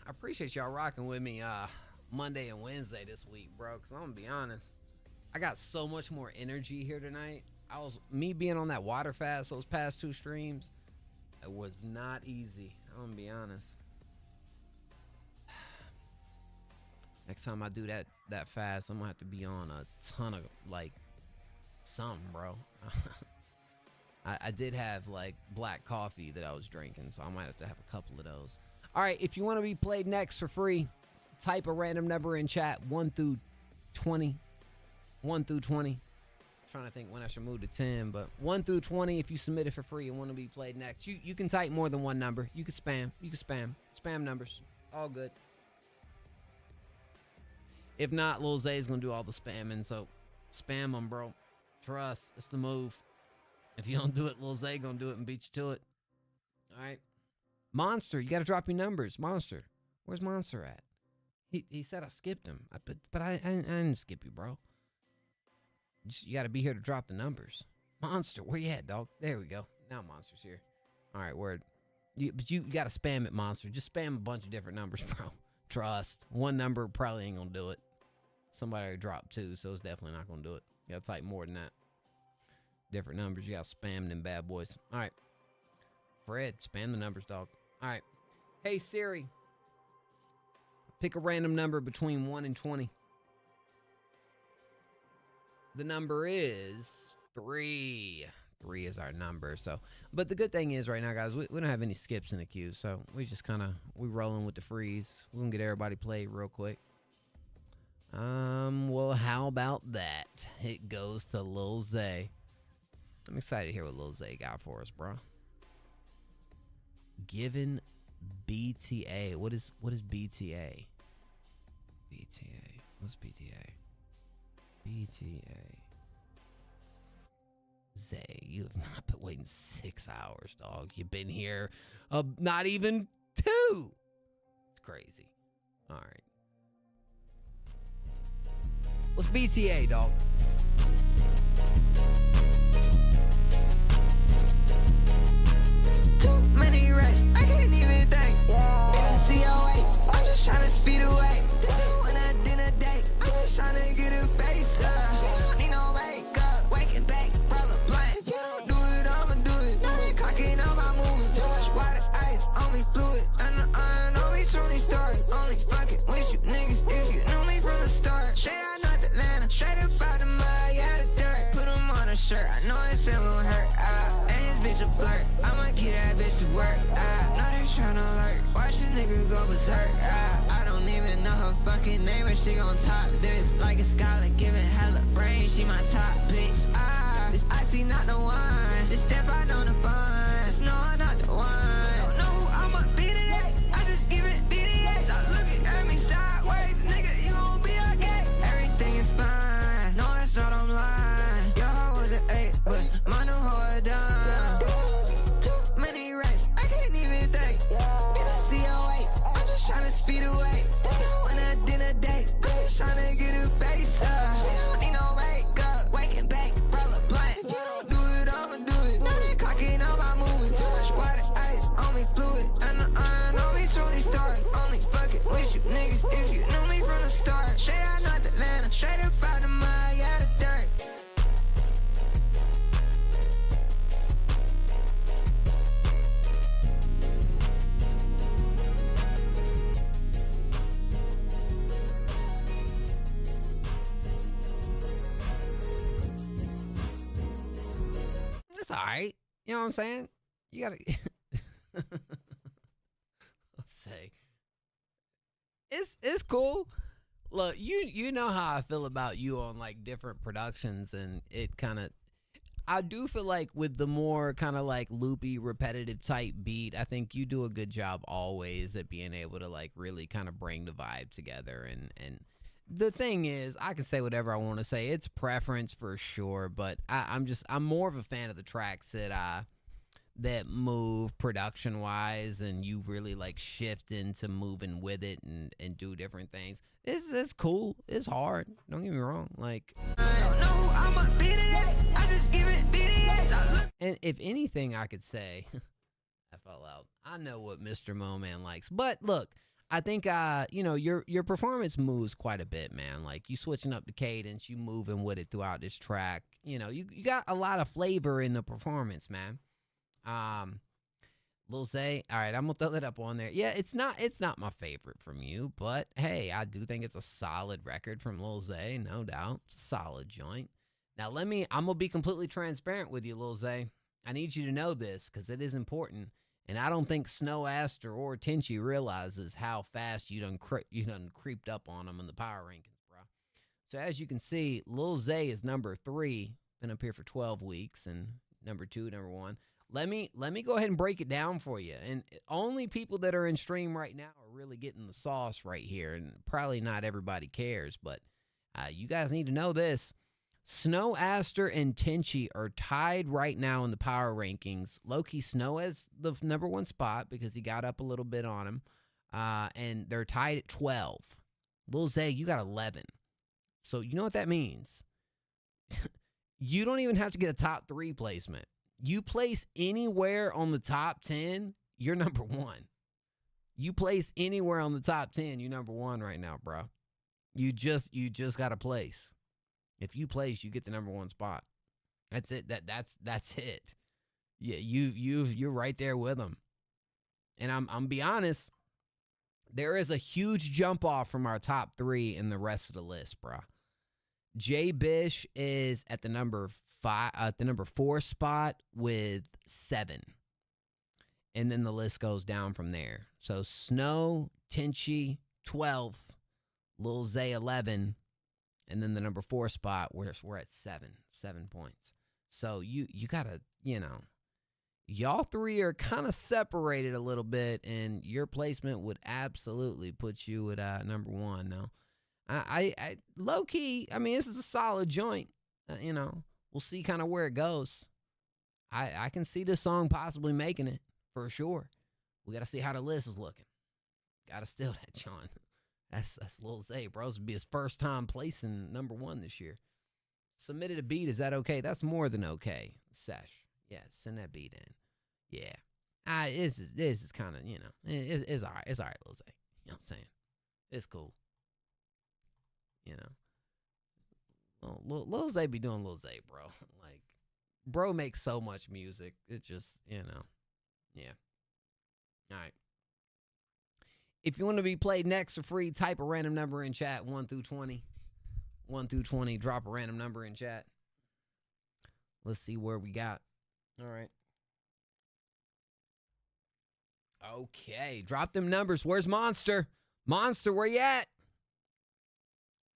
I appreciate y'all rocking with me Monday and Wednesday this week, bro. Because I'm going to be honest, I got so much more energy here tonight. Me being on that water fast those past 2 streams, it was not easy. I'm going to be honest. Next time I do that fast, I'm going to have to be on a ton of, like, something, bro. I did have like black coffee that I was drinking, so I might have to have a couple of those. All right, if you want to be played next for free, type a random number in chat, 1 through 20. 1 through 20. I'm trying to think when I should move to 10, but 1 through 20 if you submit it for free and want to be played next. You can type more than one number. You can spam. Spam numbers. All good. If not, Lil Zay's going to do all the spamming, so spam them, bro. Trust, it's the move. If you don't do it, Lil Zay gonna do it and beat you to it. All right. Monster, you got to drop your numbers. Monster, where's Monster at? He said I skipped him. But I didn't skip you, bro. You got to be here to drop the numbers. Monster, where you at, dog? There we go. Now Monster's here. All right, word. But you got to spam it, Monster. Just spam a bunch of different numbers, bro. Trust. One number probably ain't gonna do it. Somebody already dropped 2, so it's definitely not gonna do it. You got to type more than that. Different numbers. You got to spam them bad boys. All right. Fred, spam the numbers, dog. All right. Hey, Siri. Pick a random number between 1 and 20. The number is 3. 3 is our number. So, but the good thing is right now, guys, we don't have any skips in the queue. So we just we rolling with the freeze. We're going to get everybody played real quick. Well, how about that? It goes to Lil Zay. I'm excited to hear what Lil Zay got for us, bro. Given BTA. What is BTA? BTA. What's BTA? BTA. Zay, you have not been waiting 6 hours, dog. You've been here not even 2. It's crazy. All right. What's BTA, dog? Too many racks, I can't even think. It is COA, I'm just trying to speed away. This is when I dinner date, I'm just trying to get a face up. She don't need no makeup, waking back, brother blunt. If you don't do it, I'ma do it. Now they clocking out my movement. Too much water, ice, on me fluid. And the iron on me, Tony stories. Only fucking with you niggas if you knew me from the start. Straight out North Atlanta, straight up out the mud, yeah, the dirt. Put him on a shirt, I know his feeling gon' hurt. And his bitch a flirt, I'ma get that bitch to work. Know they tryna alert, watch this nigga go berserk. I don't even know her fucking name, but she gon' top this. Like a scholar giving hella brain, she my top bitch. This icy not the wine, this step out on the bun. Just know I'm not the one. Don't know who I'ma be today, I just get It's all right. You know what I'm saying? You gotta. Let's say it's cool. Look, you know how I feel about you on like different productions, and it kind of. I do feel like with the more kind of like loopy, repetitive type beat, I think you do a good job always at being able to like really kind of bring the vibe together. And the thing is, I can say whatever I want to say. It's preference for sure, but I'm more of a fan of the tracks that move production wise, and you really like shift into moving with it and do different things. It's cool. It's hard. Don't get me wrong. Like. And if anything I could say, I fell out. I know what Mr. MAILMAN likes. But look, I think your performance moves quite a bit, man. Like you switching up the cadence, you moving with it throughout this track. You know, you got a lot of flavor in the performance, man. Lil Zay, all right, I'm gonna throw that up on there. Yeah, it's not my favorite from you, but hey, I do think it's a solid record from Lil Zay, no doubt. It's a solid joint. Now I'm gonna be completely transparent with you, Lil Zay. I need you to know this because it is important, and I don't think Snow Aster or Tenchi realizes how fast you done creeped up on them in the power rankings, bro. So as you can see, Lil Zay is number 3, been up here for 12 weeks, and number 2, number 1. Let me go ahead and break it down for you. And only people that are in stream right now are really getting the sauce right here, and probably not everybody cares, but you guys need to know this. Snow Aster and Tenchi are tied right now in the power rankings. Low-key Snow has the number 1 spot because he got up a little bit on him. And they're tied at 12. Lil Zay, you got 11. So you know what that means? You don't even have to get a top 3 placement. You place anywhere on the top 10, you're number 1. You place anywhere on the top 10, you're number 1 right now, bro. You just got to place. If you place, you get the number 1 spot. That's it. That's it. Yeah, you're right there with them. And I'm be honest, there is a huge jump off from our top 3 in the rest of the list, bro. Jay Bish is at the number 4 spot with 7. And then the list goes down from there. So Snow, Tenchi, 12, Lil Zay, 11, and then the number 4 spot, we're at 7 points. So you gotta, y'all 3 are kind of separated a little bit, and your placement would absolutely put you at number 1. Now, I low key, I mean, this is a solid joint. We'll see kind of where it goes. I can see this song possibly making it for sure. We got to see how the list is looking. Got to steal that, John. That's Lil Zay, bro. This would be his first time placing number 1 this year. Submitted a beat. Is that okay? That's more than okay. Sesh. Yeah, send that beat in. Yeah. This is kind of, it's all right. It's all right, Lil Zay. You know what I'm saying? It's cool. Lil Zay be doing Lil Zay, bro. Like, bro makes so much music. It just, yeah. All right. If you want to be played next for free, type a random number in chat, 1 through 20. 1 through 20, drop a random number in chat. Let's see where we got. All right. Okay, drop them numbers. Where's Monster? Monster, where you at?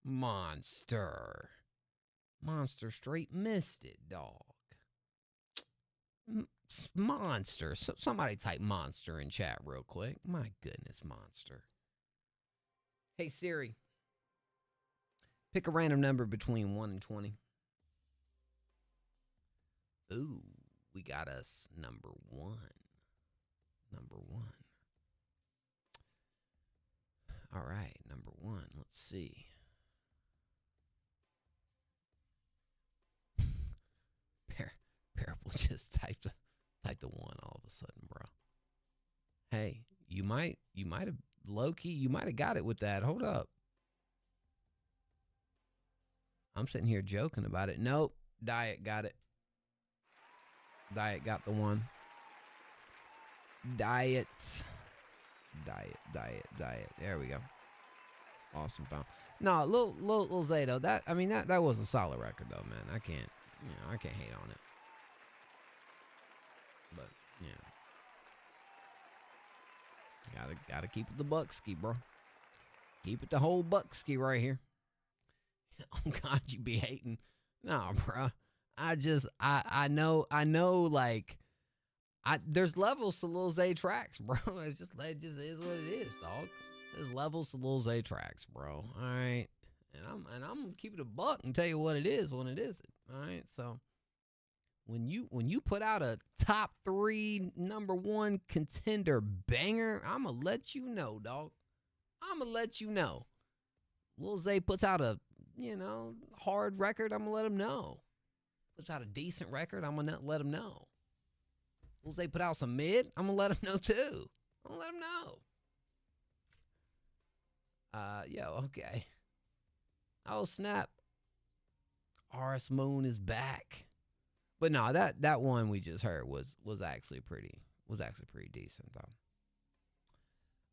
Monster straight missed it, dog. Monster. Somebody type Monster in chat real quick. My goodness, Monster. Hey, Siri. Pick a random number between 1 and 20. Ooh, we got us number 1. Number 1. All right, number 1. Let's see. Parable just typed the 1 all of a sudden, bro. Hey, you might have low-key, you might have got it with that. Hold up. I'm sitting here joking about it. Nope. Diet got it. Diet got the 1. Diet. There we go. Awesome found. No, Lil Zay though. That was a solid record though, man. I can't hate on it. But yeah, gotta keep it the buckski, bro. Keep it the whole buckski right here. Oh God, you be hating. Nah, bro. I know, like, there's levels to Lil Zay tracks, bro. It just is what it is, dog. There's levels to Lil Zay tracks, bro. All right. And I'm gonna keep it a buck and tell you what it is when it isn't. All right. So when you put out a top 3 #1 contender banger, I'm gonna let you know, dog. I'm gonna let you know. Lil Zay puts out a, hard record, I'm gonna let him know. Puts out a decent record, I'm gonna let him know. Lil Zay put out some mid, I'm gonna let him know too. I'm gonna let him know. Okay. Oh snap. RS Moon is back. But no, that one we just heard was actually pretty decent though.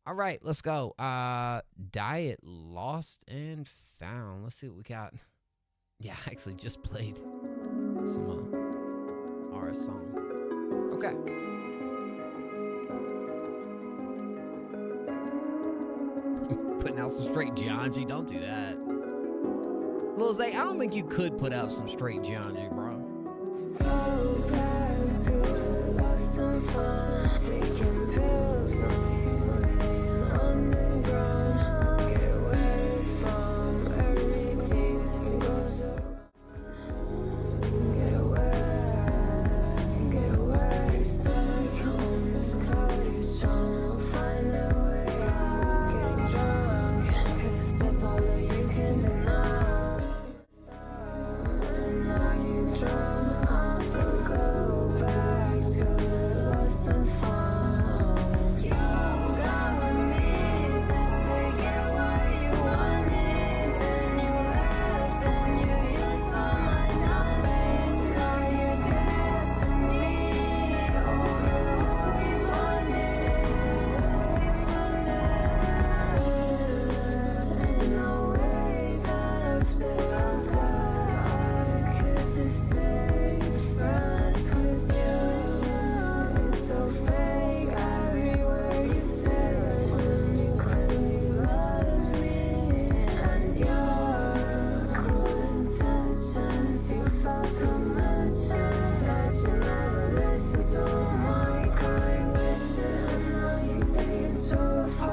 All right, let's go. Diet Lost and Found. Let's see what we got. Yeah, I actually just played some RS song. Okay. Putting out some straight Gianji. Don't do that. Lil Zay, I don't think you could put out some straight Gianji, bro. Go back to lost and found, taking pills, laying on the ground. Get away from everything that goes around. Get away. Stuck on this cottage, trying to find a way out. Getting drunk, 'cause that's all that you can do now. And now you drunk. So go back to the lost and found. You got with me just to get what you wanted. Then you left and you used all my knowledge. Now you're dead to me. Oh, we bonded. Ain't no way that after us I could just stay friends with you. It's so fake everywhere you said when you claim you love me. And your cruel intentions, you failed to mention that you never listened to my crying wishes. Now you take control of how I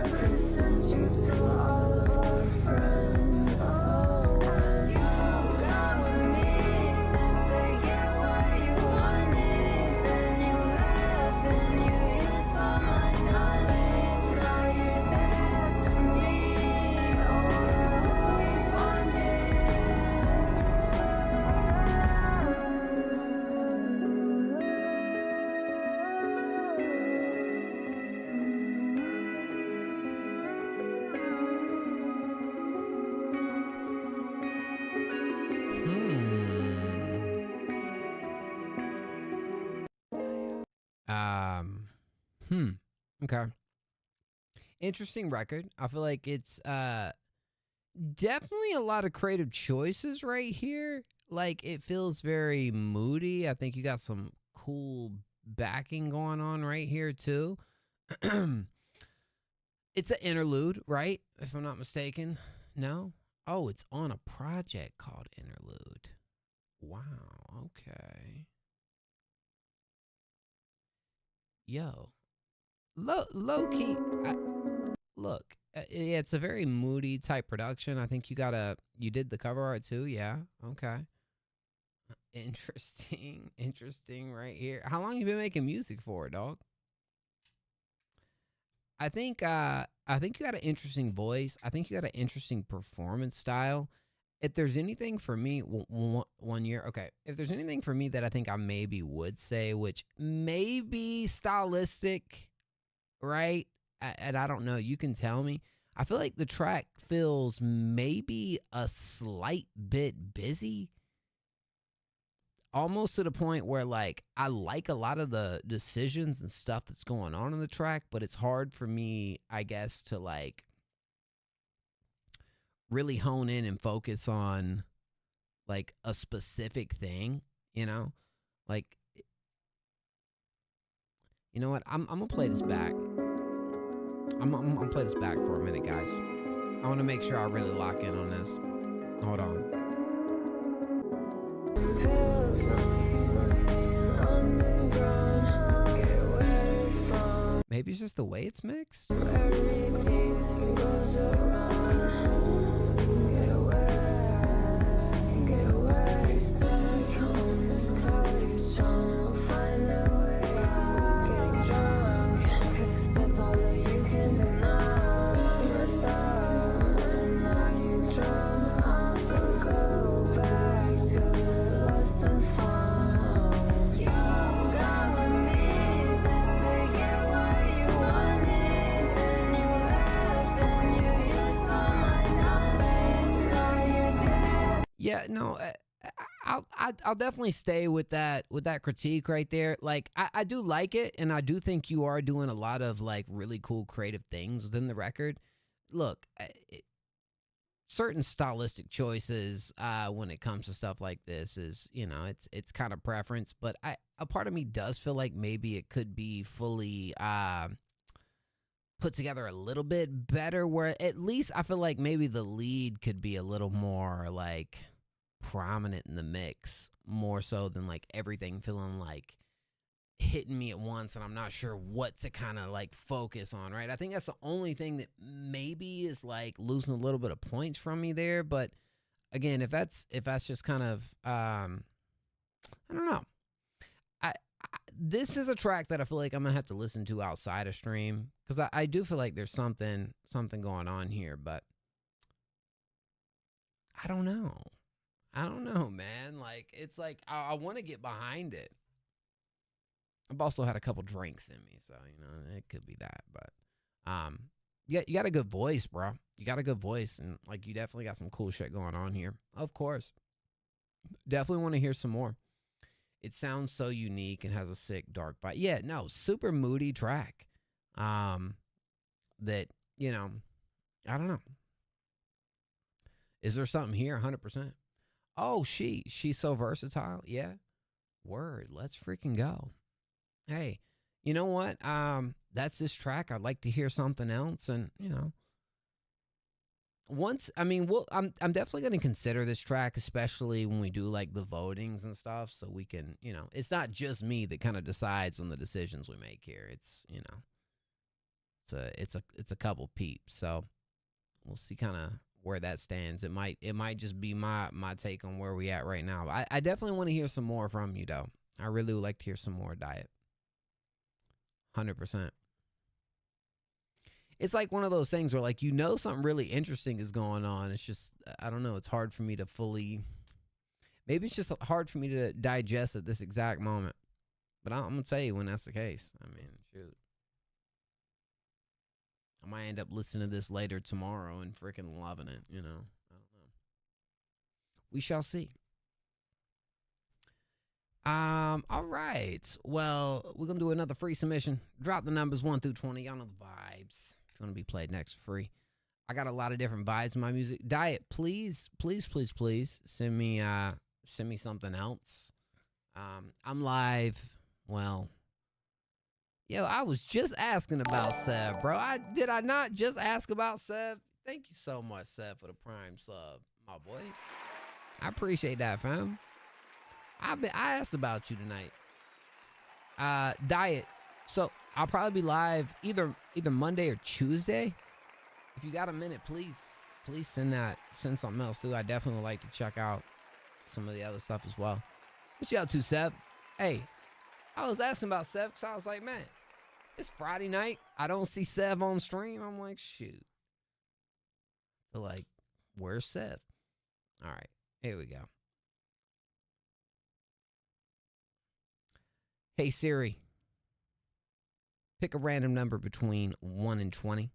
represent you to all of our friends. Oh, and you got with me just to get what you wanted. Then you left and you used all my knowledge. Now you're dead to me. Oh, we bonded. Okay. Interesting record. I feel like it's definitely a lot of creative choices right here. Like, it feels very moody. I think you got some cool backing going on right here too. It's an interlude, right? If I'm not mistaken. No? Oh, it's on a project called Interlude. Wow, okay. Yo. Low key, look, yeah, it's a very moody type production. I think you did the cover art too. Yeah. Okay. Interesting right here. How long you been making music for, dog? I think you got an interesting voice. I think you got an interesting performance style. If there's anything for me, 1 year, okay. If there's anything for me that I think I maybe would say, which may be stylistic, right? And I don't know. You can tell me. I feel like the track feels maybe a slight bit busy. Almost to the point where, like, I like a lot of the decisions and stuff that's going on in the track, but it's hard for me, I guess, to, like, really hone in and focus on, like, a specific thing, you know? Like, You know what? I'm gonna play this back. I'm gonna play this back for a minute, guys. I want to make sure I really lock in on this. Hold on. Maybe it's just the way it's mixed. Everything goes around. Get away. Stuck on this cottage, trying to find a way out. Getting drunk, 'cause that's all that you can do now. You messed up, and now you drown. So go back to the lost and found. You got with me just to get what you wanted. Then you left, and you used all my knowledge. Now you're dead. Yeah, no, I'll definitely stay with that critique right there. Like I do like it, and I do think you are doing a lot of like really cool creative things within the record. Look, certain stylistic choices when it comes to stuff like this is, you know, it's kind of preference, but a part of me does feel like maybe it could be fully put together a little bit better, where at least I feel like maybe the lead could be a little more like prominent in the mix, more so than like everything feeling like hitting me at once and I'm not sure what to kind of like focus on, right? I think that's the only thing that maybe is like losing a little bit of points from me there. But again, if that's just kind of I don't know. This is a track that I feel like I'm gonna have to listen to outside of stream, because I do feel like there's something going on here, but I don't know. I don't know, man. Like, it's like I want to get behind it. I've also had a couple drinks in me, so you know it could be that. But yeah, you got a good voice, bro. You got a good voice, and like you definitely got some cool shit going on here. Of course, definitely want to hear some more. It sounds so unique and has a sick dark vibe. Yeah, no, super moody track. That, you know, I don't know. Is there something here? 100%. Oh, she's so versatile. Yeah. Word. Let's freaking go. Hey, you know what? That's this track. I'd like to hear something else. And, you know, I'm definitely going to consider this track, especially when we do like the votings and stuff. So we can, you know, it's not just me that kind of decides on the decisions we make here. It's, you know, it's a couple peeps. So we'll see kind of where that stands. It might just be my take on where we at right now. I definitely want to hear some more from you though. I really would like to hear some more, Diet. 100%. It's like one of those things where like, you know, something really interesting is going on. It's just, I don't know. It's hard for me to fully, maybe it's just hard for me to digest at this exact moment, but I'm going to tell you when that's the case. I mean, shoot. I might end up listening to this later tomorrow and freaking loving it, you know. I don't know. We shall see. All right. Well, we're going to do another free submission. Drop the numbers 1 through 20. Y'all know the vibes. If you want to be played next for free. I got a lot of different vibes in my music. Diet, please send me something else. I'm live. Well, yo, I was just asking about Sev, bro. Did I not just ask about Sev? Thank you so much, Sev, for the prime sub, my boy. I appreciate that, fam. I asked about you tonight. Diet. So I'll probably be live either Monday or Tuesday. If you got a minute, please send something else through. I definitely would like to check out some of the other stuff as well. What you up to, Sev? Hey, I was asking about Sev because I was like, man, it's Friday night. I don't see Sev on stream. I'm like, shoot. So like, where's Sev? All right, here we go. Hey Siri, pick a random number between 1 and 20.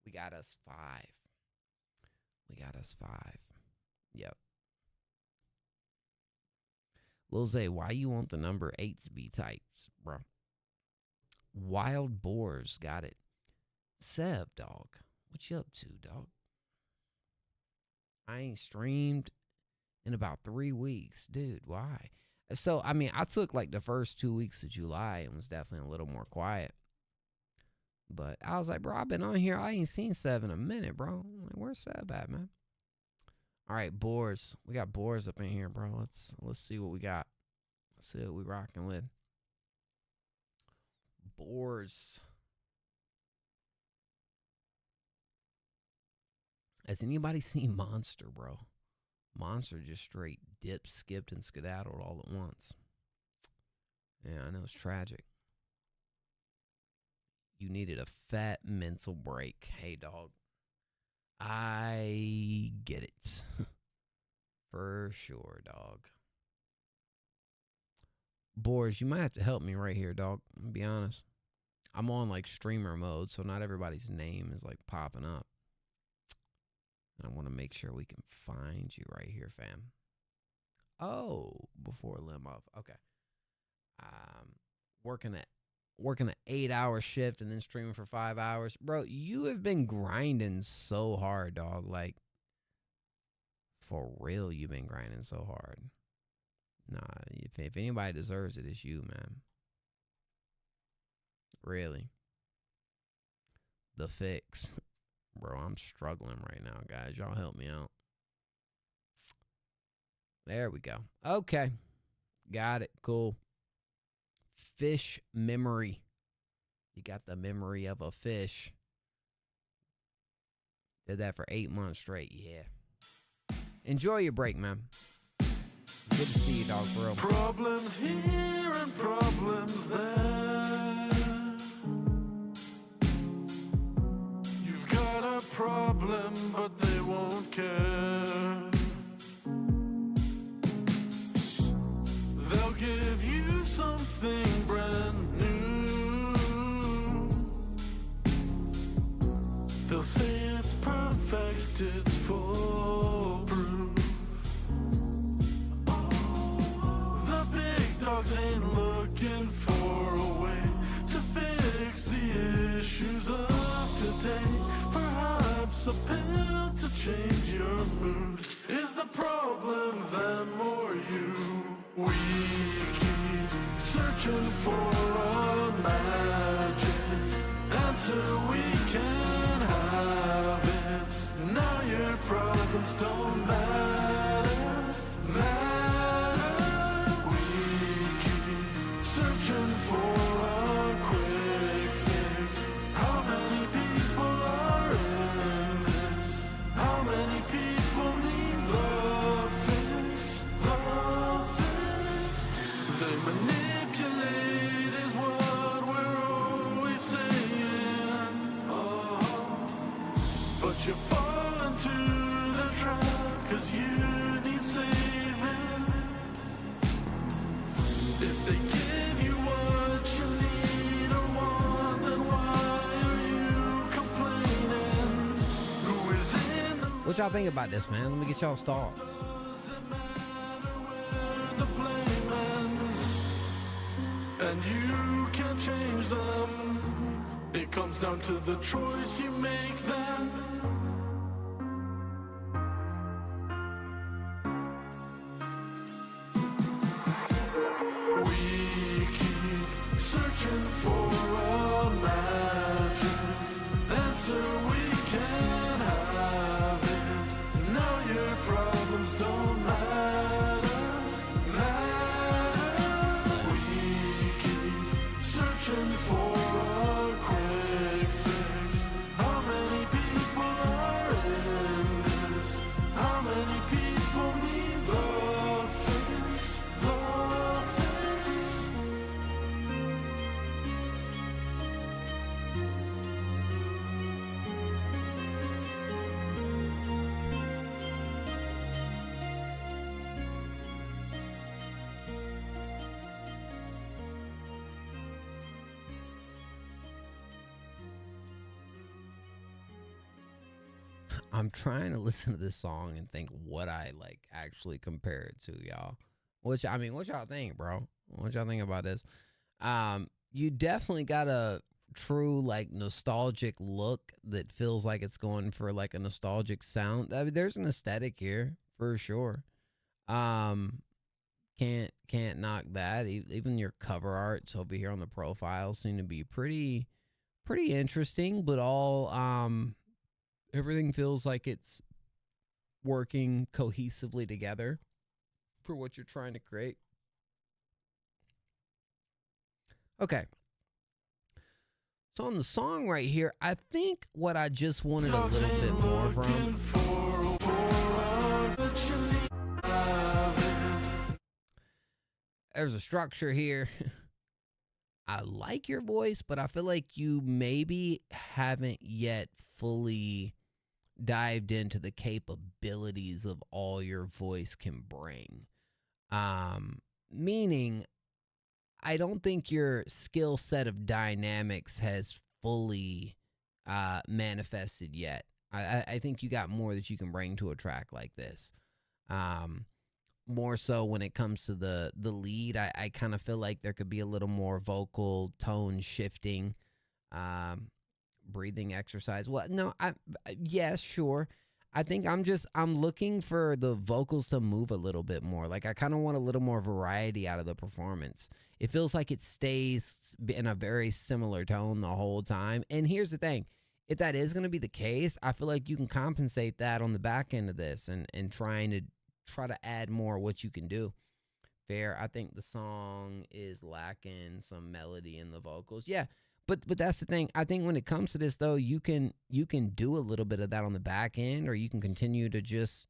We got us 5. Yep. Lil Zay, why you want the number 8 to be typed, bro? Wild Boars, got it. Seb, dog. What you up to, dog? I ain't streamed in about 3 weeks. Dude, why? So, I mean, I took like the first 2 weeks of July and was definitely a little more quiet. But I was like, bro, I've been on here. I ain't seen Seb in a minute, bro. I'm like, where's Seb at, man? All right, boars. We got boars up in here, bro. Let's see what we got. Let's see what we rocking with. Boars. Has anybody seen Monster, bro? Monster just straight dipped, skipped, and skedaddled all at once. Yeah, I know it's tragic. You needed a fat mental break. Hey, dog. I get it. For sure, dog. Boris, you might have to help me right here, dog. I'm gonna be honest. I'm on like streamer mode, so not everybody's name is like popping up. And I want to make sure we can find you right here, fam. Oh, before limb off. Okay. Working an 8-hour shift and then streaming for 5 hours. Bro, you have been grinding so hard, dog. Like, for real, you've been grinding so hard. Nah, if anybody deserves it, it's you, man. Really. The fix. Bro, I'm struggling right now, guys. Y'all help me out. There we go. Okay. Got it. Cool. Fish memory. You got the memory of a fish. Did that for 8 months straight. Yeah. Enjoy your break, man. Good to see you, dog, bro. Problems here and problems there. You've got a problem, but they won't care. They'll give you something brand new. They'll say it's perfect, it's foolproof. The big dogs ain't looking for a way to fix the issues of today. Perhaps a pill to change your mood is the problem, them or you. We keep searching for a magic answer, we can have it. Now your problems don't matter. We keep searching for a quick fix. How many people are in this? How many people need the fix? The fix. They manipulate is what we're always saying. But you fall into the trap 'cause you need saving. If they give you what you need or want, then why are you complaining? Who is in the What y'all think about this, man? Let me get y'all's thoughts. doesn't matter where the blame ends, and you can't change them. It comes down to the choice you make then. We keep searching for a magic answer, we can have it. Now your problems don't matter. We keep searching for a quick fix. How many people are in this? How many people need the fix? The fix. I'm trying to listen to this song and think what I like actually compare it to, y'all. What y'all think, bro? What y'all think about this? You definitely got a true like nostalgic look that feels like it's going for like a nostalgic sound. I mean, there's an aesthetic here for sure. Can't knock that. Even your cover arts over here on the profile seem to be pretty interesting, but all everything feels like it's working cohesively together for what you're trying to create. Okay. So on the song right here, I think what I just wanted a little bit more from. There's a structure here. I like your voice, but I feel like you maybe haven't yet fully dived into the capabilities of all your voice can bring. Meaning, I don't think your skill set of dynamics has fully manifested yet. I think you got more that you can bring to a track like this. More so when it comes to the lead, I kind of feel like there could be a little more vocal tone shifting, breathing exercise. Well, no, yes, sure. I think I'm looking for the vocals to move a little bit more. Like I kind of want a little more variety out of the performance. It feels like it stays in a very similar tone the whole time. And here's the thing. If that is going to be the case, I feel like you can compensate that on the back end of this and try to add more what you can do. Fair. I think the song is lacking some melody in the vocals. Yeah. But that's the thing. I think when it comes to this though, you can do a little bit of that on the back end, or you can continue to just,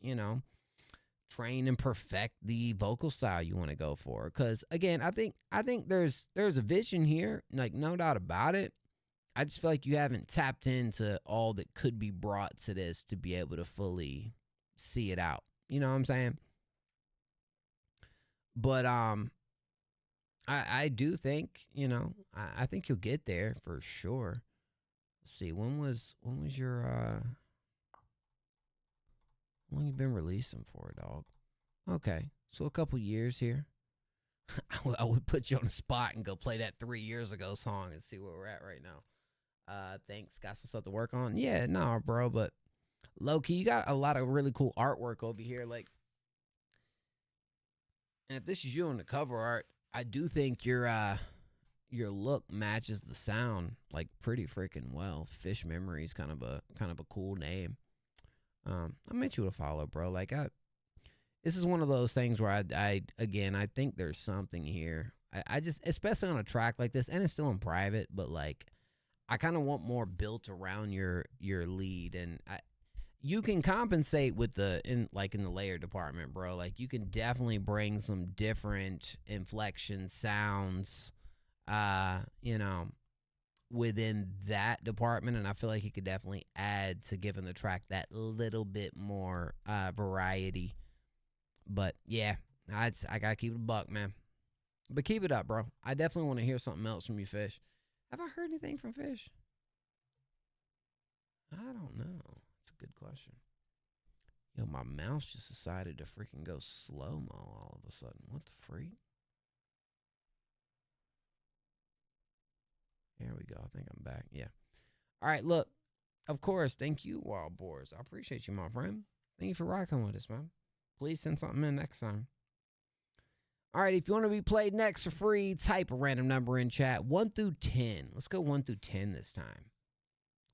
train and perfect the vocal style you want to go for. Cause again, I think there's a vision here, like no doubt about it. I just feel like you haven't tapped into all that could be brought to this to be able to fully see it out. You know what I'm saying? But I do think, I think you'll get there for sure. Let's see, when was your how long you been releasing for, dog? Okay, so a couple years here. I would put you on the spot and go play that 3 years ago song and see where we're at right now. Thanks, got some stuff to work on. Yeah, no, bro, but low key, you got a lot of really cool artwork over here, like. And if this is you on the cover art, I do think your look matches the sound like pretty freaking well. Fish Memories, kind of a cool name. I meant you to follow, bro. Like this is one of those things where I think there's something here. I just, especially on a track like this, and it's still in private, but like I kind of want more built around your lead, and you can compensate with in the layer department, bro. Like you can definitely bring some different inflection sounds, within that department. And I feel like it could definitely add to giving the track that little bit more variety. But yeah, I gotta keep it a buck, man. But keep it up, bro. I definitely want to hear something else from you, Fish. Have I heard anything from Fish? I don't know. That's a good question. Yo, my mouse just decided to freaking go slow-mo all of a sudden. What the freak? There we go. I think I'm back. Yeah. All right, look. Of course, thank you, Wild Boars. I appreciate you, my friend. Thank you for rocking with us, man. Please send something in next time. All right, if you want to be played next for free, type a random number in chat. 1 through 10. Let's go 1 through 10 this time.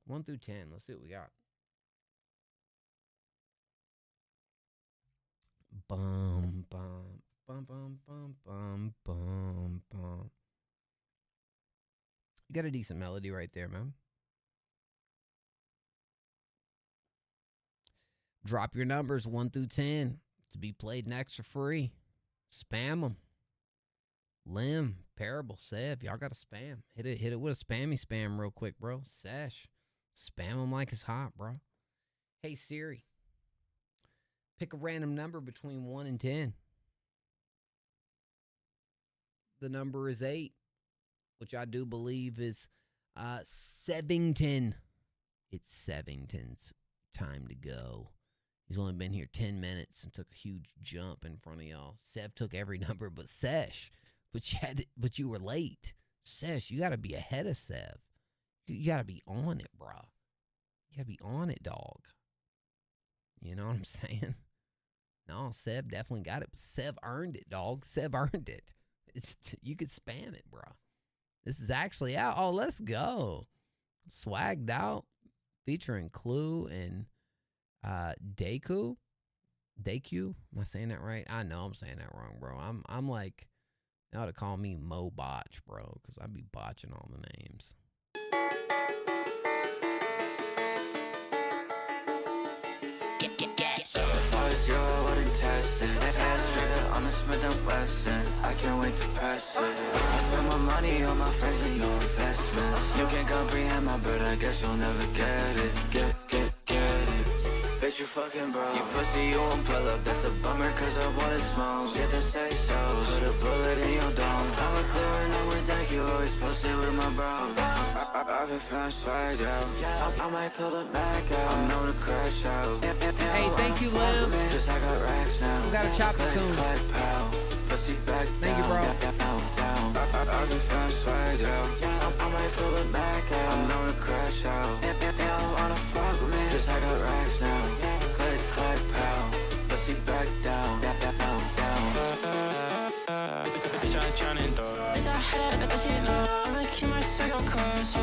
1 through 10. Let's see what we got. Bum, bum, bum, bum, bum, bum, bum, bum. You got a decent melody right there, man. Drop your numbers 1 through 10 to be played next for free. Spam them. Lim, Parable, Sev, y'all got to spam. Hit it with a spammy spam real quick, bro. Sesh. Spam them like it's hot, bro. Hey, Siri. Pick a random number between 1 and 10. The number is 8, which I do believe is Sevington. It's Sevington's time to go. He's only been here 10 minutes and took a huge jump in front of y'all. Sev took every number but Sesh. But you were late. Sesh, you got to be ahead of Sev. You got to be on it, bro. You got to be on it, dog. You know what I'm saying? No, Sev definitely got it. Sev earned it, dog. Sev earned it. You could spam it, bro. This is actually out. Oh, let's go. Swagged out, featuring Clue and Deku. Deku? Am I saying that right? I know I'm saying that wrong, bro. I'm like, they ought to call me Mo Botch, bro, because I be botching all the names. You wouldn't test it. Head on a Smith & Wesson. I can't wait to press it. I spend more money on my friends than your investments. You can't comprehend my bird, I guess you'll never get it. Get it. Bitch, you fucking broke. You pussy, you won't pull up. That's a bummer, cause I wanna smoke. Get the say so. Put a bullet in your dome. I'm a clear and I'm with that. You always posted with my bro. I've been found swagged out. I might pull the back out. I'm known to crash out. Hey, thank you, Lim. Cause I got racks now. We gotta chop it soon. Thank you, bro. I've been found swagged out. I might pull it back out. I'm known to crash out. They don't wanna fuck with me. Cause I got racks now. Click, clack, pow. Pussy back down. Bitch, I'm tryna do it. Bitch, I had it, but she know I'ma keep my circle close.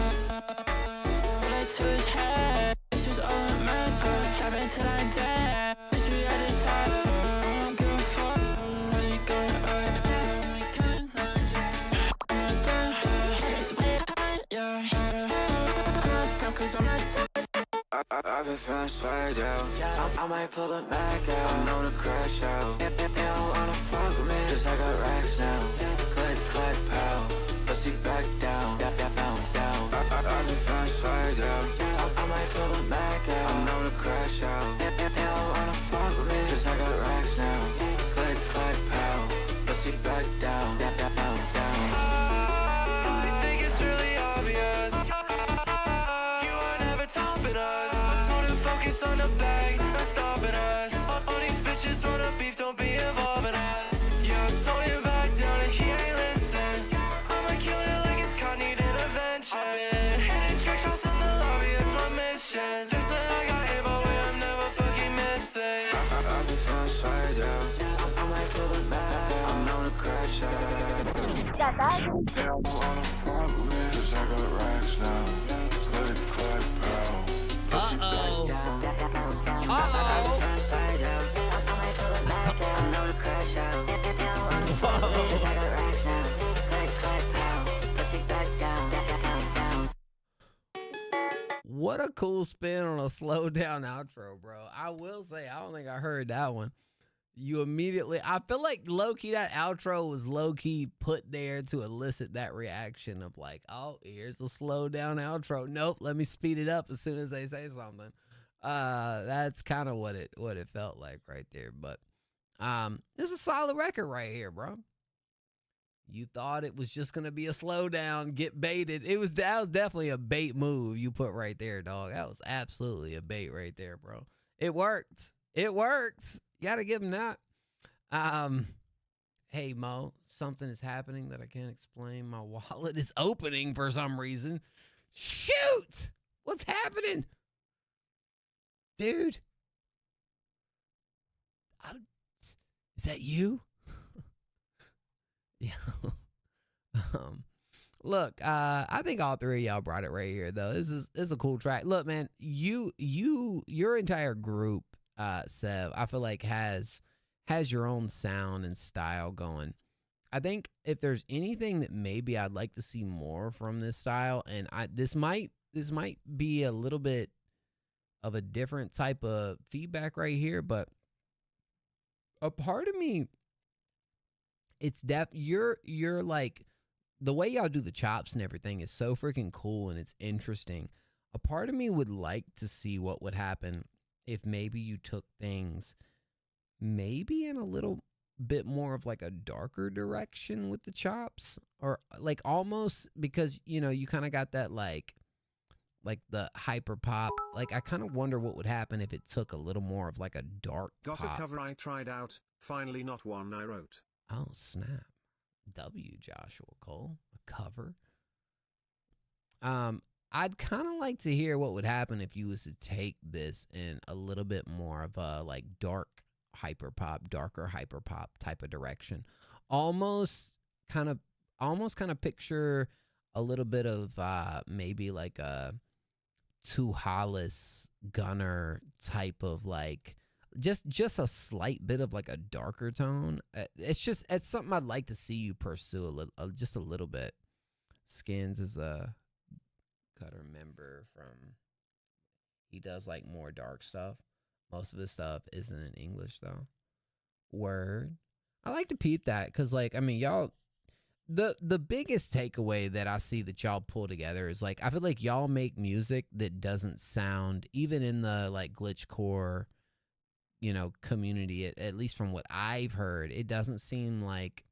Bullet to his head. This was all a mess. So stop until I'm dead. Bitch, we at the top. I don't give a fuck. Really good. It's way high, yeah. I'm not stop cause I'm not I've been found swagged out. I might pull the back out. I'm known to crash out. They don't wanna fuck with me. Cause I got racks now. Click, clack, pow. Pussy back down. I've been found swagged out. I might pull the back out. I'm known to crash out. They don't wanna fuck with me. Cause I got racks now. Click, clack, pow. Pussy back down. I think it's really obvious. You are never topping us. Told him focus on the bag, not stopping us. All these bitches wanna beef, don't be involving us. Yeah, told him back down and he ain't listen. I'ma kill it like it's caught, need intervention. Hitting trick shots in the lobby, that's my mission. They said I got hit, but wait, I'm never fucking missing. I've been found swagged out. I might pull it back. I'm known to crash out. They don't wanna fuck with me. Cause I got racks now. Click, clack, pow. Pussy back down. What a cool spin on a slow down outro, bro. I will say, I don't think I heard that one. You immediately, I feel like low-key that outro was low-key put there to elicit that reaction of like, oh, here's a slow down outro. Nope, let me speed it up as soon as they say something. That's kind of what it felt like right there. But this is a solid record right here, bro. You thought it was just gonna be a slow down, get baited. That was definitely a bait move you put right there, dog. That was absolutely a bait right there, bro. It worked. It worked. You gotta give him that. Hey Mo, something is happening that I can't explain. My wallet is opening for some reason. Shoot! What's happening? Dude. Is that you? Yeah. Look, I think all three of y'all brought it right here, though. This is a cool track. Look, man, your entire group, Sev, I feel like has your own sound and style going. I think if there's anything that maybe I'd like to see more from this style, and this might be a little bit of a different type of feedback right here, but a part of me, it's you're like, the way y'all do the chops and everything is so freaking cool and it's interesting. A part of me would like to see what would happen if maybe you took things maybe in a little bit more of like a darker direction with the chops, or like almost, because you kind of got that like the hyper pop. Like I kind of wonder what would happen if it took a little more of like a dark Got pop. a cover I tried out, finally not one I wrote. Oh snap. W Joshua Cole, a cover. I'd kind of like to hear what would happen if you was to take this in a little bit more of a like dark hyper pop, darker hyper pop type of direction. Almost kind of picture a little bit of maybe like a Two Hollis Gunner type of like just a slight bit of like a darker tone. It's something I'd like to see you pursue just a little bit. Skins is a Cutter member from, he does like more dark stuff. Most of his stuff isn't in English though. Word. I like to peep that because like, I mean, y'all, the biggest takeaway that I see that y'all pull together is like, I feel like y'all make music that doesn't sound, even in the like glitchcore, you know, community, at least from what I've heard, it doesn't seem like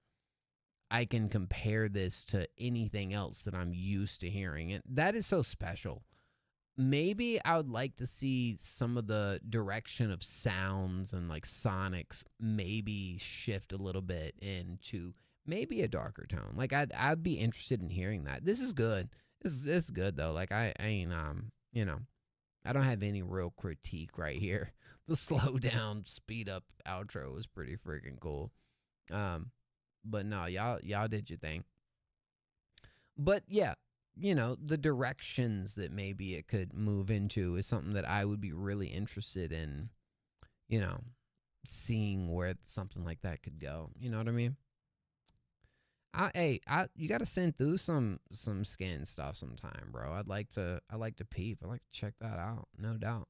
I can compare this to anything else that I'm used to hearing. And that is so special. Maybe I would like to see some of the direction of sounds and like sonics maybe shift a little bit into maybe a darker tone. Like I'd be interested in hearing that. This is good. This is good though. Like I ain't you know, I don't have any real critique right here. The slow down, speed up outro was pretty freaking cool. But no, y'all did your thing. But yeah, you know, the directions that maybe it could move into is something that I would be really interested in, you know, seeing where something like that could go. You know what I mean? You got to send through some skin stuff sometime, bro. I like to peep. I like to check that out. No doubt.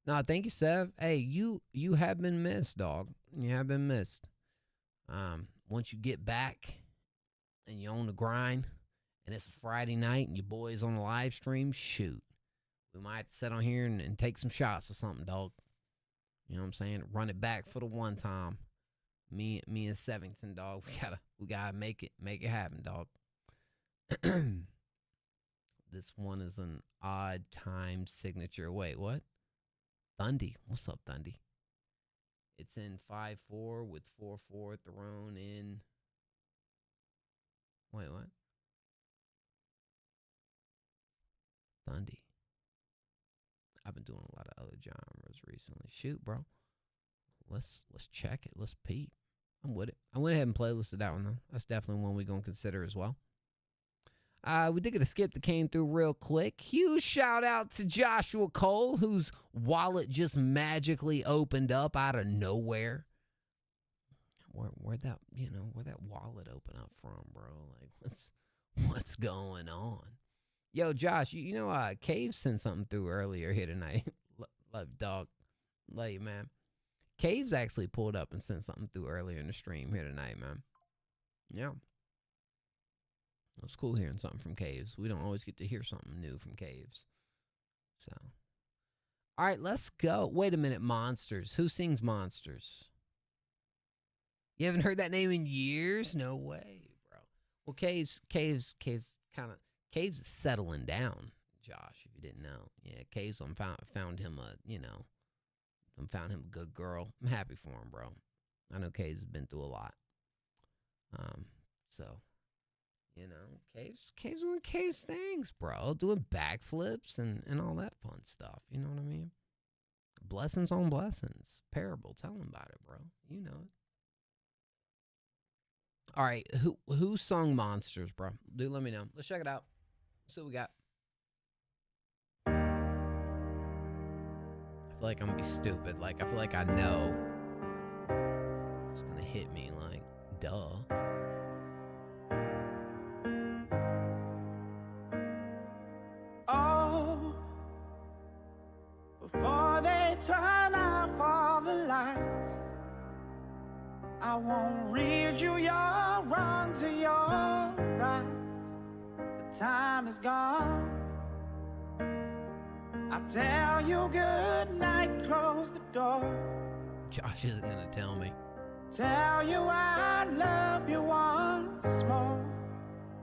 No, thank you, Sev. Hey, you have been missed, dog. You have been missed. Once you get back and you're on the grind and it's a Friday night and your boy's on the live stream, shoot. We might have to sit on here and take some shots or something, dog. You know what I'm saying? Run it back for the one time. Me and Sevington, dog. We gotta make it happen, dog. This one is an odd time signature. Wait, what? Thundy. What's up, Thundy? It's in 5/4 with 4/4 thrown in. Wait, what? Thundy. I've been doing a lot of other genres recently. Shoot, bro. Let's check it. Let's peep. I'm with it. I went ahead and playlisted that one though. That's definitely one we're gonna consider as well. We did get a skip that came through real quick. Huge shout out to Joshua Cole, whose wallet just magically opened up out of nowhere. Where'd that wallet open up from, bro? Like, what's going on? Yo, Josh, you know, Cave sent something through earlier here tonight. Love, dog. Love you, man. Cave's actually pulled up and sent something through earlier in the stream here tonight, man. Yeah. It's cool hearing something from Caves. We don't always get to hear something new from Caves. So, all right, let's go. Wait a minute, Monsters. Who sings Monsters? You haven't heard that name in years? No way, bro. Well, Caves is settling down, Josh, if you didn't know. Yeah, Caves found him found him a good girl. I'm happy for him, bro. I know Caves has been through a lot. So, you know, Caves doing Caves things, bro. Doing backflips and all that fun stuff. You know what I mean? Blessings on blessings. Parable. Tell him about it, bro. You know it. All right, who sung Monsters, bro? Do let me know. Let's check it out. See what we got. I feel like I'm gonna be stupid. Like, I feel like I know. It's gonna hit me like, duh. Oh, before they turn off all the lights, I won't read you your wrongs or your rights. The time is gone. I tell you good night, close the door. Josh isn't gonna tell me. Tell you I love you once more.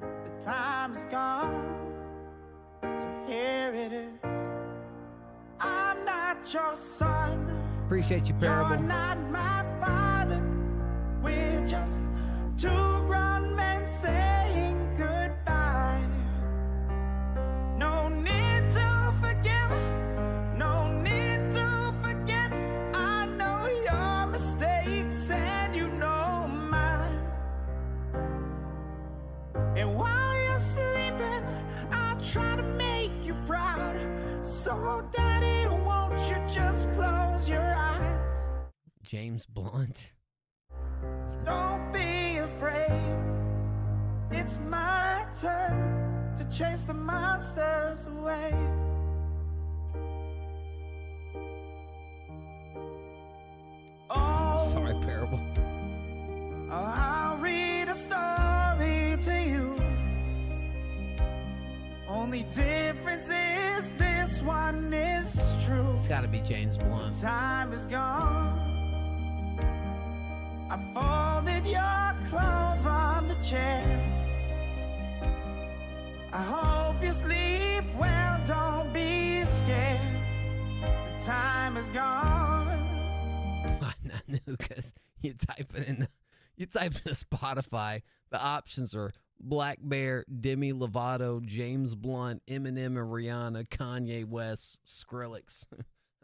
The time is gone, so here it is. I'm not your son. Appreciate you, Parable. You're not my father. We're just two grown men saying goodbye. No need to forgive, no need to forget. I know your So, Daddy, won't you just close your eyes? James Blunt. Don't be afraid. It's my turn to chase the monsters away. Oh, Sorry, Parable. I'll read a story to you. Only difference is this one is true. It's got to be James Blunt. Time is gone. I folded your clothes on the chair. I hope you sleep well, don't be scared. The time is gone. I knew, because you type in Spotify, the options are Black Bear, Demi Lovato, James Blunt, Eminem and Rihanna, Kanye West, Skrillex.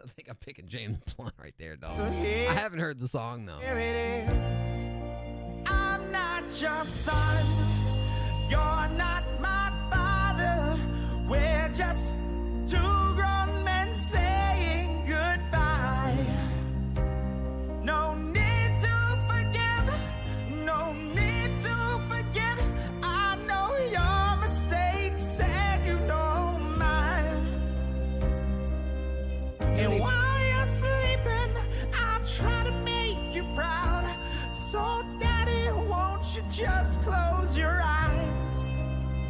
I think I'm picking James Blunt right there, dog. So here- I haven't heard the song, though. Here it is. I'm not your son. You're not my father. We're just two grown men saying goodbye. No need to forgive. No need to forget. I know your mistakes and you know mine. And while you're sleeping, I'll try to make you proud. So, Daddy, won't you just close your eyes?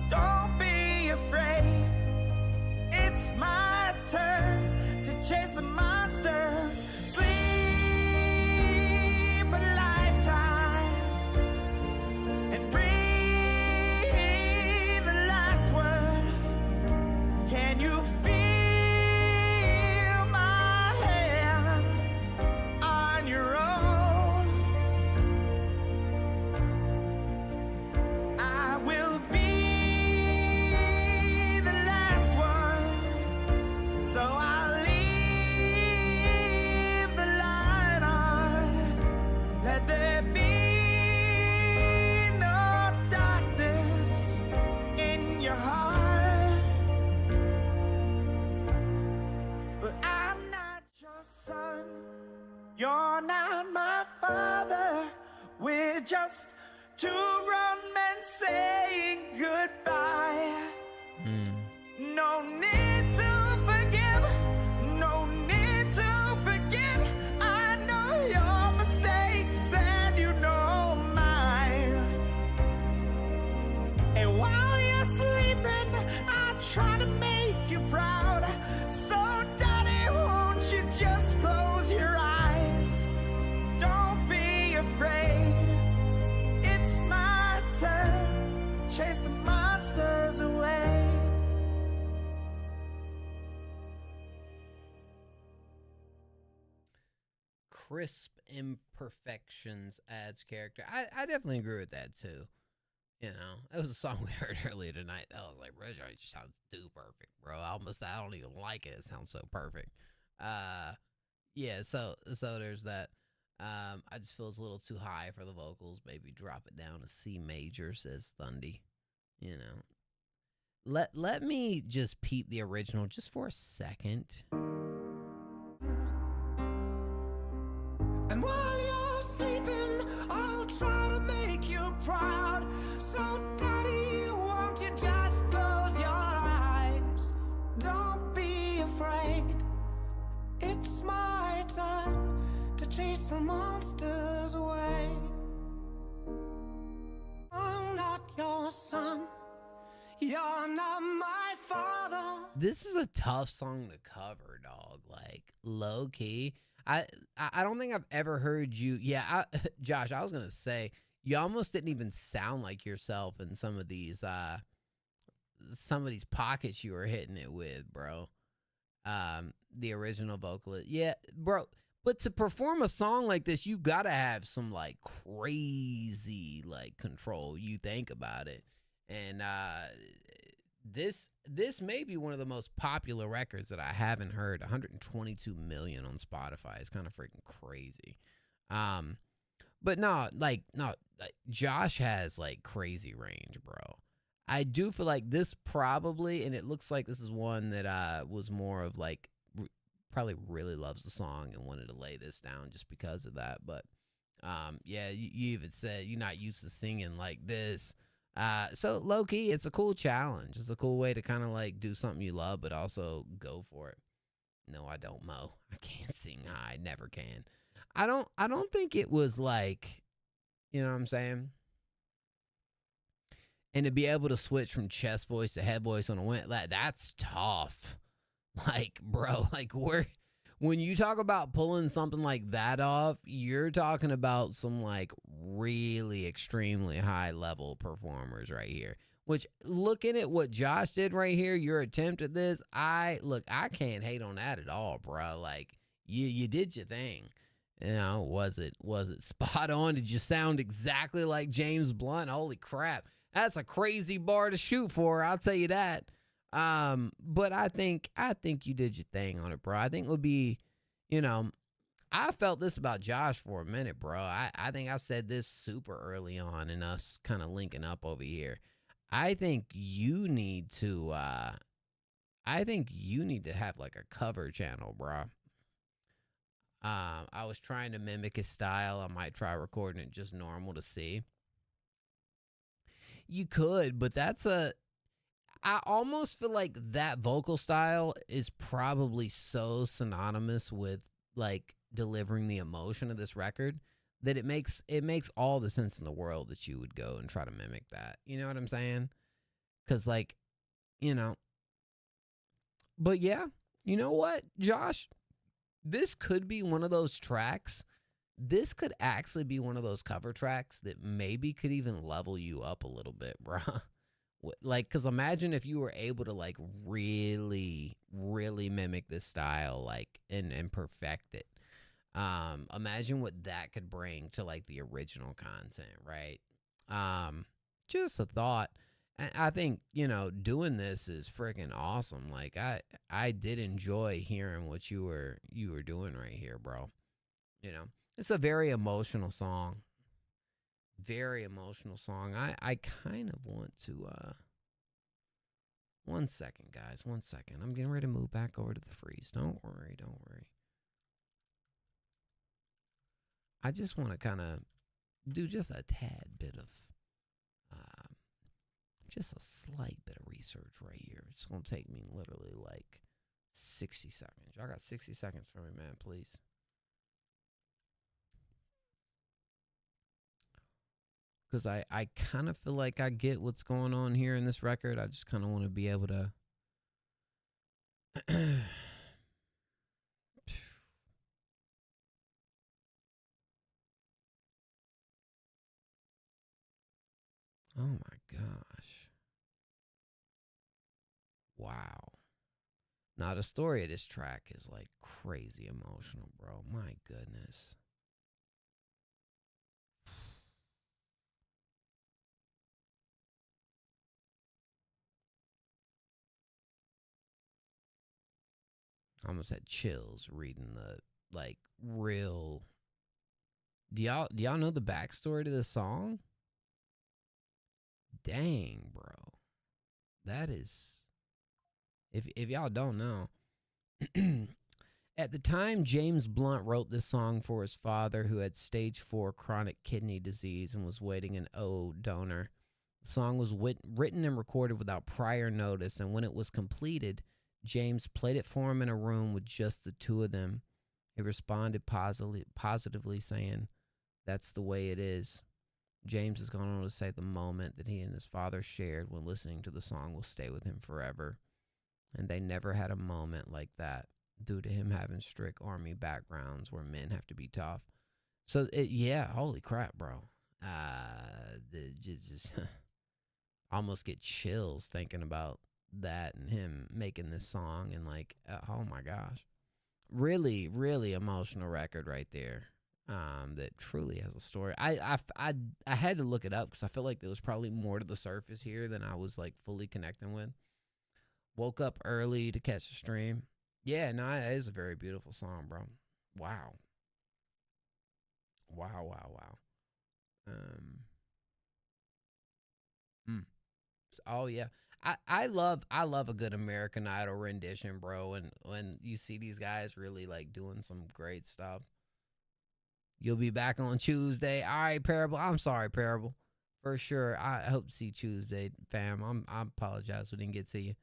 Don't be afraid. It's my turn to chase the monsters. Sleep a lifetime and breathe the last word. Can you feel my hand on your own? I will be the last one, so I'll leave the light on. Let there be no darkness in your heart. But I'm not your son. You're not my father. We're just two grown men saying goodbye. No need to forgive. No need to forget. I know your mistakes and you know mine. And while you're sleeping, I try to make you proud. So, Daddy, won't you just close your eyes? Don't be afraid. It's my turn to chase the monsters away. Crisp imperfections adds character. I definitely agree with that, too. You know, that was a song we heard earlier tonight. I was like, bro, it just sounds too perfect, bro. I don't even like it. It sounds so perfect. Yeah, so there's that. I just feel it's a little too high for the vocals. Maybe drop it down to C major, says Thundy. You know. Let me just peep the original just for a second. And while you're sleeping, I'll try to make you proud. So, Daddy, won't you just close your eyes? Don't be afraid. It's my turn to chase the monsters away. I'm not your son. You're not my father. This is a tough song to cover, dog. Like, low key. I don't think I've ever heard you. Yeah, Josh, I was gonna say you almost didn't even sound like yourself in some of these pockets you were hitting it with, bro. The original vocalist, yeah, bro. But to perform a song like this, you gotta have some like crazy like control. You think about it, and this may be one of the most popular records that I haven't heard. 122 million on Spotify. It's kind of freaking crazy. But no, Josh has like crazy range, bro. I do feel like this probably, and it looks like this is one that was more of like probably really loves the song and wanted to lay this down just because of that. But yeah, you even said you're not used to singing like this. So low key, it's a cool challenge. It's a cool way to kind of like do something you love, but also go for it. No, I don't, Mo. I can't sing high. Never can. I don't think it was like, you know what I'm saying? And to be able to switch from chest voice to head voice on a win, that's tough. Like, bro, like when you talk about pulling something like that off, you're talking about some like really extremely high level performers right here. Which, looking at what Josh did right here, your attempt at this, I can't hate on that at all, bro. Like, you did your thing. You know, was it spot on? Did you sound exactly like James Blunt? Holy crap. That's a crazy bar to shoot for, I'll tell you that. But I think you did your thing on it, bro. I think it would be, you know, I felt this about Josh for a minute, bro. I think I said this super early on in us kind of linking up over here. I think you need to have like a cover channel, bro. I was trying to mimic his style. I might try recording it just normal to see. You could, but I almost feel like that vocal style is probably so synonymous with like delivering the emotion of this record that it makes all the sense in the world that you would go and try to mimic that. You know what I'm saying? Because, like, you know. But yeah, you know what, Josh? This could be one of those tracks. This could actually be one of those cover tracks that maybe could even level you up a little bit, bruh. Like, because imagine if you were able to, like, really, really mimic this style, like, and perfect it. Imagine what that could bring to, like, the original content, right? Just a thought. I think, you know, doing this is freaking awesome. Like, I did enjoy hearing what you were doing right here, bro. You know, it's a very emotional song. Very emotional song. I kind of want to, 1 second, guys. 1 second. I'm getting ready to move back over to the freeze. Don't worry. Don't worry. I just want to kind of do just a tad bit of, just a slight bit of research right here. It's going to take me literally like 60 seconds. Y'all got 60 seconds for me, man, please. Because I kind of feel like I get what's going on here in this record. I just kind of want to be able to... Oh my gosh. Wow. Now, the story of this track is like crazy emotional, bro. My goodness. I almost had chills reading the, like, real... Do y'all know the backstory to this song? Dang, bro. That is... If y'all don't know... At the time, James Blunt wrote this song for his father, who had stage 4 chronic kidney disease and was waiting an O donor. The song was written and recorded without prior notice, and when it was completed, James played it for him in a room with just the two of them. He responded positively, saying, "That's the way it is." James has gone on to say the moment that he and his father shared when listening to the song will stay with him forever. And they never had a moment like that, due to him having strict army backgrounds where men have to be tough. So, yeah, holy crap, bro. Just almost get chills thinking about that and him making this song and like, oh my gosh. Really, really emotional record right there. That truly has a story. I had to look it up because I feel like there was probably more to the surface here than I was like fully connecting with. Woke up early to catch the stream. Yeah, no, it is a very beautiful song, bro. Wow. Oh yeah. I love a good American Idol rendition, bro. And when you see these guys really like doing some great stuff. You'll be back on Tuesday. All right, Parable. I'm sorry, Parable. For sure. I hope to see Tuesday, fam. I apologize we didn't get to you.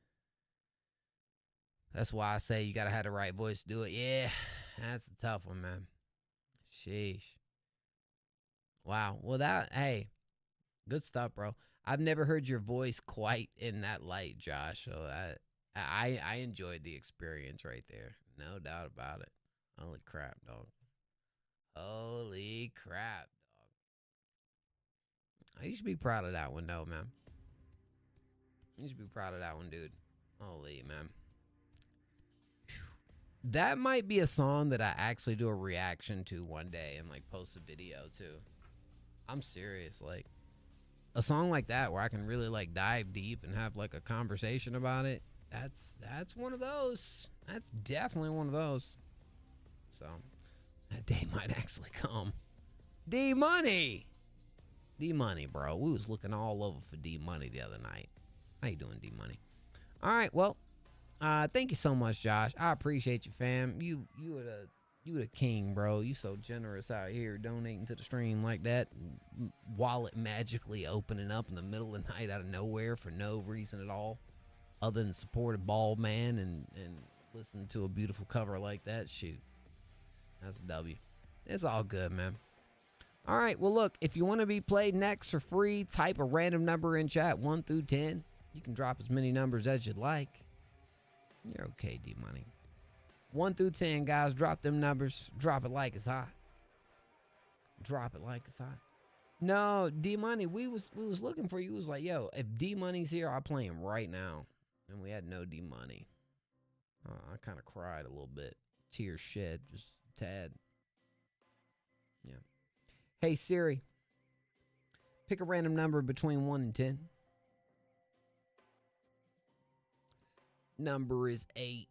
That's why I say you gotta have the right voice to do it. Yeah, that's a tough one, man. Sheesh. Wow. Well, hey, good stuff, bro. I've never heard your voice quite in that light, Josh. So I enjoyed the experience right there. No doubt about it. Holy crap, dog. Holy crap, dog. You should be proud of that one, though, man. You should be proud of that one, dude. Holy, man. That might be a song that I actually do a reaction to one day and like post a video too. I'm serious. Like a song like that where I can really like dive deep and have like a conversation about it. That's one of those. That's definitely one of those. So that day might actually come. D-Money, bro. We was looking all over for D-Money the other night. How you doing, D-Money? All right, well, thank you so much, Josh. I appreciate you, fam. You the king, bro. You so generous out here donating to the stream like that. Wallet magically opening up in the middle of the night out of nowhere for no reason at all, other than support a bald man and listen to a beautiful cover like that. Shoot, that's a W. It's all good, man. All right, well, look, if you want to be played next for free, type a random number in chat, 1 through 10. You can drop as many numbers as you'd like. You're okay, D-Money. 1 through 10, guys. Drop them numbers. Drop it like it's hot. Drop it like it's hot. No, D-Money, we was looking for you. It was like, yo, if D-Money's here, I'll play him right now. And we had no D-Money. I kind of cried a little bit. Tears shed, just a tad. Yeah. Hey, Siri. Pick a random number between 1 and 10. Number is 8.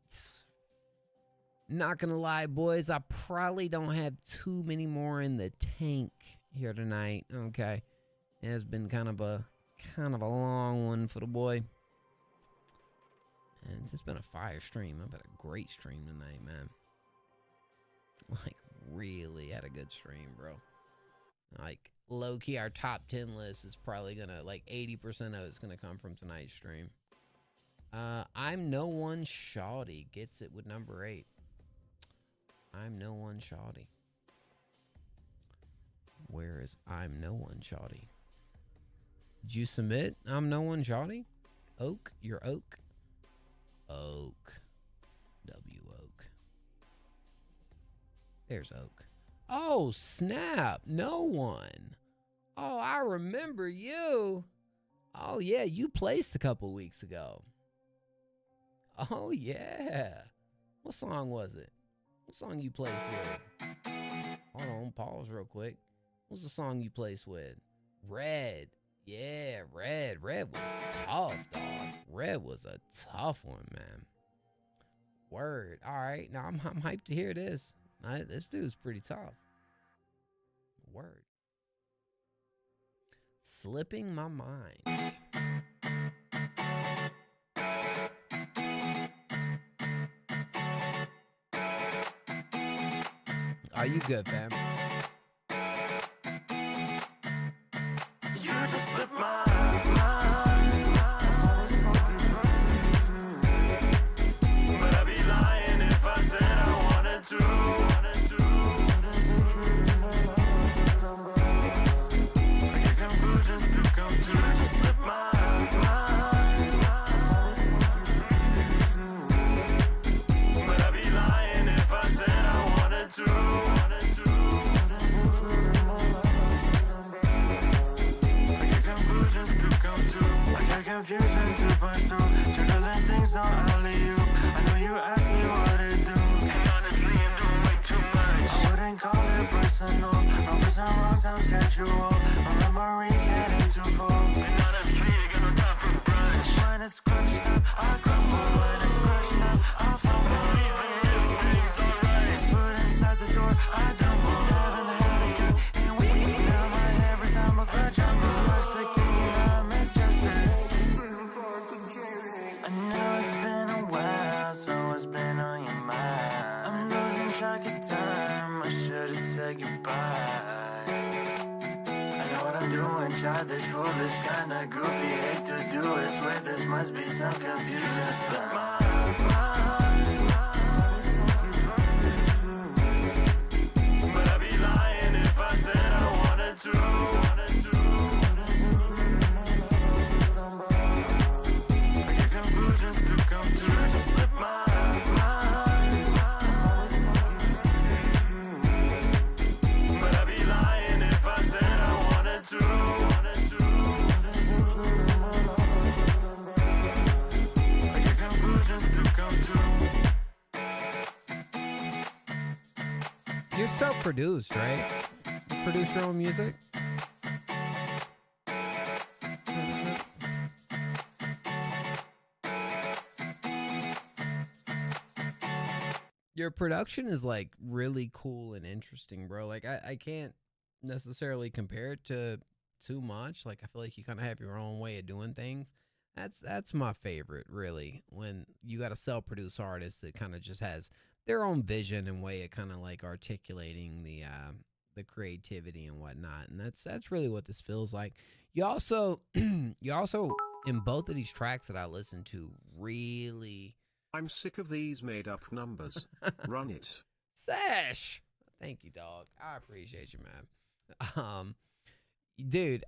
Not gonna lie, boys, I probably don't have too many more in the tank here tonight. Okay, it has been kind of a long one for the boy, and it's been a fire stream. I've had a great stream tonight, man. Like, really had a good stream, bro. Like, low-key, our top 10 list is probably gonna, like, 80% of it's gonna come from tonight's stream. I'm no one shawty gets it with number 8. I'm no one shawty. Where is I'm no one shawty? Did you submit I'm no one shawty? Oak, you're Oak. Oak. W Oak. There's Oak. Oh, snap. No one. Oh, I remember you. Oh, yeah, you placed a couple weeks ago. Oh, yeah. What song was it? What song you placed with? Hold on, pause real quick. What's the song you placed with? Red. Yeah, Red. Red was tough, dog. Red was a tough one, man. Word. All right, now I'm hyped to hear this. This dude's pretty tough. Word. Slipping my mind. Are you good, fam? You just slipped my mind. But I'd be lying if I said I wanted to. I get conclusions to come to. You just slipped my mind. But I'd be lying if I said I wanted to. Confusion to pursue, juggling things on alley-oop. I know you asked me what it do, and honestly I'm doing way too much. I wouldn't call it personal, wrong person, wrong times catch you all. My memory getting too full, and honestly you're gonna come from brunch. When it's crunched up, I crumble. When it's crushed up, I fumble. Even everything's alright. Foot inside the door, I dumble. Haven't had a cat in weeks. Now my hair resembles a jungle. Life's a king and I'm its jester. tried this foolish, kinda goofy. Hate to do it, swear this must be some confusion. Slip my mind, but I'd be lying if I said I wanted to. I get conclusions to come to. Just slip my mind, but I'd be lying if I said I wanted to. I get conclusions to come to. You're self-produced, right? You produce your own music? Your production is like really cool and interesting, bro. Like I can't necessarily compare it to too much. Like I feel like you kind of have your own way of doing things. That's my favorite, really, when you got a self-produced artist that kind of just has their own vision and way of kind of like articulating the creativity and whatnot. And that's really what this feels like. You also in both of these tracks that I listened to really. I'm sick of these made-up numbers. Run it. Sesh! Thank you, dog. I appreciate you, man. Dude,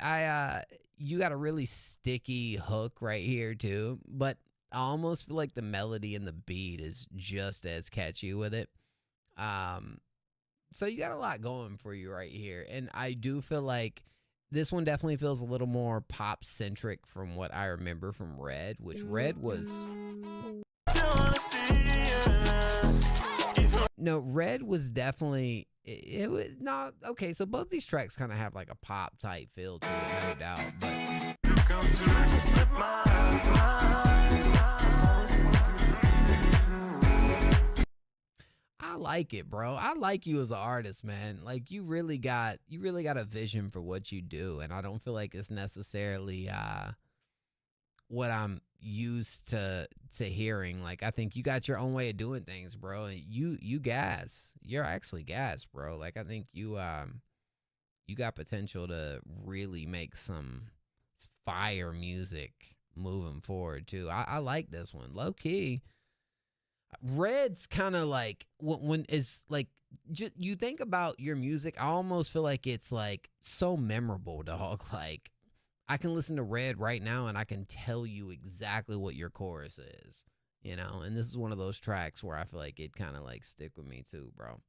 you got a really sticky hook right here, too. But I almost feel like the melody and the beat is just as catchy with it. So you got a lot going for you right here. And I do feel like this one definitely feels a little more pop-centric from what I remember from Red, which Red was... No, Red was definitely it was not okay. So both these tracks kind of have like a pop type feel to it, no doubt. But I like it, bro. I like you as an artist, man. Like you really got a vision for what you do, and I don't feel like it's necessarily what I'm used to hearing. Like I think you got your own way of doing things, bro. And you gas. You're actually gas, bro. Like I think you got potential to really make some fire music moving forward too. I like this one. Low key. Red's kind of like when it's like just, you think about your music, I almost feel like it's like so memorable, dog. Like I can listen to Red right now and I can tell you exactly what your chorus is, you know? And this is one of those tracks where I feel like it kind of like stick with me too, bro.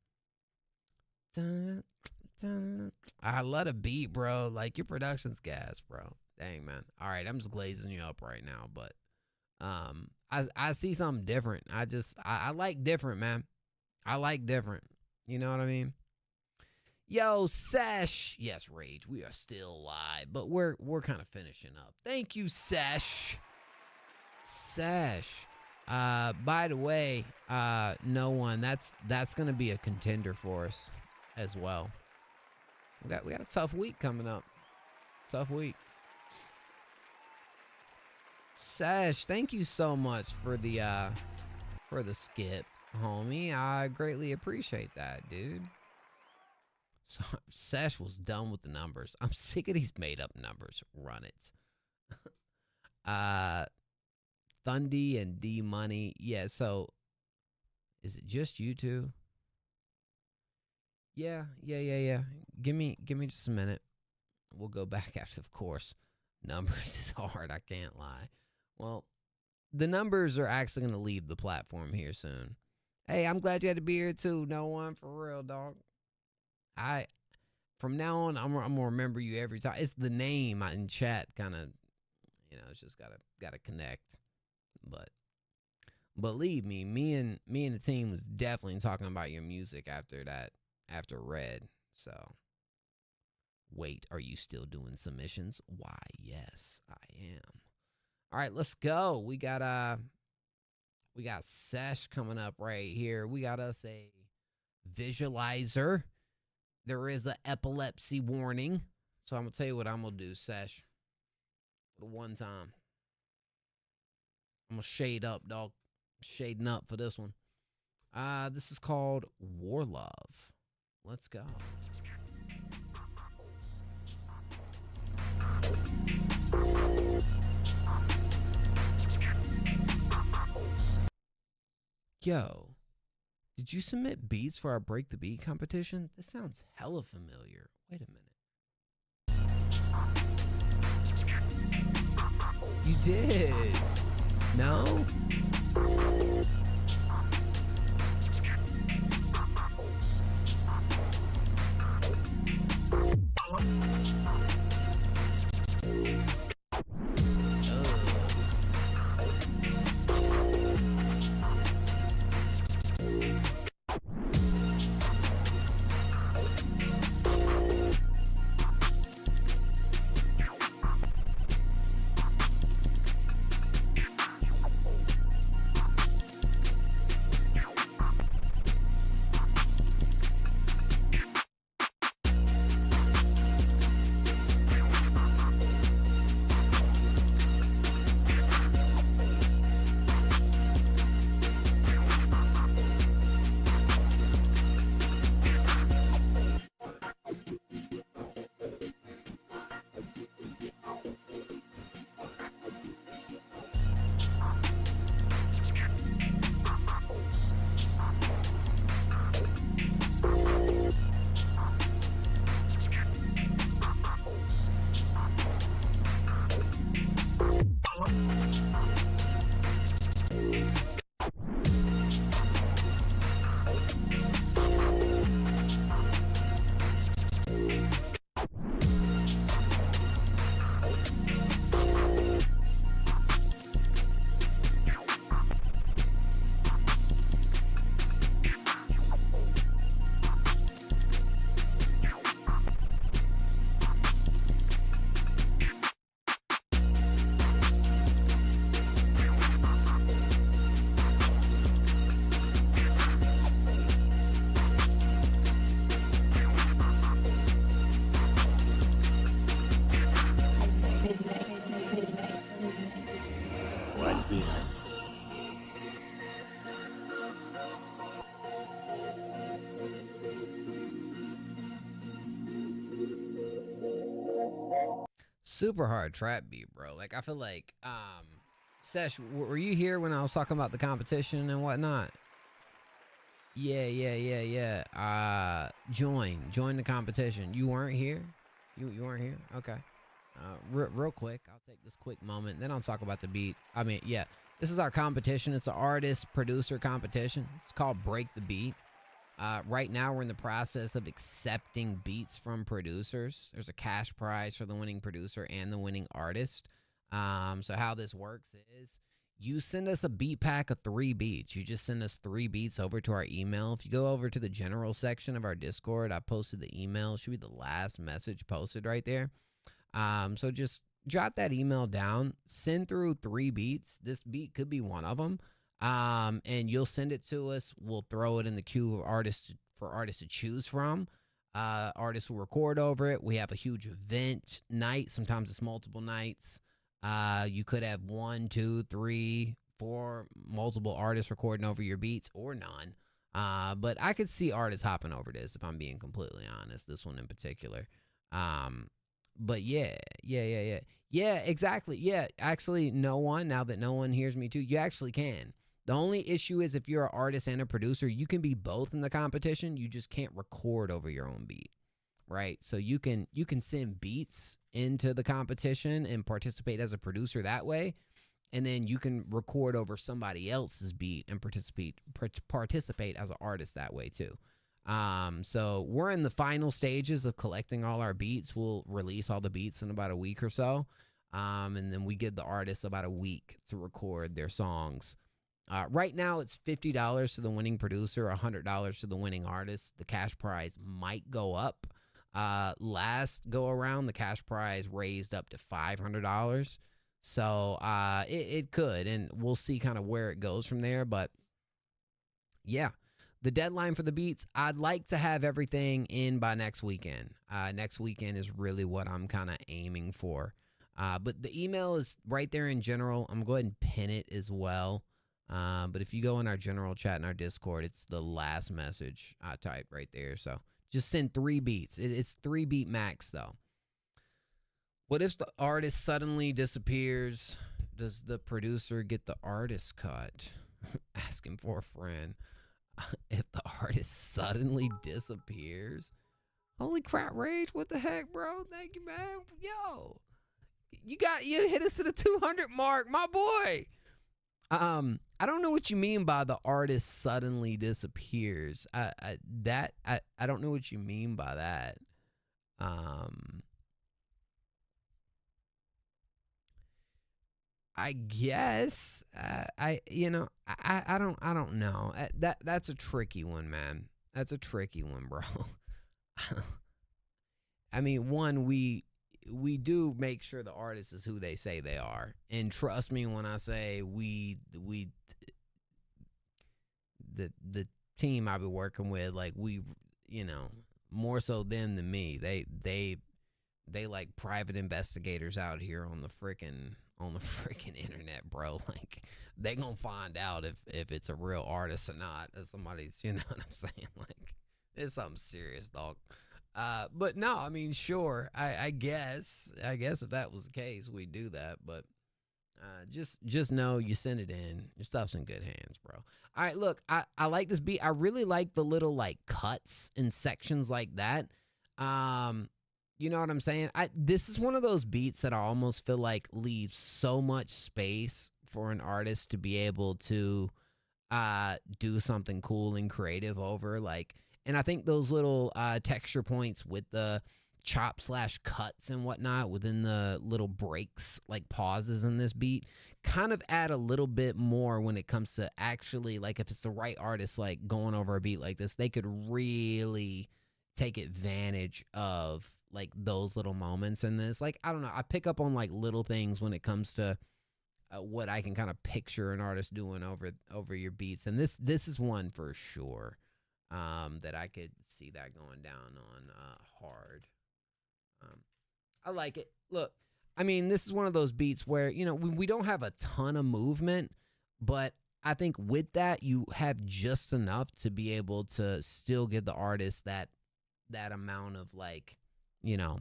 I love the beat, bro. Like your production's gas, bro. Dang, man. All right, I'm just glazing you up right now, but I see something different. I like different, man. I like different. You know what I mean? Yo, Sesh. Yes, Rage. We are still live, but we're kind of finishing up. Thank you, Sesh. Sesh. By the way, no one. That's gonna be a contender for us as well. We got a tough week coming up. Tough week. Sesh, thank you so much for the skip, homie. I greatly appreciate that, dude. So, Sesh was done with the numbers. I'm sick of these made up numbers. Run it. Thundy and D Money. Yeah, so is it just you two? Yeah. Give me just a minute. We'll go back after, of course. Numbers is hard, I can't lie. Well, the numbers are actually going to leave the platform here soon. Hey, I'm glad you had to be here too. No one, for real, dog. From now on, I'm gonna remember you every time. It's the name in chat, kind of, you know. It's just gotta connect. But believe me, me and the team was definitely talking about your music after Red. So, wait, are you still doing submissions? Why, yes, I am. All right, let's go. We got Sesh coming up right here. We got us a visualizer. There is an epilepsy warning. So I'm going to tell you what I'm going to do, Sesh. For the one time. I'm going to shade up, dog. Shading up for this one. This is called War Love. Let's go. Yo, did you submit beats for our Break the Beat competition? This sounds hella familiar. Wait a minute. You did. No? Right behind. Super hard trap beat, bro. Like, I feel like, Sesh, were you here when I was talking about the competition and whatnot? Yeah. Join the competition. You weren't here? You weren't here? Okay. Real quick, I'll take this quick moment, then I'll talk about the beat. I mean, yeah, this is our competition. It's an artist-producer competition. It's called Break the Beat. Right now, we're in the process of accepting beats from producers. There's a cash prize for the winning producer and the winning artist. So how this works is you send us a beat pack of 3 beats. You just send us 3 beats over to our email. If you go over to the general section of our Discord, I posted the email. It should be the last message posted right there. So just jot that email down, send through 3 beats. This beat could be one of them. And you'll send it to us. We'll throw it in the queue of artists for artists to choose from. Artists will record over it. We have a huge event night. Sometimes it's multiple nights. You could have 1, 2, 3, 4 multiple artists recording over your beats or none. But I could see artists hopping over this if I'm being completely honest. This one in particular. But yeah, exactly. Yeah, actually, now that no one hears me too, you actually can. The only issue is if you're an artist and a producer, you can be both in the competition. You just can't record over your own beat, right? So you can send beats into the competition and participate as a producer that way, and then you can record over somebody else's beat and participate as an artist that way too. So we're in the final stages of collecting all our beats. We'll release all the beats in about a week or so. And then we give the artists about a week to record their songs. Right now it's $50 to the winning producer, $100 to the winning artist. The cash prize might go up. Last go around, the cash prize raised up to $500. So, it could, and we'll see kind of where it goes from there. But yeah. The deadline for the beats, I'd like to have everything in by next weekend. Next weekend is really what I'm kind of aiming for. But the email is right there in general. I'm going to go ahead and pin it as well. But if you go in our general chat in our Discord, it's the last message I typed right there. So just send 3 beats. It's 3 beat max, though. What if the artist suddenly disappears? Does the producer get the artist cut? Asking for a friend. If the artist suddenly disappears. Holy crap, Rage. What the heck, bro? Thank you, man. Yo. You hit us to the 200 mark, my boy. I don't know what you mean by the artist suddenly disappears. I don't know what you mean by that. I guess I don't know. That's a tricky one, man. That's a tricky one, bro. I mean, one, we do make sure the artist is who they say they are, and trust me when I say the team I've been working with, like more so them than me. They like private investigators out here on the freaking internet, bro. Like they gonna find out if it's a real artist or not. If somebody's, you know what I'm saying? Like it's something serious, dog. But no, I mean, sure. I guess if that was the case, we'd do that. But just know you send it in. Your stuff's in good hands, bro. All right, look, I like this beat. I really like the little like cuts and sections like that. You know what I'm saying? This is one of those beats that I almost feel like leaves so much space for an artist to be able to do something cool and creative over. Like, and I think those little texture points with the chop/cuts and whatnot within the little breaks, like pauses in this beat, kind of add a little bit more when it comes to actually, like, if it's the right artist, like, going over a beat like this, they could really take advantage of, like, those little moments in this. Like, I don't know, I pick up on, like, little things when it comes to what I can kind of picture an artist doing over your beats, and this is one for sure that I could see that going down on hard. I like it. Look, I mean, this is one of those beats where, you know, we don't have a ton of movement, but I think with that, you have just enough to be able to still give the artist that amount of, like, you know,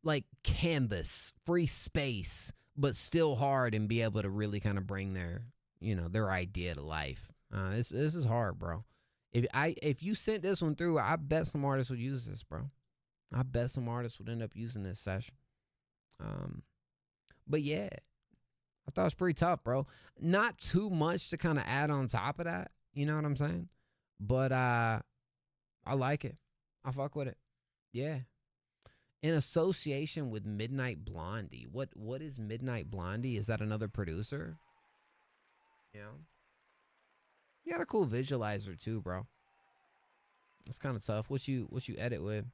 like canvas, free space, but still hard, and be able to really kind of bring their, you know, their idea to life. This is hard, bro. If you sent this one through, I bet some artists would use this, bro. I bet some artists would end up using this session. But yeah, I thought it was pretty tough, bro. Not too much to kind of add on top of that. You know what I'm saying? But I like it. I fuck with it. Yeah. In association with Midnight Blondie. What is Midnight Blondie? Is that another producer? You know? You got a cool visualizer too, bro. It's kind of tough. What you edit with?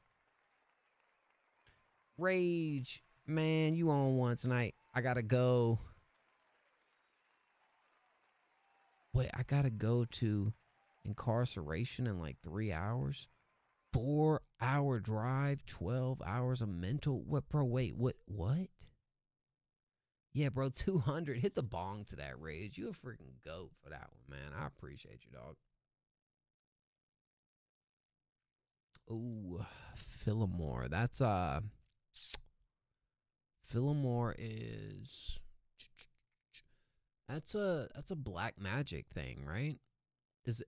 Rage, man, you on one tonight. I gotta go. Wait, I gotta go to incarceration in like 3 hours. 4-hour drive, 12 hours of mental. What, bro? Wait, what? Yeah, bro, 200. Hit the bong to that, Rage. You a freaking goat for that one, man. I appreciate you, dog. Ooh, Philomore. That's Philomore is that's a Black Magic thing, right?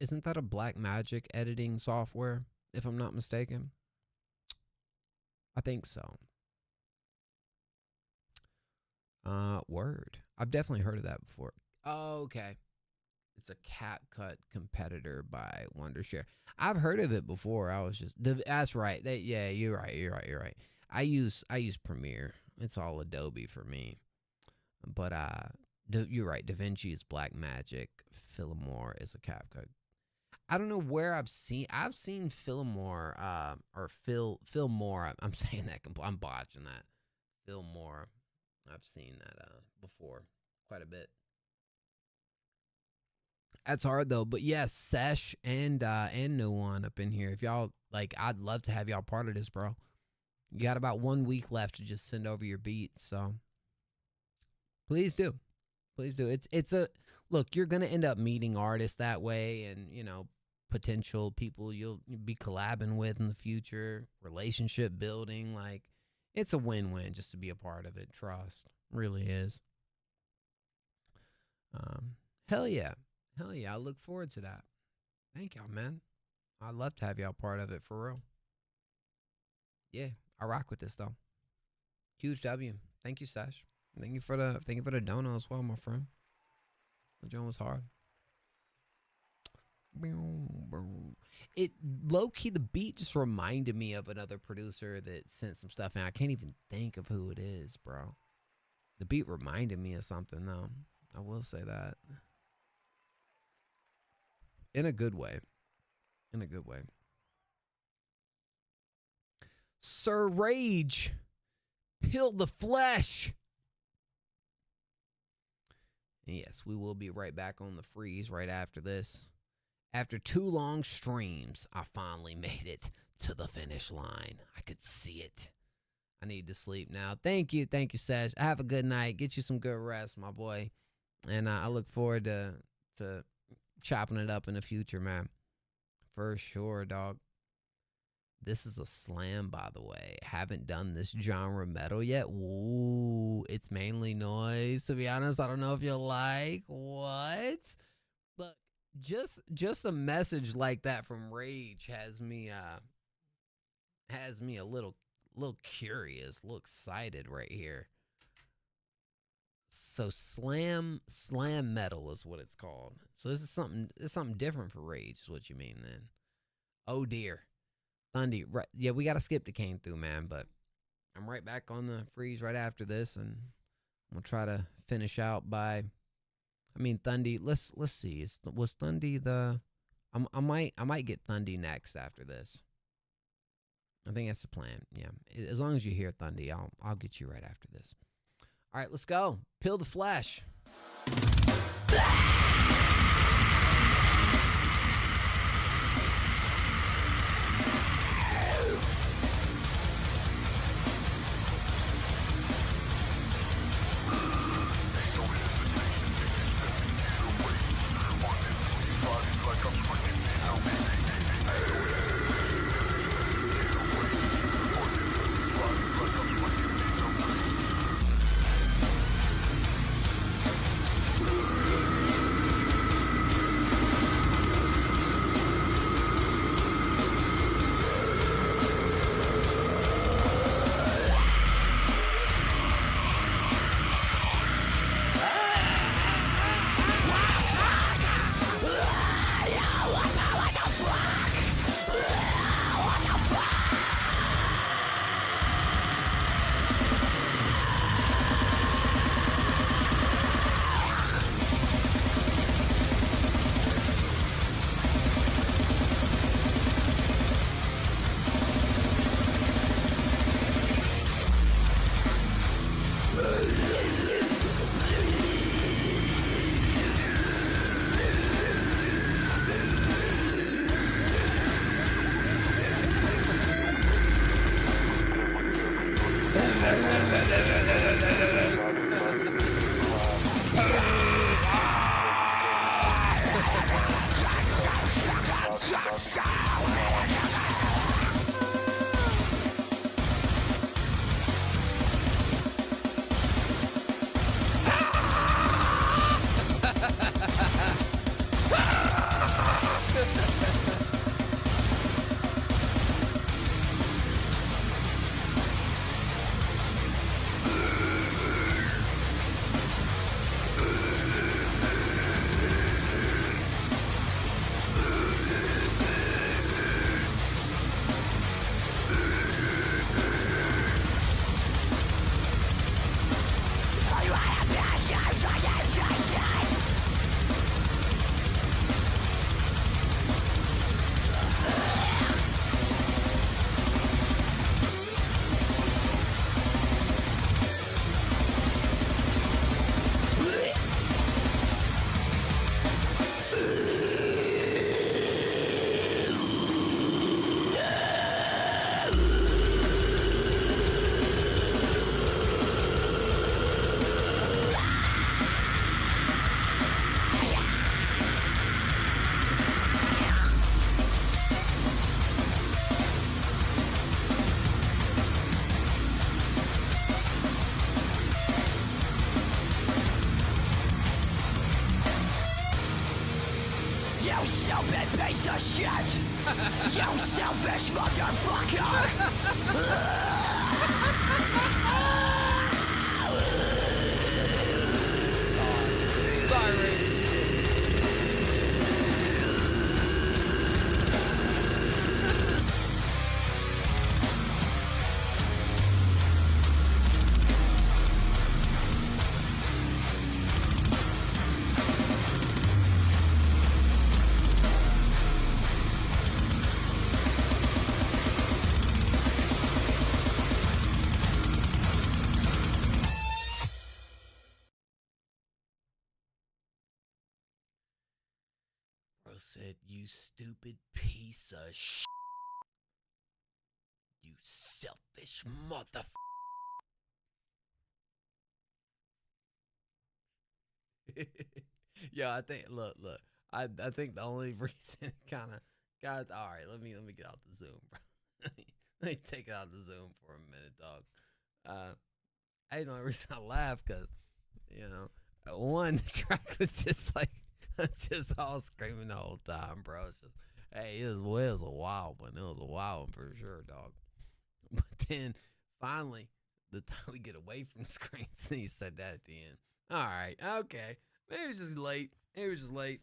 Isn't that a Black Magic editing software, if I'm not mistaken? I think so. Word. I've definitely heard of that before. Oh, okay. It's a CapCut competitor by Wondershare. I've heard of it before. I was just that's right. Yeah, you're right. I use Premiere. It's all Adobe for me. But you're right. DaVinci is Black Magic. Philomore is a CapCut. I don't know where I've seen Philomore or Philmore. I'm saying that I'm botching that. Philmore. I've seen that before quite a bit. That's hard though, but yes, Sesh and New One up in here. If y'all like, I'd love to have y'all part of this, bro. You got about 1 week left to just send over your beats, so please do. It's a look. You're gonna end up meeting artists that way, and you know, potential people you'll be collabing with in the future, relationship building. Like, it's a win-win just to be a part of it. Trust, really is. Hell yeah. Hell yeah. I look forward to that. Thank y'all, man. I'd love to have y'all part of it for real. Yeah, I rock with this though. Huge W. Thank you, Sesh. Thank you for the dono as well, my friend. The joint was hard. It low key, the beat just reminded me of another producer that sent some stuff, and I can't even think of who it is, bro. The beat reminded me of something though. I will say that. In a good way. In a good way. Sir Rage, peel the flesh. And yes, we will be right back on the freeze right after this. After 2 long streams, I finally made it to the finish line. I could see it. I need to sleep now. Thank you, Sesh. Have a good night. Get you some good rest, my boy. And I look forward to chopping it up in the future, man. For sure, dog. This is a slam, by the way. Haven't done this genre metal yet. Ooh, it's mainly noise. To be honest, I don't know if you'll like. What? Look, just a message like that from Rage has me a little curious, a little excited right here. So slam metal is what it's called. So this is something different for Rage, is what you mean then. Oh dear. Thundy, right? Yeah, we gotta skip the came through, man, but I'm right back on the freeze right after this, and I'm gonna try to finish out by, I mean, Thundy, let's see. Was Thundy the I might get Thundy next after this. I think that's the plan. Yeah. As long as you hear Thundy, I'll get you right after this. All right, let's go. Peel the flesh. piece of shit! You selfish motherfucker! Sorry. Said, you stupid piece of shit. You selfish mother. Yeah, I think. Look. I think the only reason it kind of got. All right, let me get out the Zoom, bro. let me take out the Zoom for a minute, dog. I the only reason I laugh because, one, the track was just like. Just all screaming the whole time, bro. It's just, hey, it was a wild one. It was a wild one for sure, dog. But then finally, the time we get away from the screams, he said that at the end. All right, okay. Maybe it was just late.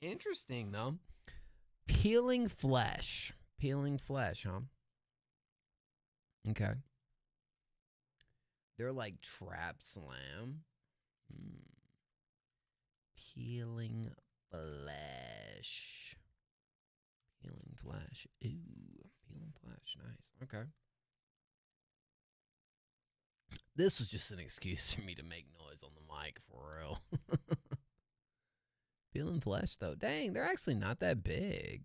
Interesting, though. Peeling flesh, huh? Okay. They're like trap slam. Peeling flesh. Ooh, peeling flesh. Nice. Okay. This was just an excuse for me to make noise on the mic, for real. Peeling flesh, though. Dang, they're actually not that big.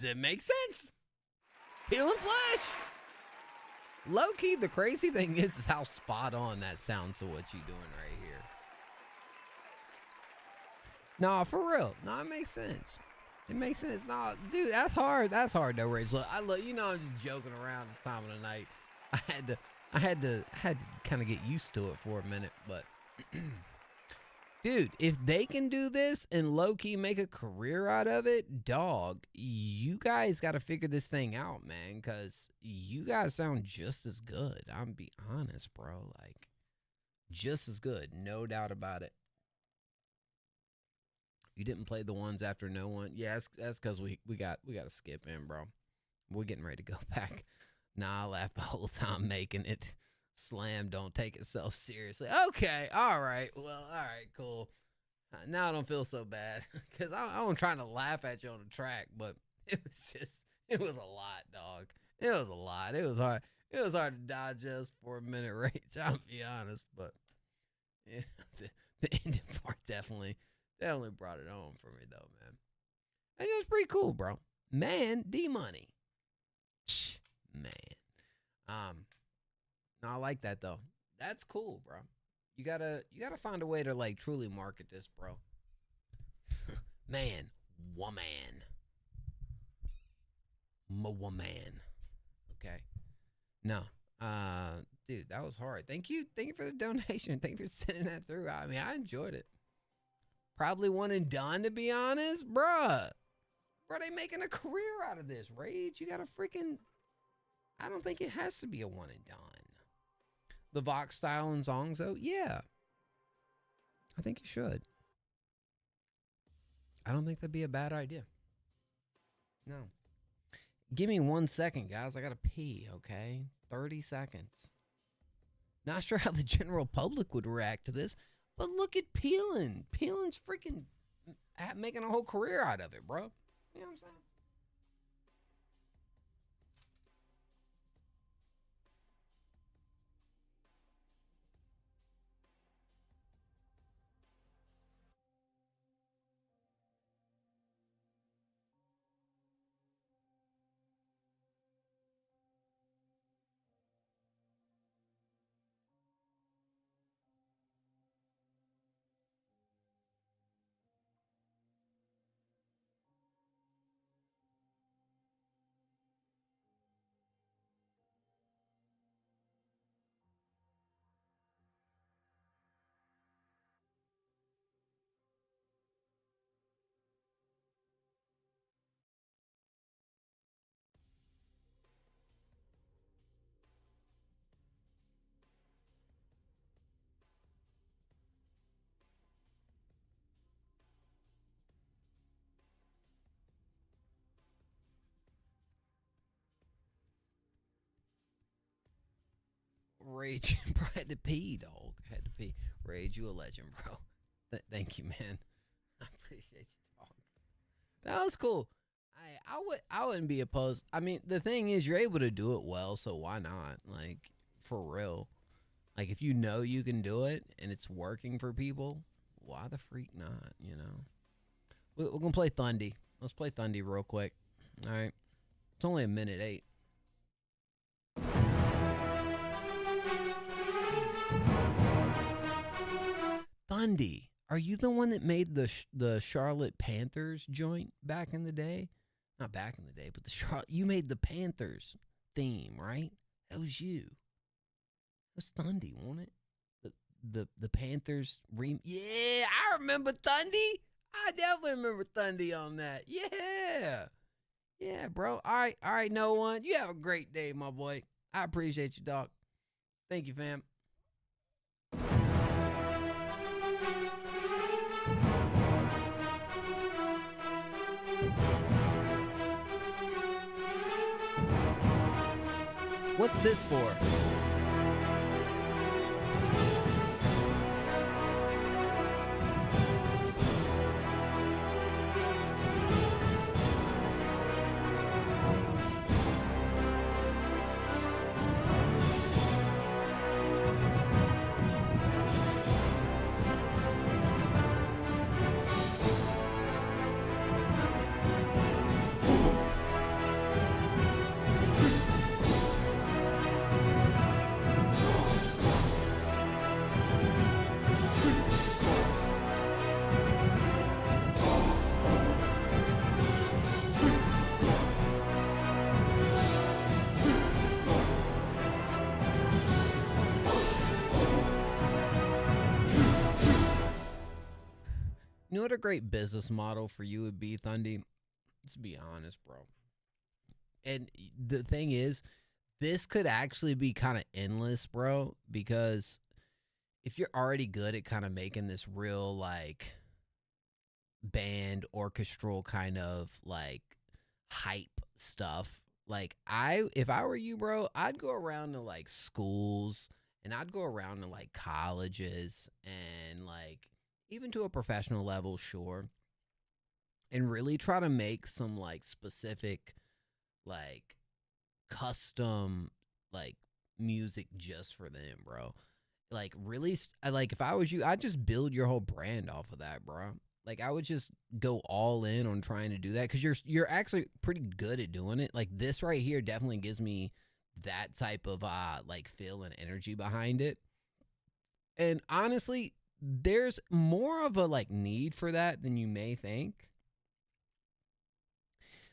It makes sense. Peeling flesh. Low key, the crazy thing is how spot on that sounds to what you doing right here. Nah, for real. Nah, it makes sense. Nah, dude, that's hard. That's hard though, Rage. Look, I'm just joking around this time of the night. I had to kind of get used to it for a minute, but dude, if they can do this and low-key make a career out of it, dog, you guys got to figure this thing out, man, because you guys sound just as good. I'm be honest, bro. Like, just as good. No doubt about it. You didn't play the ones after no one? Yeah, that's because we got to skip in, bro. We're getting ready to go back. Nah, I laughed the whole time making it. Slam, don't take itself seriously. Okay, all right. Well, all right, cool. Now I don't feel so bad because I'm trying to laugh at you on the track, but it was a lot, dog. It was a lot. It was hard. It was hard to digest for a minute, Rage. I'll be honest, but yeah, the ending part definitely brought it home for me, though, man. And it was pretty cool, bro. Man, D-Money. Man. No, I like that though. That's cool, bro. You gotta find a way to like truly market this, bro. Man, woman. Woman. Okay. No. Dude, that was hard. Thank you for the donation. Thank you for sending that through. I mean, I enjoyed it. Probably one and done, to be honest, bruh. Bro, they making a career out of this, Rage. You gotta freaking. I don't think it has to be a one and done. The Vox style and Zongzo? Yeah. I think you should. I don't think that'd be a bad idea. No. Give me 1 second, guys. I gotta pee, okay? 30 seconds. Not sure how the general public would react to this, but look at Peelin. Peelin's freaking making a whole career out of it, bro. You know what I'm saying? Rage, bro, I had to pee, dog. I had to pee. Rage, you a legend, bro. Thank you, man. I appreciate you, dog. That was cool. I wouldn't be opposed. I mean, the thing is, you're able to do it well, so why not? Like, for real. Like, if you know you can do it and it's working for people, why the freak not, you know? We're going to play Thundy. Let's play Thundy real quick. All right. It's only 1:08. Thundy, are you the one that made the Charlotte Panthers joint back in the day? Not back in the day, but you made the Panthers theme, right? That was you. It was Thundy, wasn't it? The Panthers yeah, I remember Thundy. I definitely remember Thundy on that. Yeah. Yeah, bro. All right, no one. You have a great day, my boy. I appreciate you, dog. Thank you, fam. What's this for? You know what a great business model for you would be, Thundy? Let's be honest, bro. And the thing is, this could actually be kind of endless, bro, because if you're already good at kind of making this real, like, band, orchestral kind of, like, hype stuff, like, if I were you, bro, I'd go around to, like, schools, and I'd go around to, like, colleges, and, like, even to a professional level, sure, and really try to make some, like, specific, like, custom, like, music just for them, bro. Like, really, like, if I was you, I'd just build your whole brand off of that, bro. Like, I would just go all in on trying to do that, because you're actually pretty good at doing it. Like, this right here definitely gives me that type of, like, feel and energy behind it. And honestly, there's more of a, like, need for that than you may think.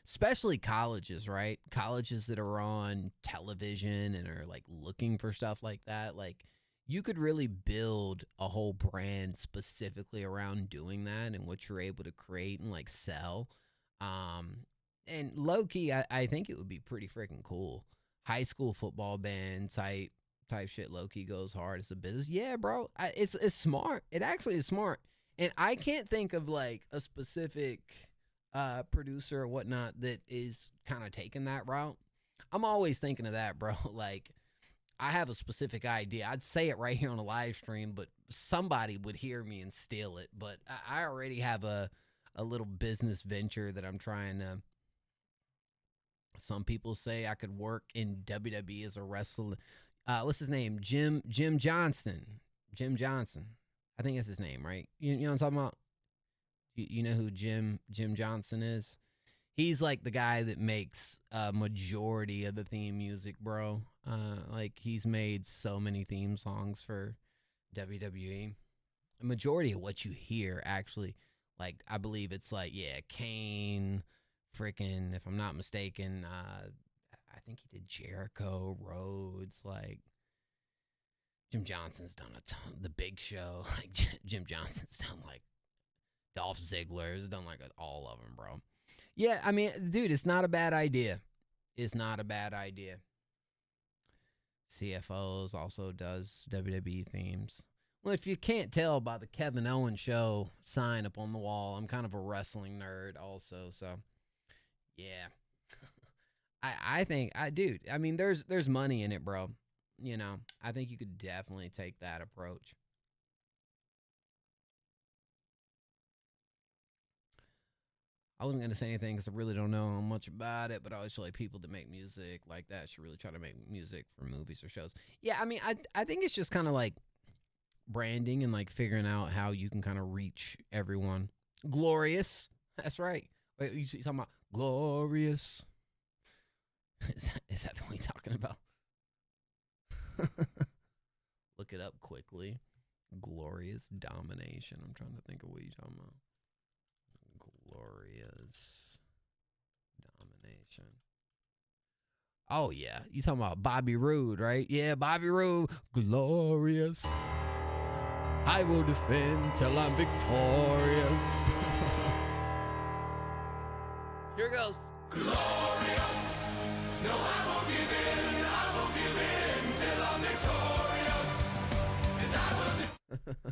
Especially colleges, right? Colleges that are on television and are, like, looking for stuff like that. Like, you could really build a whole brand specifically around doing that and what you're able to create and, like, sell. And low-key, I think it would be pretty freaking cool. High school football band type shit low-key goes hard as a business. Yeah, bro. It's smart. It actually is smart. And I can't think of, like, a specific producer or whatnot that is kind of taking that route. I'm always thinking of that, bro. Like, I have a specific idea. I'd say it right here on a live stream, but somebody would hear me and steal it. But I already have a little business venture that I'm trying to. Some people say I could work in WWE as a wrestler. What's his name? Jim Johnston. Jim Johnson. I think that's his name, right? You know what I'm talking about? You know who Jim Johnson is? He's like the guy that makes a majority of the theme music, bro. Like, he's made so many theme songs for WWE. A majority of what you hear, actually, like, I believe it's like, yeah, Kane, freaking, if I'm not mistaken, I think he did Jericho, Rhodes, like, Jim Johnson's done a ton. The Big Show, like, Jim Johnson's done, like, Dolph Ziggler's done, like, all of them, bro. Yeah, I mean, dude, it's not a bad idea. It's not a bad idea. CFOs also does WWE themes. Well, if you can't tell by the Kevin Owens show sign up on the wall, I'm kind of a wrestling nerd also, so yeah. I think, dude, I mean, there's money in it, bro. you know, I think you could definitely take that approach. I wasn't going to say anything because I really don't know much about it, but I always feel like people that make music like that should really try to make music for movies or shows. Yeah, I mean, I think it's just kind of like branding and like figuring out how you can kind of reach everyone. Glorious. That's right. Wait, you talking about glorious? Is that what we're talking about? Look it up quickly. Glorious domination. I'm trying to think of what you're talking about. Glorious domination. Oh, yeah. You talking about Bobby Roode, right? Yeah, Bobby Roode. Glorious. I will defend till I'm victorious. Here goes. Glorious. No, I won't give in. I won't give in till I'm victorious. And I will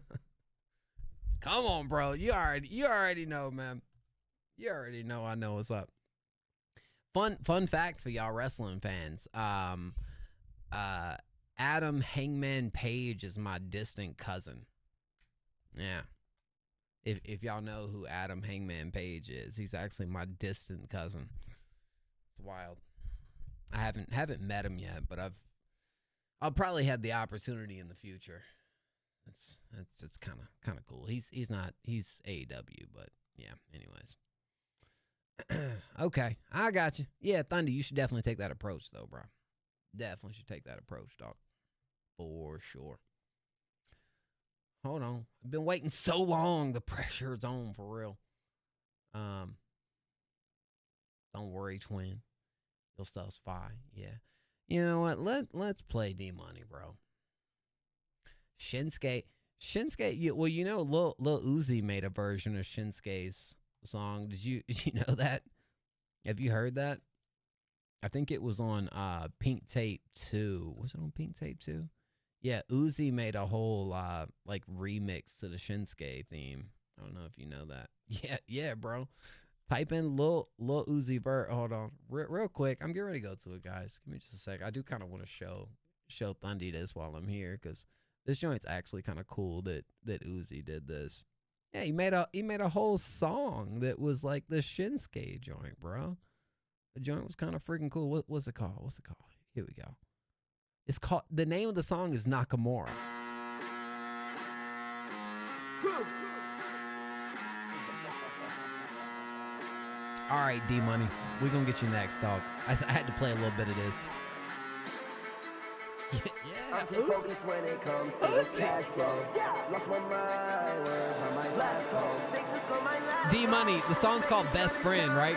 Come on, bro. You already know, man. You already know I know what's up. Fun fact for y'all wrestling fans. Adam Hangman Page is my distant cousin. Yeah. If y'all know who Adam Hangman Page is, he's actually my distant cousin. It's wild. I haven't met him yet, but I'll probably have the opportunity in the future. It's kind of cool. He's AEW, but yeah. Anyways. Okay, I got you. Yeah, Thunder, you should definitely take that approach, though, bro. Definitely should take that approach, dog. For sure. Hold on. I've been waiting so long. The pressure's on, for real. Don't worry, twin. Your stuff's fine. Yeah. You know what? Let's play D-Money, bro. Shinsuke, well, you know, Lil Uzi made a version of Shinsuke's song. Did you know that? Have you heard that? I think it was on Pink Tape 2. Was it on Pink Tape 2? Yeah, Uzi made a whole like remix to the Shinsuke theme. I don't know if you know that. Yeah, bro. Type in Lil Uzi Vert. Hold on, real quick. I'm getting ready to go to it, guys. Give me just a sec. I do kind of want to show Thundy this while I'm here because this joint's actually kind of cool that Uzi did this. Yeah, he made a whole song that was like the Shinsuke joint, bro. The joint was kind of freaking cool. What's it called? Here we go. It's called, the name of the song is Nakamura. All right, D-Money. We're going to get you next, dog. I had to play a little bit of this. Yeah, I'm too focused when it comes to the cash flow. Lost my mind on my last home. D-Money, the song's called Best Friend, right?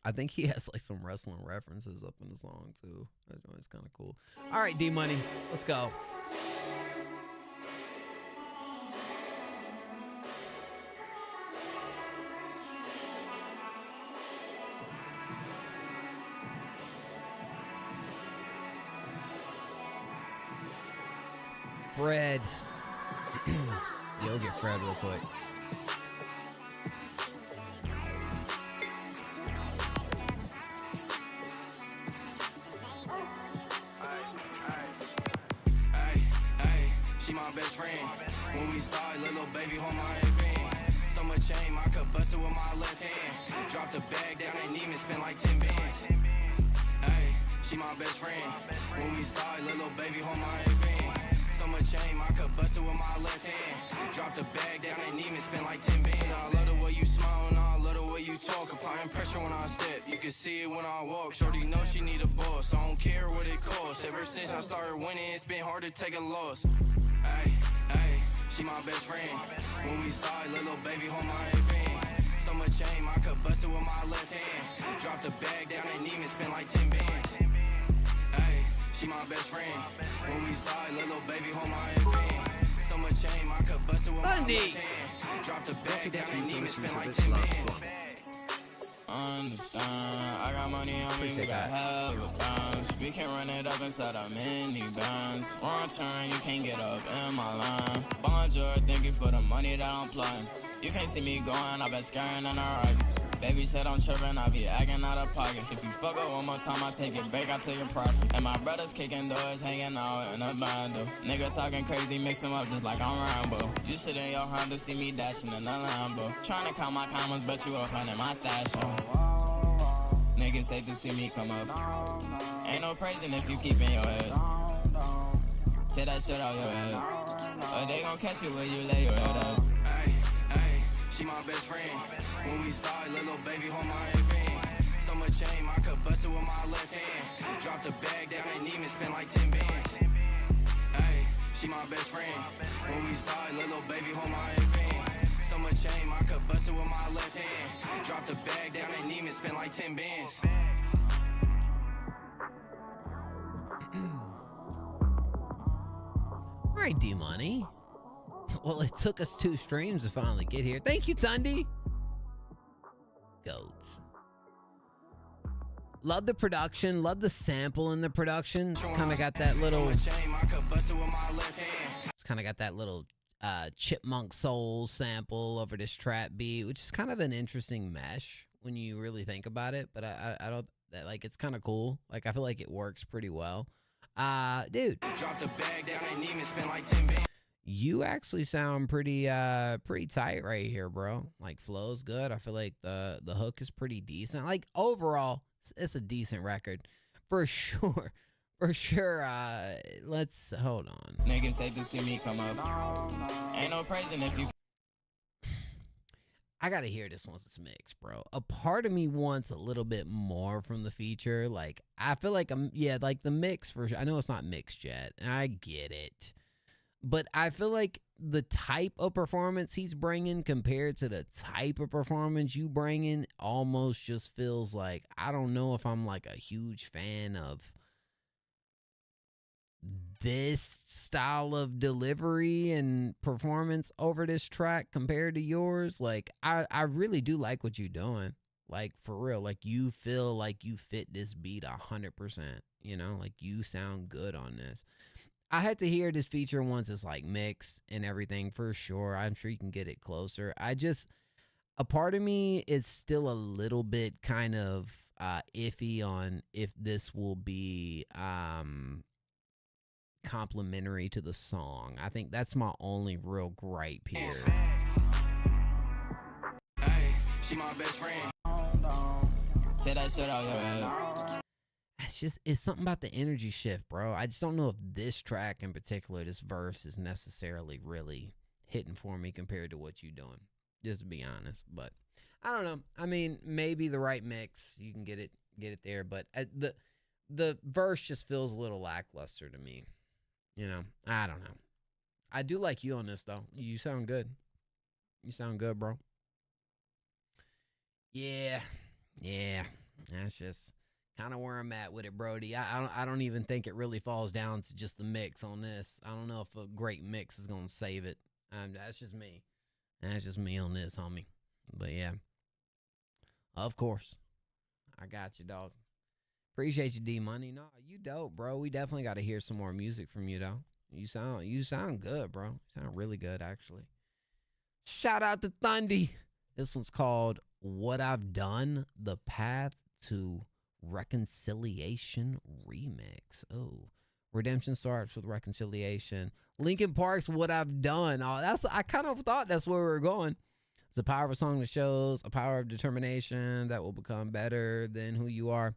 I think he has like some wrestling references up in the song too. That joint's kind of cool. All right, D-Money, let's go. Fred. Yo, get Fred real quick. She my best friend. When we started, little baby hold my hand. Summer chain, I could bust it with my left hand. Drop the bag down at Neiman, spend like 10 bands. Hey, she my best friend. When we started, little baby hold my hand. Summer chain, I could bust it with my left hand. Drop the bag down at Neiman, spend like 10 bands. I love the way you smile and I love the way you talk. Applying pressure when I step, you can see it when I walk. Shorty know she need a boss, I don't care what it costs. Ever since I started winning, it's been hard to take a loss. Hey, she my best friend. When we started, little baby hold my hand. Summer chain, I could bust it with my left hand. Drop the bag down at Neiman, spend like 10 bands. Hey, she my best friend. When we started, little baby hold my hand. Summer chain, I could bust it with my left hand. Drop the bag down at Neiman, spend like 10 bands. understand. I got money on me, we got hell of bounds. We can run it up inside a minibands. Wrong turn, you can't get up in my line. Bonjour, thank you for the money that I'm plotting. You can't see me going, I've been scaring and I ride. Baby said I'm tripping, I be acting out of pocket. If you fuck up one more time, I take it back, I take your profit. And my brothers kicking doors, hanging out in a bando. Nigga talking crazy, mix them up just like I'm Rambo. You sit in your Honda, see me dashing in a Lambo. Trying to count my commas, but you up under my stash. Niggas hate to see me come up. Ain't no praising if you keep in your head. Take that shit out your head. Or they gon' catch you when you lay your head up. She my best friend. When we started, little baby hold my hand. So much chain, I could bust it with my left hand. Drop the bag down and even spend like 10 bands. Hey, she my best friend. When we started, little baby hold my hand. So much chain, I could bust it with my left hand. Drop the bag down and even spend like 10 bands. All right, D-Money. Well, it took us 2 streams to finally get here. Thank you, Thundy. Goats. Love the production. Love the sample in the production. It's kind of got that little... It's kind of got that little chipmunk soul sample over this trap beat, which is kind of an interesting mesh when you really think about it. But I don't... Like, it's kind of cool. Like, I feel like it works pretty well. Dude. Drop the bag down and even spend like 10 bands. You actually sound pretty tight right here, bro. Like, flow's good. I feel like the hook is pretty decent. Like, overall, it's a decent record. For sure. For sure. Let's hold on. Niggas hate to see me come up. Ain't no praising if you... I gotta hear this once it's mixed, bro. A part of me wants a little bit more from the feature. Like, I feel like like the mix for sure. I know it's not mixed yet, and I get it. But I feel like the type of performance he's bringing compared to the type of performance you bringing almost just feels like, I don't know if I'm like a huge fan of this style of delivery and performance over this track compared to yours. Like, I really do like what you're doing. Like, for real. Like, you feel like you fit this beat 100%. You know, like, you sound good on this. I had to hear this feature once it's like mixed and everything for sure. I'm sure you can get it closer. A part of me is still a little bit kind of iffy on if this will be complimentary to the song. I think that's my only real gripe here. Hey, she my best friend. Say that shit out your head. It's something about the energy shift, bro. I just don't know if this track in particular, this verse, is necessarily really hitting for me compared to what you're doing, just to be honest. But I don't know. I mean, maybe the right mix, you can get it there. But the verse just feels a little lackluster to me. You know, I don't know. I do like you on this, though. You sound good. You sound good, bro. Yeah. That's just kind of where I'm at with it, Brody. I don't even think it really falls down to just the mix on this. I don't know if a great mix is going to save it. That's just me. That's just me on this, homie. But yeah. Of course. I got you, dog. Appreciate you, D-Money. No, you dope, bro. We definitely got to hear some more music from you, though. You sound good, bro. You sound really good, actually. Shout out to Thundy. This one's called What I've Done, The Path to Reconciliation Remix. Oh, redemption starts with reconciliation. Linkin Park's What I've Done. Oh, I kind of thought that's where we were going. It's a powerful song that shows a power of determination that will become better than who you are.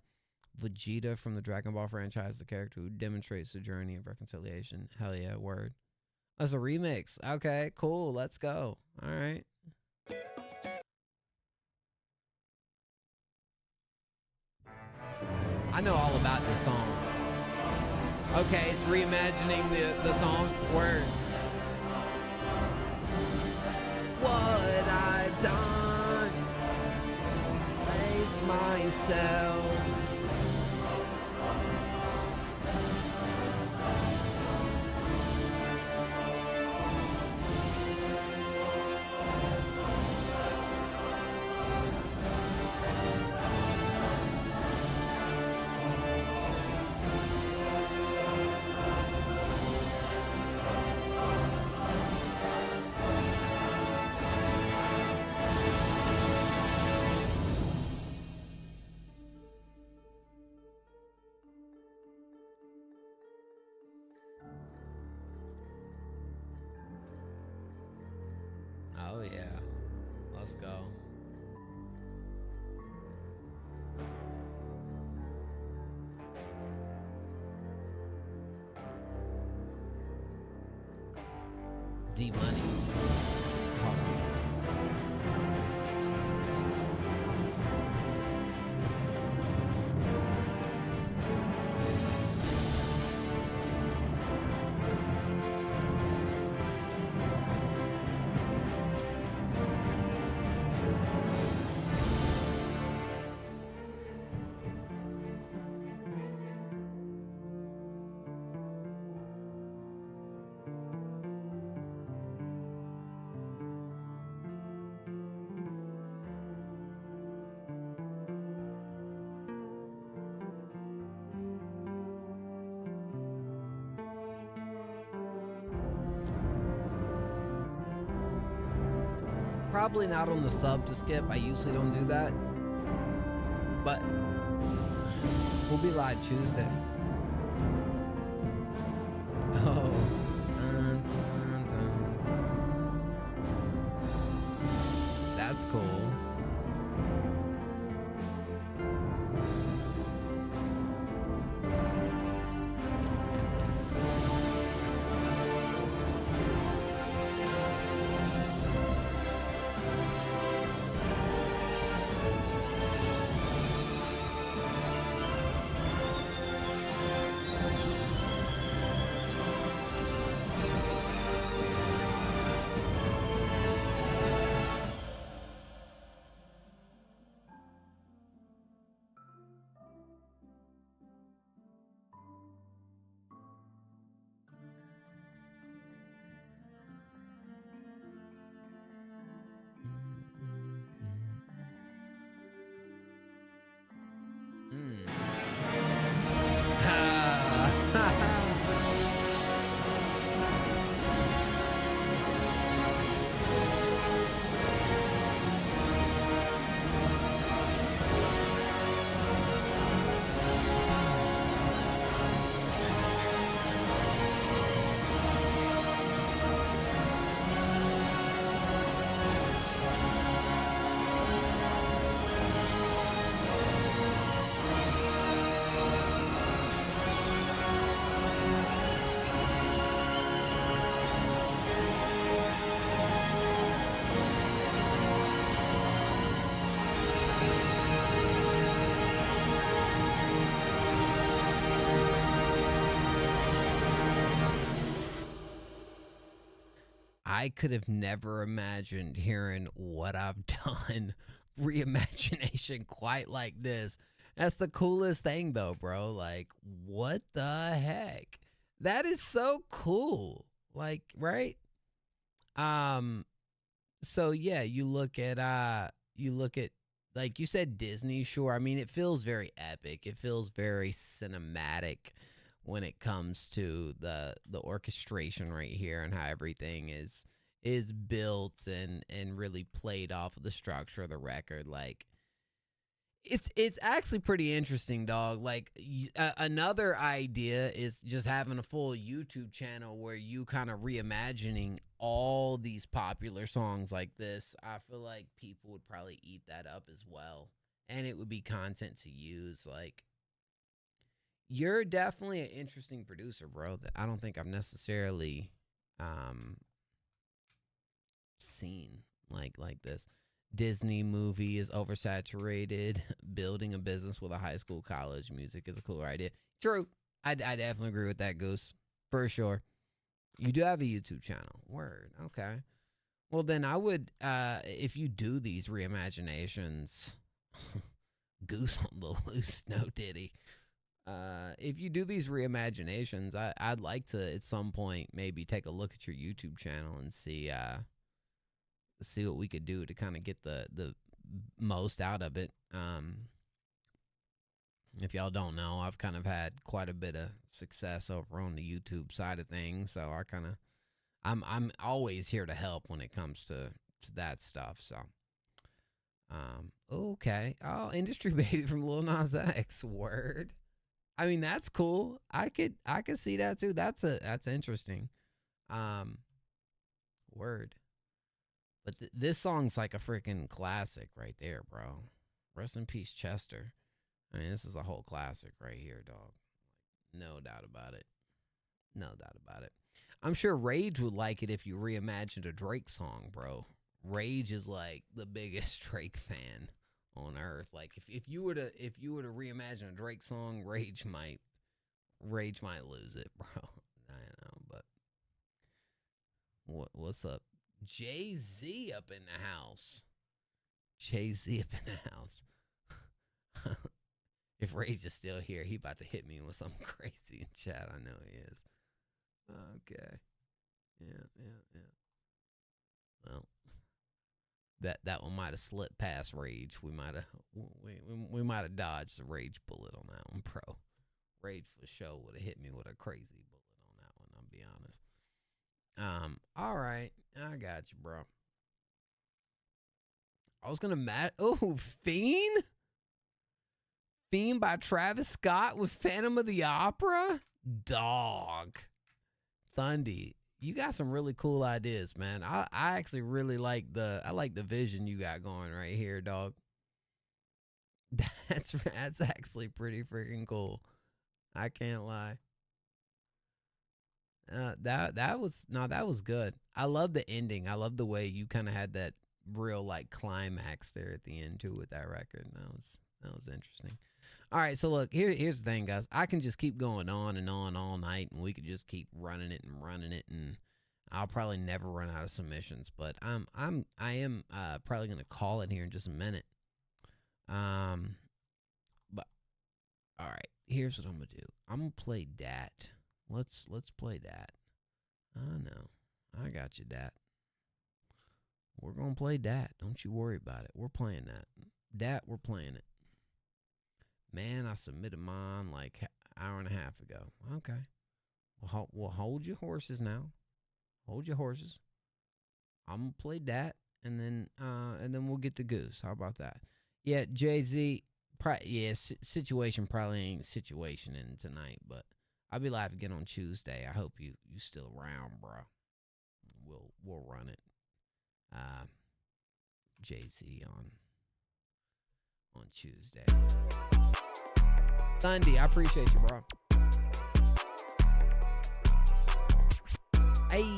Vegeta from the Dragon Ball franchise, the character who demonstrates the journey of reconciliation. Hell yeah, word. That's a remix. Okay, cool. Let's go. All right. I know all about this song. Okay, it's reimagining the song. Word. What I've done, face myself. yeah. Let's go. D Money. Hold on. Probably not on the sub to skip. I usually don't do that. But we'll be live Tuesday. Oh. That's cool. I could have never imagined hearing What I've Done reimagination quite like this. That's the coolest thing though, bro. Like, what the heck? That is so cool. Like, right? So yeah, you look at like you said Disney, sure. I mean, it feels very epic. It feels very cinematic when it comes to the orchestration right here and how everything is built and really played off of the structure of the record. Like it's actually pretty interesting, dog. Like another idea is just having a full YouTube channel where you kind of reimagining all these popular songs like this. I feel like people would probably eat that up as well, and it would be content to use. Like, you're definitely an interesting producer, bro, that I don't think I've necessarily seen like this. Disney movie is oversaturated. Building a business with a high school college music is a cooler idea. True. I definitely agree with that, Goose. For sure. You do have a YouTube channel. Word. Okay. Well, then I would, if you do these reimaginations, Goose on the loose, no diddy. If you do these reimaginations, I'd like to at some point maybe take a look at your YouTube channel and see what we could do to kind of get the most out of it. If y'all don't know, I've kind of had quite a bit of success over on the YouTube side of things, so I'm always here to help when it comes to that stuff. So okay. Oh, Industry Baby from Lil Nas X. Word. I mean, that's cool. I could see that too. That's interesting. Word. But But this song's like a freaking classic right there, bro. Rest in peace, Chester. I mean, this is a whole classic right here, dog. No doubt about it. No doubt about it. I'm sure Rage would like it if you reimagined a Drake song, bro. Rage is like the biggest Drake fan on earth. Like if you were to reimagine a Drake song, Rage might lose it, bro. I know, but what's up? Jay-Z up in the house. Jay-Z up in the house. If Rage is still here, he about to hit me with something crazy in chat. I know he is. Okay. Yeah. Well, that one might have slipped past Rage. We might have dodged the Rage bullet on that one, bro. Rage for sure would have hit me with a crazy bullet on that one, I'll be honest. All right. I got you, bro. I was gonna Fiend? Fiend by Travis Scott with Phantom of the Opera? Dog. Thundy, you got some really cool ideas, man. I actually really like the vision you got going right here, dog. That's actually pretty freaking cool. I can't lie. That was good. I love the ending. I love the way you kind of had that real like climax there at the end too with that record. That was interesting. All right, so look, here's the thing, guys. I can just keep going on and on all night, and we could just keep running it, and I'll probably never run out of submissions. But I am probably gonna call it here in just a minute. But all right, here's what I'm gonna do. I'm gonna play Dat. Let's play Dat. I know, I got you, Dat. We're gonna play Dat. Don't you worry about it. We're playing that. Dat, we're playing it. Man, I submitted mine like an hour and a half ago. Okay. Well, hold your horses now. Hold your horses. I'm going to play Dat, and then we'll get the Goose. How about that? Yeah, Jay-Z, situation probably ain't situationing tonight, but I'll be live again on Tuesday. I hope you still around, bro. We'll run it. Jay-Z on Tuesday. Thundy, I appreciate you, bro. Hey.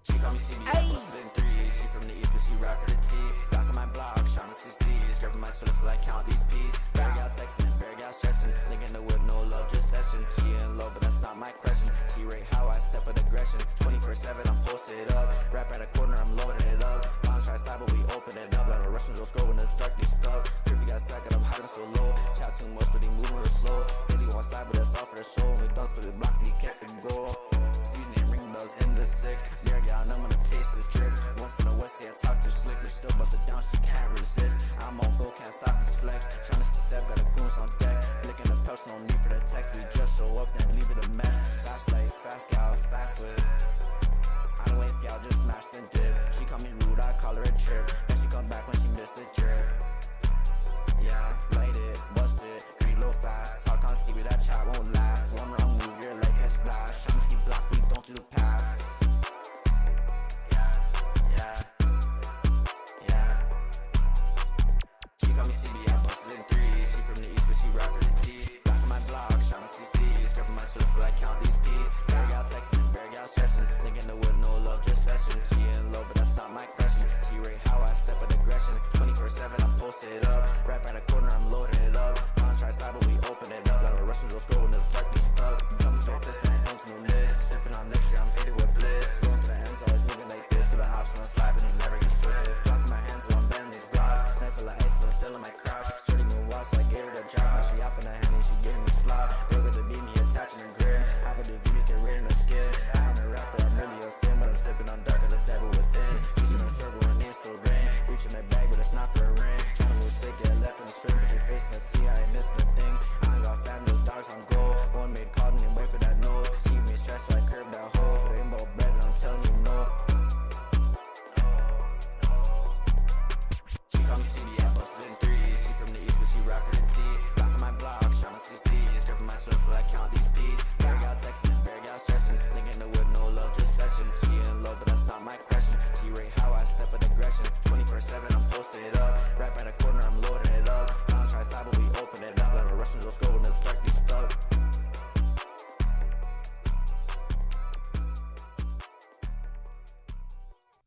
She call me CB, posted in 3. She from the east, but she ride for the T. Back on my block, shining CCs. Grabbing my split for like count these P's. Barry got texting, Barry got stressing. Linking the whip, no love, just session. She in love, but that's not my question. She rate how I step with aggression. 24/7, I'm posted up. Rap at a corner, I'm loading it up. Try slide, but we open it up. Like a Russian Joe scroll when it's dark, they stuck. Curvy got sacked, I'm hiding so low. Chat too much, but they moving real slow. Said he want slide, but that's all for the show. We done split the block, and he kept it go. Seasoning ring bells in the 6. Mirror gal, I'm gonna taste this drip. One from the west, say I talk too slick, but still bust it down, she can't resist. I'm on go, can't stop this flex. Tryna see step, got a goons on deck. Licking the pouch, no need for the text. We just show up, then leave it a mess. Fast life, fast gal, fast whip. I don't wait, gal, just smash and dip. She call me rude, I call her a trip. And she come back when she missed the trip. Yeah, light it, bust it, reload fast. Talk on CB, that chat won't last. One wrong move, your life can splash.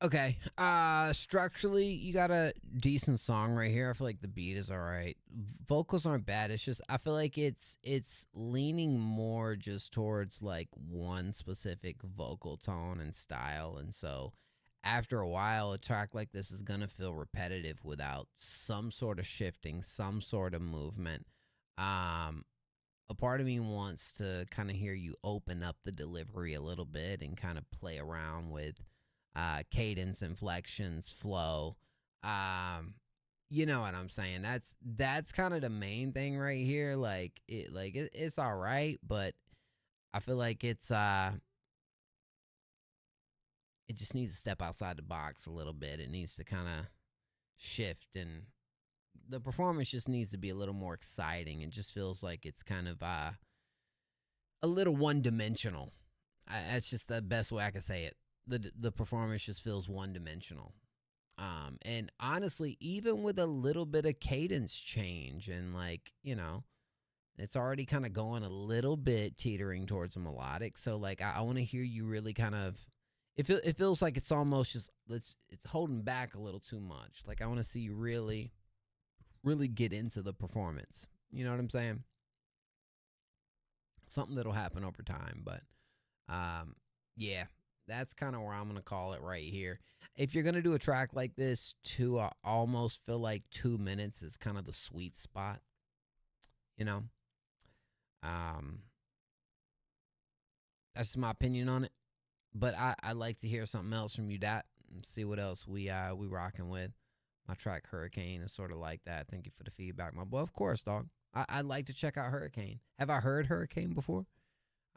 Okay. Structurally, you got a decent song right here. I feel like the beat is all right. Vocals aren't bad. It's just I feel like it's leaning more just towards like one specific vocal tone and style, and so after a while, a track like this is gonna feel repetitive without some sort of shifting, some sort of movement. Um, a part of me wants to kind of hear you open up the delivery a little bit and kind of play around with cadence, inflections, flow. You know what I'm saying? That's kind of the main thing right here. It's all right, but I feel like it just needs to step outside the box a little bit. It needs to kind of shift, and the performance just needs to be a little more exciting. It just feels like it's kind of a little one-dimensional. That's just the best way I can say it. The performance just feels one-dimensional. And honestly, even with a little bit of cadence change and like, you know, it's already kind of going a little bit teetering towards a melodic. So like, I want to hear you really kind of, it feels like it's almost just, it's holding back a little too much. Like I want to see you really, really get into the performance. You know what I'm saying? Something that'll happen over time, but yeah, that's kind of where I'm going to call it right here. If you're going to do a track like this, to almost feel like 2 minutes is kind of the sweet spot, you know? That's my opinion on it. But I like to hear something else from you, Dat, and see what else we rocking with. My track Hurricane is sort of like that. Thank you for the feedback, my boy. Of course, dog. I'd like to check out Hurricane. Have I heard Hurricane before?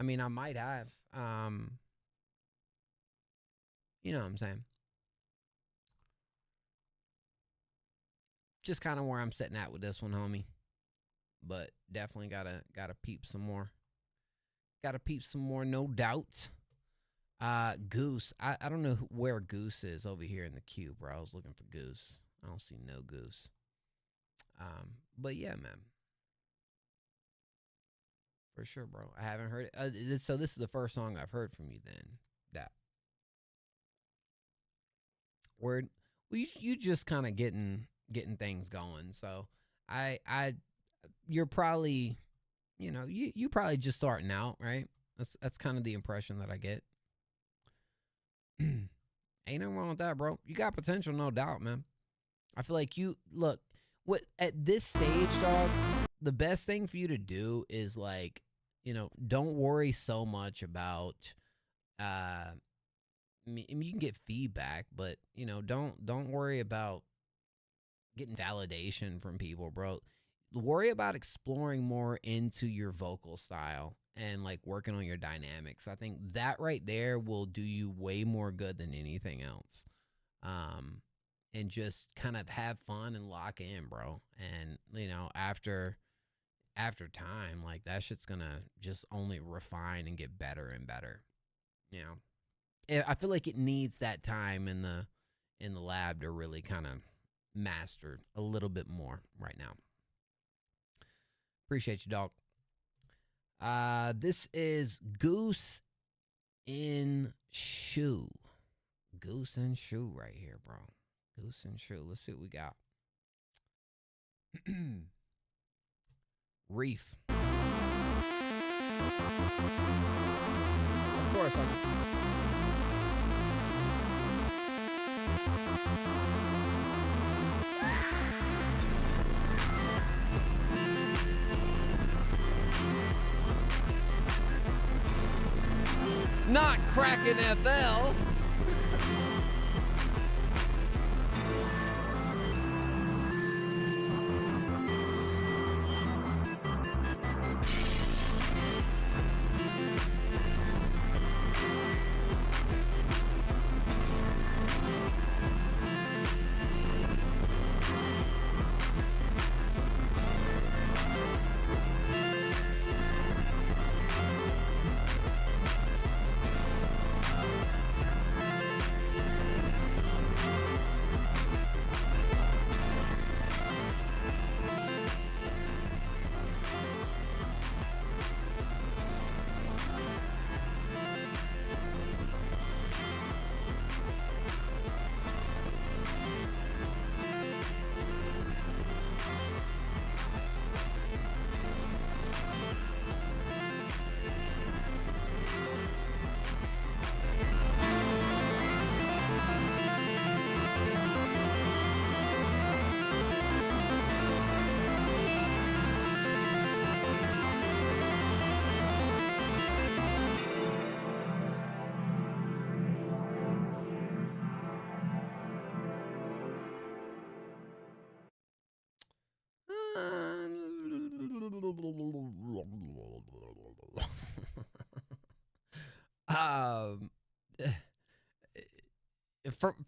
I mean, I might have. You know what I'm saying? Just kind of where I'm sitting at with this one, homie. But definitely gotta peep some more. Gotta peep some more, no doubt. Goose. I don't know where Goose is over here in the queue, bro. I was looking for Goose. I don't see no Goose. But yeah, man. For sure, bro. I haven't heard it. So this is the first song I've heard from you then. That. Word. Well, you just kind of getting things going. So you're probably, you know, you probably just starting out, right? That's kind of the impression that I get. Ain't nothing wrong with that, bro. You got potential, no doubt, man. I feel like what at this stage, dog, the best thing for you to do is like, you know, don't worry so much about I mean, you can get feedback, but you know, don't worry about getting validation from people, bro. Worry about exploring more into your vocal style and like working on your dynamics. I think that right there will do you way more good than anything else. And just kind of have fun and lock in, bro. And you know, after time, like that shit's gonna just only refine and get better and better. You know, I feel like it needs that time in the lab to really kind of master a little bit more right now. Appreciate you, dog. This is Goose in Shoe. Goose and Shoe right here, bro. Goose and Shoe. Let's see what we got. Reef. Of course, not cracking FL.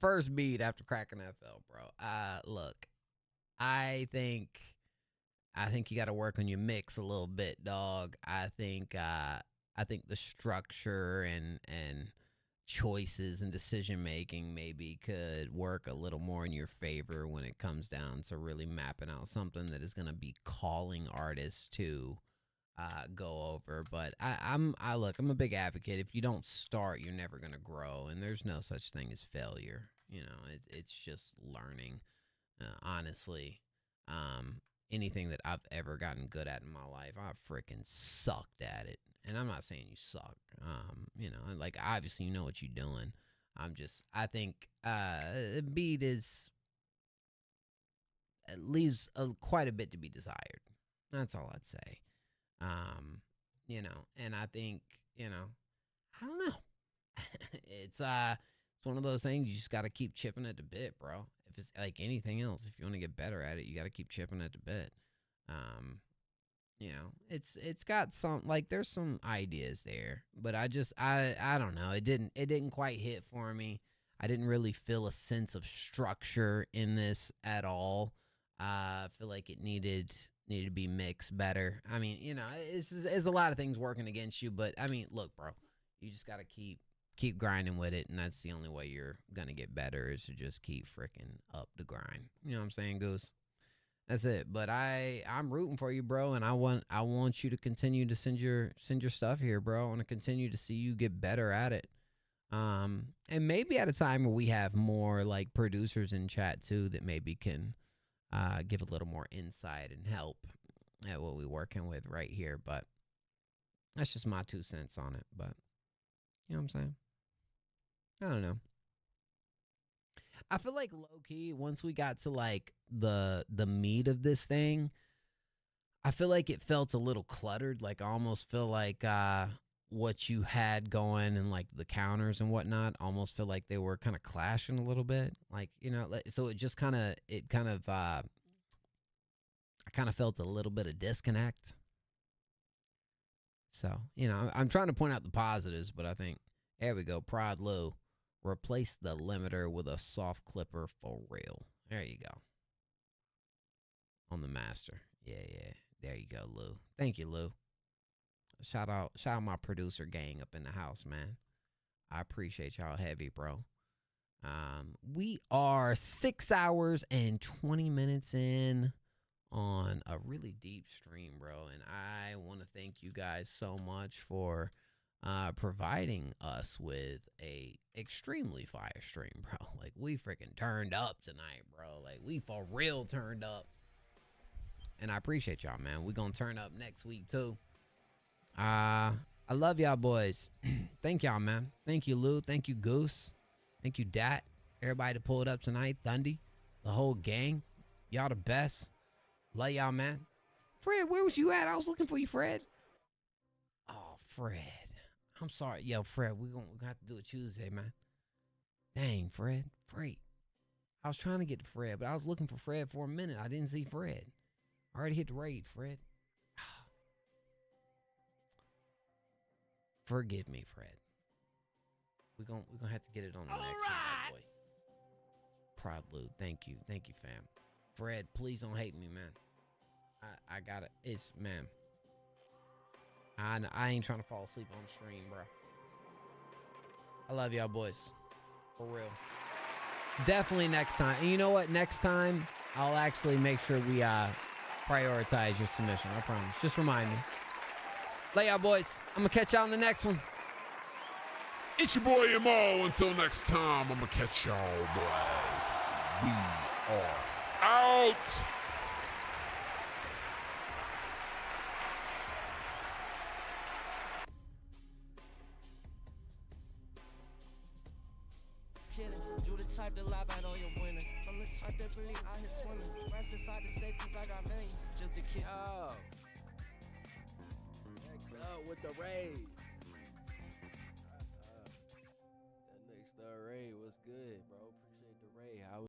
First meet after cracking FL, bro. Look, I think you got to work on your mix a little bit, dog. I think the structure and choices and decision making maybe could work a little more in your favor when it comes down to really mapping out something that is going to be calling artists to go over. But I'm a big advocate. If you don't start, you're never going to grow, and there's no such thing as failure. You know, it's just learning. Honestly, anything that I've ever gotten good at in my life, I've freaking sucked at it. And I'm not saying you suck. You know, like, obviously you know what you're doing. I think beat is leaves quite a bit to be desired. That's all I'd say. You know, and I think, you know, I don't know. It's one of those things you just got to keep chipping at the bit, bro. If it's like anything else, if you want to get better at it, you got to keep chipping at the bit. You know, it's got some, like, there's some ideas there, but I don't know. It didn't quite hit for me. I didn't really feel a sense of structure in this at all. I feel like it needed to be mixed better. I mean, you know, it's a lot of things working against you, but I mean, look, bro, you just got to keep grinding with it, and that's the only way you're gonna get better, is to just keep freaking up the grind. You know what I'm saying, Goose? That's it. But I'm rooting for you, bro, and I want you to continue to send your stuff here, bro. I want to continue to see you get better at it. And maybe at a time where we have more like producers in chat too that maybe can give a little more insight and help at what we're working with right here. But that's just my 2 cents on it. But you know what I'm saying? I don't know. I feel like low-key, once we got to like the meat of this thing, I feel like it felt a little cluttered. Like, I almost feel like what you had going and like the counters and whatnot almost feel like they were kind of clashing a little bit. Like, you know, so I kind of felt a little bit of disconnect. So, you know, I'm trying to point out the positives, but I think, there we go, Prod Lou. Replace the limiter with a soft clipper for real. There you go. On the master. Yeah. There you go, Lou. Thank you, Lou. Shout out my producer gang up in the house, man. I appreciate y'all heavy, bro. We are 6 hours and 20 minutes in on a really deep stream, bro. And I want to thank you guys so much for providing us with a extremely fire stream, bro. Like, we freaking turned up tonight, bro. Like, we for real turned up. And I appreciate y'all, man. We gonna turn up next week too. I love y'all boys. Thank y'all, man. Thank you, Lou. Thank you, Goose. Thank you, Dat. Everybody that pulled up tonight. Thundy. The whole gang. Y'all the best. Love y'all, man. Fred, where was you at? I was looking for you, Fred. Oh, Fred. I'm sorry. Yo, Fred, we're gonna have to do it Tuesday, man. Dang, Fred. Great. I was trying to get to Fred, but I was looking for Fred for a minute. I didn't see Fred. I already hit the raid, Fred. Forgive me, Fred. We're gonna have to get it on the next one, boy. Proud Lou. Thank you. Thank you, fam. Fred, please don't hate me, man. I got it. It's, man. I ain't trying to fall asleep on the stream, bro. I love y'all boys. For real. Definitely next time. And you know what? Next time, I'll actually make sure we prioritize your submission. I promise. Just remind me. Love y'all boys. I'm going to catch y'all on the next one. It's your boy MO. Until next time, I'm going to catch y'all boys. We are out. You the type to lie about all your winning. I'm the type that really out here swimming. Rest inside the safe cause I got millions. Just a kid. Next up with the raid.